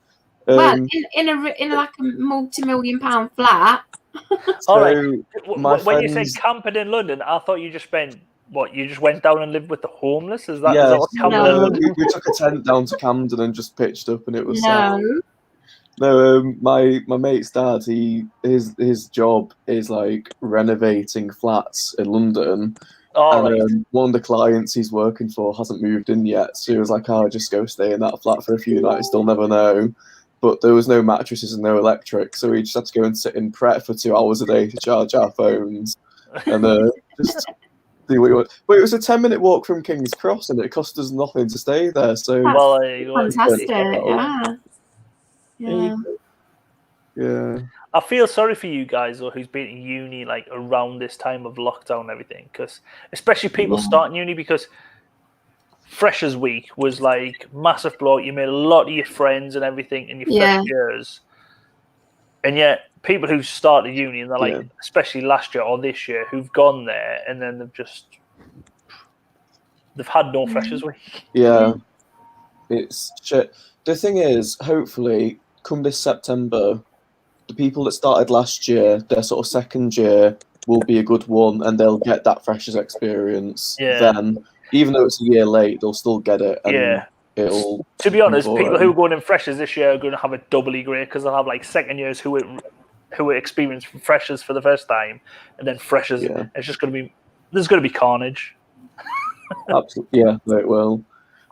Speaker 2: Well, in like a multi-million-pound flat.
Speaker 5: All right.
Speaker 8: my
Speaker 5: When you
Speaker 8: friends-
Speaker 5: said camping in London, I thought you just meant what? You just went down and lived with the homeless? Is that
Speaker 8: Yeah,
Speaker 5: what camping in
Speaker 2: No.
Speaker 5: London?
Speaker 8: we took a tent down to Camden and just pitched up, and it was sad.
Speaker 2: No.
Speaker 8: No, my mate's dad, his job is like renovating flats in London,
Speaker 5: All
Speaker 8: and
Speaker 5: right.
Speaker 8: one of the clients he's working for hasn't moved in yet, so he was like, "Oh, just go stay in that flat for a few nights, they'll never know." But there was no mattresses and no electric, so we just had to go and sit in Pret for 2 hours a day to charge our phones, and just do what you want. But it was a 10-minute walk from King's Cross, and it cost us nothing to stay there. So
Speaker 5: Well, there you go.
Speaker 2: Fantastic. Yeah.
Speaker 8: yeah.
Speaker 5: I feel sorry for you guys though, who's been in uni like around this time of lockdown and everything, because especially people starting uni, because Freshers Week was like massive blow. You made a lot of your friends and everything in your first years, and yet people who started uni and they're like, especially last year or this year, who've gone there and then they've had no Freshers Week.
Speaker 8: Yeah, it's shit. The thing is, hopefully, come this September, the people that started last year, their sort of second year will be a good one, and they'll get that freshers experience.
Speaker 5: Yeah.
Speaker 8: Then, even though it's a year late, they'll still get it. And it'll.
Speaker 5: To be honest,
Speaker 8: for
Speaker 5: people
Speaker 8: them.
Speaker 5: who are going in Freshers this year are going to have it doubly great, because they'll have like second years who experienced Freshers for the first time, and then Freshers.
Speaker 8: Yeah.
Speaker 5: It's just going to be, there's going to be carnage.
Speaker 8: Absolutely, yeah, it will.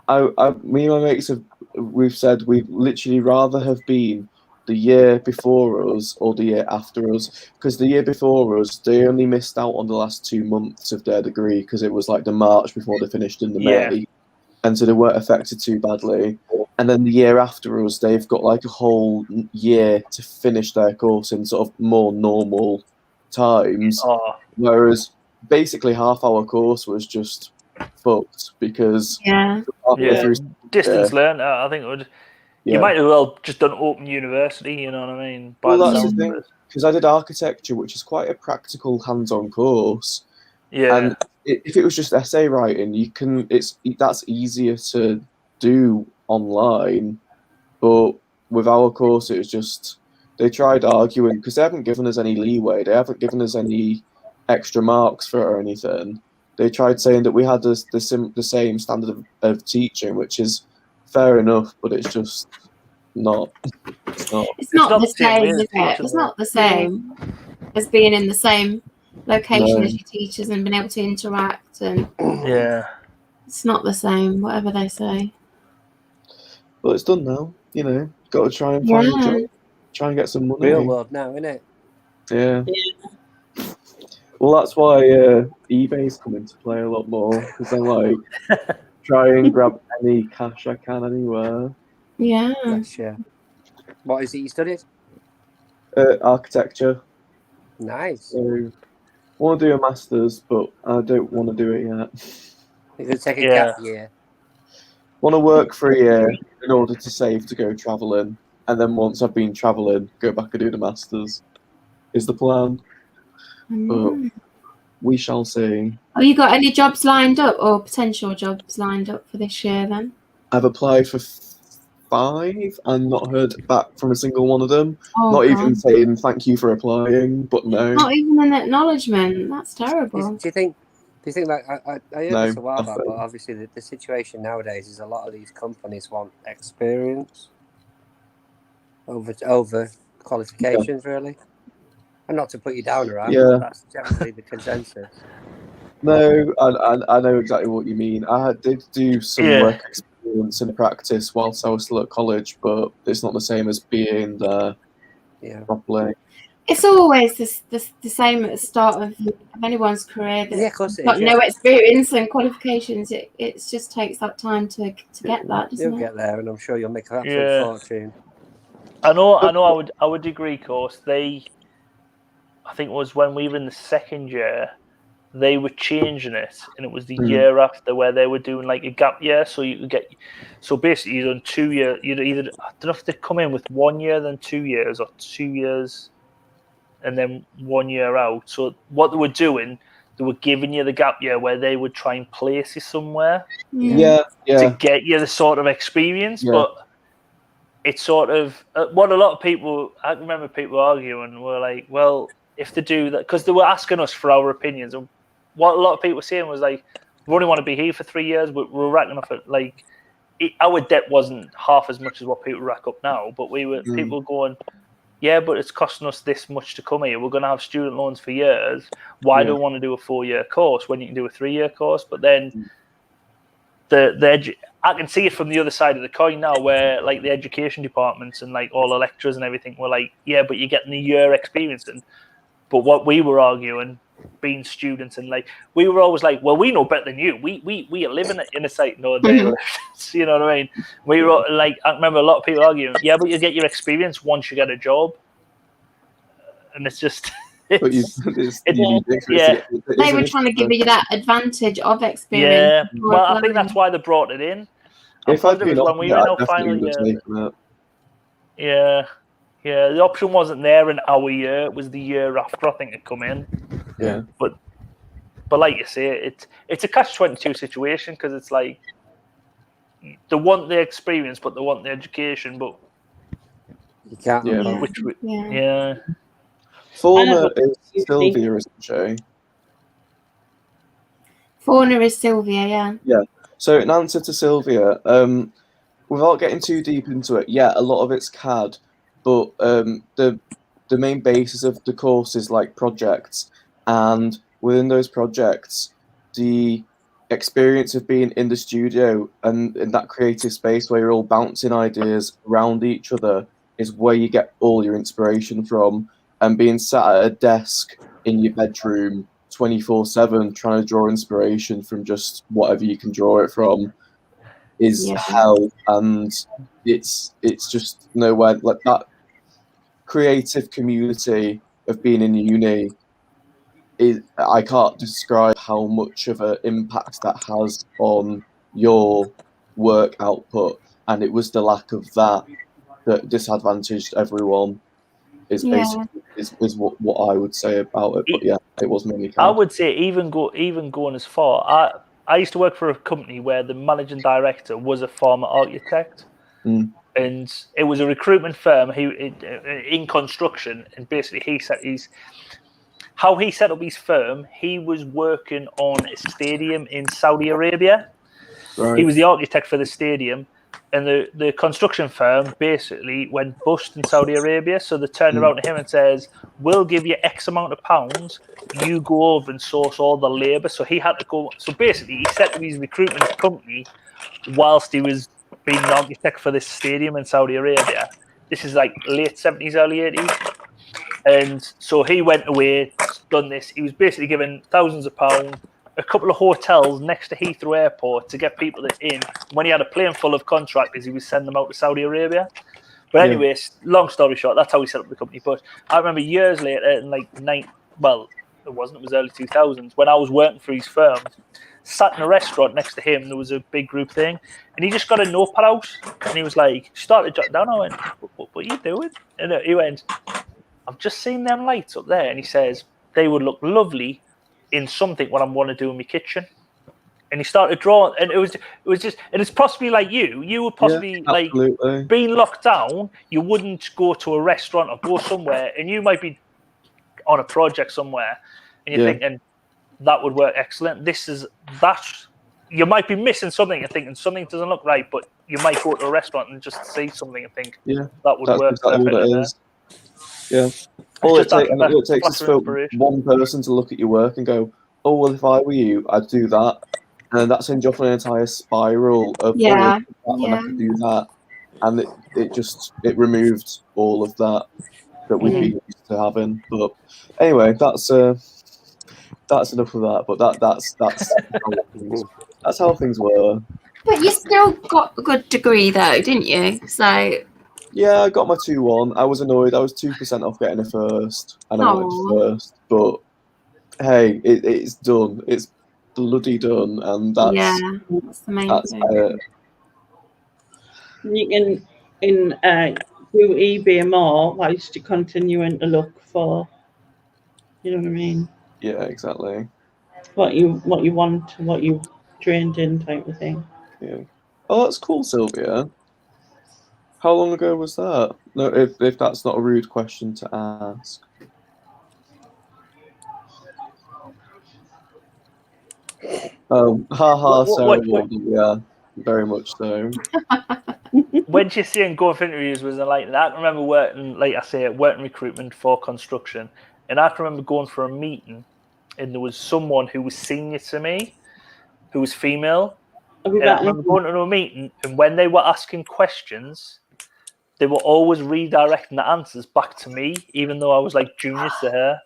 Speaker 8: Me and my mates we've said we'd literally rather have been the year before us or the year after us, because the year before us, they only missed out on the last 2 months of their degree because it was like the March before they finished in the May, and so they weren't affected too badly. And then the year after us, they've got like a whole year to finish their course in sort of more normal times, whereas basically half our course was just fucked because
Speaker 5: distance learn. I think it would. You might as well just done open university. You know what I mean?
Speaker 8: Well, that's the thing, because I did architecture, which is quite a practical, hands-on course.
Speaker 5: Yeah.
Speaker 8: And if it was just essay writing, you can. That's easier to do online, but with our course, it was just they tried arguing because they haven't given us any leeway. They haven't given us any extra marks for it or anything. They tried saying that we had the same standard of teaching, which is fair enough, but it's just not. It's not.
Speaker 2: It's not
Speaker 5: not
Speaker 2: the
Speaker 5: the same
Speaker 2: same,
Speaker 5: as
Speaker 2: is it?
Speaker 5: teaching,
Speaker 2: It's
Speaker 5: though.
Speaker 2: not the same as being in the same location
Speaker 8: No.
Speaker 2: as your teachers and being able to interact, and
Speaker 5: Yeah.
Speaker 2: it's not the same, whatever they say.
Speaker 8: Well, it's done now. You know, got to try and find a
Speaker 2: Yeah.
Speaker 8: job, try and get some money.
Speaker 7: Real world now, isn't it?
Speaker 8: Yeah. Well, that's why eBay's come into play a lot more, because they're like, try and grab any cash I can anywhere.
Speaker 2: Yeah.
Speaker 7: That's, yeah. What is it you studied?
Speaker 8: Architecture.
Speaker 7: Nice.
Speaker 8: So, want to do a master's, but I don't want to do it yet.
Speaker 7: You're going to take a
Speaker 5: Yeah.
Speaker 7: gap year.
Speaker 8: Want to work for a year in order to save to go travelling, and then once I've been travelling, go back and do the masters. Is the plan. But we shall see.
Speaker 2: Have you got any jobs lined up or potential jobs lined up for this year then?
Speaker 8: I've applied for 5 and not heard back from a single one of them.
Speaker 2: Oh,
Speaker 8: Not
Speaker 2: God.
Speaker 8: even saying thank you for applying, but no.
Speaker 2: Not even an acknowledgement. That's terrible.
Speaker 7: Do you think like I heard
Speaker 8: No,
Speaker 7: this a while back,
Speaker 8: nothing.
Speaker 7: but obviously the situation nowadays is a lot of these companies want experience over qualifications, really. And not to put you down, right?
Speaker 8: Yeah.
Speaker 7: That's generally the consensus.
Speaker 8: No, I know exactly what you mean. I did do some
Speaker 5: Yeah.
Speaker 8: work experience in practice whilst I was still at college, but it's not the same as being there
Speaker 7: Yeah.
Speaker 8: properly.
Speaker 2: It's always the same at the start of anyone's career. That
Speaker 7: Yeah, of course it
Speaker 2: got
Speaker 7: is.
Speaker 2: no
Speaker 7: Yeah.
Speaker 2: experience and qualifications. It just takes that time to get that, doesn't
Speaker 7: You'll
Speaker 2: it?
Speaker 7: get there, and I'm sure you'll make an absolute
Speaker 5: Yeah.
Speaker 7: fortune.
Speaker 5: I know. Our degree course. I think it was when we were in the second year, they were changing it, and it was the year after where they were doing like a gap year. So you could get, so basically you done 2 years. You'd either, I don't know if they come in with 1 year, then 2 years, or 2 years, and then 1 year out. So what they were doing, they were giving you the gap year where they would try and place you somewhere to get you the sort of experience,
Speaker 8: Yeah.
Speaker 5: but. It's sort of what a lot of people. I remember people arguing. Were like, "Well, if they do that," because they were asking us for our opinions, and what a lot of people were saying was like, "We only want to be here for 3 years, but we're racking up at like our debt wasn't half as much as what people rack up now." But we were people going, "Yeah, but it's costing us this much to come here. We're going to have student loans for years. Why do we want to do a 4-year course when you can do a 3-year course?" But then I can see it from the other side of the coin now, where like the education departments and like all the lecturers and everything were like, "Yeah, but you're getting a year experience." But what we were arguing, being students, and like we were always like, "Well, we know better than you. We are living it in a site." No, they live. You know what I mean? We were like, I remember a lot of people arguing, "Yeah, but you get your experience once you get a job," and it's just.
Speaker 8: But you need the experience.
Speaker 2: They were trying to give you that advantage of experience.
Speaker 5: Yeah, well, I think that's why they brought it in.
Speaker 8: If I'd been
Speaker 5: when we were in our final year. Yeah, the option wasn't there in our year; it was the year after. I think it come in.
Speaker 8: Yeah,
Speaker 5: but like you say, it's a catch-22 situation, because it's like they want the experience, but they want the education, but
Speaker 7: you can't.
Speaker 5: Yeah.
Speaker 8: Fauna is Sylvia, isn't she?
Speaker 2: Fauna is Sylvia, yeah.
Speaker 8: Yeah. So in answer to Sylvia, without getting too deep into it, yeah, a lot of it's CAD, but the main basis of the course is like projects, and within those projects, the experience of being in the studio and in that creative space where you're all bouncing ideas around each other is where you get all your inspiration from. And being sat at a desk in your bedroom 24/7 trying to draw inspiration from just whatever you can draw it from is hell. And it's just nowhere like that creative community of being in uni. I can't describe how much of an impact that has on your work output, and it was the lack of that disadvantaged everyone. Is basically is what I would say about it, but yeah, it was mainly CAD.
Speaker 5: I would say even going as far. I used to work for a company where the managing director was a former architect, and it was a recruitment firm. In construction, and basically how he set up his firm. He was working on a stadium in Saudi Arabia. Right. He was the architect for the stadium. and the construction firm basically went bust in Saudi Arabia. So they turned around to him and says, "We'll give you X amount of pounds. You go over and source all the labour." So he had to go. So basically, he set up his recruitment company whilst he was being an architect for this stadium in Saudi Arabia. This is like late 70s, early 80s. And so he went away, done this. He was basically given thousands of pounds, a couple of hotels next to Heathrow Airport to get people in. When he had a plane full of contractors, he would send them out to Saudi Arabia. But anyways, long story short, that's how he set up the company. But I remember years later, in like it was early 2000s, when I was working for his firm, sat in a restaurant next to him, there was a big group thing, and he just got a notepad out, and he was like, started jotting down. I went, what are you doing? And he went, I've just seen them lights up there. And he says, they would look lovely in something what I'm want to do in my kitchen. And he started drawing, and it was just, and it's possibly like you would possibly like being locked down, you wouldn't go to a restaurant or go somewhere, and you might be on a project somewhere, and you're thinking, that would work excellent. This is that. You might be missing something and thinking something doesn't look right, but you might go to a restaurant and just see something and think, that would work.
Speaker 8: Exactly what it is. Yeah. All it takes is for one person to look at your work and go, oh, well, if I were you, I'd do that. And that sends you off an entire spiral of, I could do that. And it removed all of that we've been used to having. But anyway, that's enough of that. But that's how things were.
Speaker 2: But you still got a good degree, though, didn't you? So
Speaker 8: yeah, I got my 2-1. I was annoyed. I was 2% off getting a first, and I wanted first. But hey, it's done. It's bloody done, and that's
Speaker 2: the main thing.
Speaker 1: You can do eBay more whilst you're continuing to look for, you know what I mean?
Speaker 8: Yeah, exactly.
Speaker 1: What you want, what you trained in, type of thing.
Speaker 8: Yeah. Oh, that's cool, Sylvia. How long ago was that? No, if that's not a rude question to ask. Yeah, very much so.
Speaker 5: When she's saying going for interviews was like that, I can remember working, like I say, working recruitment for construction, and I can remember going for a meeting, and there was someone who was senior to me, who was female. And I remember going to a meeting, and when they were asking questions, they were always redirecting the answers back to me, even though I was like junior to her.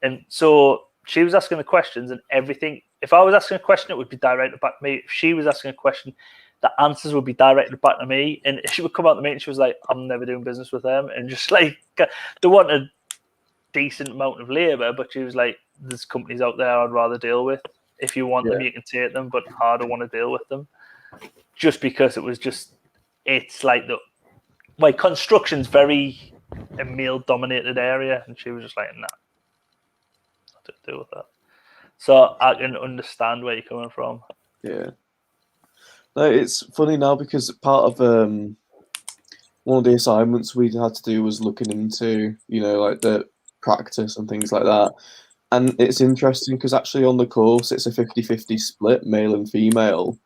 Speaker 5: And so she was asking the questions, and everything. If I was asking a question, it would be directed back to me. If she was asking a question, the answers would be directed back to me. And she would come out to me and she was like, I'm never doing business with them. And just like, they want a decent amount of labour, but she was like, there's companies out there I'd rather deal with. If you want them, you can take them, but I don't want to deal with them. Just because it's like construction's very a male-dominated area. And she was just like, nah, I don't deal with that. So I can understand where you're coming from.
Speaker 8: Yeah. No, it's funny now because part of one of the assignments we had to do was looking into, like the practice and things like that. And it's interesting because actually on the course, it's a 50-50 split, male and female.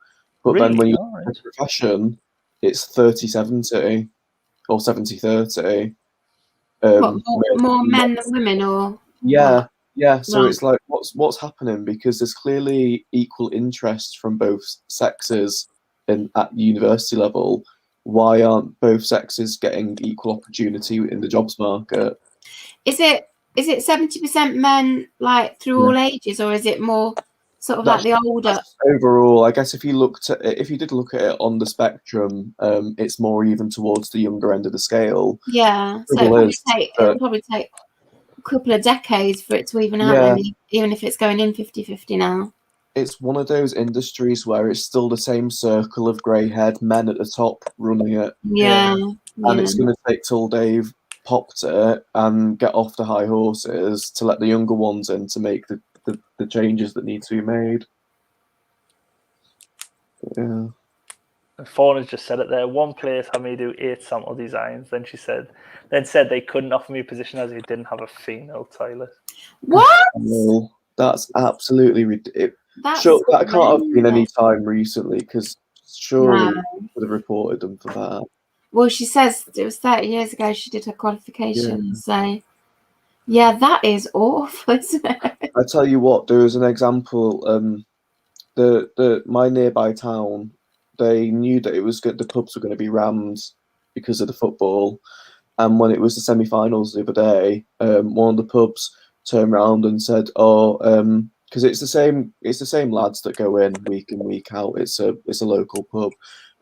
Speaker 8: But really? Then when you look at the profession, it's 30-70 or 70-30.
Speaker 2: More men than women, or?
Speaker 8: Yeah. Yeah, so it's like, what's happening? Because there's clearly equal interest from both sexes at university level. Why aren't both sexes getting equal opportunity in the jobs market?
Speaker 2: Is it 70% men like through all ages, or is it more sort of like the older?
Speaker 8: Overall, I guess if you did look at it on the spectrum, it's more even towards the younger end of the scale.
Speaker 2: Yeah, so it would probably take couple of decades for it to even out, even if it's going in 50-50 now.
Speaker 8: It's one of those industries where it's still the same circle of grey-haired men at the top running it. And it's going to take till they've popped it and get off the high horses to let the younger ones in to make the changes that need to be made. Yeah.
Speaker 5: And Fawn has just said it there. One place had me do 8 sample designs. Then said they couldn't offer me a position as he didn't have a female toilet.
Speaker 2: What?
Speaker 8: That's absolutely ridiculous. That can't have been any time recently because Surely
Speaker 2: No.
Speaker 8: would have reported them for that.
Speaker 2: Well, she says it was 30 years ago she did her qualifications. So, yeah, that is awful, isn't it?
Speaker 8: I tell you what, there was an example. My nearby town, they knew that the pubs were going to be rammed because of the football. And when it was the semi-finals the other day, one of the pubs turned around and said, "Oh, because it's the same lads that go in week in week out. It's a local pub."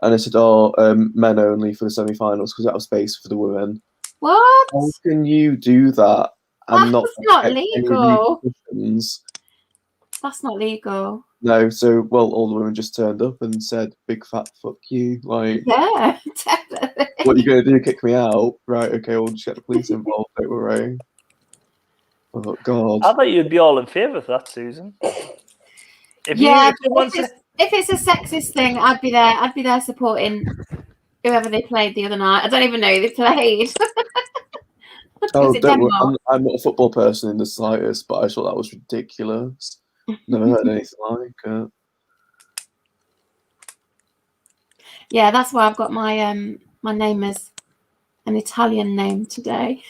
Speaker 8: And they said, "Oh, men only for the semi-finals because we have space for the women."
Speaker 2: What?
Speaker 8: How can you do that and not
Speaker 2: That's not
Speaker 8: expect any
Speaker 2: legal.
Speaker 8: repercussions?
Speaker 2: That's not legal.
Speaker 8: No, so all the women just turned up and said, "Big fat fuck you!" Like,
Speaker 2: Yeah, definitely.
Speaker 8: what are you gonna do? Kick me out? Right? Okay, we'll just get the police involved. Don't worry. Oh God.
Speaker 5: I thought you'd be all in favour of that, Susan. If
Speaker 2: it's a sexist thing, I'd be there. I'd be there supporting whoever they played the other night. I don't even know who they played.
Speaker 8: Oh,
Speaker 2: Was it
Speaker 8: don't worry.
Speaker 2: Denmark?
Speaker 8: I'm not a football person in the slightest, but I thought that was ridiculous. Never heard anything like it.
Speaker 2: Yeah, that's why I've got my my name as an Italian name today,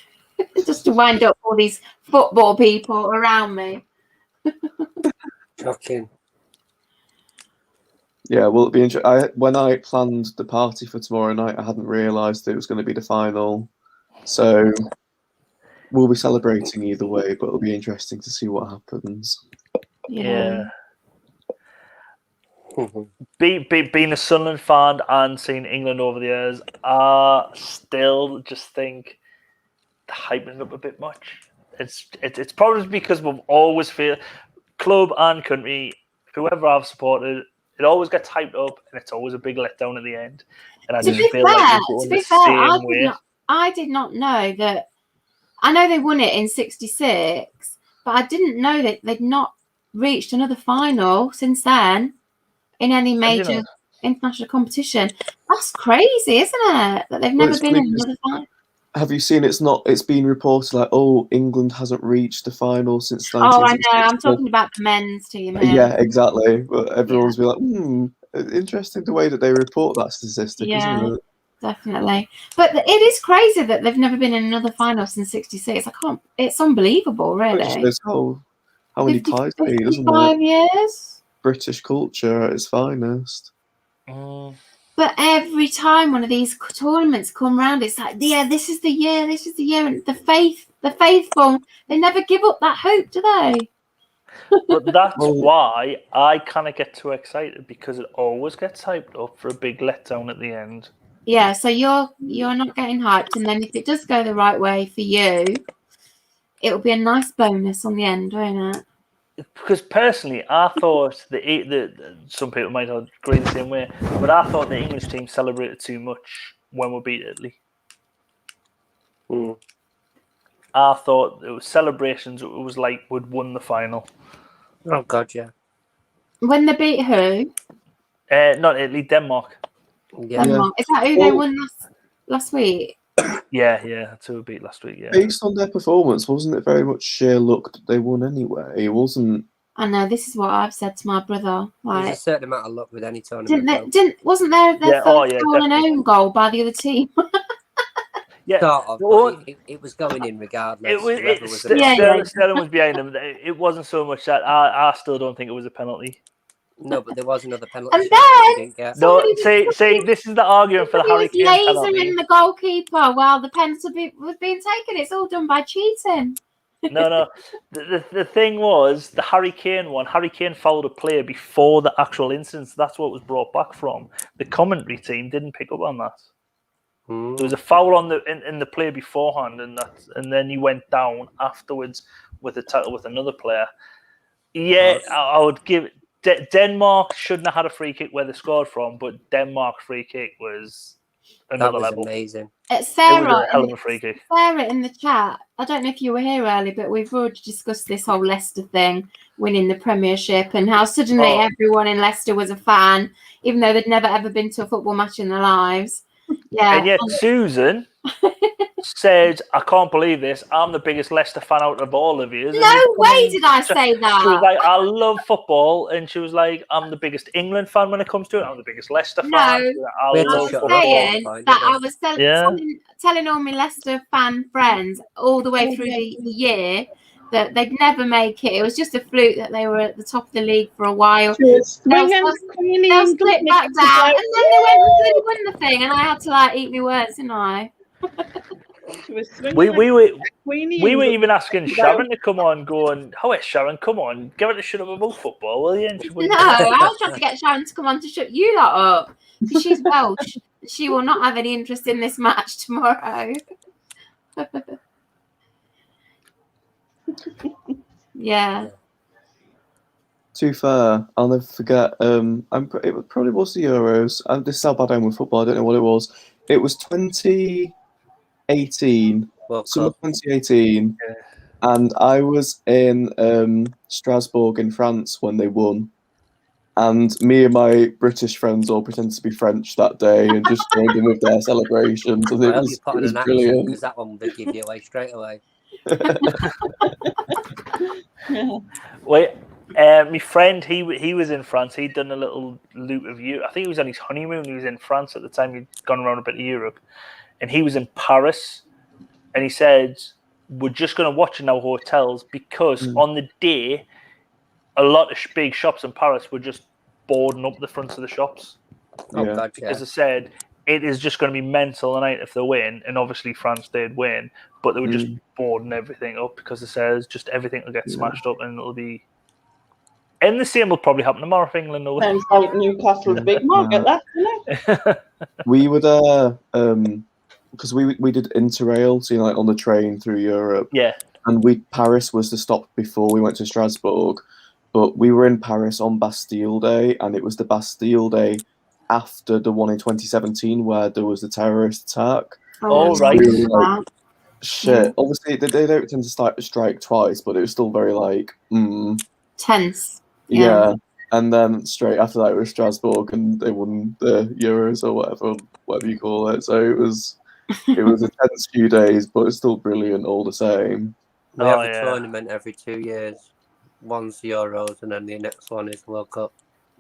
Speaker 2: just to wind up all these football people around me.
Speaker 7: Shocking.
Speaker 8: Yeah, well, it'd be interesting. When I planned the party for tomorrow night, I hadn't realised it was going to be the final. So we'll be celebrating either way, but it'll be interesting to see what happens.
Speaker 5: Yeah. Being a Sunderland fan and seeing England over the years, I still just think they're hyping it up a bit much. It's probably because we've always feel club and country, whoever I've supported, it always gets hyped up and it's always a big letdown at the end. And I
Speaker 2: To
Speaker 5: just
Speaker 2: be
Speaker 5: feel
Speaker 2: fair,
Speaker 5: like we're going the same way.
Speaker 2: I did not know that. I know they won it in '66, but I didn't know that they'd not reached another final since then in any major international competition. That's crazy, isn't it? That they've never been in another final.
Speaker 8: Have you seen it's been reported like, oh, England hasn't reached the final since 1966.
Speaker 2: Oh, I know. I'm talking about the men's team here.
Speaker 8: Yeah, exactly. But everyone's been like, interesting the way that they report that statistic, isn't it?
Speaker 2: Definitely. But it is crazy that they've never been in another final since '66. It's unbelievable, really.
Speaker 8: It just shows how many ties they need, doesn't it?
Speaker 2: 55 years.
Speaker 8: British culture at its finest.
Speaker 2: But every time one of these tournaments come round, it's like, yeah, this is the year, and the faithful, they never give up that hope, do they?
Speaker 5: But that's why I kind of get too excited, because it always gets hyped up for a big letdown at the end.
Speaker 2: Yeah, so you're not getting hyped, and then if it does go the right way for you, it'll be a nice bonus on the end, won't it?
Speaker 5: Because personally, I thought some people might not agree the same way, but I thought the English team celebrated too much when we beat Italy. I thought it was celebrations. It was like we'd won the final.
Speaker 7: Oh God, yeah.
Speaker 2: When they beat who?
Speaker 5: Not Italy, Denmark.
Speaker 7: Yeah.
Speaker 2: Denmark. Is that who they won last week?
Speaker 5: Yeah, that's who we beat last week. Yeah.
Speaker 8: Based on their performance, wasn't it very much sheer luck that they won anyway? It wasn't.
Speaker 2: I know, this is what I've said to my brother.
Speaker 7: There's a certain amount of luck with any tournament.
Speaker 2: Wasn't there their first goal and own goal by the other team?
Speaker 7: Yeah, it was going in regardless.
Speaker 5: Sterling was behind them. It wasn't so much that I still don't think it was a penalty.
Speaker 7: No, but there was another penalty.
Speaker 2: And then
Speaker 5: say this is the argument for the Harry Kane penalty.
Speaker 2: Lasering the goalkeeper while the penalty was being taken. It's all done by cheating.
Speaker 5: No. The thing was the Harry Kane one. Harry Kane fouled a player before the actual incident. That's what was brought back from. The commentary team didn't pick up on that. There was a foul on in the play beforehand, and then he went down afterwards with another player. Yeah, I would give Denmark shouldn't have had a free kick where they scored from, but Denmark's free kick was another level.
Speaker 7: Amazing.
Speaker 2: It's Sarah.
Speaker 5: It was a hell of a free kick.
Speaker 2: Sarah in the chat. I don't know if you were here early, but we've already discussed this whole Leicester thing, winning the Premiership, and how suddenly everyone in Leicester was a fan, even though they'd never ever been to a football match in their lives. Yeah.
Speaker 5: And yet Susan said, "I can't believe this. I'm the biggest Leicester fan out of all of you."
Speaker 2: No way did I say
Speaker 5: She was
Speaker 2: that.
Speaker 5: like, "I love football," and she was like, "I'm the biggest England fan when it comes to it. I'm the biggest Leicester fan."
Speaker 2: No.
Speaker 5: She was like, I
Speaker 7: We had to
Speaker 2: I
Speaker 5: love
Speaker 2: was
Speaker 7: shut
Speaker 5: football.
Speaker 2: saying
Speaker 7: Fine,
Speaker 2: that
Speaker 7: didn't
Speaker 2: I was
Speaker 5: Yeah.
Speaker 2: telling all my Leicester fan friends all the way through the year that they'd never make it. It was just a fluke that they were at the top of the league for a while.
Speaker 1: She was
Speaker 2: They'll
Speaker 1: swinging Queenie
Speaker 2: They'll
Speaker 1: and
Speaker 2: slip
Speaker 1: Dominic
Speaker 2: back
Speaker 1: into
Speaker 2: down,
Speaker 1: the
Speaker 2: and then they went and bloody won the thing, and I had to like eat my words, didn't I?
Speaker 1: She was swinging
Speaker 5: We were
Speaker 1: Queenie
Speaker 5: we
Speaker 1: and
Speaker 5: were
Speaker 1: Dominic.
Speaker 5: even asking Sharon to come on, going, "How is Sharon? Come on, give it a shut up about football, will you?" And she
Speaker 2: No,
Speaker 5: wouldn't.
Speaker 2: I was trying to get Sharon to come on to shut you lot up because she's Welsh. She will not have any interest in this match tomorrow. Yeah.
Speaker 8: To be fair, I'll never forget. It probably was the Euros. This is how bad I am with football. I don't know what it was. It was 2018,
Speaker 7: World
Speaker 8: summer
Speaker 7: Cup.
Speaker 8: 2018, and I was in Strasbourg in France when they won. And me and my British friends all pretended to be French that day and just joined in with their celebrations. And
Speaker 7: I
Speaker 8: it
Speaker 7: hope
Speaker 8: was,
Speaker 7: you put
Speaker 8: it
Speaker 7: on
Speaker 8: was
Speaker 7: an accent
Speaker 8: brilliant.
Speaker 7: because that one would give you away straight away.
Speaker 5: Wait, my friend, he was in France. He'd done a little loop of Europe. I think he was on his honeymoon. He was in France at the time. He'd gone around a bit of Europe, and he was in Paris. And he said, "We're just going to watch in our hotels because on the day, a lot of big shops in Paris were just boarding up the fronts of the shops."
Speaker 7: Oh,
Speaker 8: Yeah.
Speaker 7: God, yeah.
Speaker 5: As I said, it is just going to be mental tonight if they win, and obviously France did win, but they were just boarding everything up because it says just everything will get smashed up, and it'll be. And the same will probably happen tomorrow if England will win.
Speaker 1: Sounds like Newcastle's big market, that, isn't it?
Speaker 8: We were there because we did Interrail, so like on the train through Europe.
Speaker 5: Yeah.
Speaker 8: And Paris was the stop before we went to Strasbourg, but we were in Paris on Bastille Day, and it was the Bastille Day after the one in 2017 where there was the terrorist attack.
Speaker 5: Oh, right.
Speaker 8: Really, like, shit. Obviously, they don't tend to strike twice, but it was still very like
Speaker 2: Tense.
Speaker 8: yeah. And then straight after that, it was Strasbourg, and they won the Euros or whatever you call it. So it was a tense few days, but it's still brilliant all the same.
Speaker 7: We have a tournament every 2 years. One's the Euros, and then the next one is the World Cup.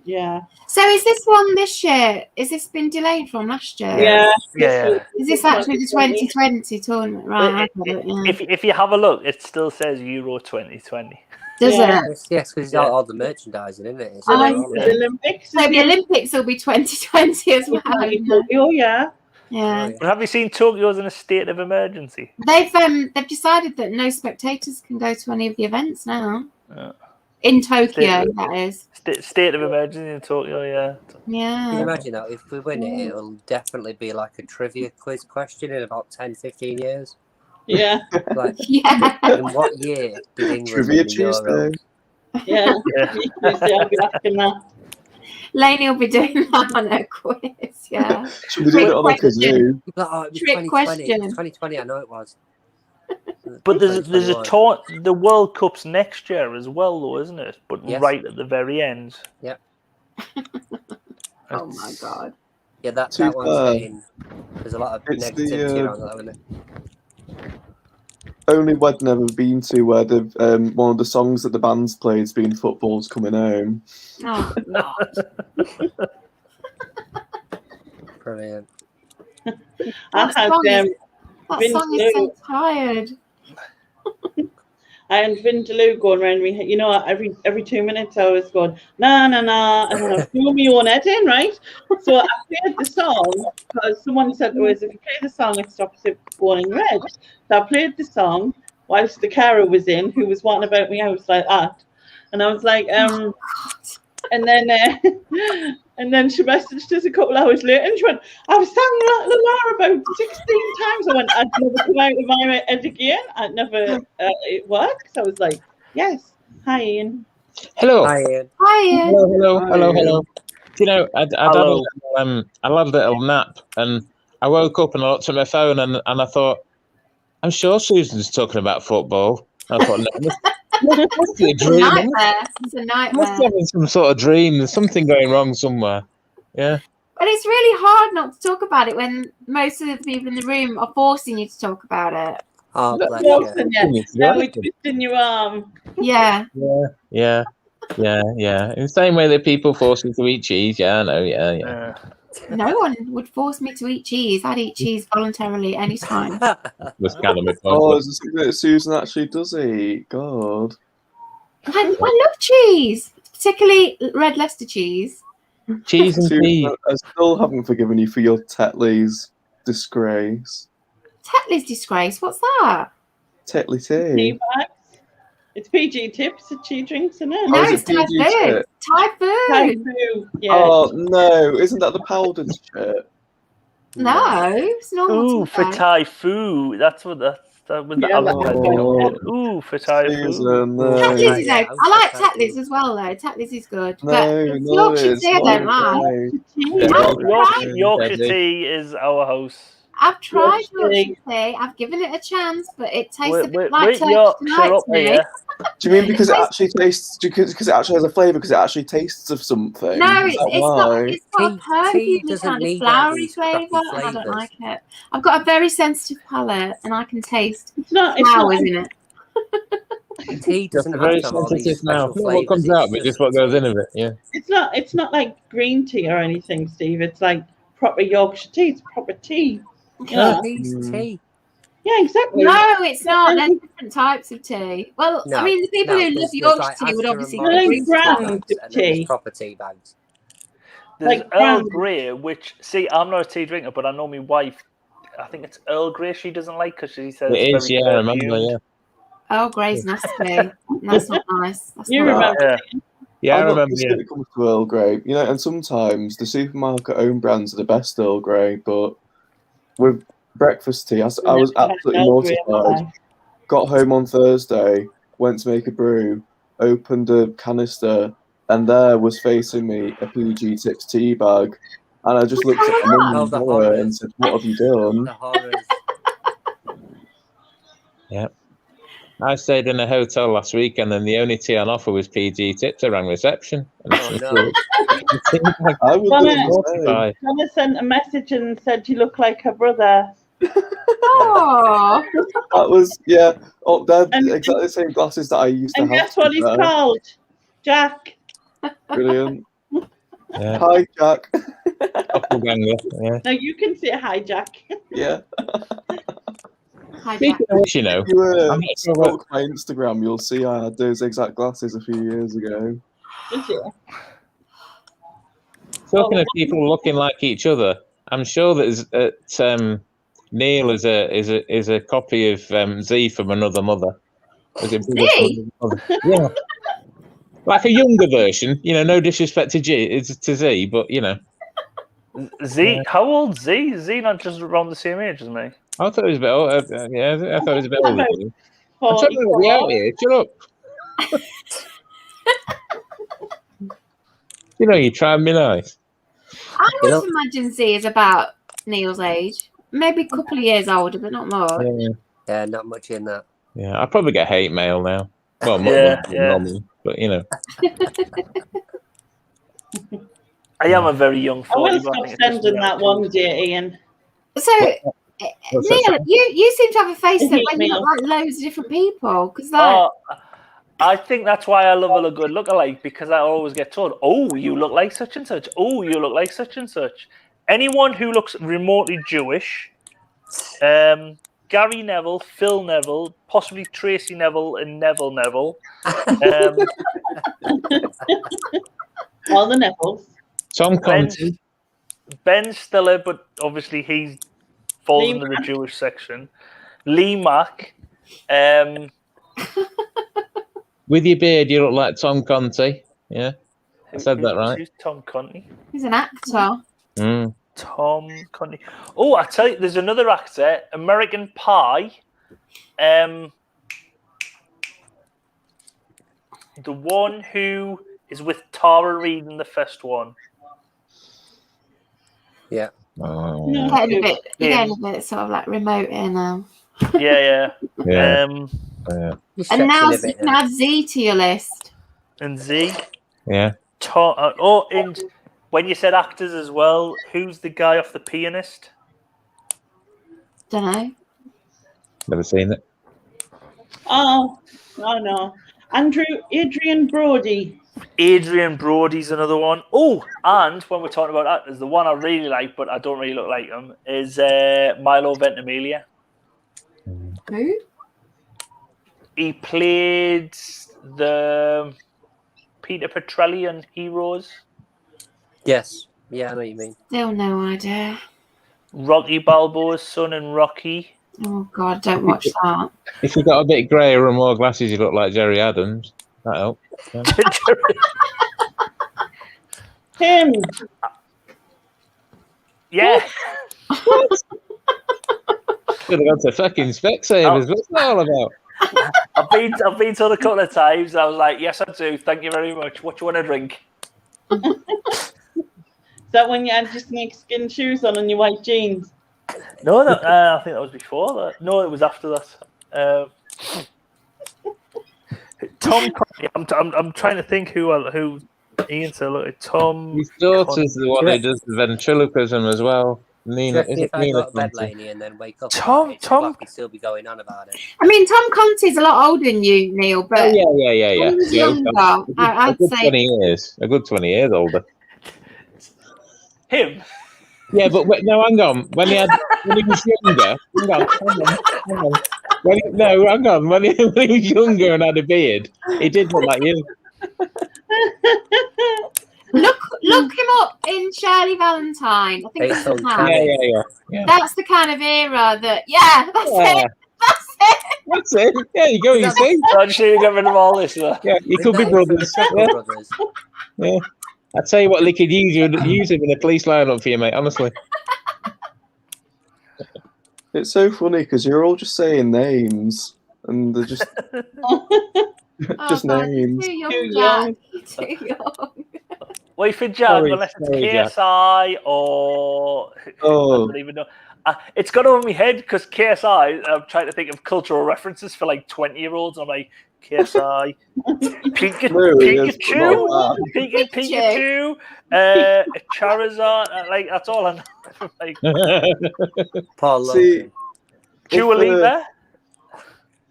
Speaker 1: Yeah.
Speaker 2: So is this one this year? Is this been delayed from last year?
Speaker 1: Yeah.
Speaker 5: Yeah.
Speaker 2: Is this actually the 2020 tournament? Right.
Speaker 5: If you have a look, it still says Euro 2020.
Speaker 2: Does it?
Speaker 7: Yes, because it's all the merchandising, isn't it? It's
Speaker 2: Oh,
Speaker 7: all
Speaker 1: The Olympics.
Speaker 2: So the Olympics will be 2020 as well.
Speaker 1: Oh, yeah.
Speaker 2: Yeah.
Speaker 5: But have you seen Tokyo's in a state of emergency?
Speaker 2: They've decided that no spectators can go to any of the events now. In Tokyo, that is.
Speaker 5: State of emergency in Tokyo, yeah.
Speaker 2: Yeah.
Speaker 7: Can you imagine that? If we win it, it'll definitely be like a trivia quiz question in about 10, 15 years.
Speaker 1: Yeah.
Speaker 7: Like,
Speaker 2: Yeah.
Speaker 7: in what year did England
Speaker 8: Trivia
Speaker 7: win the Euros?
Speaker 8: Tuesday.
Speaker 1: Yeah.
Speaker 5: Yeah.
Speaker 1: I'll be asking that.
Speaker 2: Lainey will be doing that on her quiz, yeah.
Speaker 8: Should we do it on a kazoo?
Speaker 7: Like, oh, it was
Speaker 2: Trick
Speaker 7: 2020.
Speaker 2: question.
Speaker 7: It was 2020, I know it was.
Speaker 5: But there's a
Speaker 7: 2021.
Speaker 5: the World Cup's next year as well, though, isn't it? But
Speaker 7: Yes.
Speaker 5: right at the very end.
Speaker 7: Yep.
Speaker 2: Oh my god.
Speaker 7: Yeah, that
Speaker 8: Too
Speaker 7: one's
Speaker 8: far.
Speaker 7: getting. There's a lot of
Speaker 8: It's the,
Speaker 7: negativity around that, isn't it?
Speaker 8: Only wedding I've ever been to where the one of the songs that the band's played has been "Football's Coming Home."
Speaker 2: Oh god.
Speaker 7: Brilliant.
Speaker 1: I
Speaker 2: That
Speaker 1: had
Speaker 2: song is, that
Speaker 1: Vince
Speaker 2: song is so
Speaker 1: Neil.
Speaker 2: tired.
Speaker 1: I had Vindaloo going around me. You know, every 2 minutes I was going, nah, nah, nah. And then I was doing my own editing, right? So I played the song because someone said to us, if you play the song, it stops it going red. So I played the song whilst the carer was in, who was wanting about me house like that. And I was like, and then she messaged us a couple hours later and she went, I've sang Lamar about 16 times. I went, I'd never come out of my head again. I'd never, it worked. I was like, yes. Hi, Ian.
Speaker 9: Hello.
Speaker 7: Hi, Ian.
Speaker 2: Hi, Ian.
Speaker 9: Hello. Do you know, I had a little nap and I woke up and I looked at my phone and I thought, I'm sure Susan's talking about football. I thought, no, it must be a dream.
Speaker 2: Nightmare. It's a
Speaker 9: I must
Speaker 2: nightmare.
Speaker 9: be having some sort of dream. There's something going wrong somewhere. Yeah.
Speaker 2: But it's really hard not to talk about it when most of the people in the room are forcing you to talk about it.
Speaker 7: Oh, bless
Speaker 1: Forcing
Speaker 7: you.
Speaker 1: you. Now we're twisting your arm.
Speaker 2: Yeah.
Speaker 9: Yeah. In the same way that people force you to eat cheese. Yeah, I know. Yeah.
Speaker 2: No one would force me to eat cheese. I'd eat cheese voluntarily anytime.
Speaker 9: Was kind of my point.
Speaker 8: Oh, is this something that Susan actually does eat? God.
Speaker 2: I love cheese, particularly red Leicester cheese.
Speaker 9: Cheese and
Speaker 8: Susan,
Speaker 9: tea.
Speaker 8: I still haven't forgiven you for your Tetley's disgrace.
Speaker 2: Tetley's disgrace. What's that?
Speaker 8: Tetley
Speaker 1: Tea
Speaker 8: tea.
Speaker 1: bags. It's PG tips that she drinks, isn't it?
Speaker 2: No,
Speaker 8: is
Speaker 2: it's
Speaker 8: it
Speaker 2: Thai
Speaker 8: PG
Speaker 2: food.
Speaker 8: tip?
Speaker 2: Thai
Speaker 1: Thai
Speaker 2: food.
Speaker 1: food. Yeah.
Speaker 8: Oh no! Isn't that the powdered shit?
Speaker 2: No, it's normal.
Speaker 5: Ooh, for
Speaker 2: Thai.
Speaker 5: Thai food. That's what that with the
Speaker 1: Yeah,
Speaker 5: advertising.
Speaker 8: oh.
Speaker 5: Ooh, for Thai food.
Speaker 8: Susan, no.
Speaker 2: Tetley's is
Speaker 7: Yeah,
Speaker 2: okay. I like Tetley's as well, though. Tetley's is good. But
Speaker 8: No,
Speaker 2: it's
Speaker 8: no,
Speaker 2: Yorkshire
Speaker 8: it's
Speaker 2: tea I
Speaker 8: not
Speaker 2: don't like.
Speaker 8: okay.
Speaker 1: Tea.
Speaker 2: Yeah.
Speaker 5: Yorkshire
Speaker 9: Deadly.
Speaker 5: tea is our house.
Speaker 2: I've tried
Speaker 1: Yorkshire
Speaker 2: Yorkshire tea. I've given it a chance, but it tastes a
Speaker 5: Wait,
Speaker 2: bit like Turkish
Speaker 5: Yorkshire
Speaker 2: delight
Speaker 5: up
Speaker 2: to me.
Speaker 5: here.
Speaker 8: Do you mean because it actually tastes? Because it actually has a flavour? Because it actually tastes of something?
Speaker 2: No,
Speaker 8: Is that
Speaker 2: it's
Speaker 8: why?
Speaker 2: not. It's got a
Speaker 7: Tea
Speaker 2: perfumey
Speaker 7: doesn't
Speaker 2: kind of
Speaker 7: need all
Speaker 2: flowery
Speaker 7: these crappy
Speaker 2: flavour, and I don't
Speaker 7: flavours.
Speaker 2: like it. I've got a very sensitive palate, and I can taste
Speaker 1: It's not. It's not.
Speaker 2: flowers in it.
Speaker 7: Tea
Speaker 9: That's
Speaker 7: doesn't
Speaker 9: a
Speaker 7: have
Speaker 9: very
Speaker 7: to have all these
Speaker 9: sensitive
Speaker 7: special
Speaker 9: mouth. Not
Speaker 7: flavours.
Speaker 9: what comes out, but just what goes in of it. Yeah.
Speaker 1: It's not. It's not like green tea or anything, Steve. It's like proper Yorkshire tea. It's proper tea. Yeah.
Speaker 7: Tea's tea.
Speaker 1: Yeah. Exactly.
Speaker 2: No, it's not. There's different types of tea. Well,
Speaker 7: No,
Speaker 2: I mean, the people
Speaker 7: no,
Speaker 2: who love
Speaker 7: there's
Speaker 2: Yorkshire
Speaker 7: like
Speaker 2: tea would
Speaker 7: Asda
Speaker 2: obviously
Speaker 7: and
Speaker 1: They're
Speaker 2: agree
Speaker 1: like
Speaker 2: with that.
Speaker 1: brand
Speaker 7: and then there's
Speaker 1: tea.
Speaker 7: proper tea bags.
Speaker 5: There's
Speaker 1: Like
Speaker 5: Earl
Speaker 1: brown.
Speaker 5: Grey, which see, I'm not a tea drinker, but I know my wife. I think it's Earl Grey. She doesn't like because she says
Speaker 9: It
Speaker 5: it's
Speaker 9: is,
Speaker 5: very
Speaker 9: yeah, I remember,
Speaker 5: perfumed.
Speaker 9: yeah.
Speaker 2: Oh, Grey's nasty. That's not nice. That's
Speaker 1: You
Speaker 2: not
Speaker 1: remember?
Speaker 5: Yeah.
Speaker 9: Yeah, I
Speaker 8: I'm not
Speaker 9: remember,
Speaker 8: just
Speaker 9: yeah.
Speaker 8: when it comes to Earl Grey, you know, and sometimes the supermarket own brands are the best Earl Grey, but with breakfast tea, I was
Speaker 1: Never had
Speaker 8: absolutely
Speaker 1: Earl Grey in my
Speaker 8: mortified.
Speaker 1: life.
Speaker 8: Got home on Thursday, went to make a brew, opened a canister, and there was facing me a PG Tips tea bag. And I just looked at my mum
Speaker 7: Oh,
Speaker 8: and
Speaker 7: the
Speaker 8: brother and
Speaker 7: horrors.
Speaker 8: said, "What have you done?"
Speaker 7: The horrors.
Speaker 9: I stayed in a hotel last weekend, and the only tea on offer was PG Tips. I rang reception. And
Speaker 7: Oh, no.
Speaker 8: I would
Speaker 1: Donna-
Speaker 8: do the same.
Speaker 9: mortified.
Speaker 1: Donna sent a message and said you look like her brother.
Speaker 2: Oh,
Speaker 8: That was, yeah. Oh, they're
Speaker 1: And-
Speaker 8: exactly the same glasses that I used to
Speaker 1: And
Speaker 8: have.
Speaker 1: guess what he's
Speaker 8: there.
Speaker 1: called? Jack.
Speaker 8: Brilliant.
Speaker 9: Yeah,
Speaker 8: Hi, Jack.
Speaker 9: doppelganger. Yeah.
Speaker 1: Now you can say hi, Jack.
Speaker 8: Yeah.
Speaker 2: hi, Jack.
Speaker 9: Speaking of which, you know,
Speaker 8: If you
Speaker 9: I'm not sure what-
Speaker 8: stalk my Instagram, you'll see I had those exact glasses a few years ago.
Speaker 1: Did you?
Speaker 9: talking of people looking like each other, I'm sure that Neil is a copy of Z from Another Mother. Is it Brother from
Speaker 2: Z?
Speaker 9: Another Mother? Yeah. Like a younger version, you know, no disrespect to Z, but you know.
Speaker 5: Z, how old Z? Z not just around the same age as me.
Speaker 9: I thought it was a bit older. Yeah, I thought it was a bit older. than you. I'm trying to
Speaker 1: 44.
Speaker 9: be out here. Shut up. You know, you try and be nice.
Speaker 2: I
Speaker 7: You
Speaker 2: would imagine Z is about Neil's age. Maybe a couple of years older, but not more.
Speaker 9: Yeah,
Speaker 7: Yeah, not much in that.
Speaker 9: yeah. I probably get hate mail now. Well,
Speaker 5: Yeah,
Speaker 9: more
Speaker 5: yeah.
Speaker 9: normal, but you know.
Speaker 5: I am a very young
Speaker 1: I will
Speaker 5: 40. but I
Speaker 1: stop
Speaker 5: think it's just
Speaker 1: sending that
Speaker 5: reality.
Speaker 1: one, dear Ian.
Speaker 2: So,
Speaker 9: What's that,
Speaker 2: Neil, you seem to have a face that
Speaker 1: Hate
Speaker 2: when you
Speaker 1: mail.
Speaker 2: look like loads of different people. Because like,
Speaker 5: Oh, I think that's why I love a good lookalike, because I always get told, "Oh, you look like such and such. Oh, you look like such and such." Anyone who looks remotely Jewish, Gary Neville, Phil Neville, possibly Tracy Neville, and Neville Neville.
Speaker 1: All the nipples.
Speaker 9: Tom Conti.
Speaker 5: Ben Stiller, but obviously he falls
Speaker 1: Lee
Speaker 5: into the
Speaker 1: Mack.
Speaker 5: Jewish section. Lee Mack.
Speaker 9: With your beard, you look like Tom Conti. Yeah. I said that right.
Speaker 5: Who's Tom Conti?
Speaker 2: he's an actor.
Speaker 9: Mm.
Speaker 5: Tom Conti. Oh, I tell you, there's another actor, American Pie. The one who is with Tara Reid in the first one.
Speaker 7: Yeah.
Speaker 9: Oh,
Speaker 1: No.
Speaker 2: You're getting a bit sort of like remote here now.
Speaker 5: Yeah.
Speaker 9: yeah.
Speaker 7: You're
Speaker 2: And
Speaker 7: stretching
Speaker 2: now
Speaker 7: a
Speaker 2: you
Speaker 7: bit
Speaker 2: can
Speaker 7: now.
Speaker 2: add Z to your list.
Speaker 5: And Z.
Speaker 9: Yeah.
Speaker 5: And When you said actors as well, who's the guy off The Pianist?
Speaker 2: Don't know.
Speaker 9: Never seen it.
Speaker 1: Oh, no. Adrian Brody.
Speaker 5: Adrian Brody's another one. Oh, and when we're talking about actors, the one I really like, but I don't really look like him, is Milo Ventimiglia.
Speaker 2: Who?
Speaker 5: He played the Peter Petrelli on Heroes.
Speaker 7: Yes. Yeah, I know what you mean.
Speaker 2: Still no idea.
Speaker 5: Rocky Balboa's son in Rocky.
Speaker 2: Oh God, don't watch that.
Speaker 9: If you got a bit greyer and more glasses, you look like Jerry Adams. That helps.
Speaker 1: Him.
Speaker 5: Yeah.
Speaker 9: Should have gone to fucking Specsavers. What's that all about?
Speaker 5: I've been told a couple of times. I was like, yes, I do. Thank you very much. What do you want to drink?
Speaker 1: Is that when you had just snakeskin shoes on and your white jeans?
Speaker 5: No, I think that was before that. No, it was after that. Tom Conti. I'm trying to think who Ian said. Look at Tom.
Speaker 9: His daughter's the one who does the ventriloquism as well. Nina,
Speaker 7: If I
Speaker 9: Nina
Speaker 7: got bed
Speaker 9: Conti?
Speaker 7: Laney and then wake up,
Speaker 5: Tom-
Speaker 7: I'd still be going on about it.
Speaker 2: I mean, Tom Conti's a lot older than you, Neil,
Speaker 9: Oh,
Speaker 2: but
Speaker 9: yeah.
Speaker 2: when he was younger,
Speaker 9: A
Speaker 2: I'd
Speaker 9: good
Speaker 2: say
Speaker 9: 20 years. A good 20 years older.
Speaker 5: Him.
Speaker 9: Yeah, but no, hang on. When he was younger, hang on. Hang on. When he was younger and had a beard, he did look like you.
Speaker 2: look him up in Shirley Valentine. I think
Speaker 7: It's
Speaker 2: it's his
Speaker 7: on
Speaker 2: name.
Speaker 9: Yeah.
Speaker 2: That's the kind of era that. Yeah, that's
Speaker 9: Yeah.
Speaker 2: it. That's it.
Speaker 9: That's it. Yeah, you go. You see.
Speaker 5: I'm sure you get rid of all this. Though.
Speaker 9: Yeah, you could be brothers. Yeah.
Speaker 7: Brothers.
Speaker 9: Yeah. I tell you what, they could use him in a police lineup for you, mate. Honestly.
Speaker 8: It's so funny because you're all just saying names, and they're just just
Speaker 2: God,
Speaker 8: names.
Speaker 2: Too young,
Speaker 1: Too
Speaker 2: Jack. Too young.
Speaker 5: Wait for Jack,
Speaker 9: Sorry,
Speaker 5: unless it's
Speaker 9: sorry, Jack.
Speaker 5: KSI or I
Speaker 8: Oh,
Speaker 5: don't even know. It's gone over my head because KSI. I'm trying to think of cultural references for like 20-year-olds. I'm like KSI, Pikachu, Pikachu, Charizard. Like that's all I know. Like
Speaker 7: Paul
Speaker 8: see,
Speaker 7: Logan.
Speaker 5: Dua Lipa.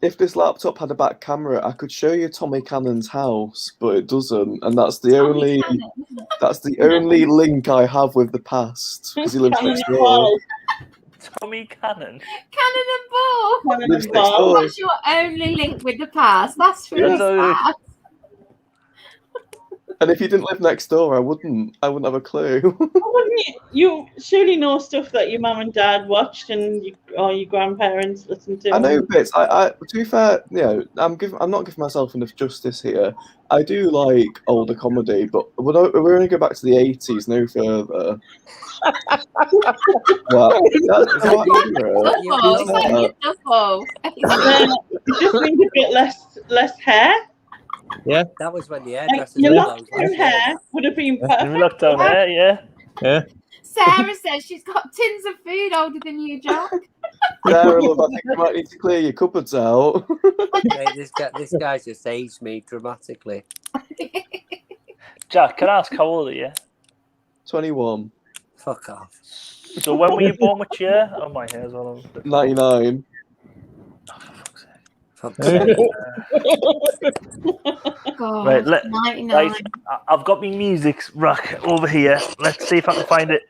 Speaker 8: if this laptop had a back camera, I could show you Tommy Cannon's house, but it doesn't, and that's the only link I have with the past because he lives next door.
Speaker 5: Tommy Cannon.
Speaker 2: Cannon and Ball.
Speaker 1: Cannon
Speaker 8: Lives
Speaker 1: and
Speaker 8: next
Speaker 1: Ball.
Speaker 8: door.
Speaker 2: That's your only link with the past. That's really sad.
Speaker 8: And if you didn't live next door, I wouldn't have a clue.
Speaker 1: Wouldn't you? You surely know stuff that your mum and dad watched and your grandparents listened to.
Speaker 8: I know bits. I to be fair, I'm not giving myself enough justice here. I do like older comedy, but we're only go back to the 80s, no further. Well, that's quite accurate.
Speaker 2: Double.
Speaker 1: You just need a bit less hair.
Speaker 9: Yeah.
Speaker 7: That was when the
Speaker 1: Like,
Speaker 7: hairdressers
Speaker 1: your
Speaker 7: were closed.
Speaker 1: lockdown hair would have been perfect.
Speaker 5: Look down there, yeah.
Speaker 9: Yeah.
Speaker 2: Sarah says she's got tins of food older than you, Jack.
Speaker 8: Sarah, love, I think you might need to clear your cupboards out.
Speaker 7: Mate, this guy's just aged me dramatically.
Speaker 5: Jack, can I ask how old are you?
Speaker 8: 21.
Speaker 7: Fuck off.
Speaker 5: So when were you born? Which year? Oh, my hair's all over.
Speaker 8: 99.
Speaker 7: Fuck's sake.
Speaker 2: God,
Speaker 5: Right,
Speaker 2: 99.
Speaker 5: Right, I've got my music rack over here. Let's see if I can find it.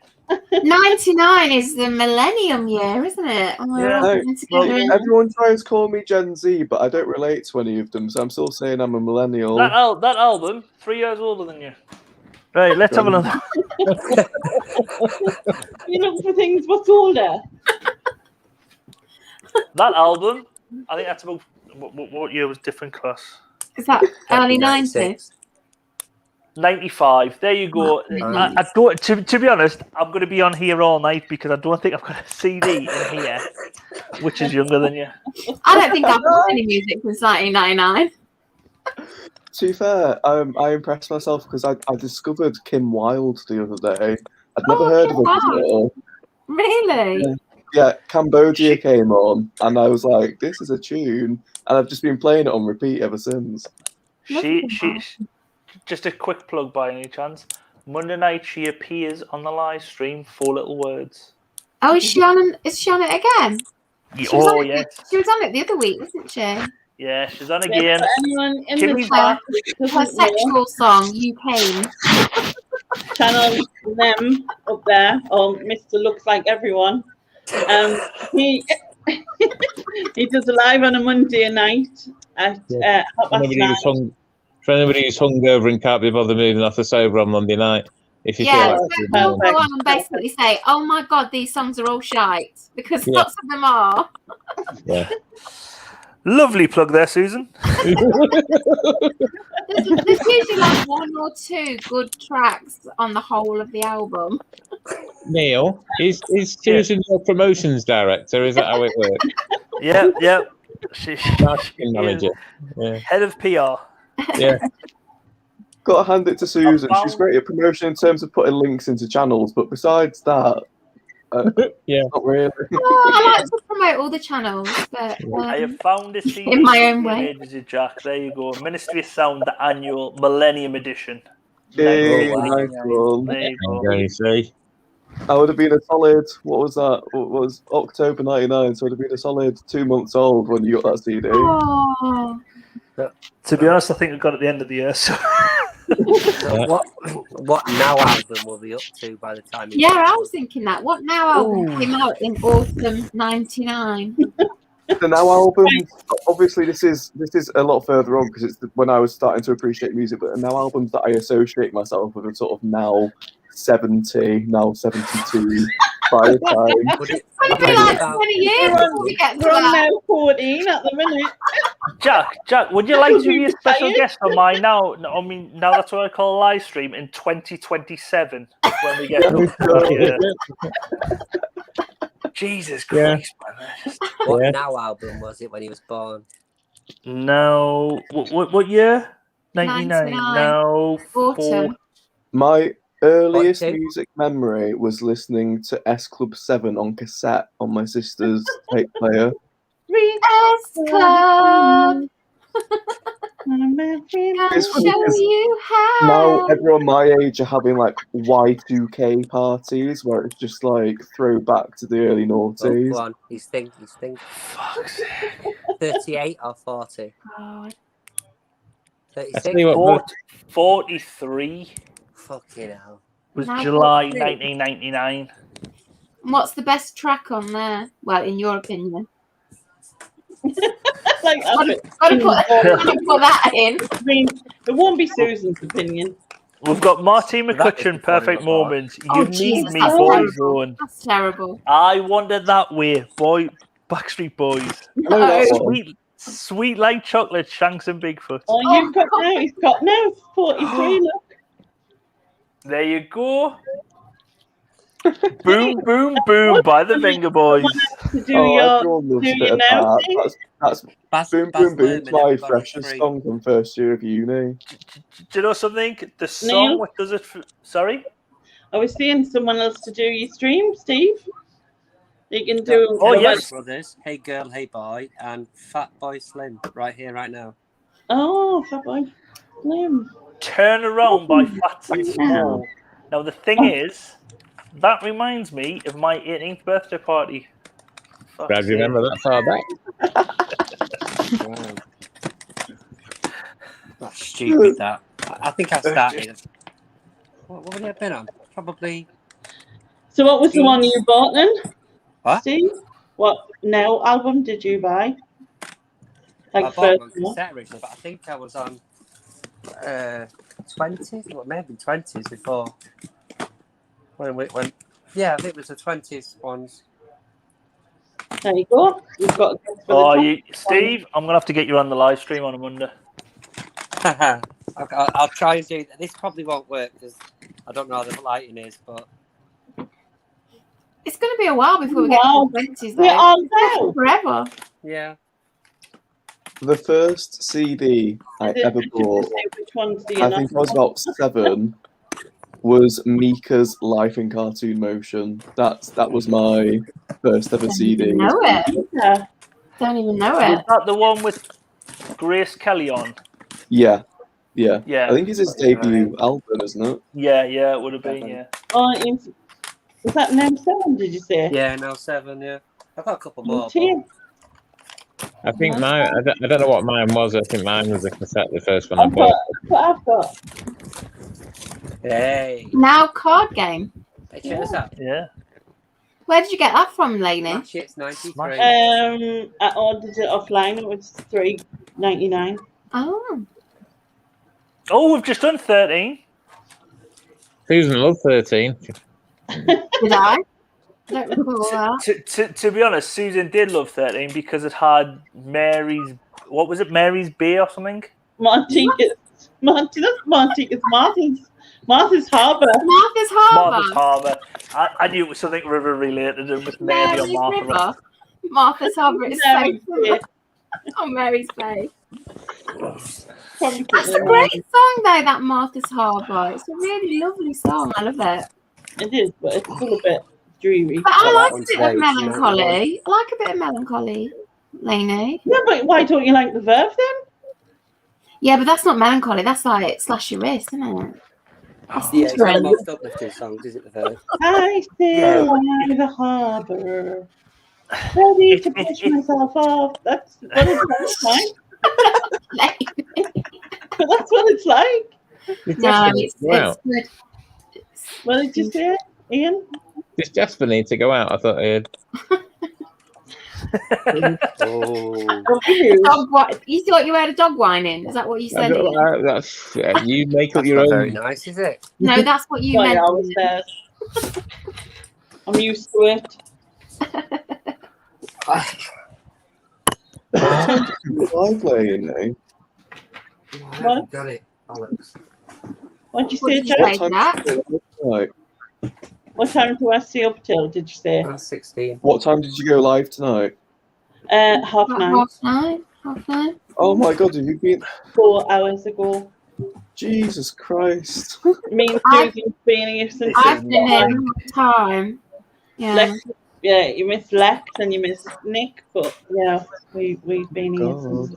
Speaker 2: 99 is the millennium year, isn't it? And we're
Speaker 5: Yeah.
Speaker 2: all getting together in-
Speaker 8: Everyone tries to call me Gen Z, but I don't relate to any of them, so I'm still saying I'm a millennial.
Speaker 5: That album, 3 years older than you. Right, let's have another.
Speaker 1: You look for things what's older.
Speaker 5: That album, I think that's about what year was different class?
Speaker 2: Is that early 90s?
Speaker 7: 96.
Speaker 5: 95. There you go. I don't. To be honest, I'm going to be on here all night because I don't think I've got a CD in here, which is younger than you.
Speaker 2: I don't think I've got any music since 1999.
Speaker 8: To be fair, I impressed myself because I discovered Kim Wilde the other day. I'd never heard of her before.
Speaker 2: Really?
Speaker 8: Yeah, Cambodia came on, and I was like, "This is a tune," and I've just been playing it on repeat ever since.
Speaker 5: She just a quick plug by any chance. Monday night she appears on the live stream. 4 little words.
Speaker 2: Oh, is she on? Is she on it again? She was
Speaker 5: Oh
Speaker 2: on it,
Speaker 5: yes.
Speaker 2: She was on it the other week, wasn't she?
Speaker 5: Yeah, she's on
Speaker 1: Yeah,
Speaker 5: again.
Speaker 1: for anyone in
Speaker 5: Jimmy's
Speaker 1: the chat
Speaker 5: back.
Speaker 1: who
Speaker 2: Her
Speaker 1: doesn't know,
Speaker 2: sexual song, "You Came."
Speaker 1: channel them up there, or Mr. Looks Like Everyone. He he does a live on a Monday night at
Speaker 9: For
Speaker 1: 9:30.
Speaker 9: for anybody who's hungover and can't be bothered moving off the sober on Monday night, if you
Speaker 2: Yeah,
Speaker 9: feel
Speaker 2: so
Speaker 9: like
Speaker 2: we'll go on and basically say, "Oh my God, these songs are all shite," because
Speaker 9: Yeah.
Speaker 2: lots of them are.
Speaker 9: yeah.
Speaker 5: Lovely plug there, Susan.
Speaker 2: There's usually like 1 or 2 good tracks on the whole of the album.
Speaker 9: Neil, is Susan your promotions director? Is that how it works?
Speaker 5: Yeah.
Speaker 9: Marketing manager. Yeah.
Speaker 5: Head of PR.
Speaker 9: Yeah.
Speaker 8: Got to hand it to Susan.
Speaker 5: found-
Speaker 8: She's great at promotion in terms of putting links into channels, but besides that,
Speaker 9: Yeah.
Speaker 8: not really.
Speaker 2: Oh, I like to promote all the channels, but
Speaker 5: I have found a CD
Speaker 2: in my own way.
Speaker 5: Jack. There you go. Ministry of Sound, the annual Millennium Edition.
Speaker 8: Yay,
Speaker 5: Nice.
Speaker 8: nice one.
Speaker 5: There you go.
Speaker 9: Okay, see.
Speaker 8: I would have been a solid, what was that? What was October 99, so I would have been a solid 2 months old when you got that CD.
Speaker 2: Oh,
Speaker 5: To be honest, I think I got it at the end of the year. So.
Speaker 7: So what now album will be up to by the time?
Speaker 2: yeah, I was thinking that. What Now album came out in autumn '99.
Speaker 8: The Now album, obviously this is a lot further on because it's when I was starting to appreciate music, but the Now albums that I associate myself with are sort of now 70, now 72 by the time.
Speaker 7: Would it,
Speaker 2: It's going to be like 20 years before we get to
Speaker 1: We're on
Speaker 2: that.
Speaker 1: now 14 at the minute.
Speaker 5: Jack, would you like to be a special guest on my now? I mean, now that's what I call a live stream in 2027 when we get. Jesus Christ, man!
Speaker 7: what Now album was it when he was born?
Speaker 5: No, what year? 99.
Speaker 2: 99.
Speaker 5: No,
Speaker 2: Autumn.
Speaker 8: My earliest
Speaker 7: What, Jake?
Speaker 8: music memory was listening to S Club 7 on cassette on my sister's tape player.
Speaker 2: S Club.
Speaker 8: This
Speaker 2: I'll
Speaker 8: was
Speaker 2: show
Speaker 8: because
Speaker 2: you how.
Speaker 8: now everyone my age are having like Y2K parties where it's just like throwback to the early
Speaker 7: Oh,
Speaker 8: noughties.
Speaker 7: go on. He's think.
Speaker 5: Fuck's sake.
Speaker 7: 38 or 40?
Speaker 2: Oh,
Speaker 7: 36?
Speaker 9: I tell you what,
Speaker 5: 43
Speaker 7: Fucking hell.
Speaker 5: was
Speaker 2: Now
Speaker 5: July
Speaker 2: 43.
Speaker 5: 1999.
Speaker 2: what's the best track on there? Well, in your opinion.
Speaker 1: Like,
Speaker 2: Got to put that in.
Speaker 1: I mean, it won't be Susan's opinion.
Speaker 5: We've got Martine
Speaker 7: That is
Speaker 5: McCutcheon,
Speaker 7: the
Speaker 5: Perfect
Speaker 7: final part.
Speaker 5: Moment.
Speaker 2: Oh,
Speaker 5: You need
Speaker 2: Jesus,
Speaker 5: me,
Speaker 2: that's
Speaker 5: boy
Speaker 2: terrible.
Speaker 5: zone.
Speaker 2: That's terrible.
Speaker 5: I wanted that way, boy. Backstreet Boys.
Speaker 2: No.
Speaker 5: Sweet like chocolate, Shanks and Bigfoot.
Speaker 1: Oh, you've got now. He's got now 43. Look.
Speaker 5: There you go. Boom, boom, boom by the Finger Boys.
Speaker 1: To do
Speaker 8: Everyone loves
Speaker 1: do
Speaker 8: a bit
Speaker 1: your
Speaker 8: of
Speaker 1: now
Speaker 8: that.
Speaker 1: thing.
Speaker 8: That's
Speaker 7: Baz,
Speaker 8: Boom
Speaker 7: Baz
Speaker 8: Boom Boom.
Speaker 7: Luhrmann,
Speaker 8: It's my
Speaker 7: Everybody's
Speaker 8: freshest
Speaker 7: Free.
Speaker 8: song from first year of uni.
Speaker 5: Do you know something? The song,
Speaker 1: Neil?
Speaker 5: what does it? Sorry?
Speaker 1: I was seeing someone else to do your stream, Steve. You can do.
Speaker 5: Oh,
Speaker 7: Jonas
Speaker 5: yes.
Speaker 7: Brothers, Hey Girl, Hey Boy, and Fat Boy Slim right here, right now.
Speaker 1: Oh, Fat Boy Slim.
Speaker 5: Turn Around by Fats and Small. Now, the thing is, that reminds me of my 18th birthday party. Fuck's
Speaker 9: Glad you remember that far back.
Speaker 7: Wow. That's stupid, that. I think I started. What would it have been on? Probably.
Speaker 1: So, what was the one you bought then?
Speaker 7: What?
Speaker 1: Steve? What Now album did you buy?
Speaker 7: I
Speaker 1: Like
Speaker 7: bought
Speaker 1: first
Speaker 7: one
Speaker 1: one?
Speaker 7: cassette originally, but I think I was on 20s, well, maybe 20s before. When yeah, I think it was the 20s ones.
Speaker 1: There you go. You've got.
Speaker 5: Oh, Steve, I'm going to have to get you on the live stream on a Monday.
Speaker 7: I'll try and do that. This probably won't work because I don't know how the lighting is, but
Speaker 2: It's going to be a while before we get
Speaker 1: Wow.
Speaker 2: to the 20s,
Speaker 1: We're
Speaker 2: though.
Speaker 1: on now.
Speaker 2: Forever.
Speaker 7: yeah.
Speaker 8: The first CD I
Speaker 1: Is it-
Speaker 8: ever
Speaker 1: just to
Speaker 8: bought,
Speaker 1: say which ones do you
Speaker 8: I
Speaker 1: know?
Speaker 8: think I was about 7, was Mika's Life in Cartoon Motion. That was my first ever CD.
Speaker 2: Know it.
Speaker 1: Yeah.
Speaker 2: Don't even know
Speaker 5: Is
Speaker 2: it.
Speaker 5: that the one with Grace Kelly on?
Speaker 8: Yeah. Yeah.
Speaker 5: Yeah.
Speaker 8: I think it's his debut album, isn't it?
Speaker 5: Yeah, it would have been, yeah.
Speaker 1: Oh, was that Now 7, did you say?
Speaker 7: Yeah, Now 7, yeah. I've got a couple more.
Speaker 9: I think mine. I don't know what mine was. I think mine was a cassette. The first one I bought.
Speaker 1: What I've got.
Speaker 7: Hey.
Speaker 2: Now card game.
Speaker 7: Hey, check this out.
Speaker 5: Yeah.
Speaker 2: Where did you get that from, Lainey?
Speaker 7: Smash Hits 93.
Speaker 1: I ordered it offline. It was $3.99.
Speaker 2: Oh.
Speaker 5: Oh, we've just done 13.
Speaker 9: Susan loved 13.
Speaker 2: Did I? Don't recall that.
Speaker 5: To be honest, Susan did love 13 because it had Mary's. What was it? Mary's Bay or something?
Speaker 1: Martha's Harbour.
Speaker 2: Martha's Harbour.
Speaker 5: Martha's Harbour. I knew it was something river related with Mary or
Speaker 2: Mary's
Speaker 5: Martha.
Speaker 2: River. Martha's Harbour is so
Speaker 1: Mary's
Speaker 2: funny.
Speaker 1: Bay.
Speaker 2: Oh, Mary's Bay.
Speaker 1: Probably
Speaker 2: That's a great song, though, that Martha's Harbour. It's a really lovely song. I love it.
Speaker 1: It is, but it's still a bit dreary.
Speaker 2: But I like a
Speaker 7: one's
Speaker 2: bit
Speaker 7: great,
Speaker 2: of melancholy. I like a bit of melancholy, Lainey.
Speaker 1: Yeah, but why don't you like the Verve then?
Speaker 2: Yeah, but that's not melancholy. That's like slash your wrist, isn't it? That's
Speaker 7: Yeah, it's not the
Speaker 2: different.
Speaker 7: most uplifting songs, is it, the Verve?
Speaker 1: I sail by the harbour, ready to push myself off. That's what it's like. But that's what it's like.
Speaker 2: No, it's good.
Speaker 1: What did you say, Ian?
Speaker 9: Does Jasper need to go out? I thought he had.
Speaker 2: You thought you had a dog whining? Is that what you said?
Speaker 9: That's you make up
Speaker 7: That's
Speaker 9: your
Speaker 7: not
Speaker 9: own.
Speaker 7: very nice, is it?
Speaker 2: No, that's what you meant.
Speaker 1: I was there. I'm used to it.
Speaker 8: Live Lainey.
Speaker 1: What?
Speaker 7: Got it, Alex.
Speaker 1: What did you
Speaker 2: What
Speaker 1: say,
Speaker 2: did you
Speaker 1: Jack?
Speaker 2: say, Jack?
Speaker 8: Right.
Speaker 1: What time do I stay up till, did you say?
Speaker 7: 16.
Speaker 8: What time did you go live tonight?
Speaker 1: 9:30.
Speaker 2: Half nine.
Speaker 8: Oh my god, have you been
Speaker 1: 4 hours ago.
Speaker 8: Jesus Christ.
Speaker 1: Me and Susie's been here since
Speaker 2: I've been here all the time. Yeah.
Speaker 1: Lex, yeah, you miss Lex and you miss Nick, but yeah, we've been here since.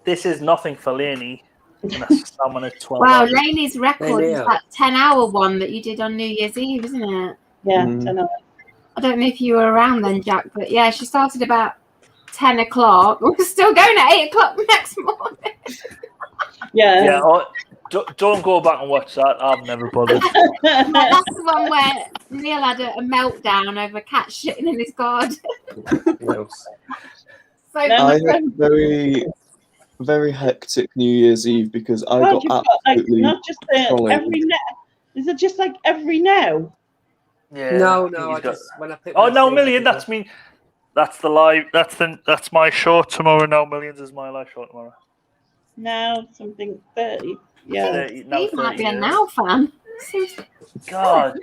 Speaker 5: This is nothing for Lainey. That's someone at 12.
Speaker 2: Wow,
Speaker 5: hours.
Speaker 2: Lainey's record is
Speaker 7: Yeah.
Speaker 2: that 10-hour one that you did on New Year's Eve, isn't it?
Speaker 1: Yeah,
Speaker 8: Mm.
Speaker 1: 10 hours.
Speaker 2: I don't know if you were around then, Jack, but yeah, she started about 10 o'clock. We're still going at 8 o'clock the next morning.
Speaker 1: Yeah.
Speaker 5: Yeah, don't go back and watch that. I've never bothered.
Speaker 2: That's the one where Neil had a meltdown over cat shitting in his garden.
Speaker 7: No.
Speaker 2: So
Speaker 8: I had a very, very hectic New Year's Eve because I
Speaker 1: God,
Speaker 8: got
Speaker 1: you've got like
Speaker 8: absolutely
Speaker 1: not just
Speaker 8: trolled.
Speaker 1: every now. Is it just like every now?
Speaker 5: Yeah.
Speaker 7: No,
Speaker 5: I think
Speaker 7: I
Speaker 5: he's got-
Speaker 7: just when I picked
Speaker 5: Oh
Speaker 7: my
Speaker 5: no,
Speaker 7: sleeve,
Speaker 5: Million.
Speaker 7: I
Speaker 5: That's me. That's the live. That's my show tomorrow. Now Millions is my live show tomorrow.
Speaker 1: Now something 30. Yeah.
Speaker 5: Now
Speaker 2: Steve might be
Speaker 5: 30
Speaker 2: a
Speaker 5: years.
Speaker 2: Now fan.
Speaker 5: God,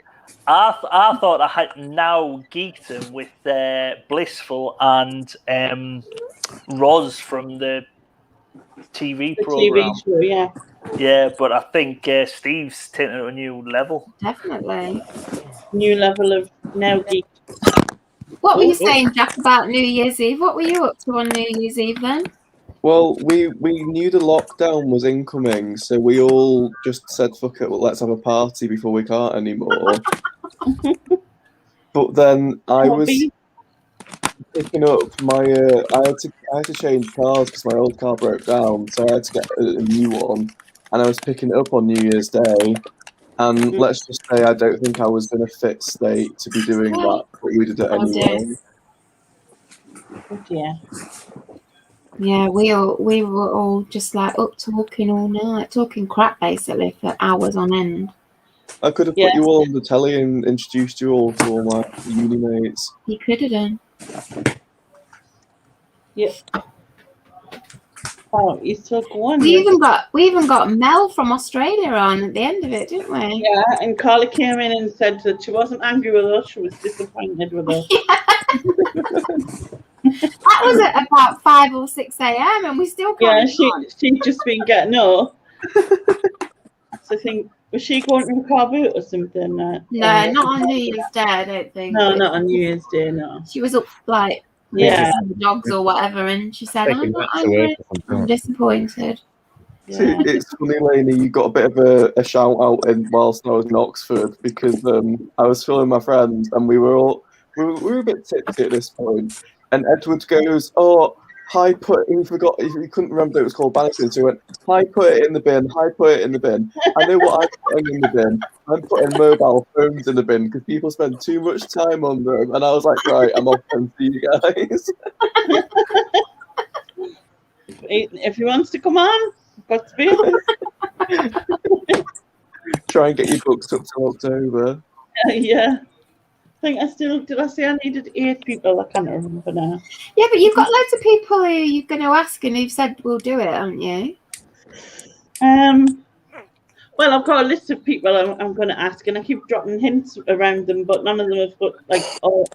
Speaker 5: I thought I had now geeked him with Blissful and Roz from the TV
Speaker 1: The
Speaker 5: program.
Speaker 1: TV show, yeah.
Speaker 5: Yeah, but I think Steve's taking it to a new level.
Speaker 2: Definitely.
Speaker 1: New level of now geek.
Speaker 2: What were you saying, Jack, about New Year's Eve? What were you up to on New Year's Eve then?
Speaker 8: Well, we knew the lockdown was incoming, so we all just said, fuck it, well, let's have a party before we can't anymore. But then I was picking up my, I had to change cars because my old car broke down, so I had to get a new one, and I was picking it up on New Year's Day, and let's just say I don't think I was in a fit state to be doing that, but we did it anyway.
Speaker 1: Yeah.
Speaker 2: Yeah, we were all just like up talking all night, talking crap basically for hours on end.
Speaker 8: I could have put you all on the telly and introduced you all to all my uni mates.
Speaker 2: You could have done.
Speaker 1: Yeah. Oh, you still going?
Speaker 2: We even got Mel from Australia on at the end of it, didn't we?
Speaker 1: Yeah, and Carla came in and said that she wasn't angry with us, she was disappointed with us.
Speaker 2: That was at about 5 or 6 a.m. and we still can't.
Speaker 1: Yeah, she's just been getting up. So I think, was she going to a car boot or something?
Speaker 2: No, not on New Year's Day, I don't think.
Speaker 1: No, not on New Year's Day, no.
Speaker 2: She was up like
Speaker 1: Yeah.
Speaker 2: the dogs or whatever, and she said,
Speaker 9: Taking
Speaker 2: "I'm not
Speaker 9: that away
Speaker 2: angry.
Speaker 9: or something.
Speaker 2: I'm disappointed."
Speaker 8: See, it's funny, Lainey, you got a bit of a shout out whilst I was in Oxford because I was filming my friends and we were a bit tipsy at this point, and Edward goes, "Oh, hi, he forgot, he couldn't remember that it was called Bannister, so he went, hi, put it in the bin, hi, put it in the bin. I know what I'm putting in the bin. I'm putting mobile phones in the bin because people spend too much time on them." And I was like, right, I'm off and see you guys.
Speaker 1: If he wants to come on, got to be on.
Speaker 8: Try and get your books up till October.
Speaker 1: Yeah. Did I say I needed 8 people? I can't remember now.
Speaker 2: Yeah, but you've got loads of people who you're going to ask and who've said we'll do it, haven't you?
Speaker 1: Well, I've got a list of people I'm going to ask, and I keep dropping hints around them, but none of them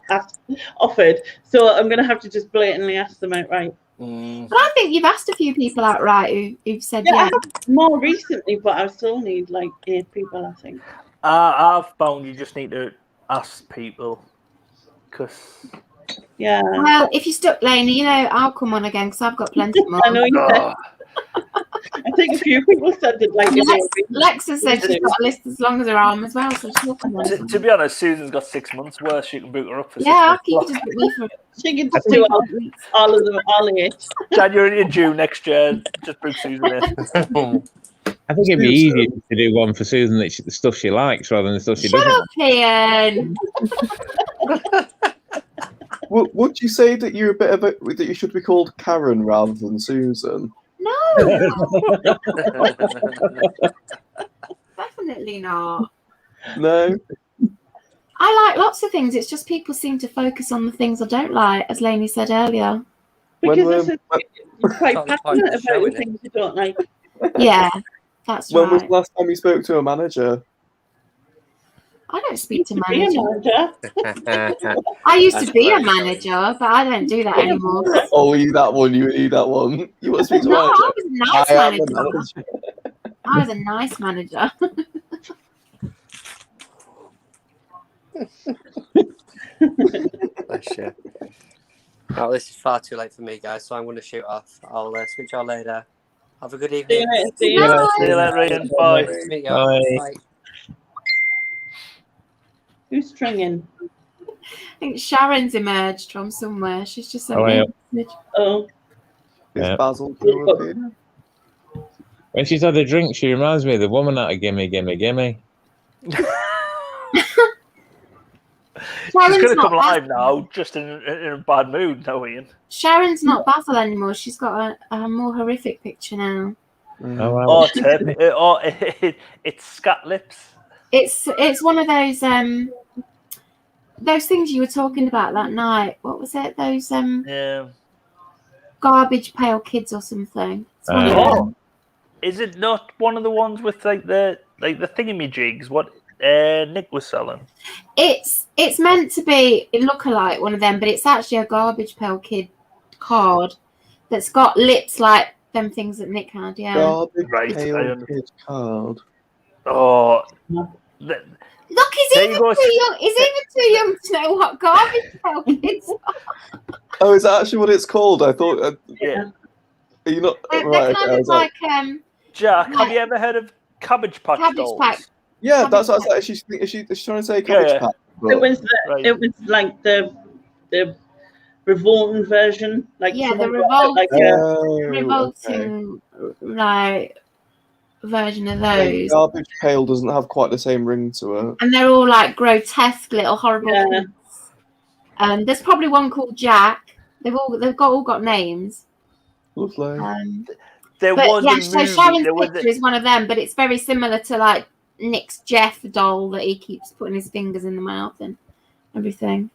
Speaker 1: have offered. So I'm going to have to just blatantly ask them outright.
Speaker 2: But I think you've asked a few people outright who've said
Speaker 1: I
Speaker 2: yeah.
Speaker 1: have more recently, but I still need like 8 people, I think.
Speaker 5: I've found you just need to ask people, because
Speaker 1: Yeah.
Speaker 2: Well, if you're stuck, Lainey, I'll come on again because I've got plenty more.
Speaker 1: I know you said. I think a few people said that like
Speaker 2: Lexa said she's got a list as long as her arm as well, so she'll come on.
Speaker 5: to be honest, Susan's got 6 months worth. She can boot her up for 6
Speaker 2: Yeah,
Speaker 5: months.
Speaker 2: you can just book me for
Speaker 1: she can just do all of them, all 8.
Speaker 5: January and June next year. Just book Susan in.
Speaker 9: I think it'd be easier to do one for Susan the stuff she likes rather than the stuff she
Speaker 2: Shut
Speaker 9: doesn't.
Speaker 2: up, Ian.
Speaker 8: Would you say that you're that you should be called Karen rather than Susan?
Speaker 2: No. Definitely not.
Speaker 8: No.
Speaker 2: I like lots of things. It's just people seem to focus on the things I don't like, as Lainey said earlier.
Speaker 1: Because you're quite passionate about the things you don't like.
Speaker 2: Yeah, that's
Speaker 8: When
Speaker 2: right.
Speaker 8: was the last time you spoke to a manager?
Speaker 2: I don't speak to
Speaker 1: Be a
Speaker 2: managers.
Speaker 1: manager.
Speaker 2: I used to be a manager, but I don't do that anymore.
Speaker 8: Oh, you that one, you need that one. You want to speak to a
Speaker 2: No,
Speaker 8: manager?
Speaker 2: I was a nice
Speaker 8: I am a
Speaker 2: manager.
Speaker 8: manager.
Speaker 2: I was a nice manager.
Speaker 7: Bless you. Oh, this is far too late for me, guys, so I'm going to shoot off. I'll speak to you all later. Have a good evening.
Speaker 1: See you later.
Speaker 5: See you later, Ian. Bye.
Speaker 7: Nice to meet you all.
Speaker 9: Bye.
Speaker 7: Bye.
Speaker 1: Who's stringing?
Speaker 2: I think Sharon's emerged from somewhere. She's just sent
Speaker 9: Oh,
Speaker 2: me
Speaker 9: yeah.
Speaker 2: a message.
Speaker 1: Oh,
Speaker 8: Is
Speaker 9: Yeah.
Speaker 8: Basil European?
Speaker 9: When she's had a drink, she reminds me of the woman at a gimme, gimme, gimme.
Speaker 5: She's
Speaker 2: Sharon's
Speaker 5: going to
Speaker 2: not
Speaker 5: come live now, just in a bad mood, no, Ian.
Speaker 2: Sharon's not Basil anymore. She's got a more horrific picture now.
Speaker 9: Oh, wow.
Speaker 5: Oh, it's scat lips.
Speaker 2: It's one of those things you were talking about that night. What was it? Those
Speaker 5: Yeah.
Speaker 2: garbage pail kids or something. It's one of
Speaker 5: Oh,
Speaker 2: them.
Speaker 5: is it not one of the ones with like the thingamajigs? What Nick was selling?
Speaker 2: It's meant to be look like one of them, but it's actually a garbage pail kid card that's got lips like them things that Nick had. Yeah.
Speaker 8: Garbage
Speaker 5: Right,
Speaker 8: Pail Kid card.
Speaker 5: Oh,
Speaker 2: Look, he's
Speaker 5: There
Speaker 2: even
Speaker 5: you go.
Speaker 2: too young. He's even too young to know what garbage pail kids are.
Speaker 8: Oh, is that actually what it's called? I thought.
Speaker 5: yeah.
Speaker 8: Are you not
Speaker 2: They're
Speaker 8: right?
Speaker 2: kind
Speaker 8: I
Speaker 2: of
Speaker 8: was like,
Speaker 2: like
Speaker 5: Jack, have you ever heard of Cabbage Patch
Speaker 2: Cabbage
Speaker 5: Dolls?
Speaker 2: Patch.
Speaker 8: yeah, that's what I was
Speaker 2: Cabbage
Speaker 8: like. She's trying to say Cabbage
Speaker 5: Yeah.
Speaker 8: Patch.
Speaker 1: it
Speaker 8: but-
Speaker 1: was
Speaker 5: Right.
Speaker 1: it was like the revolting version, like
Speaker 2: Yeah, the
Speaker 1: someone got it, like
Speaker 8: Oh, okay.
Speaker 2: revolting like version of
Speaker 8: Yeah,
Speaker 2: those.
Speaker 8: Garbage Pail doesn't have quite the same ring to it.
Speaker 2: And they're all like grotesque little horrible
Speaker 1: Yeah.
Speaker 2: kids. There's probably one called Jack. They've all got names.
Speaker 8: Lovely.
Speaker 5: There
Speaker 2: But
Speaker 5: was
Speaker 2: yeah,
Speaker 5: a
Speaker 2: so
Speaker 5: movie.
Speaker 2: Sharon's
Speaker 5: There was
Speaker 2: picture is one of them, but it's very similar to like Nick's Jeff doll that he keeps putting his fingers in the mouth and everything.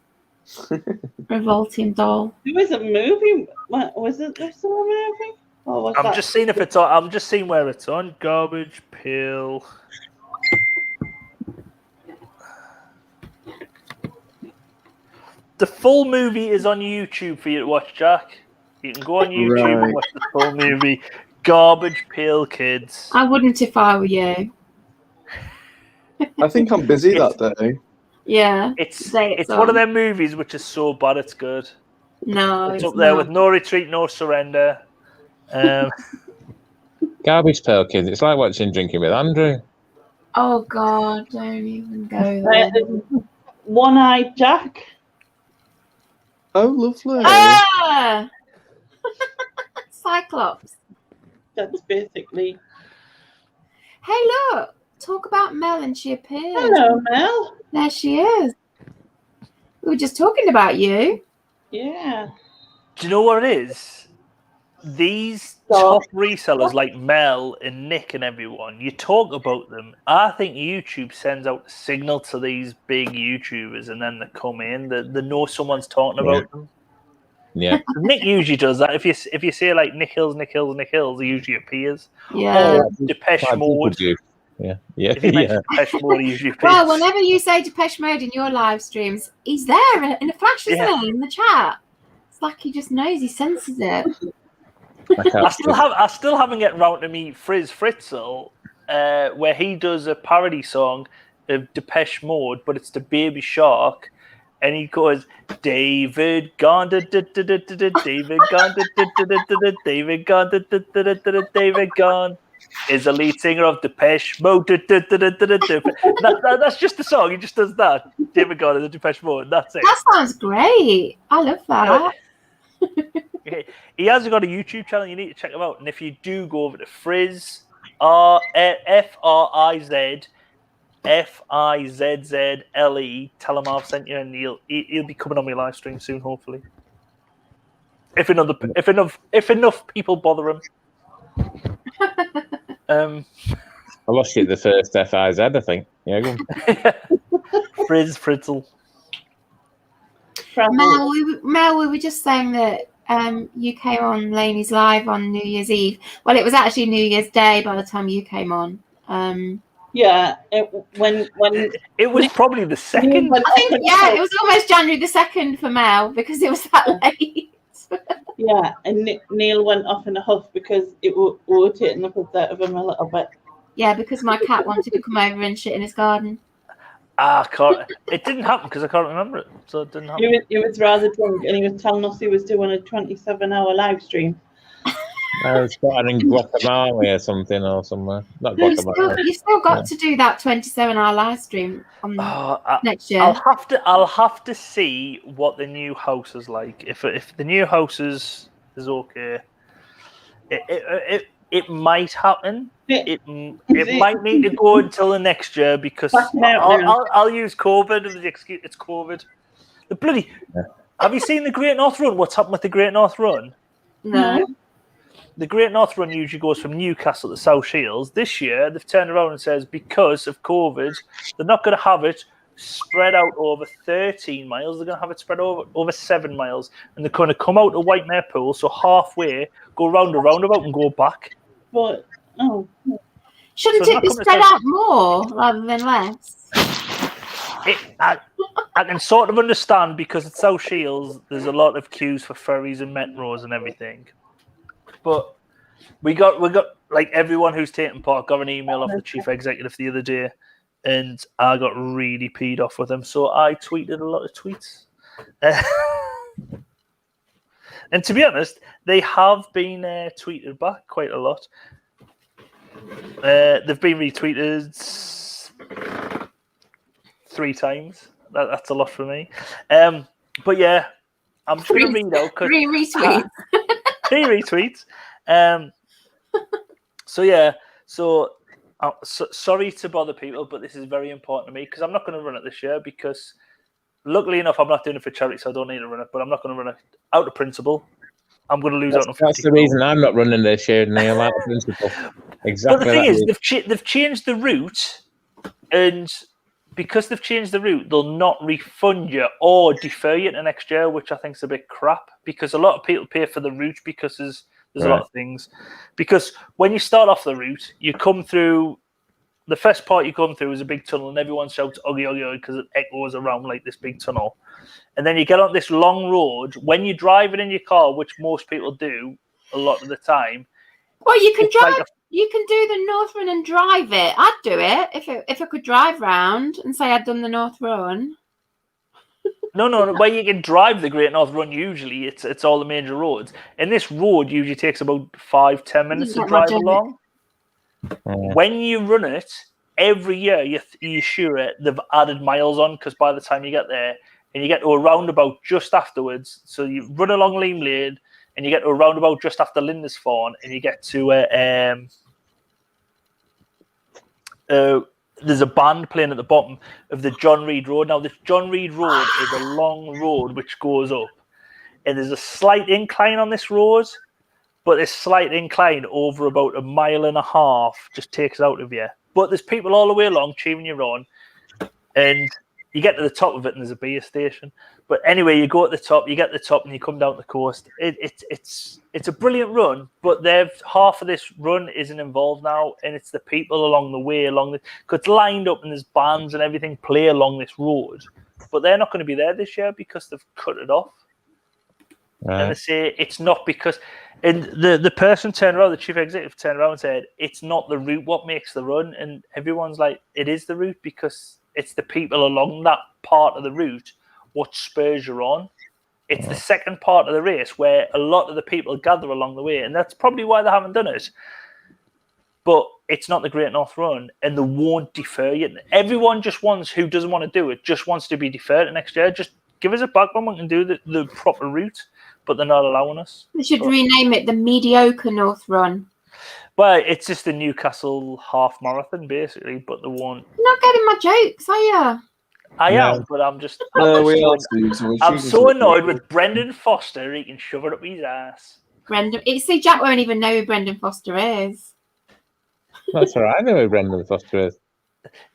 Speaker 2: Revolting doll.
Speaker 1: there was a movie. What was it? There's still a movie. Or was
Speaker 5: I'm
Speaker 1: that?
Speaker 5: just seeing if it's on. I'm just seeing where it's on. Garbage Pail. The full movie is on YouTube for you to watch, Jack. You can go on YouTube
Speaker 8: Right.
Speaker 5: and watch the full movie. Garbage Pail Kids.
Speaker 2: I wouldn't if I were you.
Speaker 8: I think I'm busy that day.
Speaker 2: Yeah.
Speaker 5: It's
Speaker 2: Say it's
Speaker 5: one of
Speaker 2: on.
Speaker 5: them movies which is so bad it's good.
Speaker 2: No,
Speaker 5: It's
Speaker 2: it's
Speaker 5: up there
Speaker 2: not.
Speaker 5: with No Retreat, No Surrender.
Speaker 9: Garbage Pail Kids. It's like watching Drinking with Andrew.
Speaker 2: Oh God, don't even go there.
Speaker 1: One-Eyed Jack.
Speaker 8: Oh, lovely.
Speaker 2: Ah! Cyclops.
Speaker 1: That's basically.
Speaker 2: Hey, look. Talk about Mel and she appeared.
Speaker 1: Hello, Mel.
Speaker 2: There she is. We were just talking about you.
Speaker 1: Yeah.
Speaker 5: Do you know what it is? These top resellers like Mel and Nick and everyone, you talk about them. I think YouTube sends out a signal to these big YouTubers and then they come in. They know someone's talking about them.
Speaker 9: Yeah.
Speaker 5: Nick usually does that. If you say like Nick Hills, he usually appears.
Speaker 2: Yeah.
Speaker 5: Or Depeche Mode.
Speaker 9: Yeah.
Speaker 5: If you mention Depeche Mode, he usually appears.
Speaker 2: Well, whenever you say Depeche Mode in your live streams, he's there in a flash, isn't he? In the chat. It's like he just knows, he senses it.
Speaker 5: I still haven't get round to meet Frizz Fritzl, where he does a parody song of Depeche Mode, but it's the Baby Shark, and he goes, David gone, David gone, David gone, David gone is the lead singer of Depeche Mode. That's just the song. He just does that. David gone is the Depeche Mode. That's it.
Speaker 2: That sounds great. I love that.
Speaker 5: He has got a YouTube channel. You need to check him out. And if you do go over to Frizz, FRIZZFIZZLE, tell him I've sent you, and he'll be coming on my live stream soon, hopefully. If enough people bother him.
Speaker 9: I lost you at the first FIZ, I think. Yeah, go on.
Speaker 5: Frizz Fritzl.
Speaker 2: Mel, we were just saying that you came on Laney's Live on New Year's Eve. Well, it was actually New Year's Day by the time you came on.
Speaker 1: Yeah, when
Speaker 5: it was probably the second.
Speaker 2: I think, yeah, it was almost January the 2nd for Mel because it was that late.
Speaker 1: Yeah, and Neil went off in a huff because it was irritating the piss out of him a little bit.
Speaker 2: Yeah, because my cat wanted to come over and shit in his garden.
Speaker 5: It didn't happen because I can't remember it, so it didn't happen.
Speaker 1: He was rather drunk, and he was telling us he was doing a 27-hour live stream.
Speaker 9: I was starting in Guatemala or something or somewhere. Not Guatemala.
Speaker 2: You still got to do that 27-hour live stream on next year.
Speaker 5: I'll have to see what the new house is like. If the new house is okay, it might happen. It might need to go until the next year because I'll use COVID as the excuse. It's COVID. The bloody. Yeah. Have you seen the Great North Run? What's happened with the Great North Run?
Speaker 2: No.
Speaker 5: The Great North Run usually goes from Newcastle to South Shields. This year, they've turned around and says because of COVID, they're not going to have it spread out over 13 miles. They're going to have it spread over 7 miles. And they're going to come out of Whitemare Pool, so halfway, go round a roundabout and go back.
Speaker 1: But,
Speaker 2: shouldn't it be spread out more rather than less?
Speaker 5: I can sort of understand because at South Shields, there's a lot of queues for ferries and metros and everything. But we got like everyone who's taking part got an email off the chief executive the other day, and I got really peed off with him. So I tweeted a lot of tweets, and to be honest, they have been tweeted back quite a lot. They've been retweeted 3 times. That's a lot for me. But yeah, I'm just going to read out
Speaker 2: 3 retweets.
Speaker 5: 3 retweets. So sorry to bother people, but this is very important to me because I'm not going to run it this year because luckily enough, I'm not doing it for charity, so I don't need to run it, but I'm not going to run it out of principle. I'm going to lose out on 50.
Speaker 9: That's the reason I'm not running this year, Neil, out of principle. Exactly.
Speaker 5: But the thing is, they've changed the route, and because they've changed the route, they'll not refund you or defer you to next year, which I think is a bit crap because a lot of people pay for the route because there's a lot of things. Because when you start off the route, you come through, the first part you come through is a big tunnel and everyone shouts, ugly, ugly, ugly, because it echoes around like this big tunnel. And then you get on this long road. When you're driving in your car, which most people do a lot of the time.
Speaker 2: Well, you can drive. You can do the North Run and drive it. I'd do it if I could drive round and say I'd done the North Run.
Speaker 5: No. Where you can drive the Great North Run, usually it's all the major roads. And this road usually takes about 5-10 minutes to drive along. When you run it, every year you're sure they've added miles on, because by the time you get there, and you get to a roundabout just afterwards, so you run along Leam Lane, and you get to a roundabout just after Lindisfarne, and you get to there's a band playing at the bottom of the John Reed Road. Now, this John Reed Road is a long road which goes up, and there's a slight incline on this road, but this slight incline over about 1.5 miles just takes it out of you. But there's people all the way along cheering you on, and you get to the top of it, and there's a beer station. But anyway, you go at the top, you get to the top, and you come down the coast. It's a brilliant run, but half of this run isn't involved now, and it's the people along the way, because it's lined up, and there's bands and everything play along this road. But they're not going to be there this year because they've cut it off. Right. And they say it's not because... And the person turned around, the chief executive turned around and said, it's not the route what makes the run. And everyone's like, it is the route, because it's the people along that part of the route what spurs you on. It's the second part of the race where a lot of the people gather along the way. And that's probably why they haven't done it. But it's not the Great North Run, and they won't defer you. Everyone just wants, who doesn't want to do it, just wants to be deferred next year. Just give us a back when we can do the proper route. But they're not allowing us.
Speaker 2: They should rename it the Mediocre North Run.
Speaker 5: Well, it's just the Newcastle half marathon, basically, but they won't.
Speaker 2: You're not getting my jokes, are you?
Speaker 5: I am, but I'm just. I'm so annoyed with Brendan Foster. He can shove it up his ass.
Speaker 2: Brendan, see, Jack won't even know who Brendan Foster is.
Speaker 9: That's all right. I know who Brendan Foster is.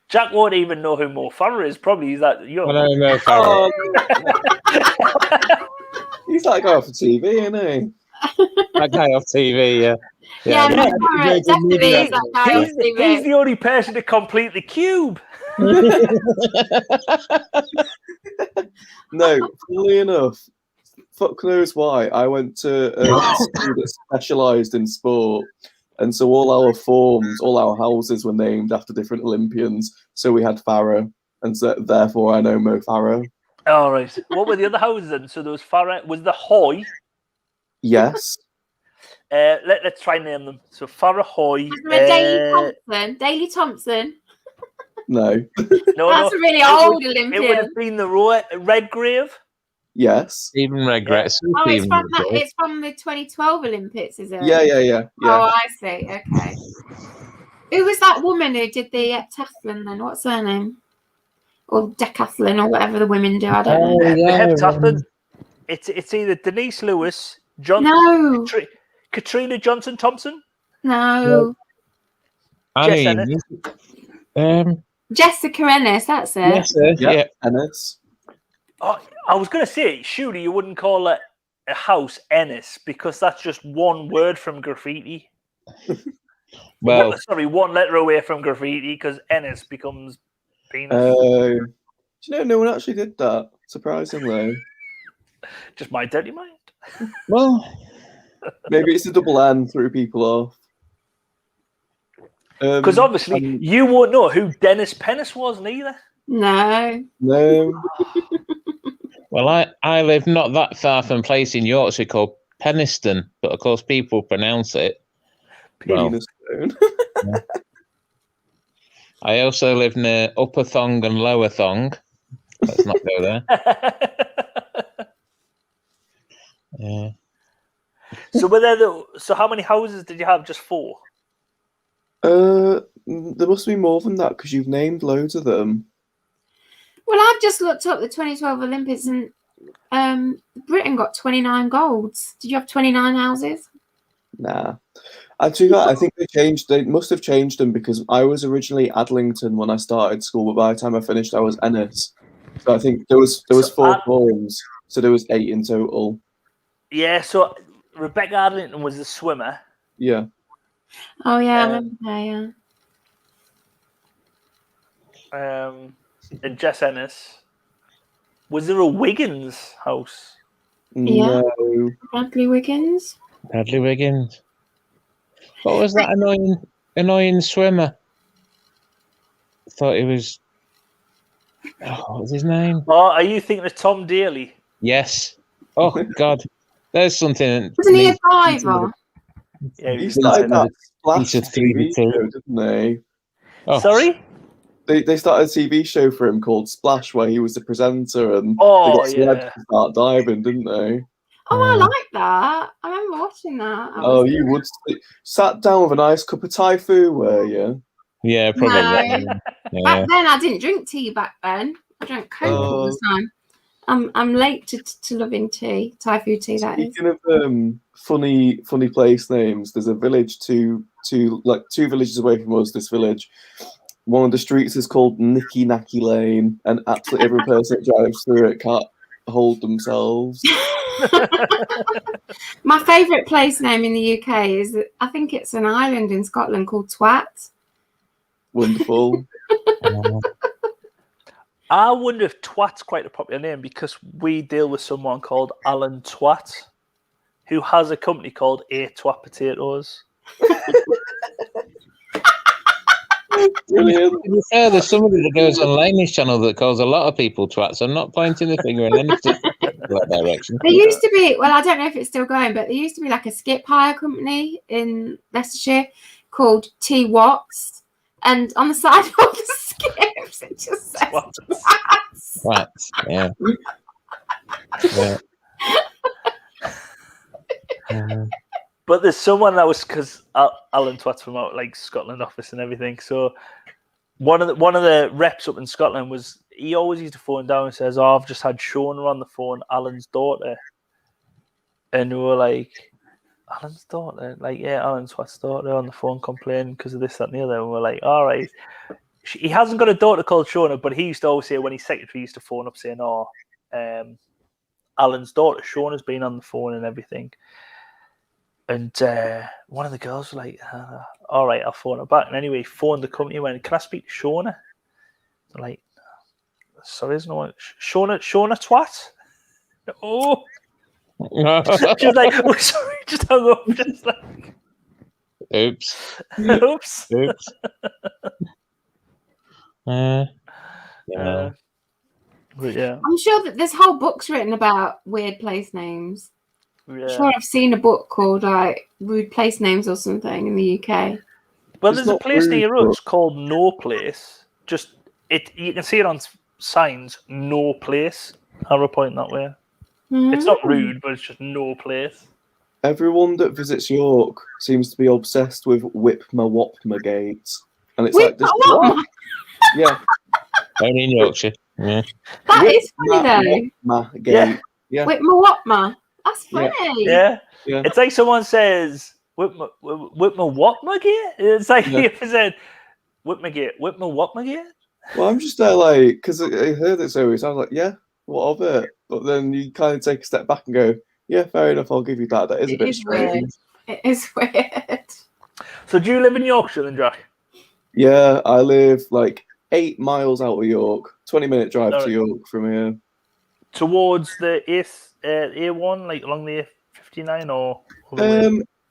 Speaker 5: Jack won't even know who Mo Farah is. Probably he's like, yo.
Speaker 9: I know Mo Farah.
Speaker 8: He's that guy off of TV, isn't he?
Speaker 9: That guy off TV, yeah.
Speaker 2: Yeah, Mo Farah definitely is that guy off TV.
Speaker 5: He's the only person to complete the cube.
Speaker 8: No, funnily enough, fuck knows why, I went to a school that specialised in sport, and so all our forms, all our houses were named after different Olympians. So we had Farah, and so therefore I know Mo Farah.
Speaker 5: All right. What were the other houses then? So there was Farah. Was the Hoy?
Speaker 8: Yes.
Speaker 5: Let's try and name them. So Farah Hoy.
Speaker 2: Daley Thompson.
Speaker 8: No.
Speaker 5: No,
Speaker 2: that's a really old Olympian.
Speaker 5: It would have been the Redgrave.
Speaker 8: Yes.
Speaker 9: Stephen Redgrave.
Speaker 2: Oh, it's from the 2012 Olympics, is it?
Speaker 8: Yeah.
Speaker 2: Oh, I see. Okay. Who was that woman who did the heptathlon then? What's her name? Or decathlon, or whatever the women do. I don't know.
Speaker 5: The heptathlon. It's either Denise Lewis, Katrina Johnson Thompson.
Speaker 2: No. Jessica Ennis. That's it.
Speaker 9: Yes, yeah.
Speaker 8: Ennis.
Speaker 5: Oh, I was going to say, surely you wouldn't call it a house Ennis, because that's just one word from graffiti.
Speaker 9: Well,
Speaker 5: one letter away from graffiti, because Ennis becomes penis.
Speaker 8: Do you know no one actually did that? Surprisingly.
Speaker 5: Just my dirty mind.
Speaker 9: Well,
Speaker 8: maybe it's a double N threw people off.
Speaker 5: Because obviously you won't know who Dennis Pennis was neither.
Speaker 2: No.
Speaker 9: Well, I live not that far from a place in Yorkshire called Penistone, but of course people pronounce it.
Speaker 8: Penis.
Speaker 9: Yeah. I also live near Upper Thong and Lower Thong. Let's not go there. Yeah.
Speaker 5: So how many houses did you have? Just 4?
Speaker 8: There must be more than that, because you've named loads of them.
Speaker 2: Well, I've just looked up the 2012 Olympics, and Britain got 29 golds. Did you have 29 houses?
Speaker 8: Nah. Actually, I think they must have changed them, because I was originally Adlington when I started school, but by the time I finished, I was Ennis. So I think there was 4 forms, so there was 8 in total.
Speaker 5: Yeah, so Rebecca Adlington was the swimmer.
Speaker 8: Yeah.
Speaker 2: Oh, yeah, I remember that,
Speaker 5: yeah. And Jess Ennis. Was there a Wiggins house?
Speaker 2: Yeah.
Speaker 8: No.
Speaker 2: Bradley Wiggins.
Speaker 9: What was that annoying swimmer? I thought he was... Oh, what was his name?
Speaker 5: Oh, are you thinking of Tom Daly?
Speaker 9: Yes. Oh, God. There's something...
Speaker 2: Wasn't he a diver?
Speaker 5: Yeah,
Speaker 8: he started that Splash
Speaker 9: It's a
Speaker 8: TV
Speaker 9: 3v2.
Speaker 8: show, didn't they?
Speaker 9: Oh,
Speaker 5: Sorry?
Speaker 8: They started a TV show for him called Splash, where he was the presenter, and
Speaker 5: Oh,
Speaker 8: they got selected
Speaker 5: yeah.
Speaker 8: to start diving, didn't they?
Speaker 2: Oh, I like that. I remember watching that. That
Speaker 8: Oh,
Speaker 2: was
Speaker 8: you
Speaker 2: good.
Speaker 8: would sat down with a nice cup of Thai food, were you?
Speaker 9: yeah, probably.
Speaker 2: No.
Speaker 9: Yeah.
Speaker 2: Back then, I didn't drink tea back then. I drank Coke all the time. I'm late to loving tea, Thai food tea, that is.
Speaker 8: Speaking of funny place names, there's a village two villages away from us. This village, one of the streets is called Nicky Nacky Lane, and absolutely every person that drives through it can't hold themselves.
Speaker 2: My favourite place name in the UK is, I think it's an island in Scotland called Twat.
Speaker 8: Wonderful.
Speaker 5: I wonder if Twat's quite a popular name because we deal with someone called Alan Twat, who has a company called A Twat Potatoes.
Speaker 8: Brilliant.
Speaker 9: To be fair, there's somebody that goes on Laney's channel that calls a lot of people twats. I'm not pointing the finger in any particular direction.
Speaker 2: There used to be, well, I don't know if it's still going, but there used to be like a skip hire company in Leicestershire called T Watts, and on the side of the skips it just says Twats.
Speaker 9: Twats, yeah. Yeah.
Speaker 5: But there's someone that was, because Alan Twat's from out like Scotland office and everything. So one of the reps up in Scotland was, he always used to phone down and says, "Oh, I've just had Shona on the phone, Alan's daughter," and we were like, "Alan's daughter?" Like, yeah, Alan Twat's daughter on the phone complaining because of this, that, and the other. And we're like, all right. He hasn't got a daughter called Shona, but he used to always say when his secretary used to phone up saying, "Oh, Alan's daughter Shona's been on the phone and everything." And one of the girls was like, "All right, I'll phone her back." And anyway, he phoned the company and went, "Can I speak to Shona?" They're like, "Sorry, there's no one. Shona Twat?" Oh. Just like, "Oh, sorry," just hung up. Just like,
Speaker 9: Oops.
Speaker 5: oops.
Speaker 9: Oops. Yeah.
Speaker 5: But yeah.
Speaker 2: I'm sure that there's whole books written about weird place names.
Speaker 5: Yeah.
Speaker 2: I'm sure I've seen a book called like Rude Place Names or something in the UK.
Speaker 5: Well,
Speaker 8: It's
Speaker 5: there's a
Speaker 8: not
Speaker 5: place near
Speaker 8: rude,
Speaker 5: us called No Place. Just you can see it on signs. No Place. Arrow point that way. It's not rude, but it's just no place.
Speaker 8: Everyone that visits York seems to be obsessed with Whipma Wopma Gate, and it's
Speaker 2: Whip
Speaker 8: like this.
Speaker 2: Wopma?
Speaker 8: Yeah,
Speaker 9: Only in Yorkshire. Yeah.
Speaker 2: That is funny though.
Speaker 8: Wopma Gate. Yeah.
Speaker 2: Whitma Wopma. That's funny.
Speaker 5: Yeah.
Speaker 8: Yeah.
Speaker 5: It's like someone says, Whipma Wopma Gate? It's like if it said, Whipma Wopma Gate?
Speaker 8: Well, I'm just there like, because I heard it so I was like, yeah, what of it? But then you kind of take a step back and go, yeah, fair enough, I'll give you that. That is a
Speaker 2: It
Speaker 8: bit
Speaker 2: is
Speaker 8: strange.
Speaker 2: weird. It is weird.
Speaker 5: So do you live in Yorkshire then, Jack?
Speaker 8: Yeah, I live like 8 miles out of York, 20-minute drive to York from here.
Speaker 5: Towards the A1, like along the A59 or?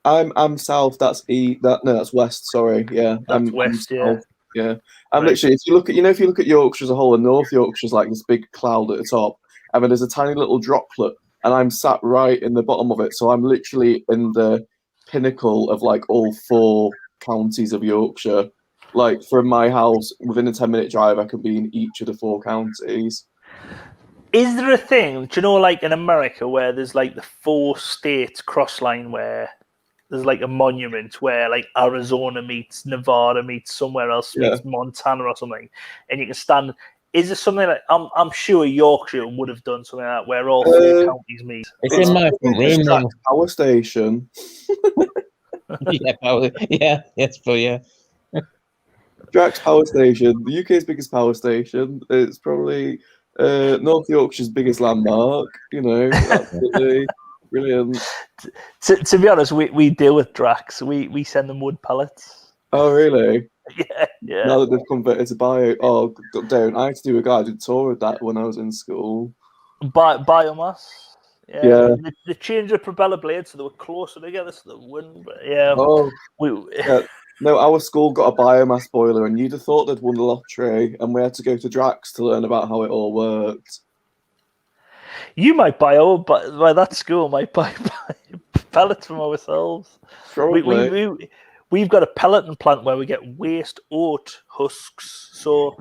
Speaker 8: I'm south. That's that's west. Sorry, yeah,
Speaker 5: That's west. Yeah.
Speaker 8: South. Yeah, I'm literally. If you look at Yorkshire as a whole, and North Yorkshire's like this big cloud at the top, and then there's a tiny little droplet, and I'm sat right in the bottom of it. So I'm literally in the pinnacle of like all 4 counties of Yorkshire. Like from my house, within a 10-minute drive, I could be in each of the 4 counties.
Speaker 5: Is there a thing, do you know, like in America, where there's like the 4 states cross line, where there's like a monument where like Arizona meets Nevada meets somewhere else meets Montana or something, and you can stand? Is there something like I'm sure Yorkshire would have done something like that where all 4 counties meet?
Speaker 9: It's in my room now.
Speaker 8: Power station.
Speaker 9: Yeah.
Speaker 8: Drax Power Station, the UK's biggest power station. It's probably North Yorkshire's biggest landmark. You know, absolutely brilliant.
Speaker 5: To be honest, we deal with Drax. We send them wood pellets.
Speaker 8: Oh, really?
Speaker 5: Yeah.
Speaker 8: Now that they've converted to bio, don't. I had to do a guided tour of that when I was in school.
Speaker 5: Biomass.
Speaker 8: Yeah.
Speaker 5: They changed the propeller blades so they were closer together so they wouldn't. But yeah.
Speaker 8: Oh. No, our school got a biomass boiler, and you'd have thought they'd won the lottery, and we had to go to Drax to learn about how it all worked.
Speaker 5: You might buy that school might buy pellets from ourselves.
Speaker 8: Probably.
Speaker 5: we've got a pelleting plant where we get waste oat husks. So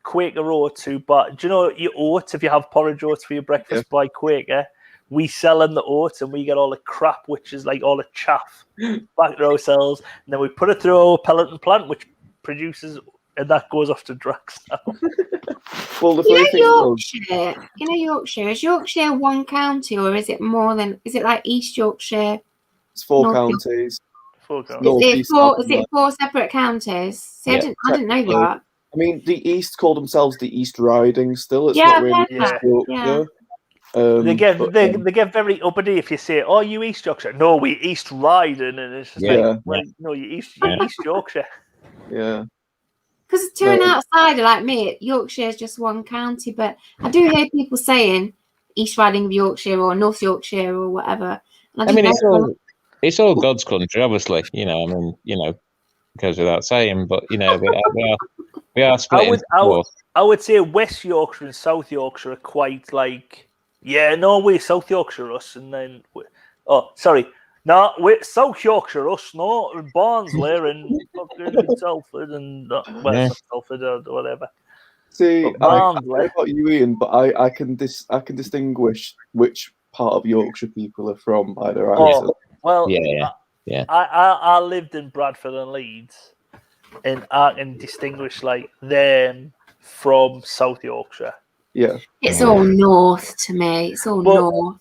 Speaker 5: Quaker oats, but do you know your oats? If you have porridge oats for your breakfast by Quaker, we sell them the oats and we get all the crap, which is like all the chaff, back to ourselves, and then we put it through our pelleting plant, which produces, and that goes off to Dragstown.
Speaker 8: Well, the
Speaker 2: You
Speaker 8: funny
Speaker 2: know
Speaker 8: thing was,
Speaker 2: Yorkshire. You know Yorkshire. Is Yorkshire one county, or is it more than? Is it like East Yorkshire?
Speaker 8: it's 4
Speaker 2: North
Speaker 8: counties.
Speaker 5: Full count.
Speaker 8: North,
Speaker 2: Is it
Speaker 8: east,
Speaker 2: four?
Speaker 8: south,
Speaker 2: Is it 4 separate counties? See,
Speaker 9: Yeah,
Speaker 2: I didn't know
Speaker 8: technically.
Speaker 2: that.
Speaker 8: I mean, the East call themselves the East Riding still. It's
Speaker 2: Yeah,
Speaker 8: not
Speaker 2: I've
Speaker 8: really
Speaker 2: heard
Speaker 8: East
Speaker 2: that.
Speaker 8: Yorkshire.
Speaker 5: They get
Speaker 8: but,
Speaker 5: they get very uppity if you say, "Oh, you East Yorkshire." No, we East Riding, and it's just
Speaker 8: Yeah.
Speaker 5: like, well, no, you East Yorkshire.
Speaker 8: yeah.
Speaker 2: Because to an
Speaker 8: No.
Speaker 2: outsider like me, Yorkshire is just one county. But I do hear people saying East Riding of Yorkshire or North Yorkshire or whatever. And
Speaker 9: I mean,
Speaker 2: didn't know
Speaker 9: it's all God's country, obviously. You know, I mean, you know, goes without saying, but you know, we are split into four.
Speaker 5: I would say West Yorkshire and South Yorkshire are quite like, yeah, no, we're South Yorkshire us, and then, no, we're South Yorkshire us, no, and Barnsley and fucking Salford and Salford or whatever.
Speaker 8: See,
Speaker 5: But
Speaker 8: I don't
Speaker 5: Barnsley,
Speaker 8: know about you, Ian, but I can distinguish which part of Yorkshire people are from by their accent.
Speaker 5: well,
Speaker 9: Yeah.
Speaker 5: I lived in Bradford and Leeds, and I can distinguish like them from South Yorkshire.
Speaker 8: Yeah.
Speaker 2: it's all north to me. It's all north.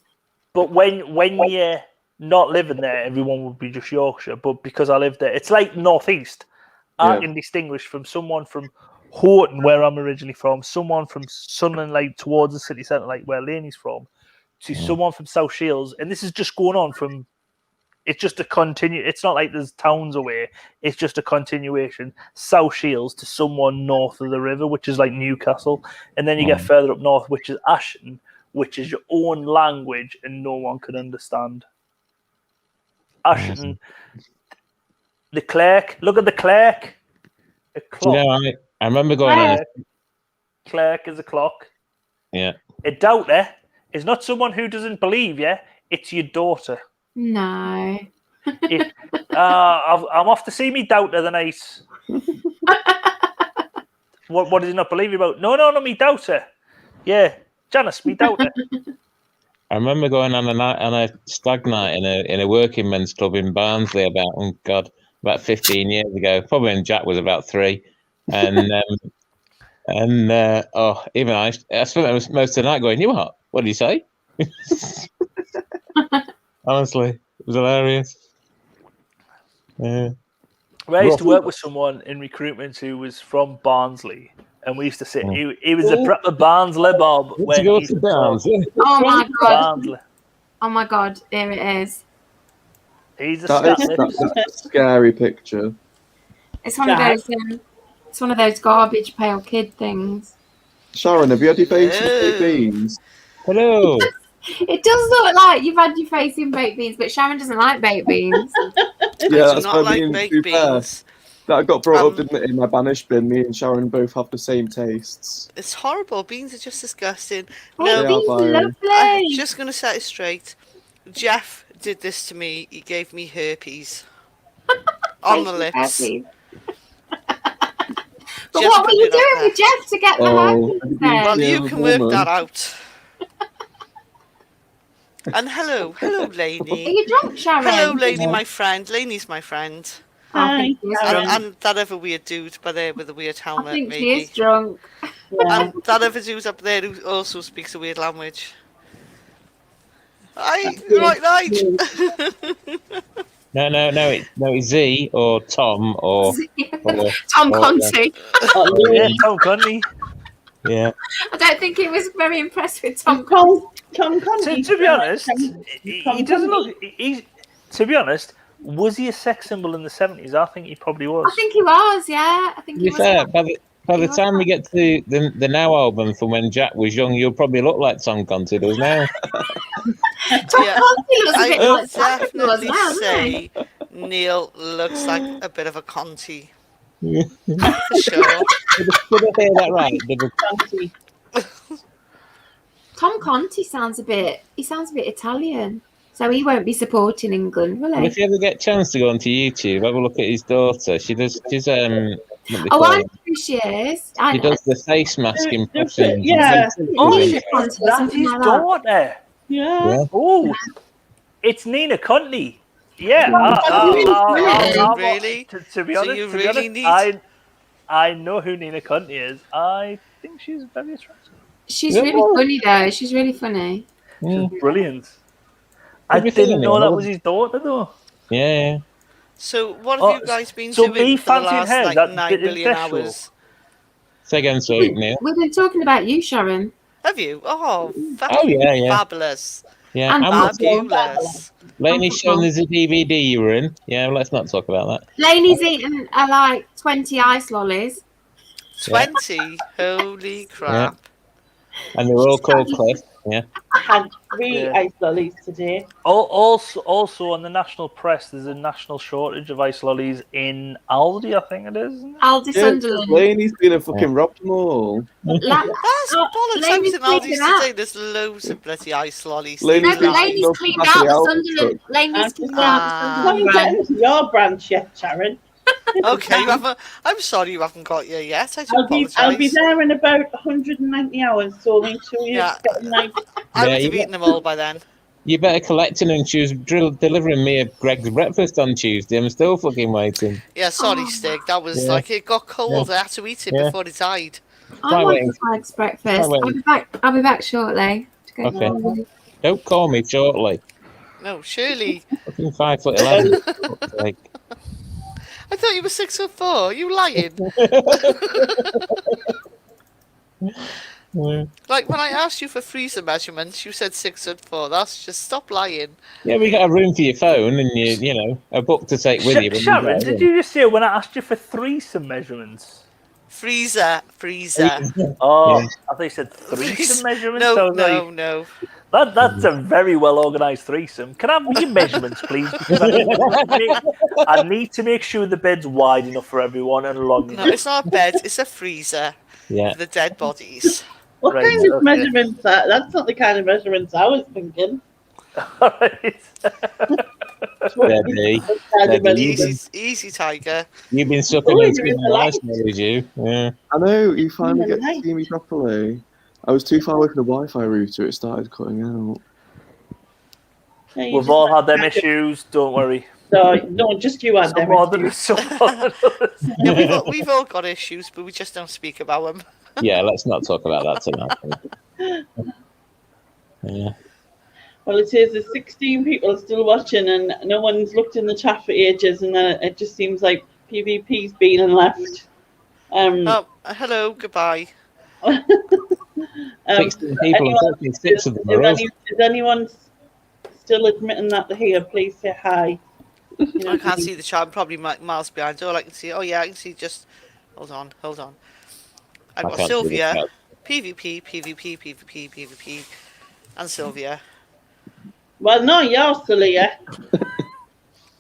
Speaker 5: But when you're not living there, everyone would be just Yorkshire. But because I live there, it's like northeast. I
Speaker 8: Yeah.
Speaker 5: can distinguish from someone from Horton, where I'm originally from, someone from Sunderland, like towards the city centre, like where Laney's from, to someone from South Shields, and this is just going on from. It's just a continue. It's not like there's towns away. It's just a continuation. South Shields to someone north of the river, which is like Newcastle, and then you get further up north, which is Ashton, which is your own language, and no one can understand. Ashton, the clerk. Look at the clerk. A clock.
Speaker 9: You know, I remember going on.
Speaker 5: Clerk is a clock.
Speaker 9: Yeah.
Speaker 5: A doubter is not someone who doesn't believe you. It's your daughter.
Speaker 2: No.
Speaker 5: I'm off to see me doubter the night. What does he not believe you about? No, me doubter. Yeah, Janice, me doubter.
Speaker 9: I remember going on a stag night in a working men's club in Barnsley about 15 years ago. Probably when Jack was about 3, and even I spent most of the night going, "You what? What did he say?" Honestly, it was hilarious. Yeah.
Speaker 5: I used to work with someone in recruitment who was from Barnsley, and we used to say he was a proper Barnsley Bob.
Speaker 9: When go to Barnsley.
Speaker 2: Oh my god!
Speaker 5: Barnsley.
Speaker 2: Oh my god! There it is.
Speaker 5: He's a
Speaker 8: That's a scary picture.
Speaker 2: It's one of those. It's one of those garbage pail kid things.
Speaker 8: Sharon, have you had your face in baked beans?
Speaker 9: Hello.
Speaker 2: It does look like you've had your face in baked beans, but Sharon doesn't like baked beans.
Speaker 8: Yeah, that's
Speaker 10: not
Speaker 8: what I
Speaker 10: like
Speaker 8: mean.
Speaker 10: baked beans.
Speaker 8: That got brought up, didn't it, in my banish bin? Me and Sharon both have the same tastes.
Speaker 10: It's horrible. Beans are just disgusting.
Speaker 2: Baked beans are lovely.
Speaker 10: I'm just going to set it straight. Jeff did this to me. He gave me herpes on the lips.
Speaker 2: But what were you doing with Jeff to get the herpes then?
Speaker 10: Well, you can work that out. And hello, Lainey.
Speaker 2: Are you drunk, Sharon?
Speaker 10: Hello, Lainey, my friend. Lainey's my friend.
Speaker 2: Hi.
Speaker 10: And that other weird dude by there with the weird helmet,
Speaker 2: I think
Speaker 10: maybe.
Speaker 2: he is drunk.
Speaker 10: And that other dude up there who also speaks a weird language. Right night.
Speaker 9: No, it's Z or Tom or
Speaker 2: Tom Conti.
Speaker 5: Tom Conti.
Speaker 9: Yeah.
Speaker 2: I don't think he was very impressed with Tom
Speaker 1: Conti.
Speaker 5: To be honest, he doesn't look. To be honest, was he a sex symbol in the 70s? I think he probably was.
Speaker 2: I think he was. Yeah, I think
Speaker 9: To
Speaker 2: he
Speaker 9: be
Speaker 2: was.
Speaker 9: fair, by the time we get to the Now album from when Jack was young, you'll probably look like Tom Conti does now.
Speaker 2: Tom Conti looks a bit
Speaker 10: I
Speaker 2: like Santa Claus
Speaker 10: definitely
Speaker 2: now, doesn't he?
Speaker 10: say Neil looks like a bit of a Conti. For sure.
Speaker 9: Did I hear that right?
Speaker 2: Tom Conti sounds a bit. He sounds a bit Italian. So he won't be supporting England, will
Speaker 9: And
Speaker 2: he?
Speaker 9: if you ever get a chance to go onto YouTube, have a look at his daughter. She's what they
Speaker 2: Oh,
Speaker 9: call
Speaker 2: I
Speaker 9: it?
Speaker 2: know who she is.
Speaker 9: She does the face mask impression.
Speaker 1: yeah.
Speaker 5: Oh,
Speaker 2: Nina
Speaker 5: shit,
Speaker 2: Conti or
Speaker 5: that's
Speaker 2: something
Speaker 5: his
Speaker 2: like that.
Speaker 5: daughter.
Speaker 1: Yeah.
Speaker 9: Yeah.
Speaker 5: Oh, it's Nina Conti. Yeah,
Speaker 10: Really?
Speaker 5: to be
Speaker 10: So
Speaker 5: honest,
Speaker 10: you really need-
Speaker 5: I know who Nina Conti is. I think she's very attractive.
Speaker 2: She's
Speaker 9: Yeah.
Speaker 2: really funny, though. She's really funny.
Speaker 9: Mm.
Speaker 5: She's brilliant. I
Speaker 9: Everything
Speaker 5: didn't
Speaker 9: in
Speaker 5: know
Speaker 9: it,
Speaker 5: that
Speaker 9: all
Speaker 5: was
Speaker 9: of-
Speaker 5: his daughter, though.
Speaker 9: Yeah.
Speaker 10: So what
Speaker 5: Oh,
Speaker 10: have you guys been
Speaker 5: so
Speaker 10: doing
Speaker 5: me
Speaker 10: for the
Speaker 5: fancying
Speaker 10: last
Speaker 5: her,
Speaker 10: like
Speaker 5: that
Speaker 10: 9
Speaker 5: bit in
Speaker 10: billion
Speaker 5: Deathstroke.
Speaker 10: hours?
Speaker 9: Say again, sorry, Neil.
Speaker 2: We've been talking about you, Sharon.
Speaker 10: Have you? Oh,
Speaker 9: Oh, yeah.
Speaker 10: fabulous.
Speaker 9: Yeah.
Speaker 2: And
Speaker 9: I'm
Speaker 10: Fabulous.
Speaker 9: Lainey's showing there's a DVD you were in. Yeah, let's not talk about that.
Speaker 2: Lainey's eaten like 20 ice lollies.
Speaker 10: 20? Holy crap.
Speaker 9: And they were all called Cliff. Yeah.
Speaker 1: I had 3
Speaker 5: Yeah.
Speaker 1: ice lollies today.
Speaker 5: Also on the national press, there's a national shortage of ice lollies in Aldi, I think it is. Isn't it?
Speaker 2: Aldi Sunderland.
Speaker 8: Laney's been a fucking robbed them all.
Speaker 10: That's bollocks. I was
Speaker 2: Lainey's
Speaker 10: in Aldi's
Speaker 2: cleaning up.
Speaker 10: today. There's loads of bloody ice lollies.
Speaker 8: Laney's
Speaker 2: No, but
Speaker 8: been
Speaker 2: Lainey's
Speaker 8: up
Speaker 2: cleaned
Speaker 8: back
Speaker 2: out
Speaker 8: of the
Speaker 2: the
Speaker 8: Aldi
Speaker 2: Sunderland.
Speaker 8: truck.
Speaker 2: Lainey's cleaned out the
Speaker 10: Ah.
Speaker 1: I haven't
Speaker 2: Sunderland
Speaker 1: got
Speaker 2: brand.
Speaker 1: into your branch yet, Sharon.
Speaker 10: Okay, you haven't. I'm sorry you haven't got here yet. I do
Speaker 1: I'll be
Speaker 10: apologise.
Speaker 1: there in about 190 hours, so in 2 years
Speaker 10: Yeah.
Speaker 1: to get a knife.
Speaker 10: I
Speaker 9: Yeah,
Speaker 10: would have
Speaker 9: you-
Speaker 10: eaten them all by then.
Speaker 9: You better collect them. She was delivering me a Greg's breakfast on Tuesday. I'm still fucking waiting.
Speaker 10: Yeah, sorry,
Speaker 2: Oh.
Speaker 10: Stig. That was
Speaker 9: Yeah.
Speaker 10: like it got cold. I had to eat it
Speaker 9: Yeah.
Speaker 10: before it died.
Speaker 2: I
Speaker 9: Try
Speaker 2: want
Speaker 9: waiting.
Speaker 2: Greg's breakfast.
Speaker 9: Try waiting.
Speaker 2: I'll be back shortly. To go
Speaker 9: Okay.
Speaker 2: home.
Speaker 9: Don't call me shortly.
Speaker 10: No, surely.
Speaker 9: Fucking 5'11". Like,
Speaker 10: I thought you were 6'4". You lying? Like when I asked you for freezer measurements, you said 6'4". That's just stop lying.
Speaker 9: yeah, we got a room for your phone and you know a book to take with you. when you
Speaker 5: Sharon,
Speaker 9: get
Speaker 5: did
Speaker 9: home.
Speaker 5: you just say when I asked you for threesome measurements?
Speaker 10: Freezer.
Speaker 5: Oh,
Speaker 9: Yeah.
Speaker 5: I thought you said threesome measurements.
Speaker 10: No,
Speaker 5: I was
Speaker 10: no,
Speaker 5: like,
Speaker 10: no.
Speaker 5: that's a very well organised threesome. Can I have your measurements, please? Because I need to make sure the bed's wide enough for everyone and long
Speaker 10: No,
Speaker 5: enough.
Speaker 10: it's not a bed. It's a freezer
Speaker 9: Yeah.
Speaker 10: for the dead bodies.
Speaker 1: What
Speaker 5: Right,
Speaker 1: kind of
Speaker 5: okay.
Speaker 1: measurements are that's not the kind of measurements I was thinking.
Speaker 5: Alright.
Speaker 9: Deadly.
Speaker 1: Kind of
Speaker 9: Deadly.
Speaker 1: measurements.
Speaker 10: Easy, tiger.
Speaker 9: You've been sucking
Speaker 1: Oh,
Speaker 9: and
Speaker 1: you're in
Speaker 9: squeezing
Speaker 1: the
Speaker 9: lice,
Speaker 1: light.
Speaker 9: did you? Yeah.
Speaker 8: I know, you finally get to
Speaker 1: Nice.
Speaker 8: see me properly. I was too far away from the Wi-Fi router, it started cutting out.
Speaker 1: Yeah, you
Speaker 5: We've
Speaker 1: just-
Speaker 5: all had them issues. Don't worry.
Speaker 1: No, just you had
Speaker 5: Some
Speaker 1: them.
Speaker 5: more than some more than others.
Speaker 10: Yeah, we've all got issues, but we just don't speak about them.
Speaker 9: Yeah, let's not talk about that tonight. Yeah.
Speaker 1: Well, it says there's 16 people still watching, and no one's looked in the chat for ages, and then it just seems like PvP's been and left.
Speaker 10: Oh, hello, goodbye.
Speaker 9: 16 people,
Speaker 1: anyone-
Speaker 9: unfortunately, 6 of them are us.
Speaker 1: Is anyone still admitting that they're here? Please say hi. You know,
Speaker 10: I can't see the chat. I'm probably miles behind. All I can see. Oh yeah, I can see. Just hold on. I've
Speaker 9: I
Speaker 10: got
Speaker 9: can't see the
Speaker 10: Sylvia,
Speaker 9: chat.
Speaker 10: PvP, and Sylvia.
Speaker 1: Well, no, you're still here.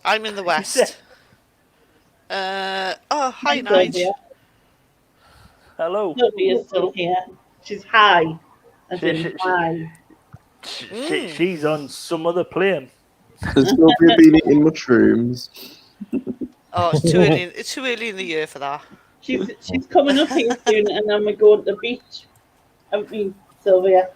Speaker 10: I'm in the west. Oh, hi,
Speaker 1: Hi,
Speaker 10: Nige.
Speaker 1: Sylvia.
Speaker 5: Hello.
Speaker 1: Sylvia's still here. She's high. As in
Speaker 5: She-
Speaker 1: high.
Speaker 5: She's on some other plane.
Speaker 8: Has Sylvia been eating mushrooms?
Speaker 10: Oh, it's too early. It's too early in the year for that.
Speaker 1: She's coming up here soon, and then we're going to the beach. Haven't we, Sylvia?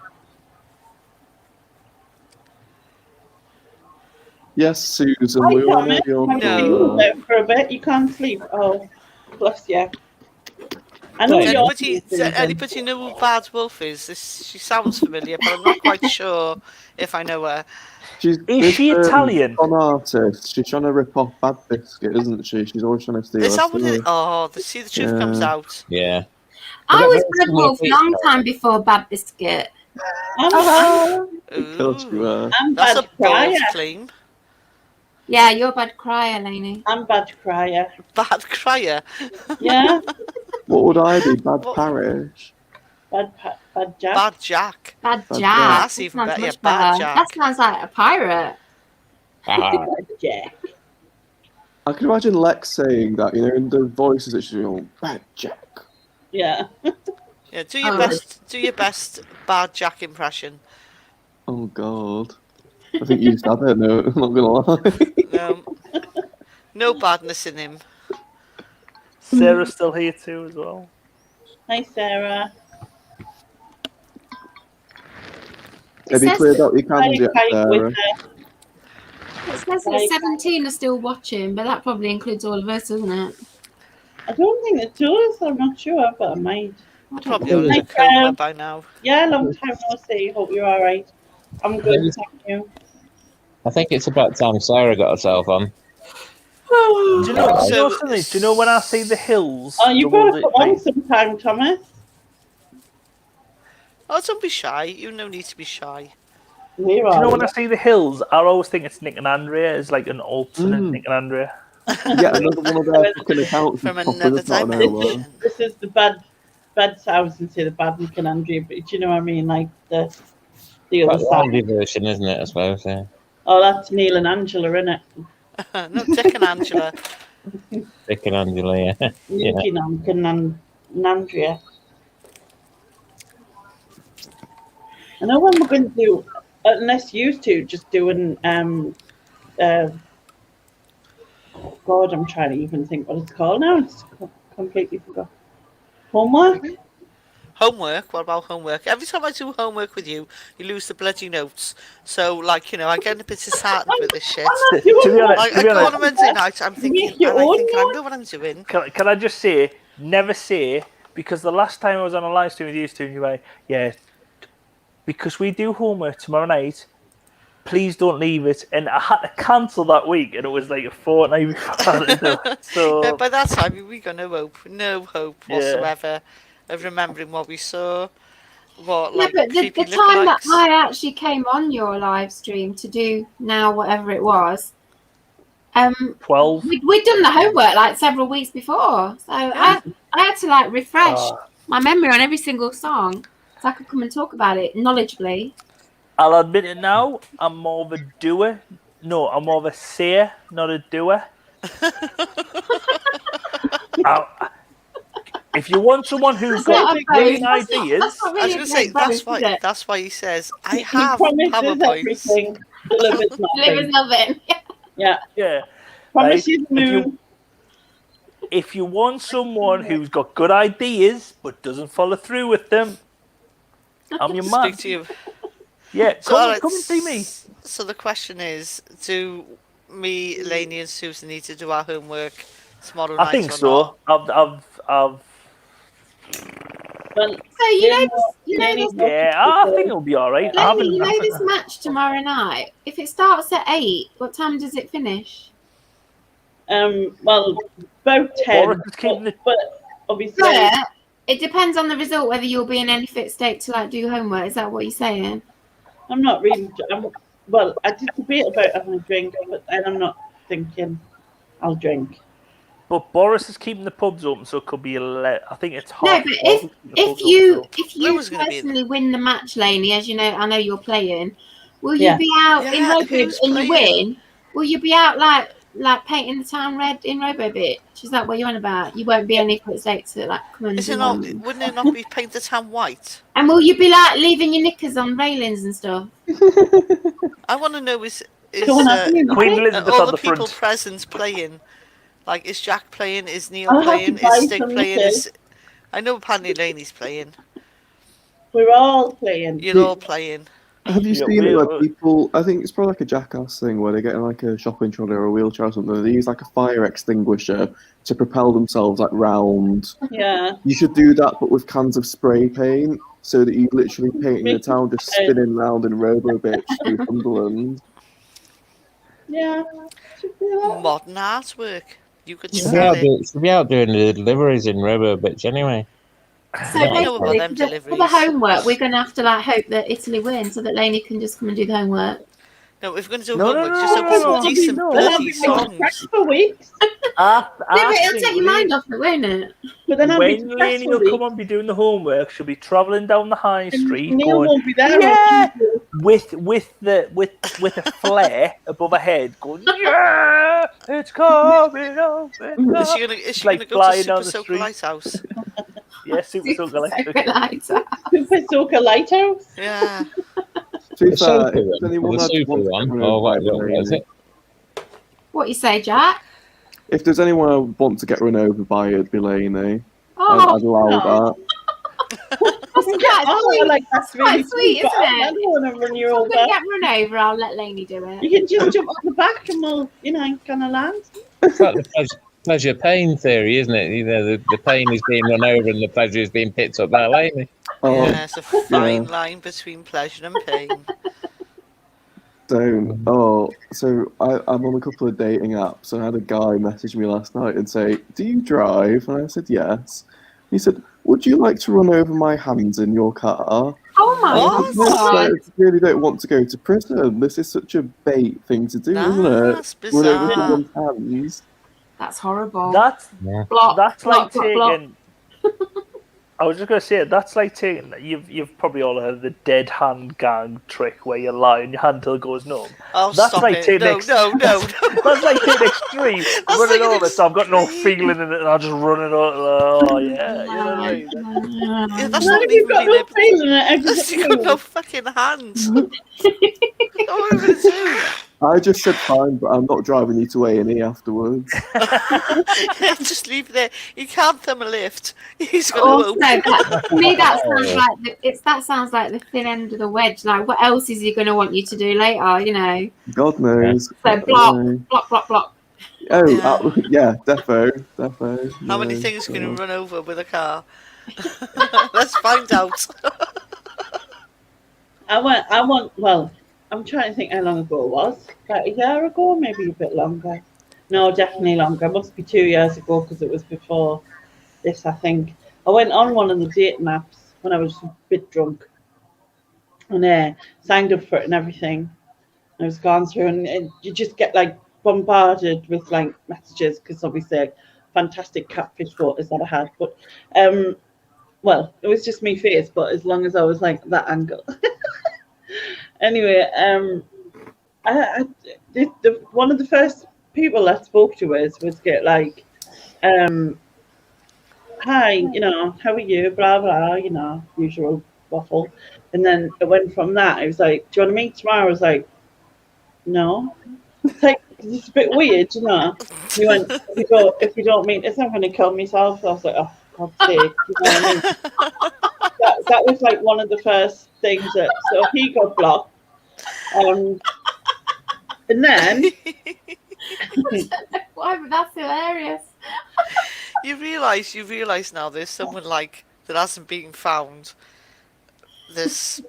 Speaker 8: Yes, Susan,
Speaker 1: Hi,
Speaker 8: we all know
Speaker 1: Thomas.
Speaker 8: you're
Speaker 1: Haven't
Speaker 10: No.
Speaker 1: seen you out for a bit. You can't sleep. Oh, bless you. I know
Speaker 10: Does
Speaker 1: you're.
Speaker 10: anybody know who Bad Wolf is? She sounds familiar, but I'm not quite sure if I know her.
Speaker 8: She's
Speaker 5: Is she Italian?
Speaker 8: Con artist. She's trying to rip off Bad Biscuit, isn't she? She's always trying to steal.
Speaker 10: Is
Speaker 8: her
Speaker 10: that what it?
Speaker 8: stuff.
Speaker 10: Oh, the truth comes
Speaker 8: Yeah.
Speaker 10: out.
Speaker 9: Yeah.
Speaker 2: I was
Speaker 9: But
Speaker 2: Bad Wolf a long time before Bad Biscuit.
Speaker 1: I'm
Speaker 8: Of course you
Speaker 10: Ooh,
Speaker 8: are.
Speaker 10: that's a
Speaker 1: bad
Speaker 10: bold
Speaker 1: crier.
Speaker 10: claim.
Speaker 2: Yeah, you're a bad crier, Lainey.
Speaker 1: I'm bad crier.
Speaker 10: Bad crier.
Speaker 1: Yeah,
Speaker 8: What would I be? Bad
Speaker 10: What?
Speaker 8: Parish?
Speaker 1: bad Jack.
Speaker 10: Bad Jack.
Speaker 2: Bad
Speaker 8: Bad
Speaker 2: Jack.
Speaker 8: Jack.
Speaker 10: That's even
Speaker 2: Sounds
Speaker 10: better, yeah,
Speaker 2: much
Speaker 10: Bad
Speaker 2: better.
Speaker 10: Jack.
Speaker 2: That sounds like a pirate.
Speaker 9: Ah,
Speaker 1: Bad Jack.
Speaker 8: I can imagine Lex saying that, you know, in the voices that she's doing, Bad Jack.
Speaker 1: Yeah.
Speaker 10: Yeah, do your
Speaker 2: Oh.
Speaker 10: best. Do your best Bad Jack impression.
Speaker 8: Oh, God. I think you just had it. No, I'm not gonna lie.
Speaker 10: No badness in him.
Speaker 5: Sarah's still here too as well.
Speaker 1: Hi, Sarah.
Speaker 8: Have you cleared out your cans yet,
Speaker 1: Hi,
Speaker 8: Sarah?
Speaker 2: It says that 17 are still watching, but that probably includes all of us, doesn't it?
Speaker 1: I don't think it does. I'm not sure, but I might.
Speaker 10: Probably on the coma by now.
Speaker 1: Yeah, long time no see. Hope you're all right. I'm good, thank you.
Speaker 9: I think it's about time Sarah got herself on.
Speaker 5: Do you know something? Do you know when I see the hills?
Speaker 1: Oh, you've got to come on sometime, Thomas.
Speaker 10: Oh, don't be shy. You no need to be shy.
Speaker 5: Do you know when I see the hills, I always think it's Nick and Andrea. It's like an alternate Nick and Andrea.
Speaker 8: Yeah, another one of their fucking accounts
Speaker 10: from
Speaker 8: is popping
Speaker 10: another
Speaker 8: up out of nowhere.
Speaker 1: This is the bad I was going to say the bad Nick and Andrea, but do you know what I mean? Like the other
Speaker 9: Quite
Speaker 1: side.
Speaker 9: the version, isn't it? I suppose. Yeah.
Speaker 1: Oh, that's Neil and Angela, isn't it?
Speaker 10: No, Dick and Angela.
Speaker 9: Dick and Angela, yeah.
Speaker 1: Nicky and Andrea. I know when we're going to do, unless you two just doing, God, I'm trying to even think what it's called now. It's completely forgot. Homework?
Speaker 10: Homework? What about homework? Every time I do homework with you, you lose the bloody notes. So, like, you know, I get a bit disheartened with this shit.
Speaker 5: To be honest,
Speaker 10: I go on a Wednesday night, I'm thinking, I know what I'm doing.
Speaker 5: Can I just say, never say, because the last time I was on a live stream with you two, you were like, yeah, because we do homework tomorrow night, please don't leave it. And I had to cancel that week, and it was like a fortnight before I had to do it. So,
Speaker 10: yeah, by that time, we got no hope whatsoever of remembering what we saw. What, like,
Speaker 2: but the time that I actually came on your live stream to do now whatever it was,
Speaker 5: 12.
Speaker 2: We'd done the homework like several weeks before, so I had to like refresh my memory on every single song so I could come and talk about it knowledgeably.
Speaker 5: I'll admit it now, I'm more of a doer. No, I'm more of a seer, not a doer. If you want someone who's got great ideas,
Speaker 10: I was going to say that's why he says I have PowerPoints.
Speaker 2: Delivers nothing.
Speaker 5: Yeah.
Speaker 1: Promise you the moon.
Speaker 5: If you want someone who's got good ideas but doesn't follow through with them, I'm your man.
Speaker 10: Speak to you.
Speaker 5: Yeah,
Speaker 10: So,
Speaker 5: come and see me.
Speaker 10: So the question is, do me, Lainey, and Susan need to do our homework tomorrow night?
Speaker 5: I think
Speaker 10: or
Speaker 5: so.
Speaker 10: not?
Speaker 5: I've.
Speaker 1: Well,
Speaker 2: so you know this.
Speaker 5: Yeah, I think it'll be all right.
Speaker 2: Lainey, you know this match tomorrow night. If it starts at 8, what time does it finish?
Speaker 1: Well, about 10. But obviously,
Speaker 2: yeah, it depends on the result whether you'll be in any fit state to like do homework. Is that what you're saying?
Speaker 1: I'm not really. Well, I did debate about having a drink, but then I'm not thinking I'll drink.
Speaker 5: But Boris is keeping the pubs open, so it could be I think it's hard.
Speaker 2: No, but if you personally win the match, Lainey, as you know, I know you're playing. Will you be out in Robo and you win? Will you be out like painting the town red in Robo Bitch? Is that what you're on about? You won't be any fit state to like come and
Speaker 10: wouldn't it not be paint the town white?
Speaker 2: And will you be like leaving your knickers on railings and stuff?
Speaker 10: I want to know is
Speaker 5: Queen Elizabeth
Speaker 10: all
Speaker 5: on
Speaker 10: the
Speaker 5: the
Speaker 10: people
Speaker 5: front.
Speaker 10: present playing? Like, is Jack playing? Is Neil
Speaker 1: I'll have
Speaker 10: playing?
Speaker 1: to buy
Speaker 10: Is Stig
Speaker 1: some
Speaker 10: playing?
Speaker 1: knickers.
Speaker 10: I know apparently Lainey's playing.
Speaker 1: We're all playing.
Speaker 10: You're all playing.
Speaker 8: Have you seen it where people, I think it's probably like a Jackass thing where they get in like a shopping trolley or a wheelchair or something, they use like a fire extinguisher to propel themselves like round.
Speaker 1: Yeah.
Speaker 8: You should do that but with cans of spray paint so that you literally painting the town just spinning round in Robo Bitch through Sunderland.
Speaker 1: Yeah.
Speaker 10: Modern artwork. You could
Speaker 9: Should
Speaker 10: sell it.
Speaker 9: be out doing the deliveries in Robo Bitch anyway.
Speaker 2: So basically, for the homework, we're going to have to like hope that Italy wins so that Lainey can just come and do the homework.
Speaker 10: No, if we're going to do homework, just open some decent bloody songs.
Speaker 1: For weeks.
Speaker 2: It'll take your mind off it, won't it?
Speaker 1: But then
Speaker 5: When Lainey will come and be doing the homework, she'll be travelling down the high street,
Speaker 1: Neil
Speaker 5: going,
Speaker 1: won't be there.
Speaker 5: yeah, with a flare above her head, going, yeah, it's coming up.
Speaker 10: Is she gonna go to Super Soaker Lighthouse?
Speaker 5: Yeah, Super Soaker Lighthouse.
Speaker 1: Super Soaker Lighthouse?
Speaker 10: Yeah.
Speaker 8: To be
Speaker 9: The
Speaker 8: fair,
Speaker 9: super
Speaker 8: if there's
Speaker 9: one,
Speaker 8: anyone
Speaker 9: or the
Speaker 8: that
Speaker 9: super
Speaker 8: wants to
Speaker 9: one,
Speaker 8: get run
Speaker 9: or
Speaker 8: over by
Speaker 9: whatever it was,
Speaker 8: Delaney,
Speaker 2: What you say, Jack?
Speaker 8: if there's anyone I want to get run over by, it'd be Delaney.
Speaker 2: Oh,
Speaker 8: I'd allow
Speaker 1: no.
Speaker 8: that.
Speaker 2: that's quite sweet.
Speaker 1: like,
Speaker 2: That's quite sweet,
Speaker 1: but
Speaker 2: isn't
Speaker 1: I
Speaker 2: it?
Speaker 1: don't want to run you
Speaker 2: If I'm
Speaker 1: over.
Speaker 2: gonna get run over, I'll let Lainey do it.
Speaker 1: You can just jump on the back and we'll, kind of land.
Speaker 9: It's like the pleasure pain theory, isn't it? The pain is being run over and the pleasure is being picked up by Lainey.
Speaker 8: Oh,
Speaker 10: Yeah, it's a fine line between pleasure and pain.
Speaker 8: don't. Oh, so I'm on a couple of dating apps, and I had a guy message me last night and say, "Do you drive?" And I said, "Yes." He said, "Would you like to run over my hands in your car?"
Speaker 2: Oh my
Speaker 10: What?
Speaker 2: god!
Speaker 8: I really don't want to go to prison. This is such a bait thing to do, isn't it?
Speaker 10: That's
Speaker 8: Run over
Speaker 10: bizarre.
Speaker 8: someone's hands.
Speaker 2: That's horrible.
Speaker 5: That's
Speaker 2: Block,
Speaker 5: that's
Speaker 2: block,
Speaker 5: like
Speaker 2: block, block.
Speaker 5: taking. I was just gonna say that's like taking. You've probably all heard the dead hand gang trick where you lie and your hand till it goes numb.
Speaker 10: Oh,
Speaker 5: That's
Speaker 10: stop
Speaker 5: like
Speaker 10: it.
Speaker 5: taking
Speaker 10: No.
Speaker 5: That's like taking extreme.
Speaker 10: That's
Speaker 5: Running
Speaker 10: like an
Speaker 5: over, so I've got no feeling in it, and I'll just run it over. Oh yeah, you know what I mean?
Speaker 10: Yeah, that's
Speaker 1: Why
Speaker 10: not
Speaker 1: have you
Speaker 10: even
Speaker 1: got
Speaker 10: being
Speaker 1: no feeling in it?
Speaker 10: That's you got no fucking hands. What are we gonna do?
Speaker 8: I just said fine, but I'm not driving you to A&E afterwards.
Speaker 10: Just leave it there. You can't thumb a lift. He's got
Speaker 2: Also,
Speaker 10: to
Speaker 2: that, to me, that sounds like that sounds like the thin end of the wedge. Like, what else is he going to want you to do later? You know.
Speaker 8: God knows.
Speaker 2: So block, block, block.
Speaker 8: Oh,
Speaker 10: Yeah.
Speaker 8: defo.
Speaker 10: How many
Speaker 8: yeah,
Speaker 10: things can you
Speaker 8: yeah.
Speaker 10: run over with a car? Let's find out.
Speaker 1: Well, I'm trying to think how long ago it was. About a year ago, maybe a bit longer. No, definitely longer. It must be 2 years ago because it was before this, I think. I went on one of the dating apps when I was a bit drunk and signed up for it and everything. I was gone through and you just get like bombarded with like messages because obviously like, fantastic catfish photos that I had. But well, it was just me face, but as long as I was like that angle. Anyway, one of the first people I spoke to was get like, hi, how are you, blah, blah, usual waffle. And then it went from that. I was like, do you want to meet tomorrow? I was like, no. It's like, it's a bit weird, He went, if you don't meet us, I'm going to kill myself. I was like, oh, God's sake. You know what I mean? That was like one of the first things so he got blocked. And then
Speaker 2: Why? But that's hilarious.
Speaker 10: You realise now there's someone like that hasn't been found. This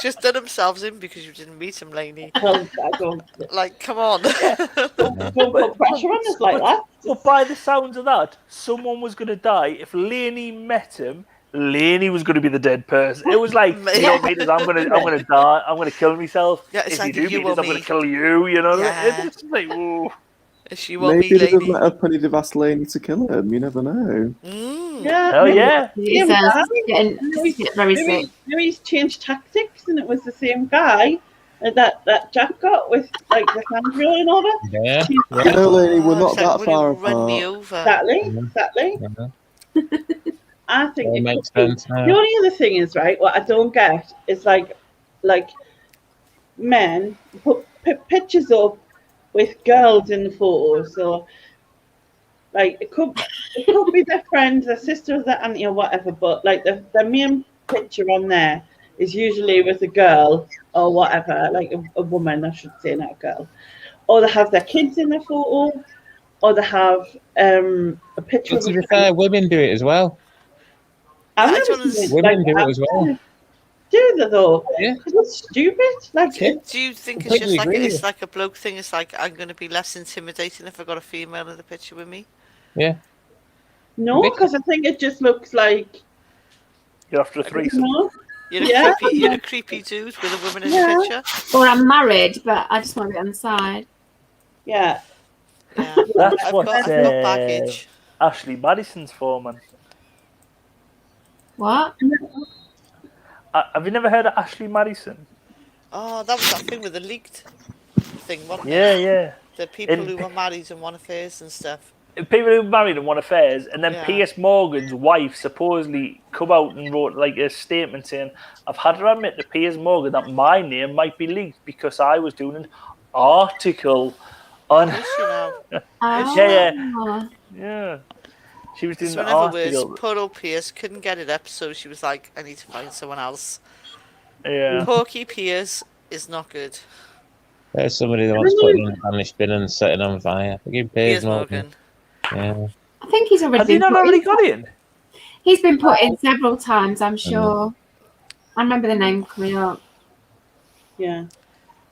Speaker 10: just done themselves in because you didn't meet him, Lainey.
Speaker 1: Well, I don't.
Speaker 10: Like, come on.
Speaker 1: Don't put pressure on us like that.
Speaker 5: But by the sounds of that, someone was going to die. If Lainey met him, Lainey was going to be the dead person. It was like, you don't meet us, I'm gonna die. I'm gonna kill myself.
Speaker 10: Yeah, it's
Speaker 5: if
Speaker 10: like
Speaker 5: you do
Speaker 10: you
Speaker 5: meet
Speaker 10: or
Speaker 5: us, I'm
Speaker 10: me.
Speaker 5: gonna kill you. You know,
Speaker 10: Yeah.
Speaker 5: it's like, whoa.
Speaker 10: If you want
Speaker 8: Maybe
Speaker 10: me,
Speaker 8: he doesn't
Speaker 10: Lainey.
Speaker 8: let up and he'd have asked Lainey to kill him. You never know.
Speaker 1: Yeah.
Speaker 5: Hell yeah.
Speaker 2: It's very sick.
Speaker 1: Maybe he's changed tactics and it was the same guy that Jack got with like the hand rolling over.
Speaker 9: Yeah.
Speaker 8: No, Lainey, we're not
Speaker 10: It's like,
Speaker 8: that
Speaker 10: will
Speaker 8: far
Speaker 10: you run me
Speaker 8: apart.
Speaker 10: over?
Speaker 1: Exactly. I think
Speaker 9: That
Speaker 1: it
Speaker 9: makes
Speaker 1: could be.
Speaker 9: sense.
Speaker 1: The only other thing is, right, what I don't get is like men put pictures up with girls in the photos. So like it could be their friends, their sister, their auntie or whatever, but like the main picture on there is usually with a girl or whatever, like a woman, I should say, not a girl. Or they have their kids in their photo, or they have a picture
Speaker 9: But
Speaker 1: of
Speaker 9: to be fair, women do it as well.
Speaker 1: I've
Speaker 10: I
Speaker 1: never
Speaker 10: don't
Speaker 1: seen it
Speaker 9: Women
Speaker 1: like
Speaker 9: do it
Speaker 1: that.
Speaker 9: as well.
Speaker 1: Do they though?
Speaker 9: Yeah.
Speaker 1: Because it's stupid. Like,
Speaker 9: Yeah.
Speaker 10: Do you think it's
Speaker 9: Completely
Speaker 10: just like
Speaker 9: agree with
Speaker 10: it's
Speaker 9: you.
Speaker 10: like a bloke thing? It's like I'm going to be less intimidating if I got a female in the picture with me.
Speaker 9: Yeah.
Speaker 1: no, because I think it just looks like,
Speaker 5: You're after a threesome.
Speaker 1: no.
Speaker 10: You're a creepy dude with a woman in
Speaker 1: Yeah.
Speaker 10: the picture.
Speaker 2: Or I'm married, but I just want to be on the side.
Speaker 1: Yeah.
Speaker 10: Yeah.
Speaker 5: That's
Speaker 10: I've
Speaker 5: what
Speaker 10: got baggage.
Speaker 5: Ashley Madison's for, man.
Speaker 2: What?
Speaker 5: Have you never heard of Ashley Madison?
Speaker 10: Oh, that was that thing with the leaked thing, wasn't it?
Speaker 5: Yeah.
Speaker 10: The people
Speaker 5: In-
Speaker 10: who were married and won affairs and stuff.
Speaker 5: people who married and want affairs, and then
Speaker 10: Yeah.
Speaker 5: Piers Morgan's wife supposedly come out and wrote like a statement saying, "I've had to admit to Piers Morgan that my name might be leaked because I was doing an article on."
Speaker 10: Is she now?
Speaker 2: Oh.
Speaker 5: Yeah. She was doing
Speaker 10: So
Speaker 5: an
Speaker 10: in other words,
Speaker 5: article.
Speaker 10: poor old Piers couldn't get it up, so she was like, I need to find someone else.
Speaker 5: Yeah.
Speaker 10: Porky Piers is not good.
Speaker 9: There's somebody that wants putting on a vanish bin and setting on fire. Forgive
Speaker 10: Piers
Speaker 9: Piers Morgan. Yeah.
Speaker 2: I think he's already
Speaker 5: Has he
Speaker 2: been
Speaker 5: not
Speaker 2: put
Speaker 5: already
Speaker 2: in.
Speaker 5: got in?
Speaker 2: He's been put in several times, I'm sure. I remember the name coming up.
Speaker 1: Yeah.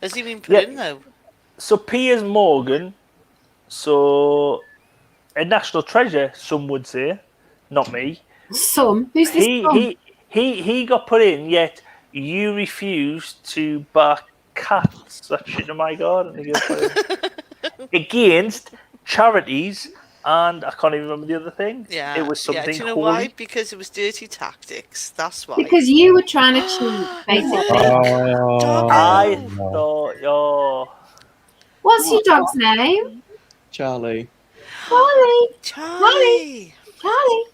Speaker 10: Has he been put in though?
Speaker 5: So Piers Morgan, so a national treasure, some would say, not me.
Speaker 2: Some? Who's this some?
Speaker 5: He got put in, yet you refused to back cats. That shit in my garden. He got put in. Against charities, and I can't even remember the other thing.
Speaker 10: Yeah.
Speaker 5: It was something
Speaker 10: Do you know
Speaker 5: holy.
Speaker 10: why? Because it was dirty tactics. That's why.
Speaker 2: Because you were trying to cheat, basically.
Speaker 5: I thought,
Speaker 2: What's your dog's name?
Speaker 8: Charlie.
Speaker 2: Charlie.
Speaker 10: Charlie.
Speaker 2: Charlie.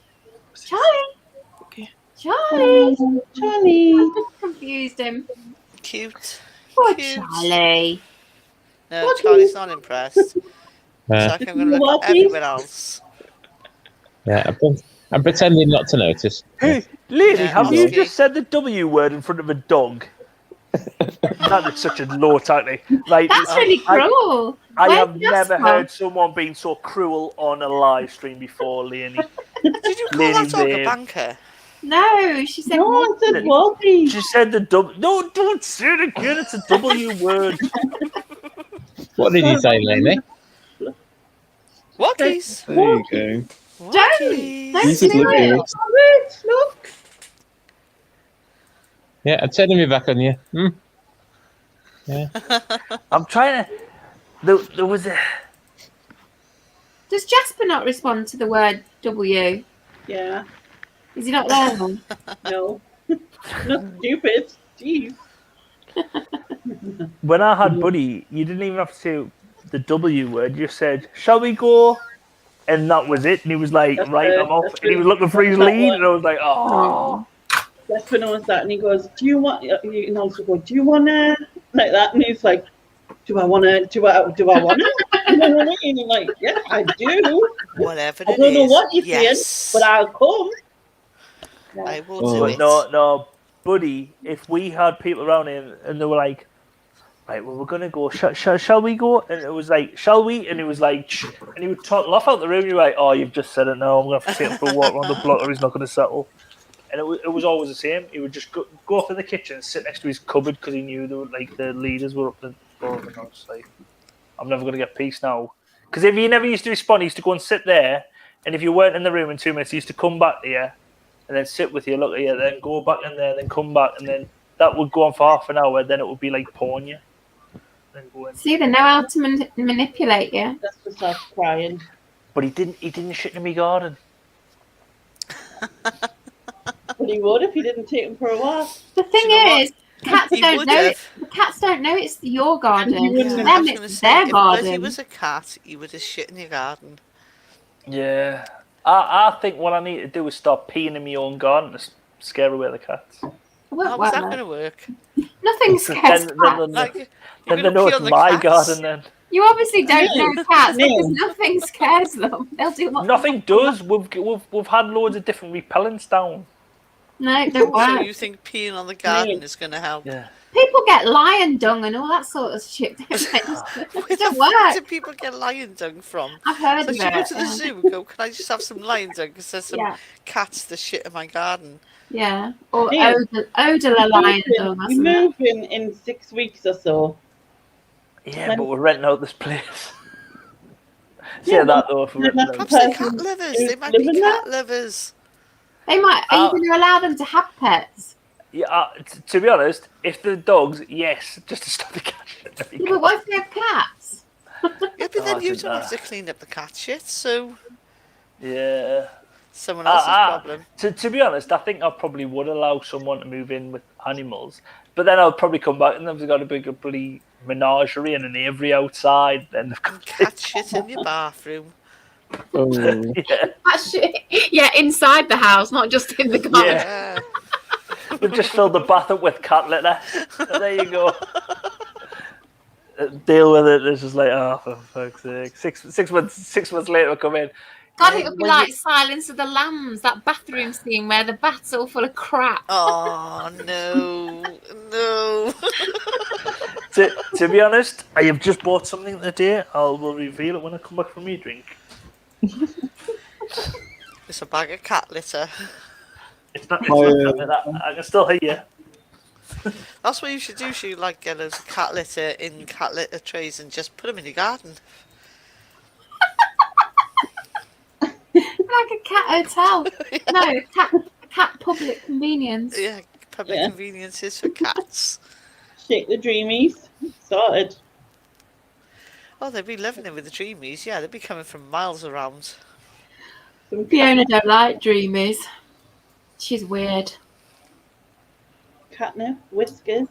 Speaker 2: Charlie.
Speaker 8: Okay.
Speaker 2: Charlie.
Speaker 1: Charlie.
Speaker 2: Confused him.
Speaker 10: Cute.
Speaker 2: Poor
Speaker 10: Cute.
Speaker 2: Charlie.
Speaker 10: No, Charlie's not impressed. It's like I'm going to look
Speaker 1: What,
Speaker 10: at everywhere else.
Speaker 9: Yeah, I'm pretending not to notice.
Speaker 5: Hey, lady,
Speaker 10: Yeah,
Speaker 5: have you
Speaker 10: husky.
Speaker 5: just said the W word in front of a dog? That is such a low tactic. Like,
Speaker 2: That's really cruel.
Speaker 5: I
Speaker 2: Where's
Speaker 5: have never
Speaker 2: Jasper?
Speaker 5: heard someone being so cruel on a live stream before, Leonie.
Speaker 10: Did you call
Speaker 5: Lady
Speaker 10: that dog a
Speaker 5: babe.
Speaker 10: banker?
Speaker 2: No, she said.
Speaker 1: No, I said Wobby.
Speaker 5: She said the W. No, don't say it again. It's a W word.
Speaker 9: What did you say, Lainey?
Speaker 10: Walkies.
Speaker 8: There you go.
Speaker 10: Walkies.
Speaker 2: Don't
Speaker 8: He's
Speaker 2: do
Speaker 8: oblivious.
Speaker 2: it.
Speaker 1: Look.
Speaker 9: Yeah, I'm turning me back on you. Yeah.
Speaker 5: I'm trying to. There was a.
Speaker 2: Does Jasper not respond to the word W?
Speaker 1: Yeah.
Speaker 2: Is he not there then?
Speaker 1: No. Not stupid. Jeez.
Speaker 5: When I had Buddy, you didn't even have to say the W word. You said, "Shall we go?" And that was it. And he was like,
Speaker 1: That's
Speaker 5: "Right,
Speaker 1: it.
Speaker 5: I'm off."
Speaker 1: That's
Speaker 5: And he was
Speaker 1: it.
Speaker 5: looking for his
Speaker 1: That's that
Speaker 5: lead,
Speaker 1: one.
Speaker 5: and I was like, "Oh."
Speaker 1: Jasper knows that, and he goes, "Do you want?" And also go, "Do you wanna?" Like that, and he's like, "Do I wanna? Do I wanna?" You know what I mean? I'm like, "Yes, I do.
Speaker 10: Whatever
Speaker 1: I
Speaker 10: it
Speaker 1: don't know
Speaker 10: is.
Speaker 1: what you're
Speaker 10: Yes.
Speaker 1: saying, but I'll come."
Speaker 10: I will
Speaker 8: Oh.
Speaker 10: do
Speaker 5: But
Speaker 10: it.
Speaker 5: no, Buddy. If we had people around him and they were like, "Right, well, we're gonna go. Shall we go?" And it was like, "Shall we?" And it was like, "Shh." And he would laugh out the room. You're like, "Oh, you've just said it. No, I'm gonna have to take him for a walk around the block, or he's not gonna settle." And it was always the same. He would just go off in the kitchen and sit next to his cupboard because he knew the leaders were up the floor. And I was like, "I'm never gonna get peace now." Because if he never used to respond, he used to go and sit there. And if you weren't in the room in 2 minutes, he used to come back to you and then sit with you, look at you, then go back in there, then come back, and then that would go on for half an hour. Then it would be like pawing you. Then go in.
Speaker 2: See, they know how to manipulate you.
Speaker 1: That's just starts crying.
Speaker 5: But he didn't shit in my garden.
Speaker 1: But he would if he didn't take him for a walk.
Speaker 2: The thing
Speaker 10: Do you know
Speaker 2: is, cats
Speaker 10: He
Speaker 2: don't
Speaker 10: would
Speaker 2: know
Speaker 10: have.
Speaker 2: it. The cats don't know it's your garden.
Speaker 1: He wouldn't
Speaker 2: To
Speaker 1: have.
Speaker 10: I
Speaker 2: them,
Speaker 10: was going to
Speaker 2: it's
Speaker 10: say,
Speaker 2: their
Speaker 10: if he
Speaker 2: garden.
Speaker 10: was a cat, he would have shit in your garden.
Speaker 5: Yeah. I think what I need to do is start peeing in my own garden to scare away the cats.
Speaker 2: It won't
Speaker 10: How was that
Speaker 2: work.
Speaker 10: going to work?
Speaker 2: Nothing scares
Speaker 5: Then-
Speaker 2: cats.
Speaker 5: then-
Speaker 10: Like, you're
Speaker 5: Then
Speaker 10: going
Speaker 5: they
Speaker 10: to
Speaker 5: know
Speaker 10: pee
Speaker 5: it's
Speaker 10: on the
Speaker 5: my
Speaker 10: cats.
Speaker 5: garden then.
Speaker 2: You obviously don't know cats
Speaker 1: No.
Speaker 2: because nothing scares them. They'll do what
Speaker 5: Nothing does. We've had loads of different repellents down.
Speaker 2: No, it don't
Speaker 10: So
Speaker 2: work.
Speaker 10: you think peeing on the garden
Speaker 1: No.
Speaker 10: is going to help?
Speaker 5: Yeah.
Speaker 2: People get lion dung and all that sort of shit. Don't they?
Speaker 10: Where
Speaker 2: It
Speaker 10: the
Speaker 2: don't
Speaker 10: fuck
Speaker 2: work.
Speaker 10: do people get lion dung from?
Speaker 2: I've heard
Speaker 10: So
Speaker 2: of
Speaker 10: you go
Speaker 2: it.
Speaker 10: to the zoo and go, can I just have some lion dung? Because there's some
Speaker 2: Yeah,
Speaker 10: cats that shit in my garden.
Speaker 2: yeah. Or
Speaker 1: Yeah.
Speaker 2: odor lion dung or
Speaker 1: We
Speaker 2: something.
Speaker 1: move in 6 weeks or so.
Speaker 5: Yeah, but we're renting out this place.
Speaker 1: Yeah,
Speaker 5: Say that though. If we're
Speaker 1: but-
Speaker 5: renting out.
Speaker 10: Perhaps they're
Speaker 1: person
Speaker 10: cat livers.
Speaker 1: who's
Speaker 10: They might be
Speaker 1: living
Speaker 10: cat livers.
Speaker 2: They might. Are you
Speaker 5: Ah.
Speaker 2: going to allow them to have pets?
Speaker 5: Yeah, to be honest, if the dogs, yes, just to stop the cat shit.
Speaker 2: Yeah, but what if they have cats?
Speaker 10: Yeah, but
Speaker 5: Oh, I
Speaker 10: then you
Speaker 5: think
Speaker 10: don't have
Speaker 5: that-
Speaker 10: to clean up the cat shit, so
Speaker 5: Yeah.
Speaker 10: someone else's problem.
Speaker 5: To be honest, I think I probably would allow someone to move in with animals, but then I'll probably come back and they've got a big bloody menagerie and an aviary outside. Then they've got
Speaker 10: And cat shit in your bathroom.
Speaker 8: Oh.
Speaker 5: Yeah.
Speaker 2: Actually, yeah, inside the house, not just in the garden.
Speaker 5: Yeah. We've just filled the bath up with cat litter. So there you go. Deal with it. It's just like, oh, for fuck's sake. Six months later, we come in.
Speaker 2: God, it would be like Silence of the Lambs, that bathroom scene where the bath's all full of crap.
Speaker 10: Oh no, no.
Speaker 5: To be honest, I have just bought something today. Will reveal it when I come back from my drink.
Speaker 10: It's a bag of cat litter.
Speaker 5: It's not that. I can still hear you.
Speaker 10: That's what you should do. You should like get loads of cat litter in cat litter trays and just put them in your garden.
Speaker 2: Like a cat hotel. No, cat public convenience.
Speaker 10: Yeah, public conveniences for cats.
Speaker 1: Shake the dreamies. Sorted.
Speaker 10: Oh, they'd be loving it with the dreamies. Yeah, they'd be coming from miles around.
Speaker 2: Fiona don't like dreamies. She's weird.
Speaker 1: Catnip, whiskers.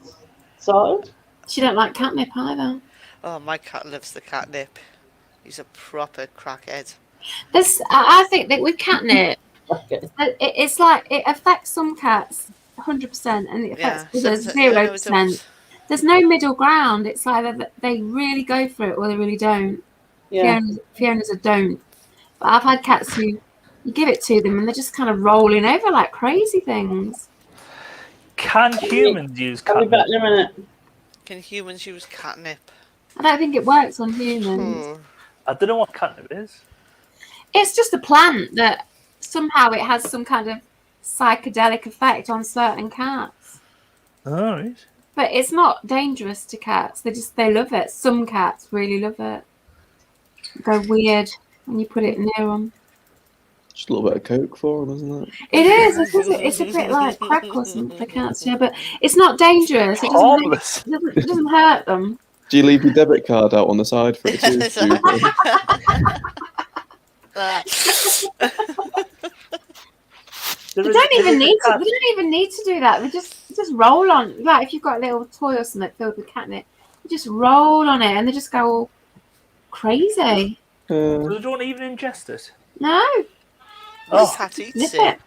Speaker 1: Sorted.
Speaker 2: She don't like catnip either.
Speaker 10: Oh, my cat loves the catnip. He's a proper crackhead.
Speaker 2: I think that with catnip, it's like it affects some cats 100%, and it affects others 0%. There's no middle ground. It's either they really go for it or they really don't.
Speaker 1: Yeah.
Speaker 2: Fiona's a don't. But I've had cats who you give it to them and they're just kind of rolling over like crazy things.
Speaker 5: Can humans use
Speaker 1: I'll be
Speaker 5: catnip?
Speaker 1: back in a minute.
Speaker 10: Can humans use catnip?
Speaker 2: I don't think it works on humans.
Speaker 5: I don't know what catnip is.
Speaker 2: It's just a plant that somehow it has some kind of psychedelic effect on certain cats.
Speaker 5: All right.
Speaker 2: But it's not dangerous to cats. They love it. Some cats really love it. Go weird when you put it near them.
Speaker 8: Just a little bit of coke for them, isn't it?
Speaker 2: It is. It's a bit like crack or something for cats, yeah. But it's not dangerous. It doesn't hurt them.
Speaker 8: Do you leave your debit card out on the side for it too?
Speaker 2: They don't even need to do that. They just roll on. Like if you've got a little toy or something filled with catnip, you just roll on it and they just go all crazy.
Speaker 5: So they don't even ingest it?
Speaker 2: No.
Speaker 10: Cat eats
Speaker 2: Sniff
Speaker 10: it.
Speaker 2: it.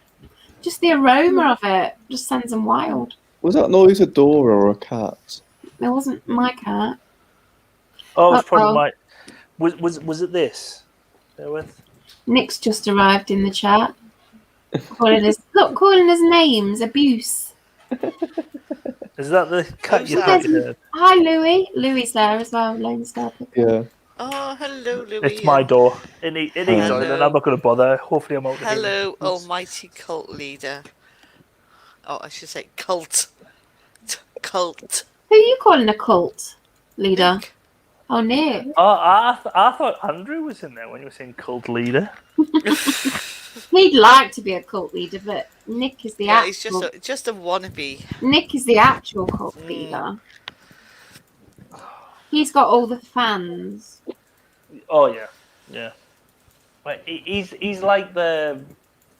Speaker 2: Just the aroma of it just sends them wild.
Speaker 8: Was that noise a door or a cat?
Speaker 2: It wasn't my cat.
Speaker 5: Oh, it's probably my. Was it this? Bear with.
Speaker 2: Nick's just arrived in the chat. calling us names, abuse.
Speaker 5: Is that the cat you heard?
Speaker 2: Hi, Louis. Louis there as well. Lone Star.
Speaker 8: Yeah.
Speaker 10: Oh, hello, Louis.
Speaker 5: It's my door. It needs oil, and I'm not going to bother. Hopefully, I'm out.
Speaker 10: Hello, almighty cult leader. Oh, I should say cult. Cult.
Speaker 2: Who are you calling a cult leader? Nick. Oh, Nick.
Speaker 5: Oh, I thought Andrew was in there when you were saying cult leader.
Speaker 2: He'd like to be a cult leader, but Nick is the actual.
Speaker 10: He's just a wannabe.
Speaker 2: Nick is the actual cult leader. He's got all the fans.
Speaker 5: Oh yeah. Like he's like the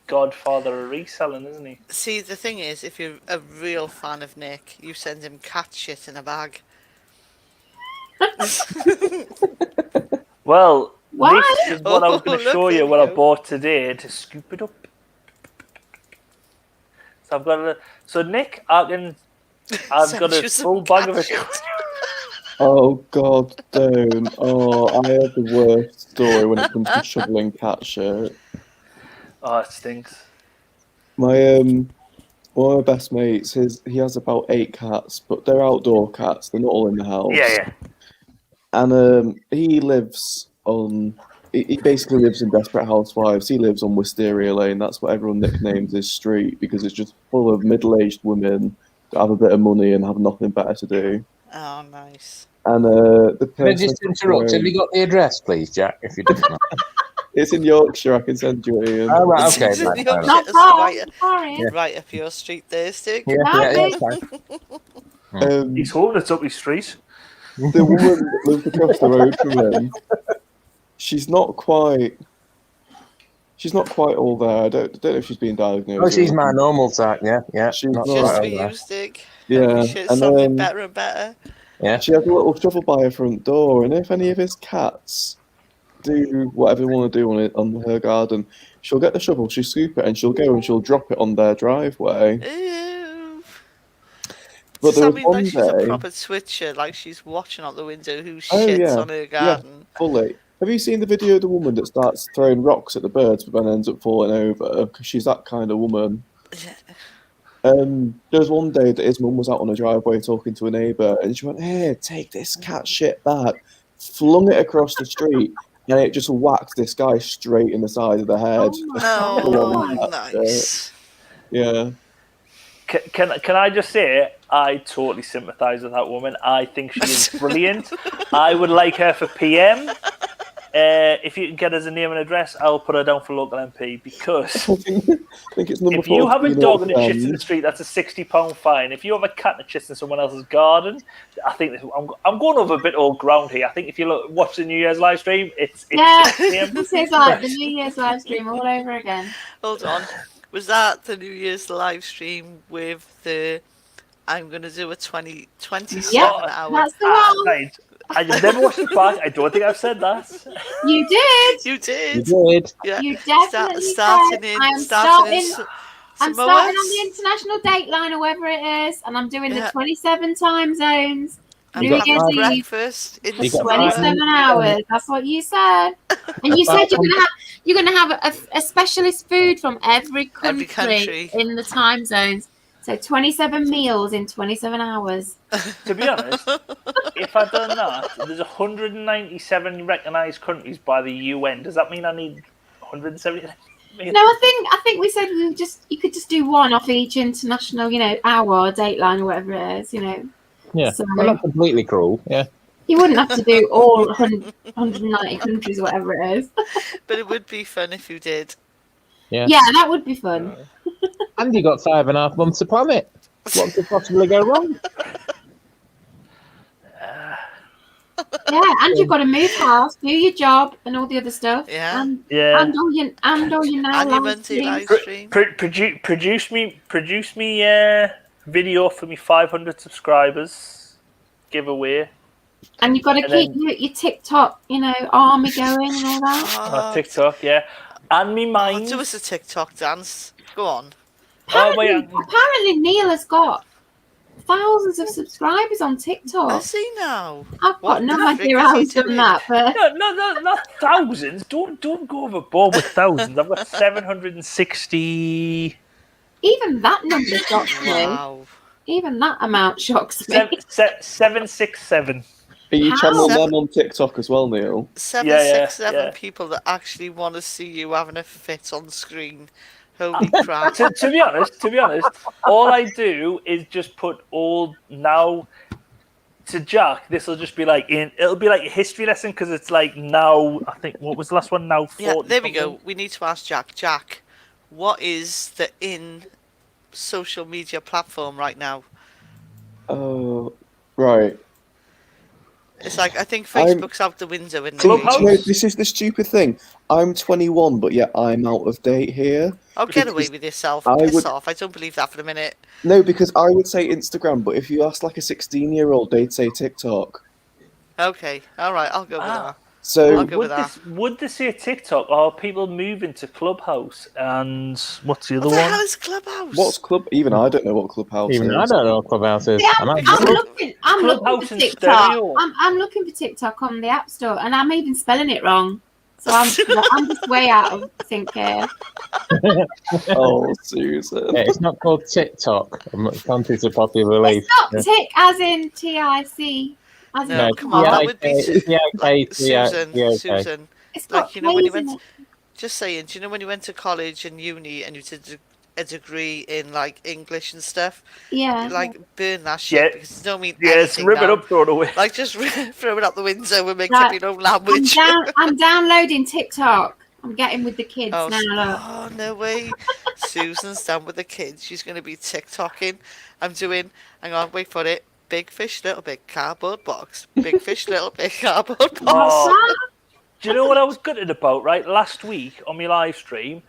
Speaker 5: godfather of reselling, isn't he?
Speaker 10: See, the thing is, if you're a real fan of Nick, you send him cat shit in a bag.
Speaker 5: Well,
Speaker 2: what?
Speaker 5: This is what I was going to show you what I bought today to scoop it up. So I've got Nick, I've got a full bag of it.
Speaker 8: Oh God, don't! Oh, I have the worst story when it comes to shoveling cat shit.
Speaker 5: Oh, it stinks.
Speaker 8: My one of my best mates, he has about 8 cats, but they're outdoor cats. They're not all in the house.
Speaker 5: Yeah.
Speaker 8: And he lives on. He basically lives in Desperate Housewives. He lives on Wisteria Lane. That's what everyone nicknames his street because it's just full of middle-aged women that have a bit of money and have nothing better to do.
Speaker 10: Oh, nice.
Speaker 8: And the
Speaker 9: Can I just interrupt? Have you got the address, please, Jack? If you don't.
Speaker 8: It's in Yorkshire. I can send you it. Ian.
Speaker 9: Oh, right, okay.
Speaker 2: Not far.
Speaker 10: Right up your street there, Stick.
Speaker 9: Yeah,
Speaker 5: he's holding it up his street.
Speaker 8: The woman that lives across the road from him, she's not quite all there. I don't know if she's been diagnosed.
Speaker 9: Oh, she's my normal type. Yeah.
Speaker 8: She's
Speaker 9: not
Speaker 8: not.
Speaker 10: Just
Speaker 9: right
Speaker 10: for
Speaker 9: over
Speaker 10: you,
Speaker 9: there.
Speaker 10: Stick.
Speaker 8: Yeah,
Speaker 10: Something better and better.
Speaker 9: Yeah.
Speaker 8: She has a little shovel by her front door, and if any of his cats do whatever they want to do on her garden, she'll get the shovel, she'll scoop it, and she'll go and she'll drop it on their driveway.
Speaker 10: Ew.
Speaker 8: But
Speaker 10: Does that
Speaker 8: there was
Speaker 10: mean
Speaker 8: one
Speaker 10: like she's a
Speaker 8: day-
Speaker 10: proper switcher, like she's watching out the window who
Speaker 8: Oh,
Speaker 10: shits
Speaker 8: yeah.
Speaker 10: on her garden?
Speaker 8: Fully. Have you seen the video of the woman that starts throwing rocks at the birds but then ends up falling over? Because she's that kind of woman. There was one day that his mum was out on a driveway talking to a neighbour, and she went, "Hey, take this cat shit back," flung it across the street, and it just whacked this guy straight in the side of the head.
Speaker 10: Oh, nice.
Speaker 8: Yeah.
Speaker 5: Can I just say, I totally sympathise with that woman. I think she is brilliant. I would like her for PM. If you can get us a name and address, I'll put her down for local MP, because
Speaker 8: I think it's number
Speaker 5: if you have a
Speaker 8: 14
Speaker 5: dog and it
Speaker 8: all
Speaker 5: shits in
Speaker 8: around.
Speaker 5: the street, that's a £60 fine. If you have a cat that shits in someone else's garden, I think I'm going over a bit old ground here. I think if you watch the New Year's live stream, it's
Speaker 2: Yeah,
Speaker 5: 6 PM.
Speaker 2: this is like the New Year's live stream all over again.
Speaker 10: Hold on. Was that the New Year's live stream with the I'm going to do a 27
Speaker 2: Yeah,
Speaker 10: hour?
Speaker 2: that's the one.
Speaker 5: Right. I've never watched it back. I don't think I've said that.
Speaker 2: You did.
Speaker 10: You did.
Speaker 9: You did.
Speaker 10: Yeah.
Speaker 2: You definitely
Speaker 10: starting
Speaker 2: did.
Speaker 10: in,
Speaker 2: I am
Speaker 10: starting in
Speaker 2: starting. I'm
Speaker 10: Samoa?
Speaker 2: starting on the international dateline or whatever it is, and I'm doing
Speaker 10: Yeah.
Speaker 2: the 27 time zones.
Speaker 10: And
Speaker 2: New
Speaker 10: having
Speaker 2: Year's Eve.
Speaker 10: breakfast in
Speaker 9: You got
Speaker 10: Samoa.
Speaker 2: 27 hours. That's what you said. And you said you're gonna have a specialist food from every country in the time zones. So 27 meals in 27 hours.
Speaker 5: To be honest, if I'd done that, there's 197 recognised countries by the UN. Does that mean I need 170?
Speaker 2: No, I think we said you could just do one off each international, hour, dateline or whatever it is,
Speaker 9: Yeah.
Speaker 2: So
Speaker 9: Well, not completely cruel. Yeah.
Speaker 2: you wouldn't have to do all 190 countries or whatever it is.
Speaker 10: But it would be fun if you did.
Speaker 9: Yeah.
Speaker 2: Yeah, that would be fun.
Speaker 9: And you got 5.5 months to plan it. What could possibly go wrong?
Speaker 2: Yeah, and you've got to move house, do your job, and all the other stuff.
Speaker 10: Yeah.
Speaker 2: And
Speaker 5: Yeah.
Speaker 2: and all your now
Speaker 10: And your
Speaker 2: live
Speaker 10: Monday live
Speaker 2: streams.
Speaker 10: stream.
Speaker 5: Produce me video for me 500 subscribers giveaway.
Speaker 2: And you've got to
Speaker 5: And
Speaker 2: keep
Speaker 5: then-
Speaker 2: your TikTok, army going and all that.
Speaker 10: Oh,
Speaker 5: TikTok, yeah. And me mind.
Speaker 10: do us a TikTok dance. Go on.
Speaker 5: Oh, wait,
Speaker 2: Apparently Neil has got thousands of subscribers on TikTok.
Speaker 10: I see now.
Speaker 2: I've got
Speaker 10: What
Speaker 2: no
Speaker 10: the frick
Speaker 2: idea
Speaker 10: is
Speaker 2: how
Speaker 10: he
Speaker 2: he's done
Speaker 10: doing?
Speaker 2: that, but
Speaker 5: No, not thousands. Don't go overboard with thousands. I've got 760.
Speaker 2: even that number shocks me.
Speaker 10: Wow.
Speaker 2: Even that amount shocks me.
Speaker 5: 767.
Speaker 8: Are you
Speaker 2: How?
Speaker 8: channeling them on TikTok as well, Neil?
Speaker 10: 767
Speaker 5: yeah.
Speaker 10: people that actually want to see you having a fit on screen. Holy crap.
Speaker 5: To be honest, all I do is just put all now to Jack. This will just be it'll be like a history lesson, because it's like now. I think what was the last one? Now 40.
Speaker 10: Yeah, there we go. We need to ask Jack. Jack, what is the social media platform right now?
Speaker 8: Oh, right.
Speaker 10: It's like, I think
Speaker 8: I'm-
Speaker 10: Facebook's out the window in
Speaker 8: Do you
Speaker 5: Clubhouse?
Speaker 8: know, this is the stupid thing. I'm 21, but yet I'm out of date here.
Speaker 10: Oh, get away
Speaker 8: because
Speaker 10: with yourself.
Speaker 8: I
Speaker 10: Piss
Speaker 8: would-
Speaker 10: off. I don't believe that for a minute.
Speaker 8: No, because I would say Instagram, but if you ask like a 16-year-old, they'd say TikTok.
Speaker 10: Okay. All right. I'll go with that.
Speaker 8: So
Speaker 10: I'll go with that.
Speaker 5: Would they say TikTok, or are people moving to Clubhouse? And what's the other
Speaker 10: What the
Speaker 5: one?
Speaker 10: hell is Clubhouse?
Speaker 8: what's Club? Even I don't know what Clubhouse
Speaker 9: Even
Speaker 8: is.
Speaker 9: I don't know what Clubhouse is.
Speaker 2: See,
Speaker 9: I'm
Speaker 2: I'm
Speaker 9: actually-
Speaker 2: looking
Speaker 5: Clubhouse
Speaker 2: for
Speaker 5: and
Speaker 2: TikTok.
Speaker 5: stereo.
Speaker 2: I'm looking for TikTok on the App Store, and I'm even spelling it wrong. So I'm just way out of sync here.
Speaker 8: Oh, Susan.
Speaker 9: Yeah, it's not called TikTok. Contrary to popular belief.
Speaker 2: It's not tick as in TIC. As in
Speaker 10: No, come on, that would be Susan.
Speaker 2: It's got
Speaker 10: Like, you know, when you
Speaker 2: K's in
Speaker 10: went,
Speaker 2: it.
Speaker 10: just saying, do you know when you went to college and uni and you did a degree in like English and stuff?
Speaker 2: Yeah.
Speaker 10: Like, burn that shit
Speaker 5: Yeah.
Speaker 10: because it don't mean
Speaker 5: Yes,
Speaker 10: anything
Speaker 5: rip it
Speaker 10: now.
Speaker 5: up, throw it away.
Speaker 10: Like, just throw it out the window and make
Speaker 2: Right.
Speaker 10: up your own language.
Speaker 2: I'm downloading TikTok. I'm getting with the kids
Speaker 10: Oh,
Speaker 2: now. Look.
Speaker 10: oh, no way. Susan's down with the kids. She's going to be TikToking. I'm doing, hang on, wait for it. Big fish, little big cardboard box. Big fish, little big cardboard box.
Speaker 5: Oh, do you know what I was gutted about, right? Last week on my live stream,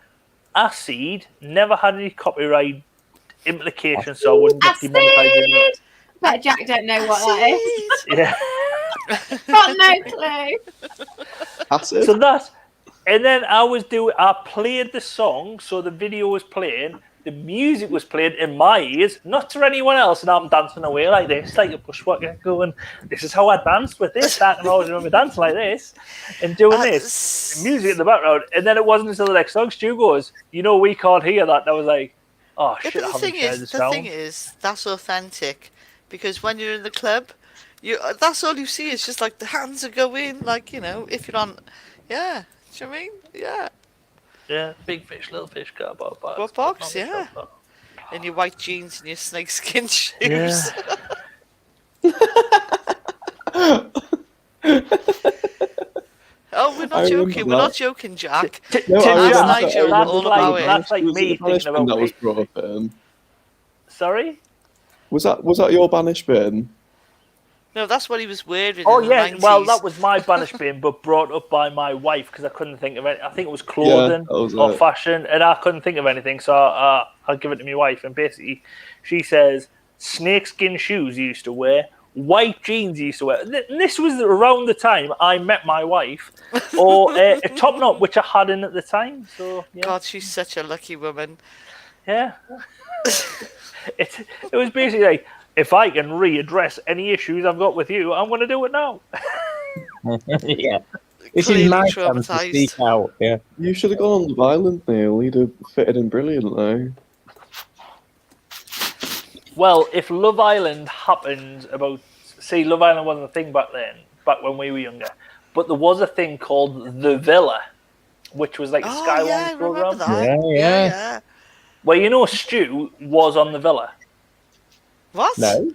Speaker 5: Acid never had any copyright implications, so I wouldn't get demonetized.
Speaker 2: But Jack don't know what that is.
Speaker 5: Yeah.
Speaker 2: Got no clue.
Speaker 8: Passive.
Speaker 5: So that, and then I played the song, so the video was playing, the music was playing in my ears, not to anyone else, and I'm dancing away like this, like a bushwhacker, going, this is how I danced with this. I can always remember dancing like this and doing this, and music in the background. And then it wasn't until the next song, Stu goes, we can't hear that. And I was like, oh shit, I haven't shared the sound.
Speaker 10: The thing is, that's authentic, because when you're in the club, that's all you see is just like the hands are going, like, if you're on, yeah, do you know what I mean? Yeah.
Speaker 5: Yeah, big fish, little fish, cardboard
Speaker 10: box, yeah. In your white jeans and your snakeskin shoes.
Speaker 5: Yeah.
Speaker 10: Oh, we're not joking. We're not joking, Jack.
Speaker 8: No,
Speaker 10: Nigel, all about it.
Speaker 5: That's like me thinking about
Speaker 8: that was brought up.
Speaker 5: Sorry?
Speaker 8: Was that your banish bin?
Speaker 10: No, that's what he was wearing.
Speaker 5: Oh
Speaker 10: in the
Speaker 5: yeah,
Speaker 10: 90s.
Speaker 5: well that was my banish bin, but brought up by my wife because I couldn't think of it. I think it was clothing or fashion, and I couldn't think of anything, so I'll give it to my wife. And basically, she says snakeskin shoes you used to wear, white jeans you used to wear. And this was around the time I met my wife, or a top knot which I had in at the time. So yeah.
Speaker 10: God, she's such a lucky woman.
Speaker 5: Yeah. It was basically like, if I can readdress any issues I've got with you, I'm going to do it now.
Speaker 9: Yeah. This is my chance to speak out. Yeah.
Speaker 8: You should have gone on Love Island, Neil. You'd have fitted in brilliantly.
Speaker 5: Well, if Love Island happened Love Island wasn't a thing back then, back when we were younger, but there was a thing called The Villa, which was like a Sky One program.
Speaker 10: Yeah.
Speaker 5: Well, Stu was on The Villa.
Speaker 10: What?
Speaker 9: No.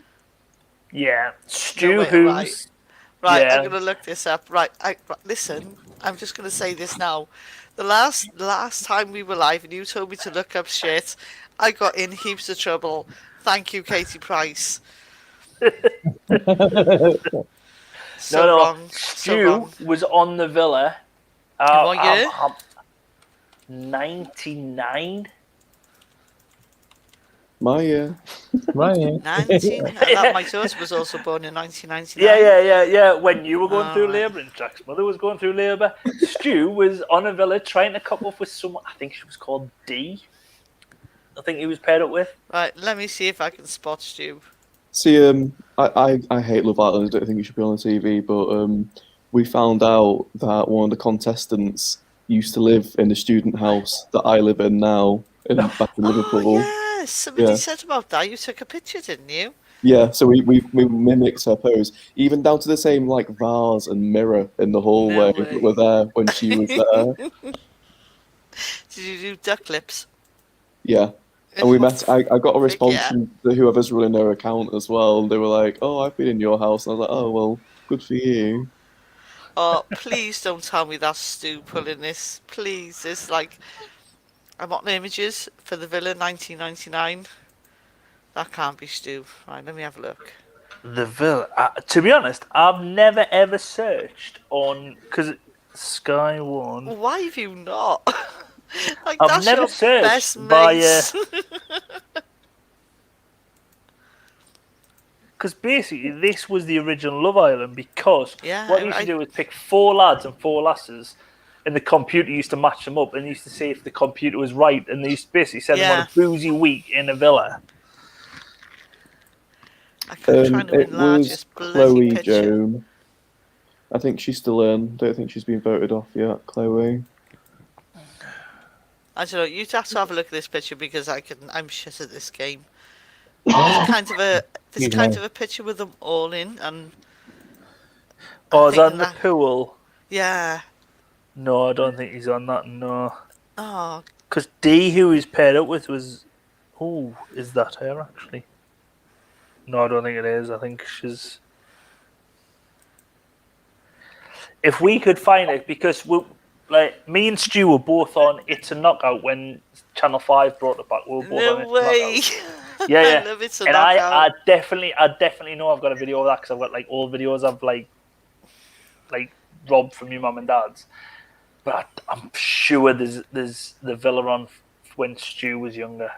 Speaker 5: Yeah, Stu who's...
Speaker 10: Right,
Speaker 5: yeah.
Speaker 10: I'm going to look this up. Right, listen, I'm just going to say this now. The last time we were live and you told me to look up shit, I got in heaps of trouble. Thank you, Katie Price. Wrong.
Speaker 5: Stu was on The Villa.
Speaker 10: What year?
Speaker 5: 99.
Speaker 8: My year.
Speaker 10: 19. My daughter was also born in 1999.
Speaker 5: Yeah. When you were going through labour and Jack's mother was going through labour, Stu was on a villa trying to couple up with someone. I think she was called D. I think he was paired up with.
Speaker 10: Right, let me see if I can spot Stu.
Speaker 8: See, I hate Love Island. I don't think it should be on the TV, but we found out that one of the contestants used to live in the student house that I live in now, back in Liverpool.
Speaker 10: Yeah. Somebody said about that. You took a picture, didn't you?
Speaker 8: Yeah, so we mimicked her pose, even down to the same like vase and mirror in the hallway that were there when she was there.
Speaker 10: Did you do duck lips?
Speaker 8: Yeah, and we met. I got a response from whoever's running her account as well. They were like, "Oh, I've been in your house," and I was like, "Oh, well, good for you."
Speaker 10: Oh, please don't tell me that's Stu pulling this. Please, it's like. I'm on images for The Villa 1999. That can't be Stu. Right, let me have a look.
Speaker 5: The Villa. To be honest, I've never ever searched on because Sky One.
Speaker 10: Why have you not? Like,
Speaker 5: I've never searched by. Because basically, this was the original Love Island. Because what you used to do was pick 4 lads and 4 lasses. And the computer used to match them up and used to see if the computer was right. And they used to basically send them on a boozy week in a villa.
Speaker 8: It was Chloe Joan. I think she's still in. Don't think she's been voted off yet, Chloe.
Speaker 10: I don't know. You'd have to have a look at this picture because I'm shit at this game. There's kind of a picture with them all in, and.
Speaker 5: Oh, is that in the pool?
Speaker 10: Yeah.
Speaker 5: No, I don't think he's on that. No.
Speaker 10: Oh.
Speaker 5: Because D, who he's paired up with, was. Oh, is that her actually? No, I don't think it is. I think she's. If we could find it, because me and Stu were both on It's a Knockout when Channel 5 brought it back. We were both on
Speaker 10: way.
Speaker 5: It's a Knockout. Yeah.
Speaker 10: I love It's a
Speaker 5: and
Speaker 10: Knockout.
Speaker 5: I definitely know I've got a video of that because I've got old videos of like robbed from your mum and dad's. But I'm sure there's the Villa on when Stu was younger,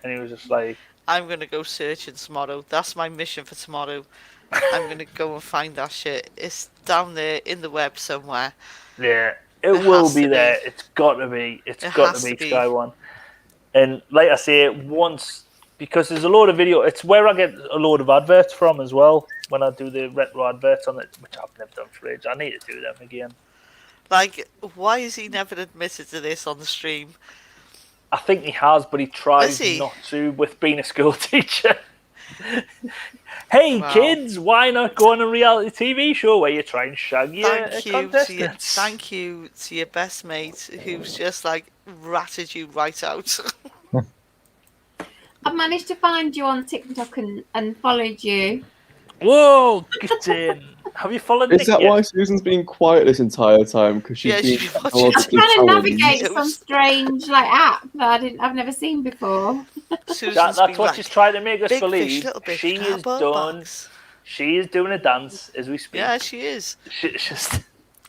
Speaker 5: and he was just like.
Speaker 10: I'm gonna go searching tomorrow. That's my mission for tomorrow. I'm gonna go and find that shit. It's down there in the web somewhere.
Speaker 5: Yeah, it
Speaker 10: It
Speaker 5: will
Speaker 10: has
Speaker 5: be
Speaker 10: to
Speaker 5: there.
Speaker 10: be.
Speaker 5: It's got to be. It's
Speaker 10: It
Speaker 5: got
Speaker 10: has
Speaker 5: to
Speaker 10: to
Speaker 5: be
Speaker 10: be.
Speaker 5: Sky One. And like I say, once, because there's a load of video. It's where I get a load of adverts from as well. When I do the retro adverts on it, which I've never done for ages. I need to do them again.
Speaker 10: Like, why is he never admitted to this on the stream?
Speaker 5: I think he has, but he tries
Speaker 10: Has he?
Speaker 5: not to with being a school teacher. Hey
Speaker 10: Wow.
Speaker 5: kids, why not go on a reality TV show where you try and shag your
Speaker 10: Thank you to your,
Speaker 5: contestants?
Speaker 10: thank you to your best mate who's just like ratted you right out.
Speaker 2: I've managed to find you on TikTok and followed you.
Speaker 5: Whoa, get in. Have you followed
Speaker 8: Is
Speaker 5: Nick
Speaker 8: that
Speaker 5: yet?
Speaker 8: why Susan's been quiet this entire time? Because she's
Speaker 10: Yeah,
Speaker 8: been
Speaker 10: she's
Speaker 2: I'm
Speaker 8: technologically
Speaker 2: trying to
Speaker 8: challenged.
Speaker 2: navigate some strange app that I've never seen before.
Speaker 10: Susan's
Speaker 5: That's
Speaker 10: been
Speaker 5: what
Speaker 10: like,
Speaker 5: she's trying to make us
Speaker 10: big
Speaker 5: believe.
Speaker 10: fish, little fish,
Speaker 5: She is
Speaker 10: cardboard
Speaker 5: done.
Speaker 10: box.
Speaker 5: She is doing a dance as we speak.
Speaker 10: Yeah, she is.
Speaker 5: She's just.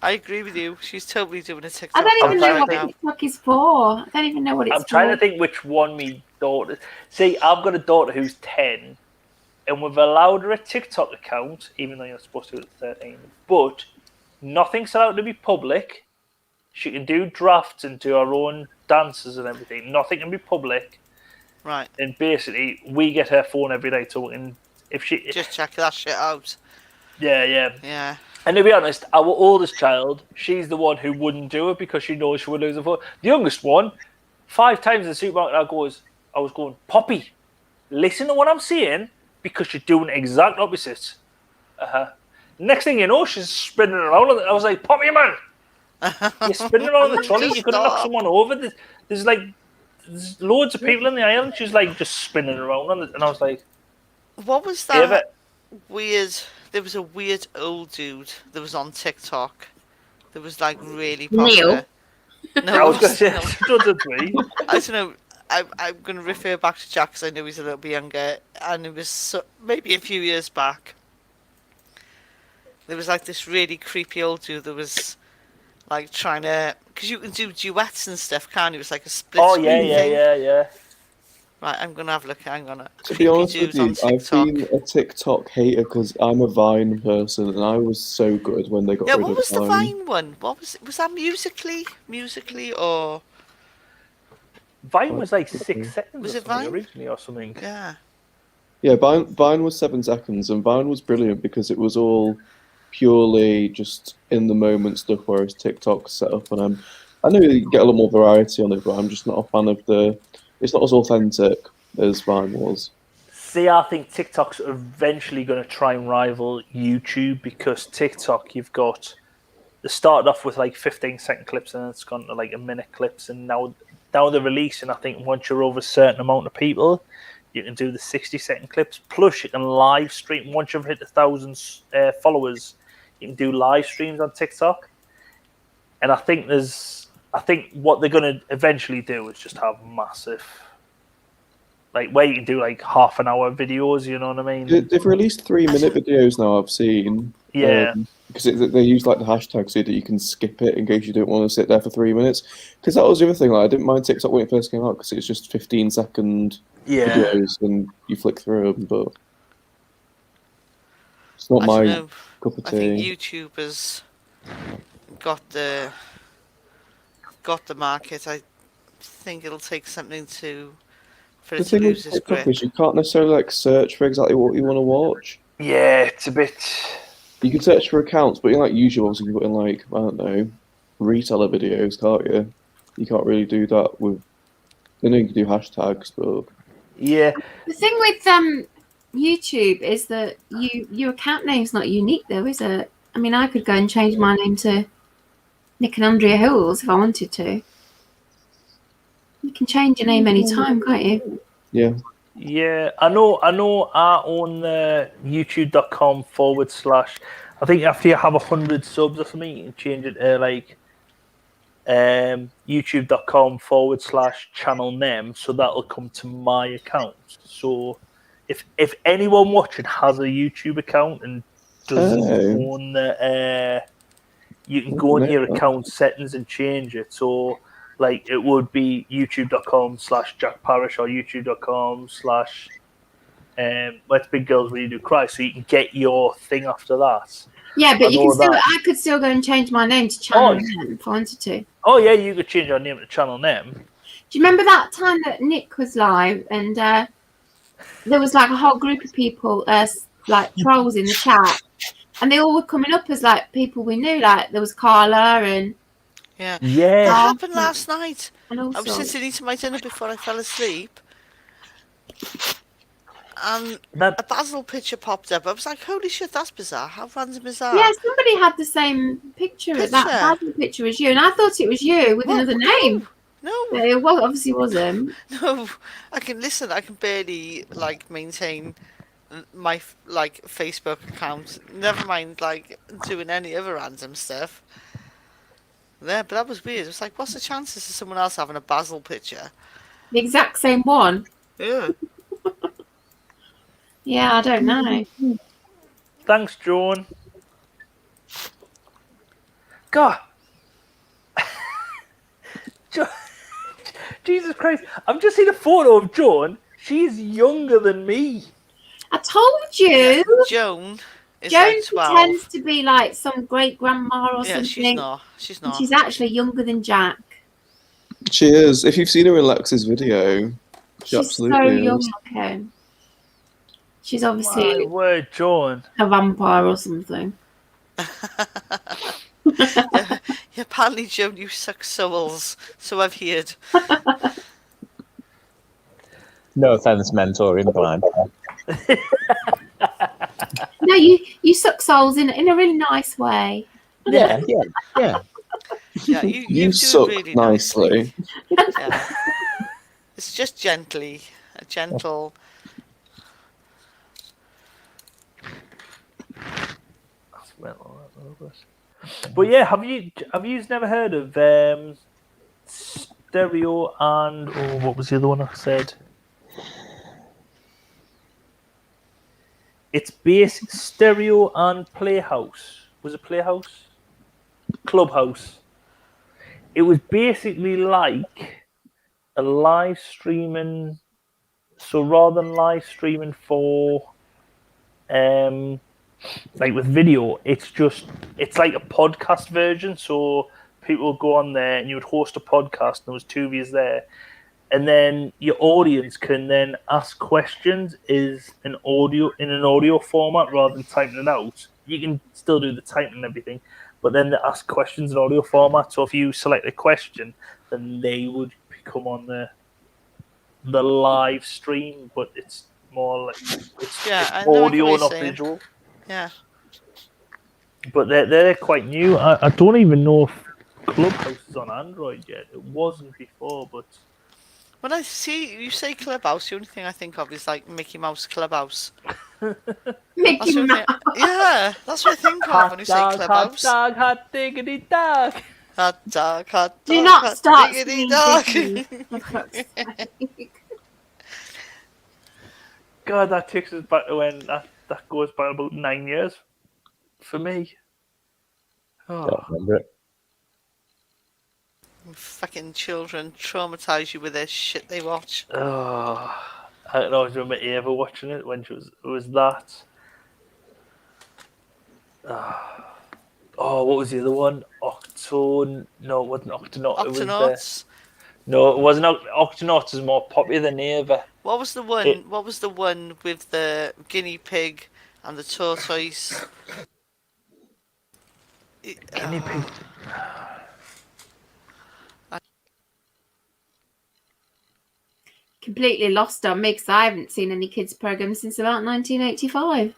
Speaker 10: I agree with you. She's totally doing a TikTok.
Speaker 2: I don't even
Speaker 5: trying
Speaker 2: know
Speaker 5: to
Speaker 2: what
Speaker 5: think.
Speaker 2: TikTok is for. I don't even know what it's
Speaker 5: I'm trying to
Speaker 2: for.
Speaker 5: think which one me daughter. See, I've got a daughter who's 10, and we've allowed her a TikTok account, even though you're supposed to at 13. But nothing's allowed to be public. She can do drafts and do her own dances and everything. Nothing can be public.
Speaker 10: Right.
Speaker 5: And basically, we get her phone every day so we can, if she
Speaker 10: Just check that shit out.
Speaker 5: yeah.
Speaker 10: Yeah.
Speaker 5: And to be honest, our oldest child, she's the one who wouldn't do it because she knows she would lose her phone. The youngest one, 5 times in the supermarket, I was going, Poppy, listen to what I'm saying because you're doing the exact opposite. Next thing you know, she's spinning around. I was like, Poppy, man, you're spinning around the trolley. You're going to knock someone over. There's loads of people in the aisle, and she's like just spinning around on it. And I was like,
Speaker 10: What was
Speaker 5: Give
Speaker 10: that
Speaker 5: it.
Speaker 10: weird? There was a weird old dude that was on TikTok. That was like really popular. No,
Speaker 5: I was going to say,
Speaker 10: no.
Speaker 5: don't agree.
Speaker 10: I don't know. I'm going to refer back to Jack because I know he's a little bit younger, and it was maybe a few years back. There was like this really creepy old dude that was like trying to, because you can do duets and stuff, can't you? It was like a split
Speaker 5: Oh,
Speaker 10: screen thing.
Speaker 5: yeah.
Speaker 10: Right, I'm going to have a look. Hang on.
Speaker 8: To be honest with you, I've been a TikTok hater because I'm a Vine person, and I was so good when they got
Speaker 10: Yeah,
Speaker 8: rid
Speaker 10: what
Speaker 8: of
Speaker 10: was the
Speaker 8: Vine.
Speaker 10: Vine one? What was that? Musically, or
Speaker 5: Vine was like 6 seconds
Speaker 10: Was
Speaker 5: or
Speaker 10: it
Speaker 5: something
Speaker 10: Vine?
Speaker 5: originally or something.
Speaker 10: yeah?
Speaker 8: Yeah, Vine was 7 seconds, and Vine was brilliant because it was all purely just in the moment stuff, whereas TikTok's set up, and I know you get a lot more variety on it, but I'm just not a fan of it's not as authentic as Vine was.
Speaker 5: See, I think TikTok's eventually going to try and rival YouTube because TikTok, they started off with like 15-second clips and then it's gone to like a minute clips, and now they're releasing, I think once you're over a certain amount of people, you can do the 60-second clips, plus you can live stream. Once you've hit 1,000 followers, you can do live streams on TikTok. And I think what they're going to eventually do is just have massive, like where you can do like half-an-hour videos. You know what I mean?
Speaker 8: They've released 3-minute videos now. I've seen.
Speaker 5: Yeah.
Speaker 8: Because they use like the hashtag so that you can skip it in case you don't want to sit there for 3 minutes. Because that was the other thing. Like, I didn't mind TikTok when it first came out because it's just 15-second videos and you flick through them, but it's not
Speaker 10: I
Speaker 8: my
Speaker 10: don't know.
Speaker 8: cup of
Speaker 10: I think
Speaker 8: tea.
Speaker 10: YouTube has got the market. I think it'll take something for
Speaker 8: The
Speaker 10: it to
Speaker 8: thing
Speaker 10: lose
Speaker 8: with
Speaker 10: its
Speaker 8: TikTok
Speaker 10: grip.
Speaker 8: is you can't necessarily like search for exactly what you want to watch.
Speaker 5: Yeah, it's a bit.
Speaker 8: You can search for accounts, but like YouTube, obviously, you put in like I don't know, reseller videos, can't you? You can't really do that with. I know you can do hashtags, but
Speaker 5: Yeah.
Speaker 2: The thing with YouTube is that your account name's not unique, though, is it? I mean, I could go and change my name to Nick and Andrea Hills if I wanted to. You can change your name anytime, can't you?
Speaker 8: yeah.
Speaker 5: Yeah, I know. I own YouTube.com /. I think after you have 100 subs or something, you can change it to like YouTube.com / channel name, so that'll come to my account. So if anyone watching has a YouTube account and doesn't own you can go into your account settings and change it. So like it would be youtube.com /Jack Parrish or youtube.com / Let's Big Girls Really Do Cry, so you can get your thing after that.
Speaker 2: Yeah, but
Speaker 5: And
Speaker 2: you
Speaker 5: all
Speaker 2: can still.
Speaker 5: that.
Speaker 2: I could still go and change my name to Channel Nem if I wanted to.
Speaker 5: Oh yeah, you could change your name to Channel Nem.
Speaker 2: Do you remember that time that Nick was live and there was like a whole group of people, like trolls in the chat, and they all were coming up as like people we knew. Like there was Carla and
Speaker 10: Yeah.
Speaker 5: Yeah.
Speaker 10: That happened last night.
Speaker 2: and
Speaker 10: I was
Speaker 2: also
Speaker 10: sitting eating my dinner before I fell asleep. And
Speaker 5: That
Speaker 10: a Basil picture popped up. I was like, holy shit, that's bizarre. How random is that?
Speaker 2: yeah, somebody had the same picture. That Basil picture as you, and I thought it was you with another name.
Speaker 10: No.
Speaker 2: But it obviously wasn't.
Speaker 10: No, I can barely like maintain my like Facebook account. Never mind like doing any other random stuff. Yeah, but that was weird. It was like, what's the chances of someone else having a Basil picture?
Speaker 2: The exact same one.
Speaker 10: Yeah.
Speaker 2: Yeah, I don't know.
Speaker 5: Thanks, Joan. God. Jesus Christ. I've just seen a photo of Joan. She's younger than me.
Speaker 2: I told you.
Speaker 10: Joan is
Speaker 2: Joan
Speaker 10: like 12.
Speaker 2: pretends to be like some great grandma or
Speaker 10: Yeah,
Speaker 2: something.
Speaker 10: she's not. She's
Speaker 2: and
Speaker 10: not.
Speaker 2: she's actually younger than Jack.
Speaker 8: She is. If you've seen her in Lex's video, she
Speaker 2: She's
Speaker 8: absolutely
Speaker 2: so
Speaker 8: is.
Speaker 2: young looking. She's
Speaker 5: My
Speaker 2: obviously
Speaker 5: word, Joan.
Speaker 2: a vampire or something.
Speaker 10: Yeah, apparently, Joan, you suck souls. So I've heard.
Speaker 9: No offense, mentoring blind.
Speaker 2: No, you suck souls in a really nice way.
Speaker 9: Yeah.
Speaker 10: Yeah, you
Speaker 8: You
Speaker 10: do
Speaker 8: suck
Speaker 10: really
Speaker 8: nicely.
Speaker 10: Yeah. It's just gently, a gentle.
Speaker 5: But yeah, have you never heard of Stereo and what was the other one I said? It's based Stereo and Playhouse. Was it Playhouse? Clubhouse. It was basically like a live streaming. So rather than live streaming for like with video, it's like a podcast version. So people would go on there and you would host a podcast and there was two of you there. And then your audience can then ask questions in an audio format rather than typing it out. You can still do the typing and everything, but then they ask questions in audio format. So if you select a question, then they would come on the live stream, but it's more like it's audio, not visual.
Speaker 10: Yeah.
Speaker 5: But they're quite new. I don't even know if Clubhouse is on Android yet. It wasn't before, but
Speaker 10: When I see you say Clubhouse, the only thing I think of is like Mickey Mouse Clubhouse.
Speaker 2: Mickey Mouse.
Speaker 10: Yeah, that's what I think of when you say Clubhouse.
Speaker 5: Hot dog, hot diggity dog.
Speaker 10: Hot dog, hot dog.
Speaker 2: Do not
Speaker 10: hot
Speaker 2: start
Speaker 10: diggity
Speaker 2: singing
Speaker 10: dog.
Speaker 2: Disney.
Speaker 5: God, that takes us back to when that goes back about 9 years for me. Oh.
Speaker 9: Don't remember it.
Speaker 10: Fucking children traumatise you with their shit they watch.
Speaker 5: Oh, I don't always remember Ava watching it when it was that. Oh, what was the other one? No, it wasn't Octonaut.
Speaker 10: Octonauts.
Speaker 5: No, it wasn't. Octonauts is more popular than Ava.
Speaker 10: What was the one? What was the one with the guinea pig and the tortoise?
Speaker 5: Guinea pig.
Speaker 2: Completely lost on me because I haven't seen any kids programs since about 1985.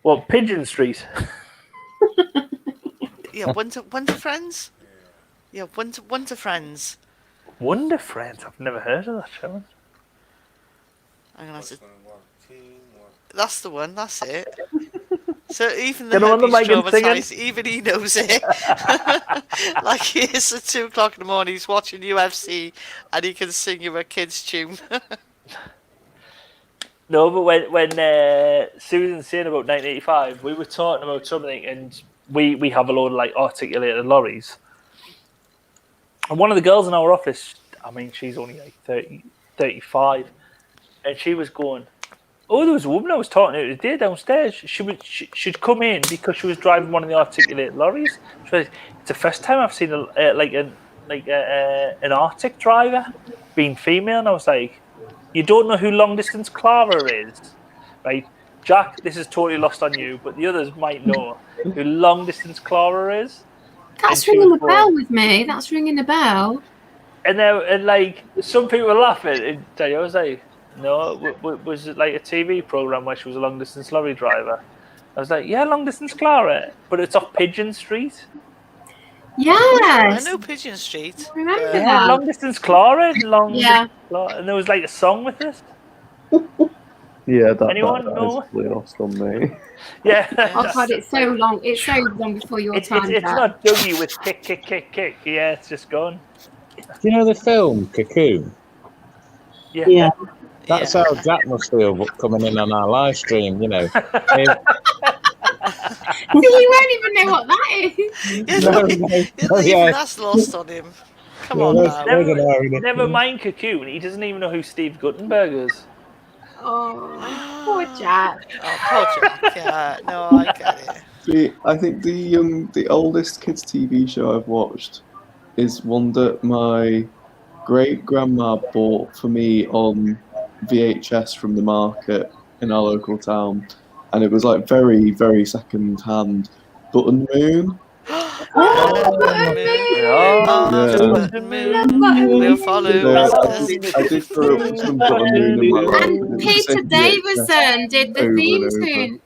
Speaker 5: Well, Pigeon Street.
Speaker 10: Yeah, Wonder Friends. Yeah, Wonder Friends.
Speaker 5: Wonder Friends. I've never heard of that show.
Speaker 10: I'm gonna have to... That's the one. That's it. So even the
Speaker 5: Get on the
Speaker 10: hubby's
Speaker 5: mic and sing it.
Speaker 10: traumatized, even he knows it. Like he is at 2 o'clock in the morning, he's watching UFC, and he can sing you a kid's tune.
Speaker 5: No, but when Susan's saying about 1985, we were talking about something, and we have a load of like articulated lorries. And one of the girls in our office, I mean, she's only like 30, 35, and she was going, "Oh, there was a woman I was talking to today downstairs. She'd come in because she was driving one of the articulated lorries. She was, it's the first time I've seen an Arctic driver being female." And I was like, "You don't know who long distance Clara is, right? Jack, this is totally lost on you, but the others might know who long distance Clara is."
Speaker 2: That's ringing a bell with me. That's ringing a bell.
Speaker 5: And like some people were laughing. And I was like, "No, was it like a TV program where she was a long distance lorry driver?" I was like, "Yeah, long distance Clara, but it's off Pigeon Street."
Speaker 2: Yes.
Speaker 10: I know Pigeon Street.
Speaker 2: Remember
Speaker 5: Yeah,
Speaker 2: that?
Speaker 5: long distance Clara,
Speaker 2: Yeah.
Speaker 5: Clara, and there was like a song with this.
Speaker 11: Yeah, that
Speaker 5: Anyone
Speaker 11: is
Speaker 5: know?
Speaker 11: really lost on me.
Speaker 5: Yeah.
Speaker 2: Oh God, it's so long. It's so long before your time.
Speaker 5: It's
Speaker 2: Jack.
Speaker 5: not Dougie with kick, kick, kick, kick. Yeah, it's just gone.
Speaker 9: Do you know the film Cocoon?
Speaker 5: Yeah.
Speaker 9: That's how Jack must feel coming in on our live stream, you know.
Speaker 2: You won't even know what that is.
Speaker 10: That's lost on him. Come on now.
Speaker 5: Never mind Cocoon. He doesn't even know who Steve Guttenberg is.
Speaker 2: Oh, poor Jack.
Speaker 10: Oh, poor Jack. Yeah, no, I get it.
Speaker 8: I think the oldest kids TV show I've watched is one that my great grandma bought for me on VHS from the market in our local town, and it was like very, very second hand. Button Moon.
Speaker 10: We'll follow.
Speaker 8: I did grow up with some Button Moon in my life.
Speaker 2: And Peter Davison did the theme tune.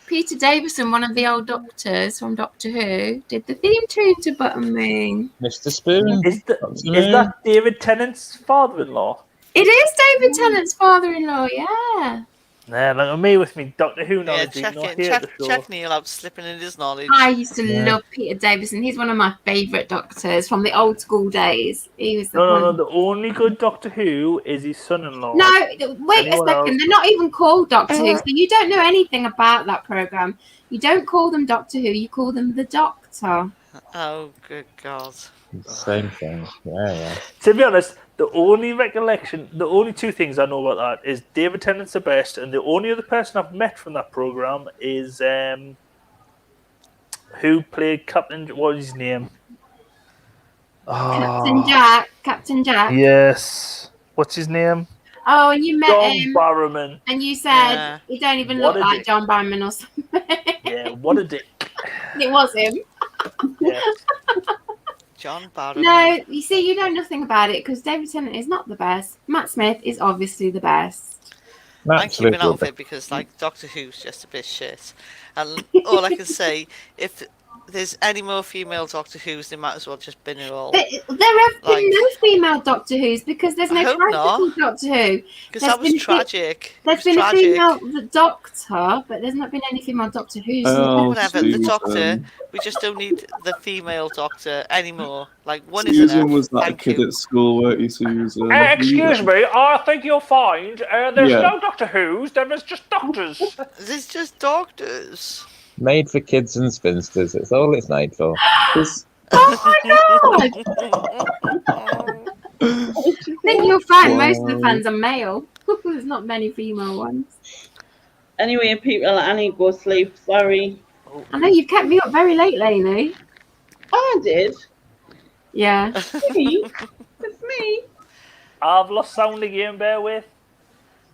Speaker 2: Peter Davison, one of the old doctors from Doctor Who, did the theme tune to Button Moon.
Speaker 9: Mr. Spoon.
Speaker 5: Is that David Tennant's father-in-law?
Speaker 2: It is David Tennant's father-in-law, yeah.
Speaker 5: Nah, like me with me Doctor Who knowledge.
Speaker 10: Yeah, check Neil out slipping in his knowledge.
Speaker 2: I used to love Peter Davison. He's one of my favourite doctors from the old school days. He was the
Speaker 5: No. The only good Doctor Who is his son-in-law.
Speaker 2: No, wait a second. They're not even called Doctor Who, so you don't know anything about that programme. You don't call them Doctor Who, you call them the Doctor.
Speaker 10: Oh, good God.
Speaker 9: Same thing. Yeah.
Speaker 5: To be honest, the only two things I know about that is David Tennant's the best, and the only other person I've met from that programme is who played Captain. What was his name?
Speaker 2: Captain Jack.
Speaker 5: Yes. What's his name?
Speaker 2: Oh, and you met
Speaker 5: John
Speaker 2: him.
Speaker 5: Barrowman.
Speaker 2: And you said he don't even look like John Barrowman or something.
Speaker 5: Yeah, what a dick.
Speaker 2: It was him.
Speaker 5: Yeah.
Speaker 10: John Barrowman.
Speaker 2: No, you see, you know nothing about it because David Tennant is not the best. Matt Smith is obviously the best.
Speaker 10: I'm keeping out of it because, like, Doctor Who's just a bit shit. And all I can say, if there's any more female Doctor Who's, they might as well just bin it all.
Speaker 2: There have been no female Doctor Who's because there's no tragedy Doctor Who.
Speaker 10: Because that was tragic.
Speaker 2: There's been a female Doctor, but there's not been any female Doctor Who's.
Speaker 10: Whatever, the Doctor, we just don't need the female Doctor anymore. Like, one is enough.
Speaker 8: Susan was that kid at school, weren't you, Susan?
Speaker 5: Excuse me, I think you'll find there's no Doctor Who's, there is just doctors.
Speaker 10: There's just doctors.
Speaker 9: Made for kids and spinsters. It's all it's made for.
Speaker 2: Oh my God! I think you'll find most of the fans are male. There's not many female ones.
Speaker 1: Anyway, people, I need to go sleep. Sorry.
Speaker 2: I know you've kept me up very late, Lainey.
Speaker 1: Oh, I did.
Speaker 2: Yeah.
Speaker 1: Me? It's me.
Speaker 5: I've lost sound again, bear with.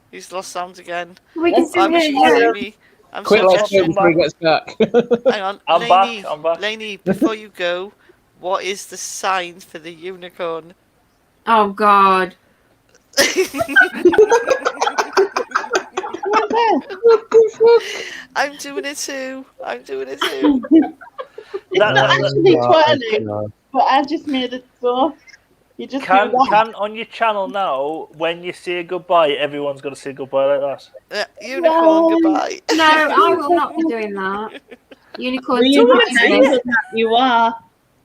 Speaker 10: He's lost sound again.
Speaker 2: We can still hear you.
Speaker 9: Quick, let's go before he gets back.
Speaker 10: Hang on,
Speaker 5: I'm back.
Speaker 10: Lainey, before you go, what is the sign for the unicorn?
Speaker 2: Oh God.
Speaker 10: I'm doing it too.
Speaker 1: It's not actually twirling, but I just made it so. You just
Speaker 5: can on your channel now, when you say goodbye, everyone's got to say goodbye like
Speaker 10: that. Unicorn, goodbye.
Speaker 2: No, I will not be doing that. Unicorns
Speaker 1: You
Speaker 2: do not exist.
Speaker 1: You are.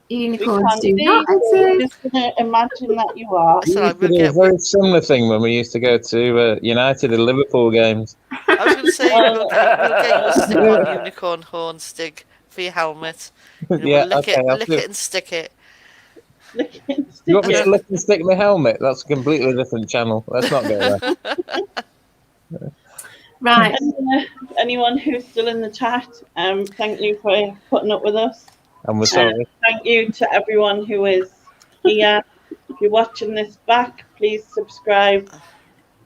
Speaker 2: Unicorns do not exist.
Speaker 1: Just gonna imagine that you are.
Speaker 9: We used to do a very similar thing when we used to go to United and Liverpool games.
Speaker 10: I was going to say, we'll get you a stick-on unicorn horn stick for your helmet. You know, lick it and stick it.
Speaker 9: You want me to lick and stick my helmet? That's a completely different channel. Let's not go there.
Speaker 2: Right.
Speaker 1: And, anyone who's still in the chat, thank you for putting up with us.
Speaker 9: And we're sorry.
Speaker 1: Thank you to everyone who is here. If you're watching this back, please subscribe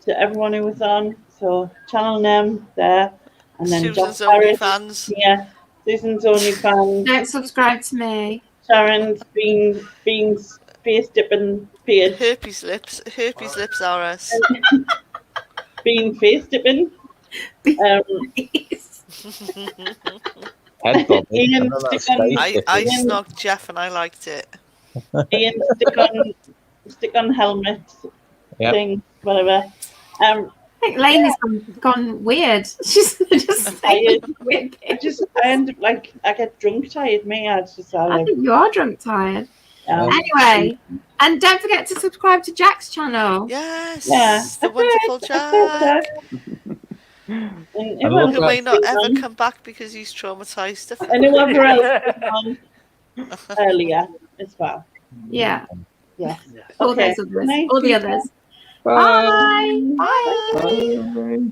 Speaker 1: to everyone who was on. So Channel Nem there, and then
Speaker 10: Susan's
Speaker 1: John Harris
Speaker 10: OnlyFans.
Speaker 1: here. Susan's OnlyFans.
Speaker 2: Don't subscribe to me.
Speaker 1: Sharon's being face dipping page.
Speaker 10: Herpes lips are us.
Speaker 1: Being face dipping. Ian,
Speaker 10: I snogged Jeff and I liked it.
Speaker 1: Ian, stick on helmet thing, whatever.
Speaker 2: I think Lainey's gone weird. She's just saying weird.
Speaker 1: I end up like I get drunk tired. I
Speaker 2: think you are drunk tired. Anyway, and don't forget to subscribe to Jack's channel.
Speaker 10: Yes, the wonderful Jack. Who may not ever come back because he's traumatized.
Speaker 1: And whoever else was on earlier as well.
Speaker 2: Yeah.
Speaker 1: Yeah.
Speaker 2: All those others. All the others.
Speaker 1: Bye.
Speaker 2: Bye.
Speaker 11: Bye.